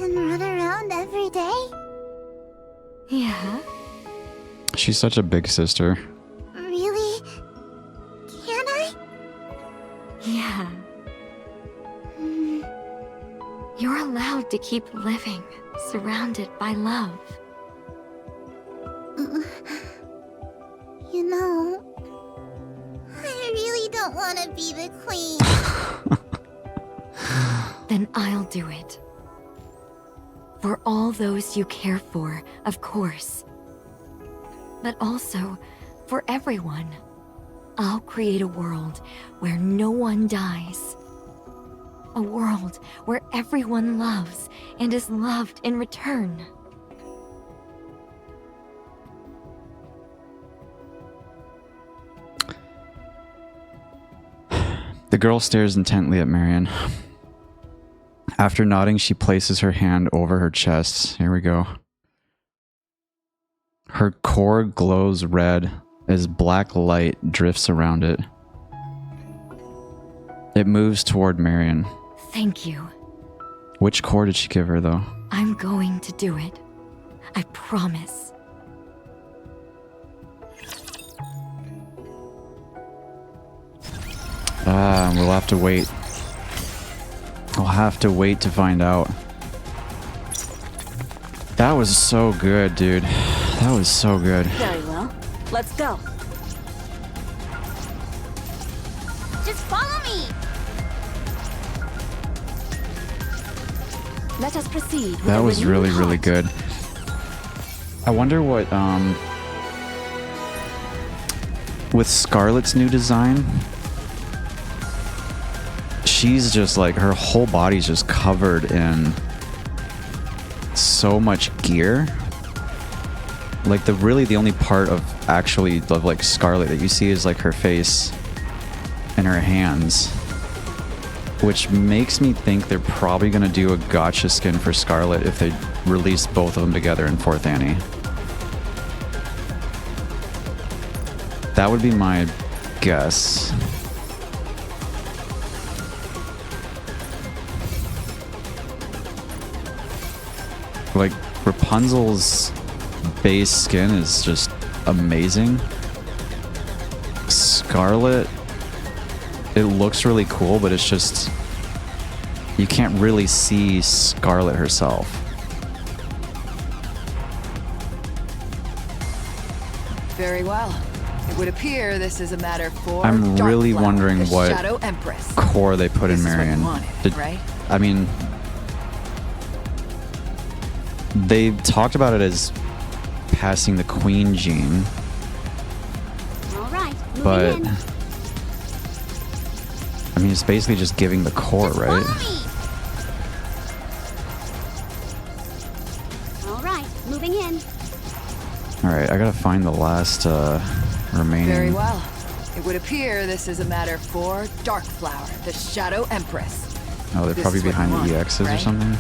And run around every day? Yeah? She's such a big sister. Really? Can I? Yeah. You're allowed to keep living, surrounded by love. You know, I really don't want to be the queen. Then I'll do it. For all those you care for, of course. But also, for everyone. I'll create a world where no one dies. A world where everyone loves and is loved in return. The girl stares intently at Marion. After nodding, she places her hand over her chest. Here we go. Her core glows red as black light drifts around it. It moves toward Marion. Thank you. Which core did she give her, though? I'm going to do it. I promise. We'll have to wait. We'll have to wait to find out. That was so good, dude. That was so good. Very well. Let's go. Just follow me! Let us proceed. with That a was renewed really, really heart. good. I wonder what, with Scarlet's new design, she's just like, her whole body's just covered in so much gear. Like, the only part of like Scarlet that you see is like her face and her hands. Which makes me think they're probably going to do a gotcha skin for Scarlet if they release both of them together in 4th Annie. That would be my guess. Like, Rapunzel's base skin is just amazing. Scarlet, it looks really cool, but it's just, you can't really see Scarlet herself. Very well. It would appear this is a matter for I'm really Darkflower, wondering the what Shadow Empress. core they put in This is what you Marion. wanted, right? I mean, they talked about it as passing the Queen gene, All right, moving but in. I mean, it's basically just giving the core, right? All right, moving in. Alright, I gotta find the last remaining. Very well. It would appear this is a matter for Darkflower, the Shadow Empress. Oh, they're This probably is what behind you the wanted, EXs or right? something.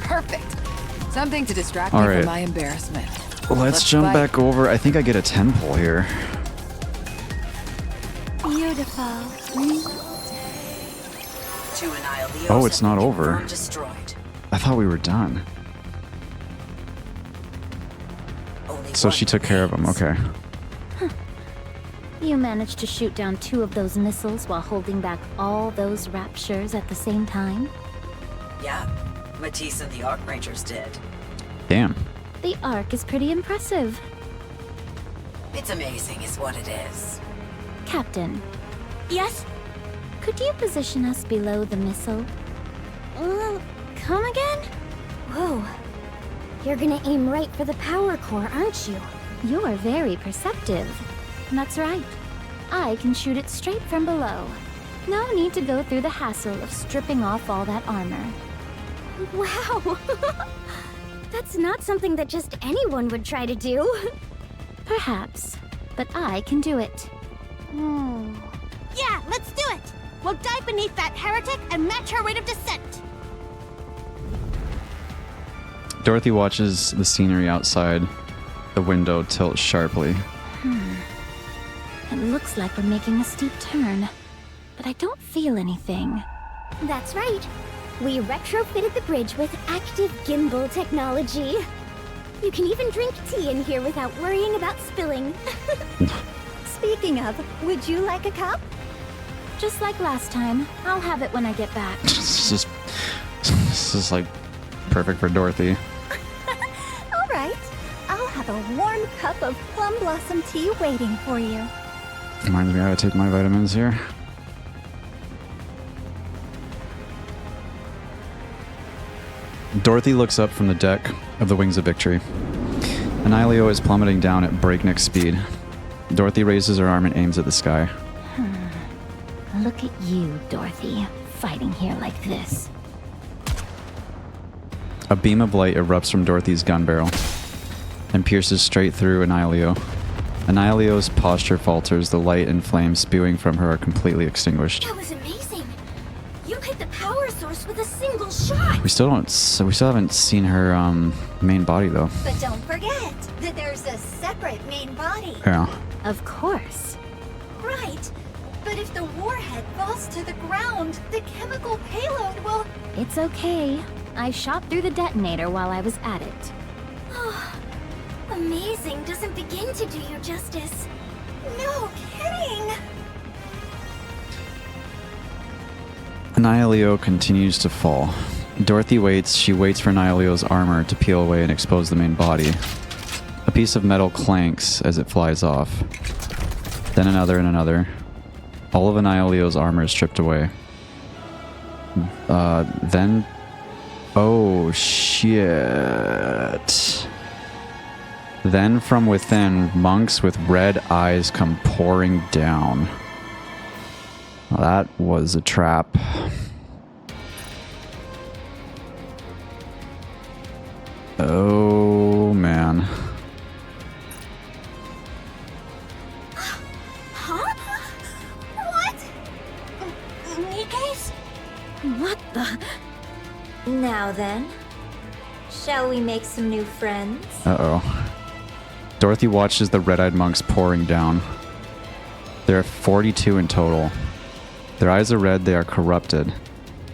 Perfect. Something to distract All me right. from my embarrassment. Let's jump fight. back over. I think I get a 10 pull here. Beautiful. Oh, it's not over. Destroyed. I thought we were done. So she took care of him. Okay. You managed to shoot down 2 of those missiles while holding back all those raptures at the same time? Yeah, Matisse and the Archrangers did. Damn. The arc is pretty impressive. It's amazing is what it is. Captain, Yes? could you position us below the missile? Come again? Whoa. You're gonna aim right for the power core, aren't you? You're very perceptive. That's right. I can shoot it straight from below. No need to go through the hassle of stripping off all that armor. Wow. That's not something that just anyone would try to do. Perhaps, but I can do it. Yeah, let's do it. We'll dive beneath that heretic and match her rate of descent. Dorothy watches the scenery outside the window tilt sharply. It looks like we're making a steep turn, but I don't feel anything. That's right. We retrofitted the bridge with active gimbal technology. You can even drink tea in here without worrying about spilling. Speaking of, would you like a cup? Just like last time, I'll have it when I get back. This is like perfect for Dorothy. All right. I'll have a warm cup of plum blossom tea waiting for you. Reminds me I gotta take my vitamins here. Dorothy looks up from the deck of the Wings of Victory. Annihilio is plummeting down at breakneck speed. Dorothy raises her arm and aims at the sky. Look at you, Dorothy, fighting here like this. A beam of light erupts from Dorothy's gun barrel and pierces straight through Annihilio. Annihilio's posture falters, the light and flames spewing from her are completely extinguished. That was amazing. You hit the power source with a single shot. We still haven't seen her main body though. But don't forget that there's a separate main body. Yeah. Of course. Right. But if the warhead falls to the ground, the chemical payload will... It's okay. I shot through the detonator while I was at it. Amazing doesn't begin to do you justice. No kidding! Annihilio continues to fall. Dorothy waits. She waits for Annihilio's armor to peel away and expose the main body. A piece of metal clanks as it flies off. Then another and another. All of Annihilio's armor is stripped away. Then... Oh, shit. Then from within, monks with red eyes come pouring down. Well, that was a trap. Oh, man. Huh? What? Nikke's? What the? Now then, shall we make some new friends? Uh-oh. Dorothy watches the red-eyed monks pouring down. There are 42 in total. Their eyes are red, they are corrupted.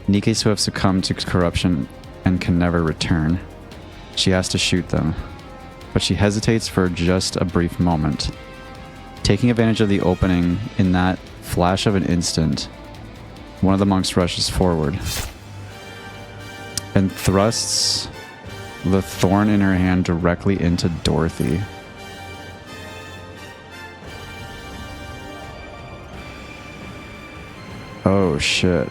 Nikkes who have succumbed to corruption and can never return. She has to shoot them, but she hesitates for just a brief moment. Taking advantage of the opening in that flash of an instant, one of the monks rushes forward and thrusts the thorn in her hand directly into Dorothy. Oh shit.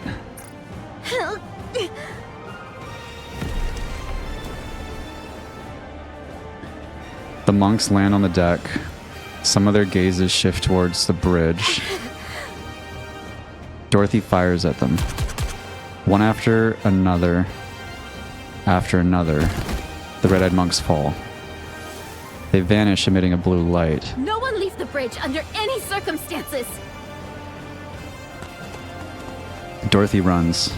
The monks land on the deck. Some of their gazes shift towards the bridge. Dorothy fires at them. One after another, the red-eyed monks fall. They vanish, emitting a blue light. No one leaves the bridge under any circumstances. Dorothy runs.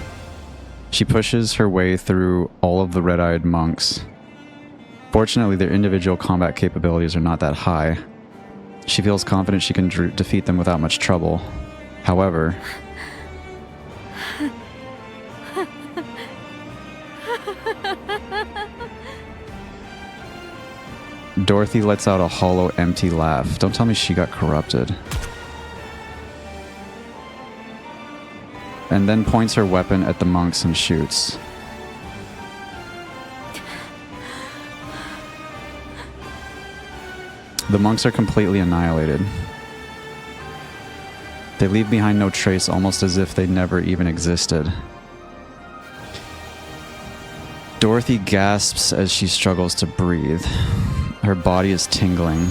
She pushes her way through all of the red-eyed monks. Fortunately, their individual combat capabilities are not that high. She feels confident she can defeat them without much trouble. However, Dorothy lets out a hollow, empty laugh. Don't tell me she got corrupted. And then points her weapon at the monks and shoots. The monks are completely annihilated. They leave behind no trace, almost as if they never even existed. Dorothy gasps as she struggles to breathe. Her body is tingling.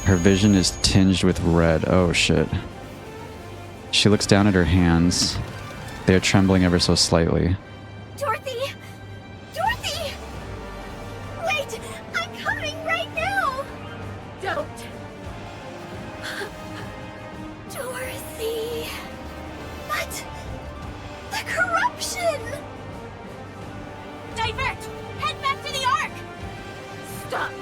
Her vision is tinged with red. Oh shit. She looks down at her hands. They are trembling ever so slightly. Dorothy! Dorothy! Wait! I'm coming right now! Don't. Dorothy! But... the corruption! Divert! Head back to the Ark! Stop!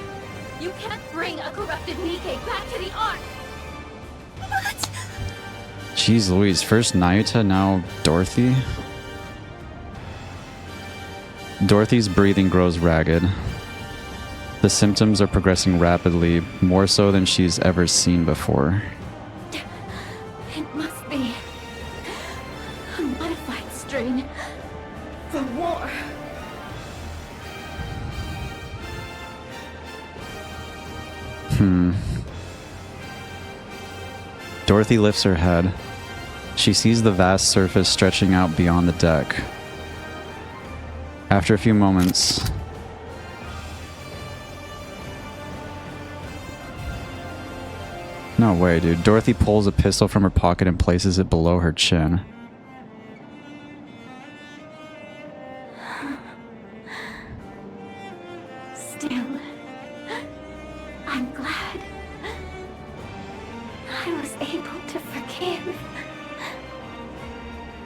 You can't bring a corrupted Nikke back to the Ark! But... Jeez Louise, first Nayuta, now Dorothy? Dorothy's breathing grows ragged. The symptoms are progressing rapidly, more so than she's ever seen before. It must be a modified strain for war. Dorothy lifts her head. She sees the vast surface stretching out beyond the deck. After a few moments, no way, dude. Dorothy pulls a pistol from her pocket and places it below her chin. Still, I'm glad I was able to forgive.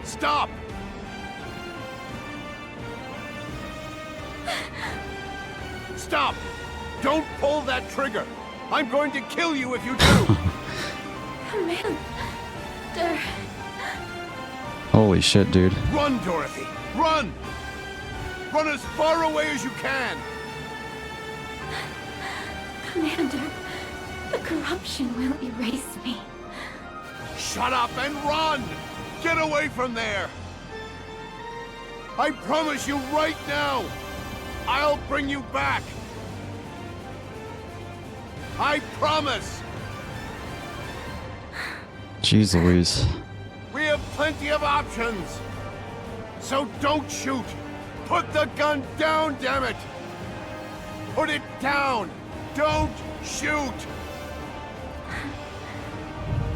Stop! Stop! Don't pull that trigger! I'm going to kill you if you do! Commander... Holy shit, dude. Run, Dorothy! Run! Run as far away as you can! Commander, the corruption will erase me. Shut up and run! Get away from there! I promise you right now, I'll bring you back! I promise! Jeez Louise. We have plenty of options! So don't shoot! Put the gun down, damn it! Put it down! Don't shoot!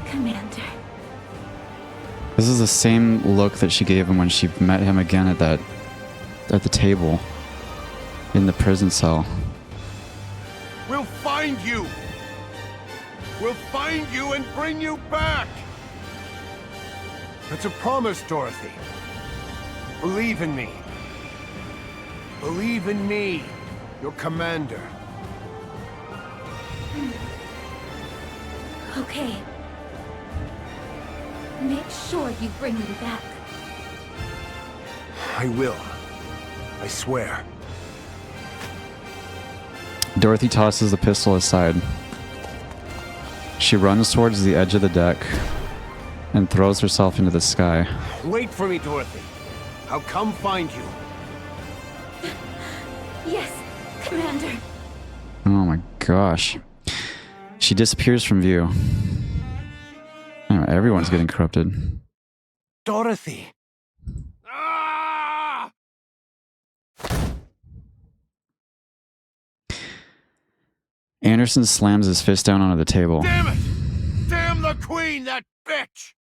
Commander. This is the same look that she gave him when she met him again at the table in the prison cell. We'll find you! We'll find you and bring you back! That's a promise, Dorothy. Believe in me. Believe in me, your commander. Okay. Make sure you bring me back. I will. I swear. Dorothy tosses the pistol aside. She runs towards the edge of the deck and throws herself into the sky. Wait for me, Dorothy. I'll come find you. Yes, Commander. Oh my gosh. She disappears from view. Oh, everyone's getting corrupted. Dorothy! Anderson slams his fist down onto the table. Damn it! Damn the Queen, that bitch!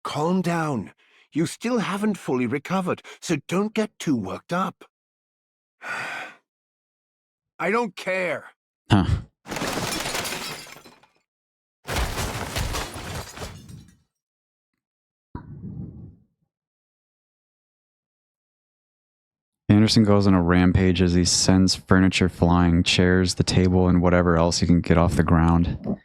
Calm down. You still haven't fully recovered, so don't get too worked up. I don't care. Huh. Anderson goes on a rampage as he sends furniture flying, chairs, the table, and whatever else he can get off the ground.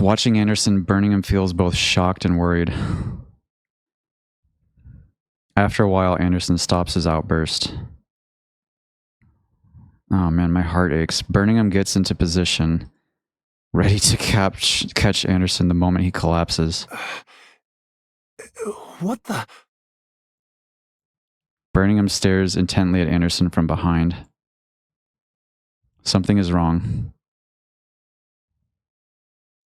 Watching Anderson, Birmingham feels both shocked and worried. After a while, Anderson stops his outburst. Oh man, my heart aches. Birmingham gets into position, ready to catch Anderson the moment he collapses. What the? Birmingham stares intently at Anderson from behind. Something is wrong.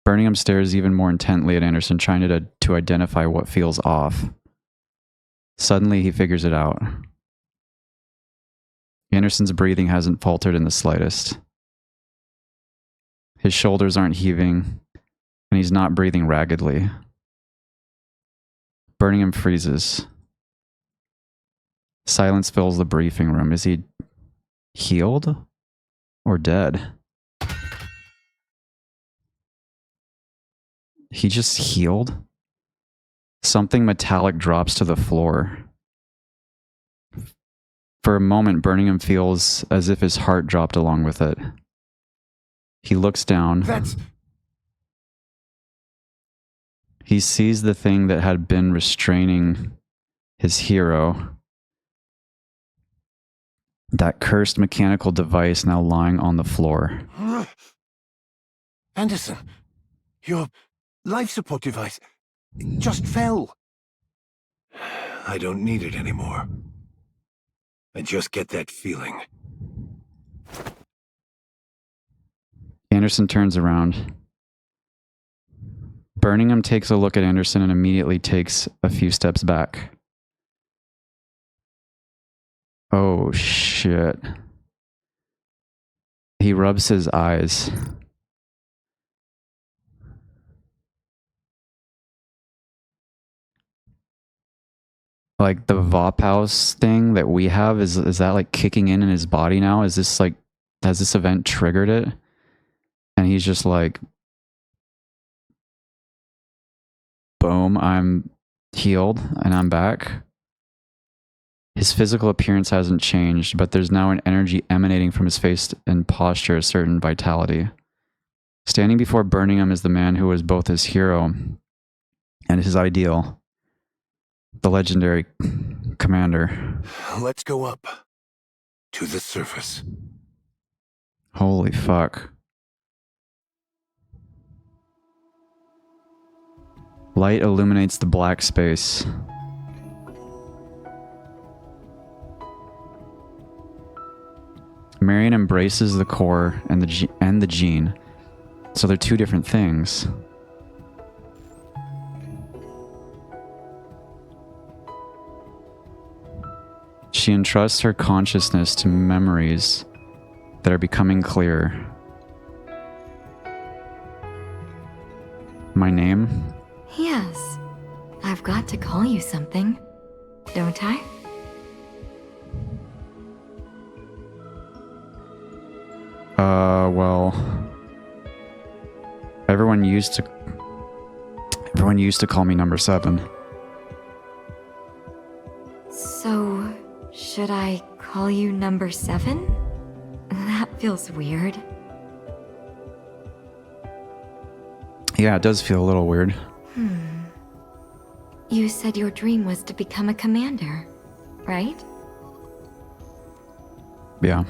Birmingham stares even more intently at Anderson, trying to identify what feels off. Suddenly, he figures it out. Anderson's breathing hasn't faltered in the slightest. His shoulders aren't heaving, and he's not breathing raggedly. Birmingham freezes. Silence fills the briefing room. Is he healed or dead? He just healed? Something metallic drops to the floor. For a moment, Birmingham feels as if his heart dropped along with it. He looks down. He sees the thing that had been restraining his hero. That cursed mechanical device now lying on the floor. Anderson, your life support device just fell. I don't need it anymore. I just get that feeling. Anderson turns around. Birmingham takes a look at Anderson and immediately takes a few steps back. Oh shit. He rubs his eyes. Like the Vop House thing that we have, is that like kicking in his body now? Is this like, has this event triggered it? And he's just like, boom, I'm healed and I'm back. His physical appearance hasn't changed, but there's now an energy emanating from his face and posture, a certain vitality. Standing before Birmingham is the man who was both his hero and his ideal. The legendary commander. Let's go up to the surface. Holy fuck. Light illuminates the black space. Marion embraces the core and the gene, So they're two different things. She entrusts her consciousness to memories that are becoming clear. My name? Yes. I've got to call you something, don't I? Well... Everyone used to call me number 7. So, should I call you number 7? That feels weird. Yeah, it does feel a little weird. You said your dream was to become a commander, right? Yeah.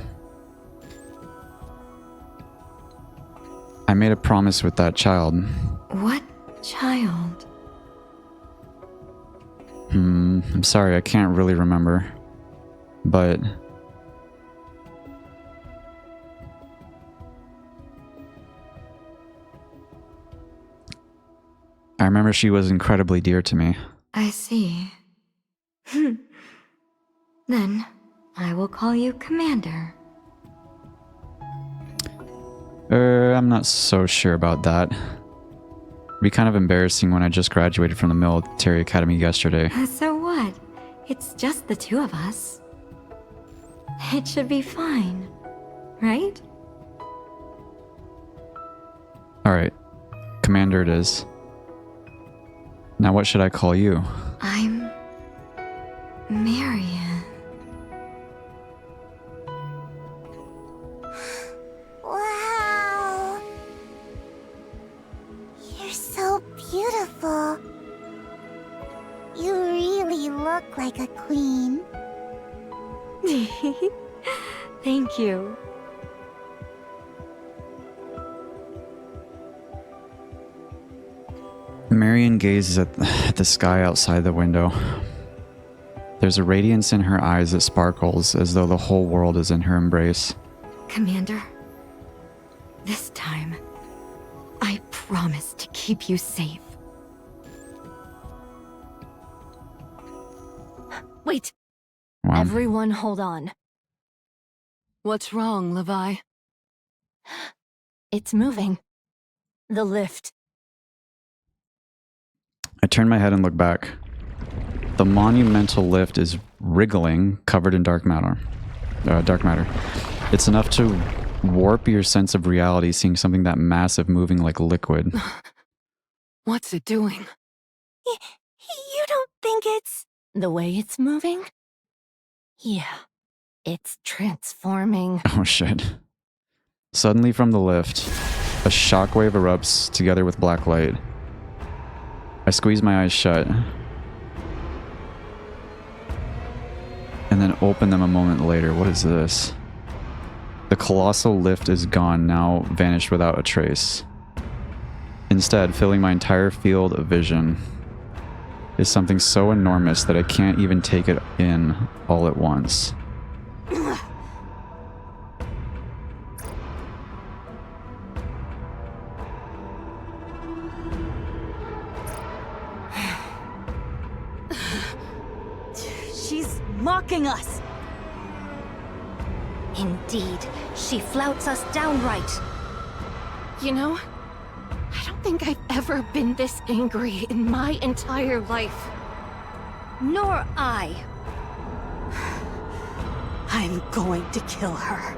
I made a promise with that child. What child? I'm sorry, I can't really remember. But... I remember she was incredibly dear to me. I see. Then, I will call you Commander. I'm not so sure about that. It'd be kind of embarrassing when I just graduated from the military academy yesterday. So what? It's just the two of us. It should be fine, right? Alright, Commander it is. Now what should I call you? I'm... Marion. Wow. You're so beautiful. You really look like a queen. Thank you. Marion gazes at the sky outside the window. There's a radiance in her eyes that sparkles as though the whole world is in her embrace. Commander, this time, I promise to keep you safe. Wait. Wow. Everyone hold on. What's wrong, Levi? It's moving. The lift. I turn my head and look back. The monumental lift is wriggling, covered in dark matter. It's enough to warp your sense of reality, seeing something that massive moving like liquid. What's it doing? You don't think it's... The way it's moving? Yeah. It's transforming. Oh shit. Suddenly from the lift, a shockwave erupts together with black light. I squeeze my eyes shut. And then open them a moment later. What is this? The colossal lift is gone, now vanished without a trace. Instead, filling my entire field of vision is something so enormous that I can't even take it in all at once. She's mocking us. Indeed, she flouts us downright. You know, I don't think I've ever been this angry in my entire life. Nor I. I'm going to kill her.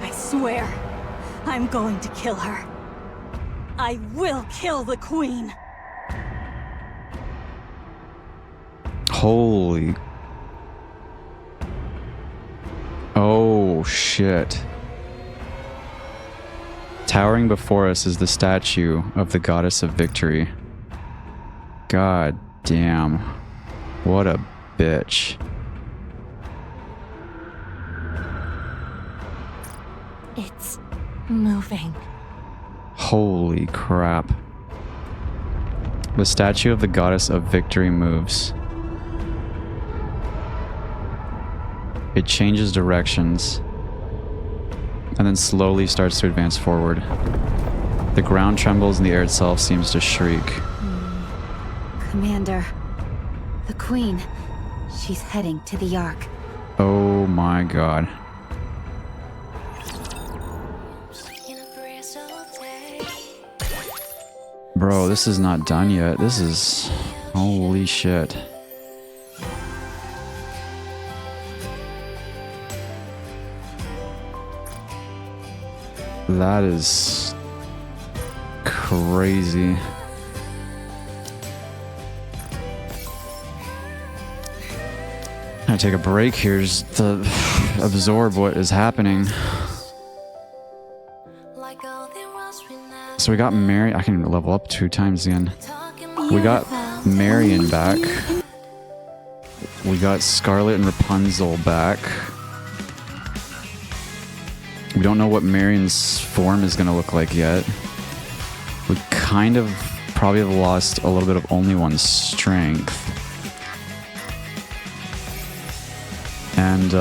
I swear, I'm going to kill her. I will kill the queen. Holy... Oh, shit. Towering before us is the statue of the goddess of victory. God damn. What a bitch. It's moving. Holy crap. The statue of the goddess of victory moves. It changes directions. and then slowly starts to advance forward. The ground trembles and the air itself seems to shriek. Commander, the Queen, she's heading to the Ark. Oh my god. Bro, this is not done yet. This is... holy shit. That is... crazy. I'm gonna take a break here just to absorb what is happening. So we got Mary. I can level up 2 times again. We got Marion back. We got Scarlet and Rapunzel back. We don't know what Marion's form is gonna look like yet. We kind of probably have lost a little bit of only one's strength. And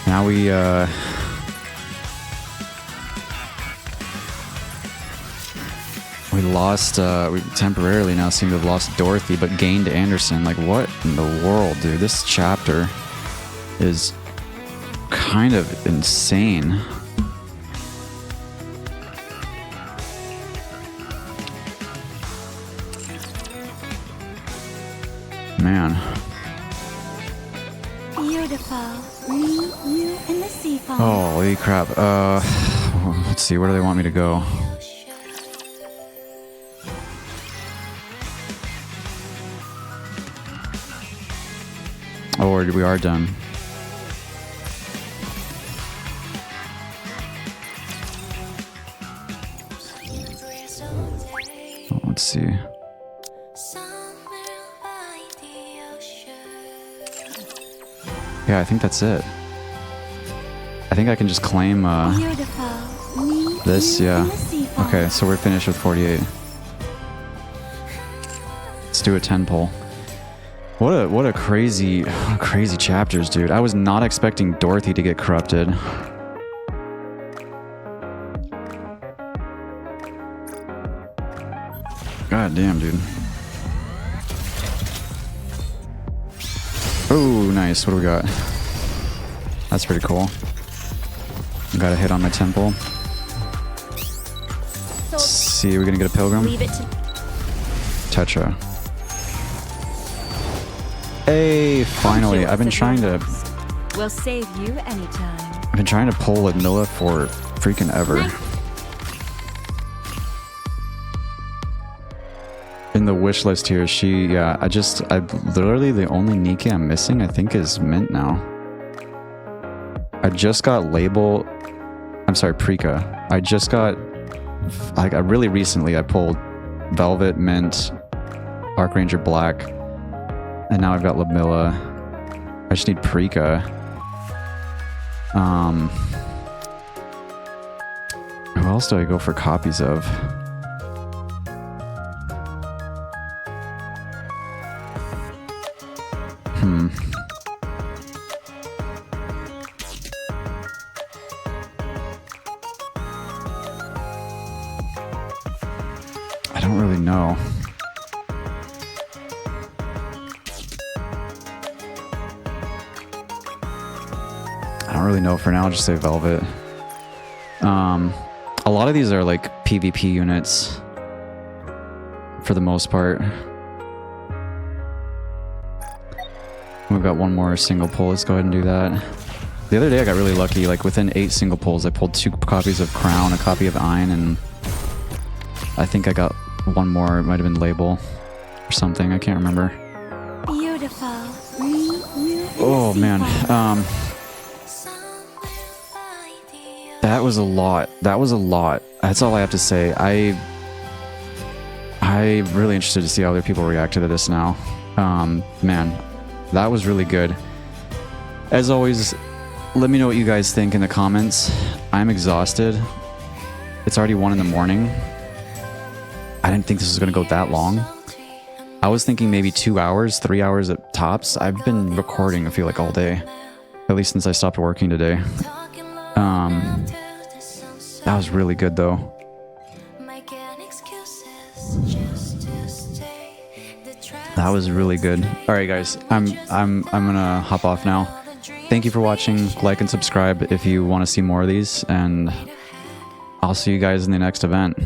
now we lost, we temporarily now seem to have lost Dorothy, but gained Anderson. Like, what in the world, dude? This chapter is kind of insane. Man. Beautiful. Me, you, and the sea foam. Holy crap. Let's see, where do they want me to go? Oh, we are done. Oh, let's see. Yeah, I think that's it. I think I can just claim this, yeah. Okay, so we're finished with 48. Let's do a 10 pull. What a crazy chapters, dude. I was not expecting Dorothy to get corrupted. God damn, dude. Oh, nice. What do we got? That's pretty cool. Got a hit on my temple. Let's see, are we gonna get a pilgrim? Tetra. Hey, finally. I've been trying to... We'll save you anytime. I've been trying to pull Ludmilla for freaking ever. In the wish list here, I literally, the only Nikke I'm missing, I think, is Mint now. I just got label... I'm sorry, Prika. I just got... Like, really recently, I pulled Velvet, Mint, Archranger Black, and now I've got Ludmilla. I just need Prika. Who else do I go for copies of? I don't really know. I don't really know for now. I'll just say Velvet. A lot of these are like PvP units for the most part. We've got one more single pull. Let's go ahead and do that. The other day I got really lucky. Like within 8 single pulls, I pulled 2 copies of Crown, a copy of Ein, and I think I got one more. It might have been Label or something. I can't remember. Beautiful. Oh man. That was a lot. That was a lot. That's all I have to say. I'm really interested to see how other people react to this now. Man, that was really good. As always, let me know what you guys think in the comments. I'm exhausted. It's already 1 in the morning. I didn't think this was going to go that long. I was thinking maybe 2 hours, 3 hours at tops. I've been recording, I feel like, all day. At least since I stopped working today. That was really good, though. That was really good. All right, guys, I'm gonna hop off now. Thank you for watching. Like and subscribe if you want to see more of these, and I'll see you guys in the next event.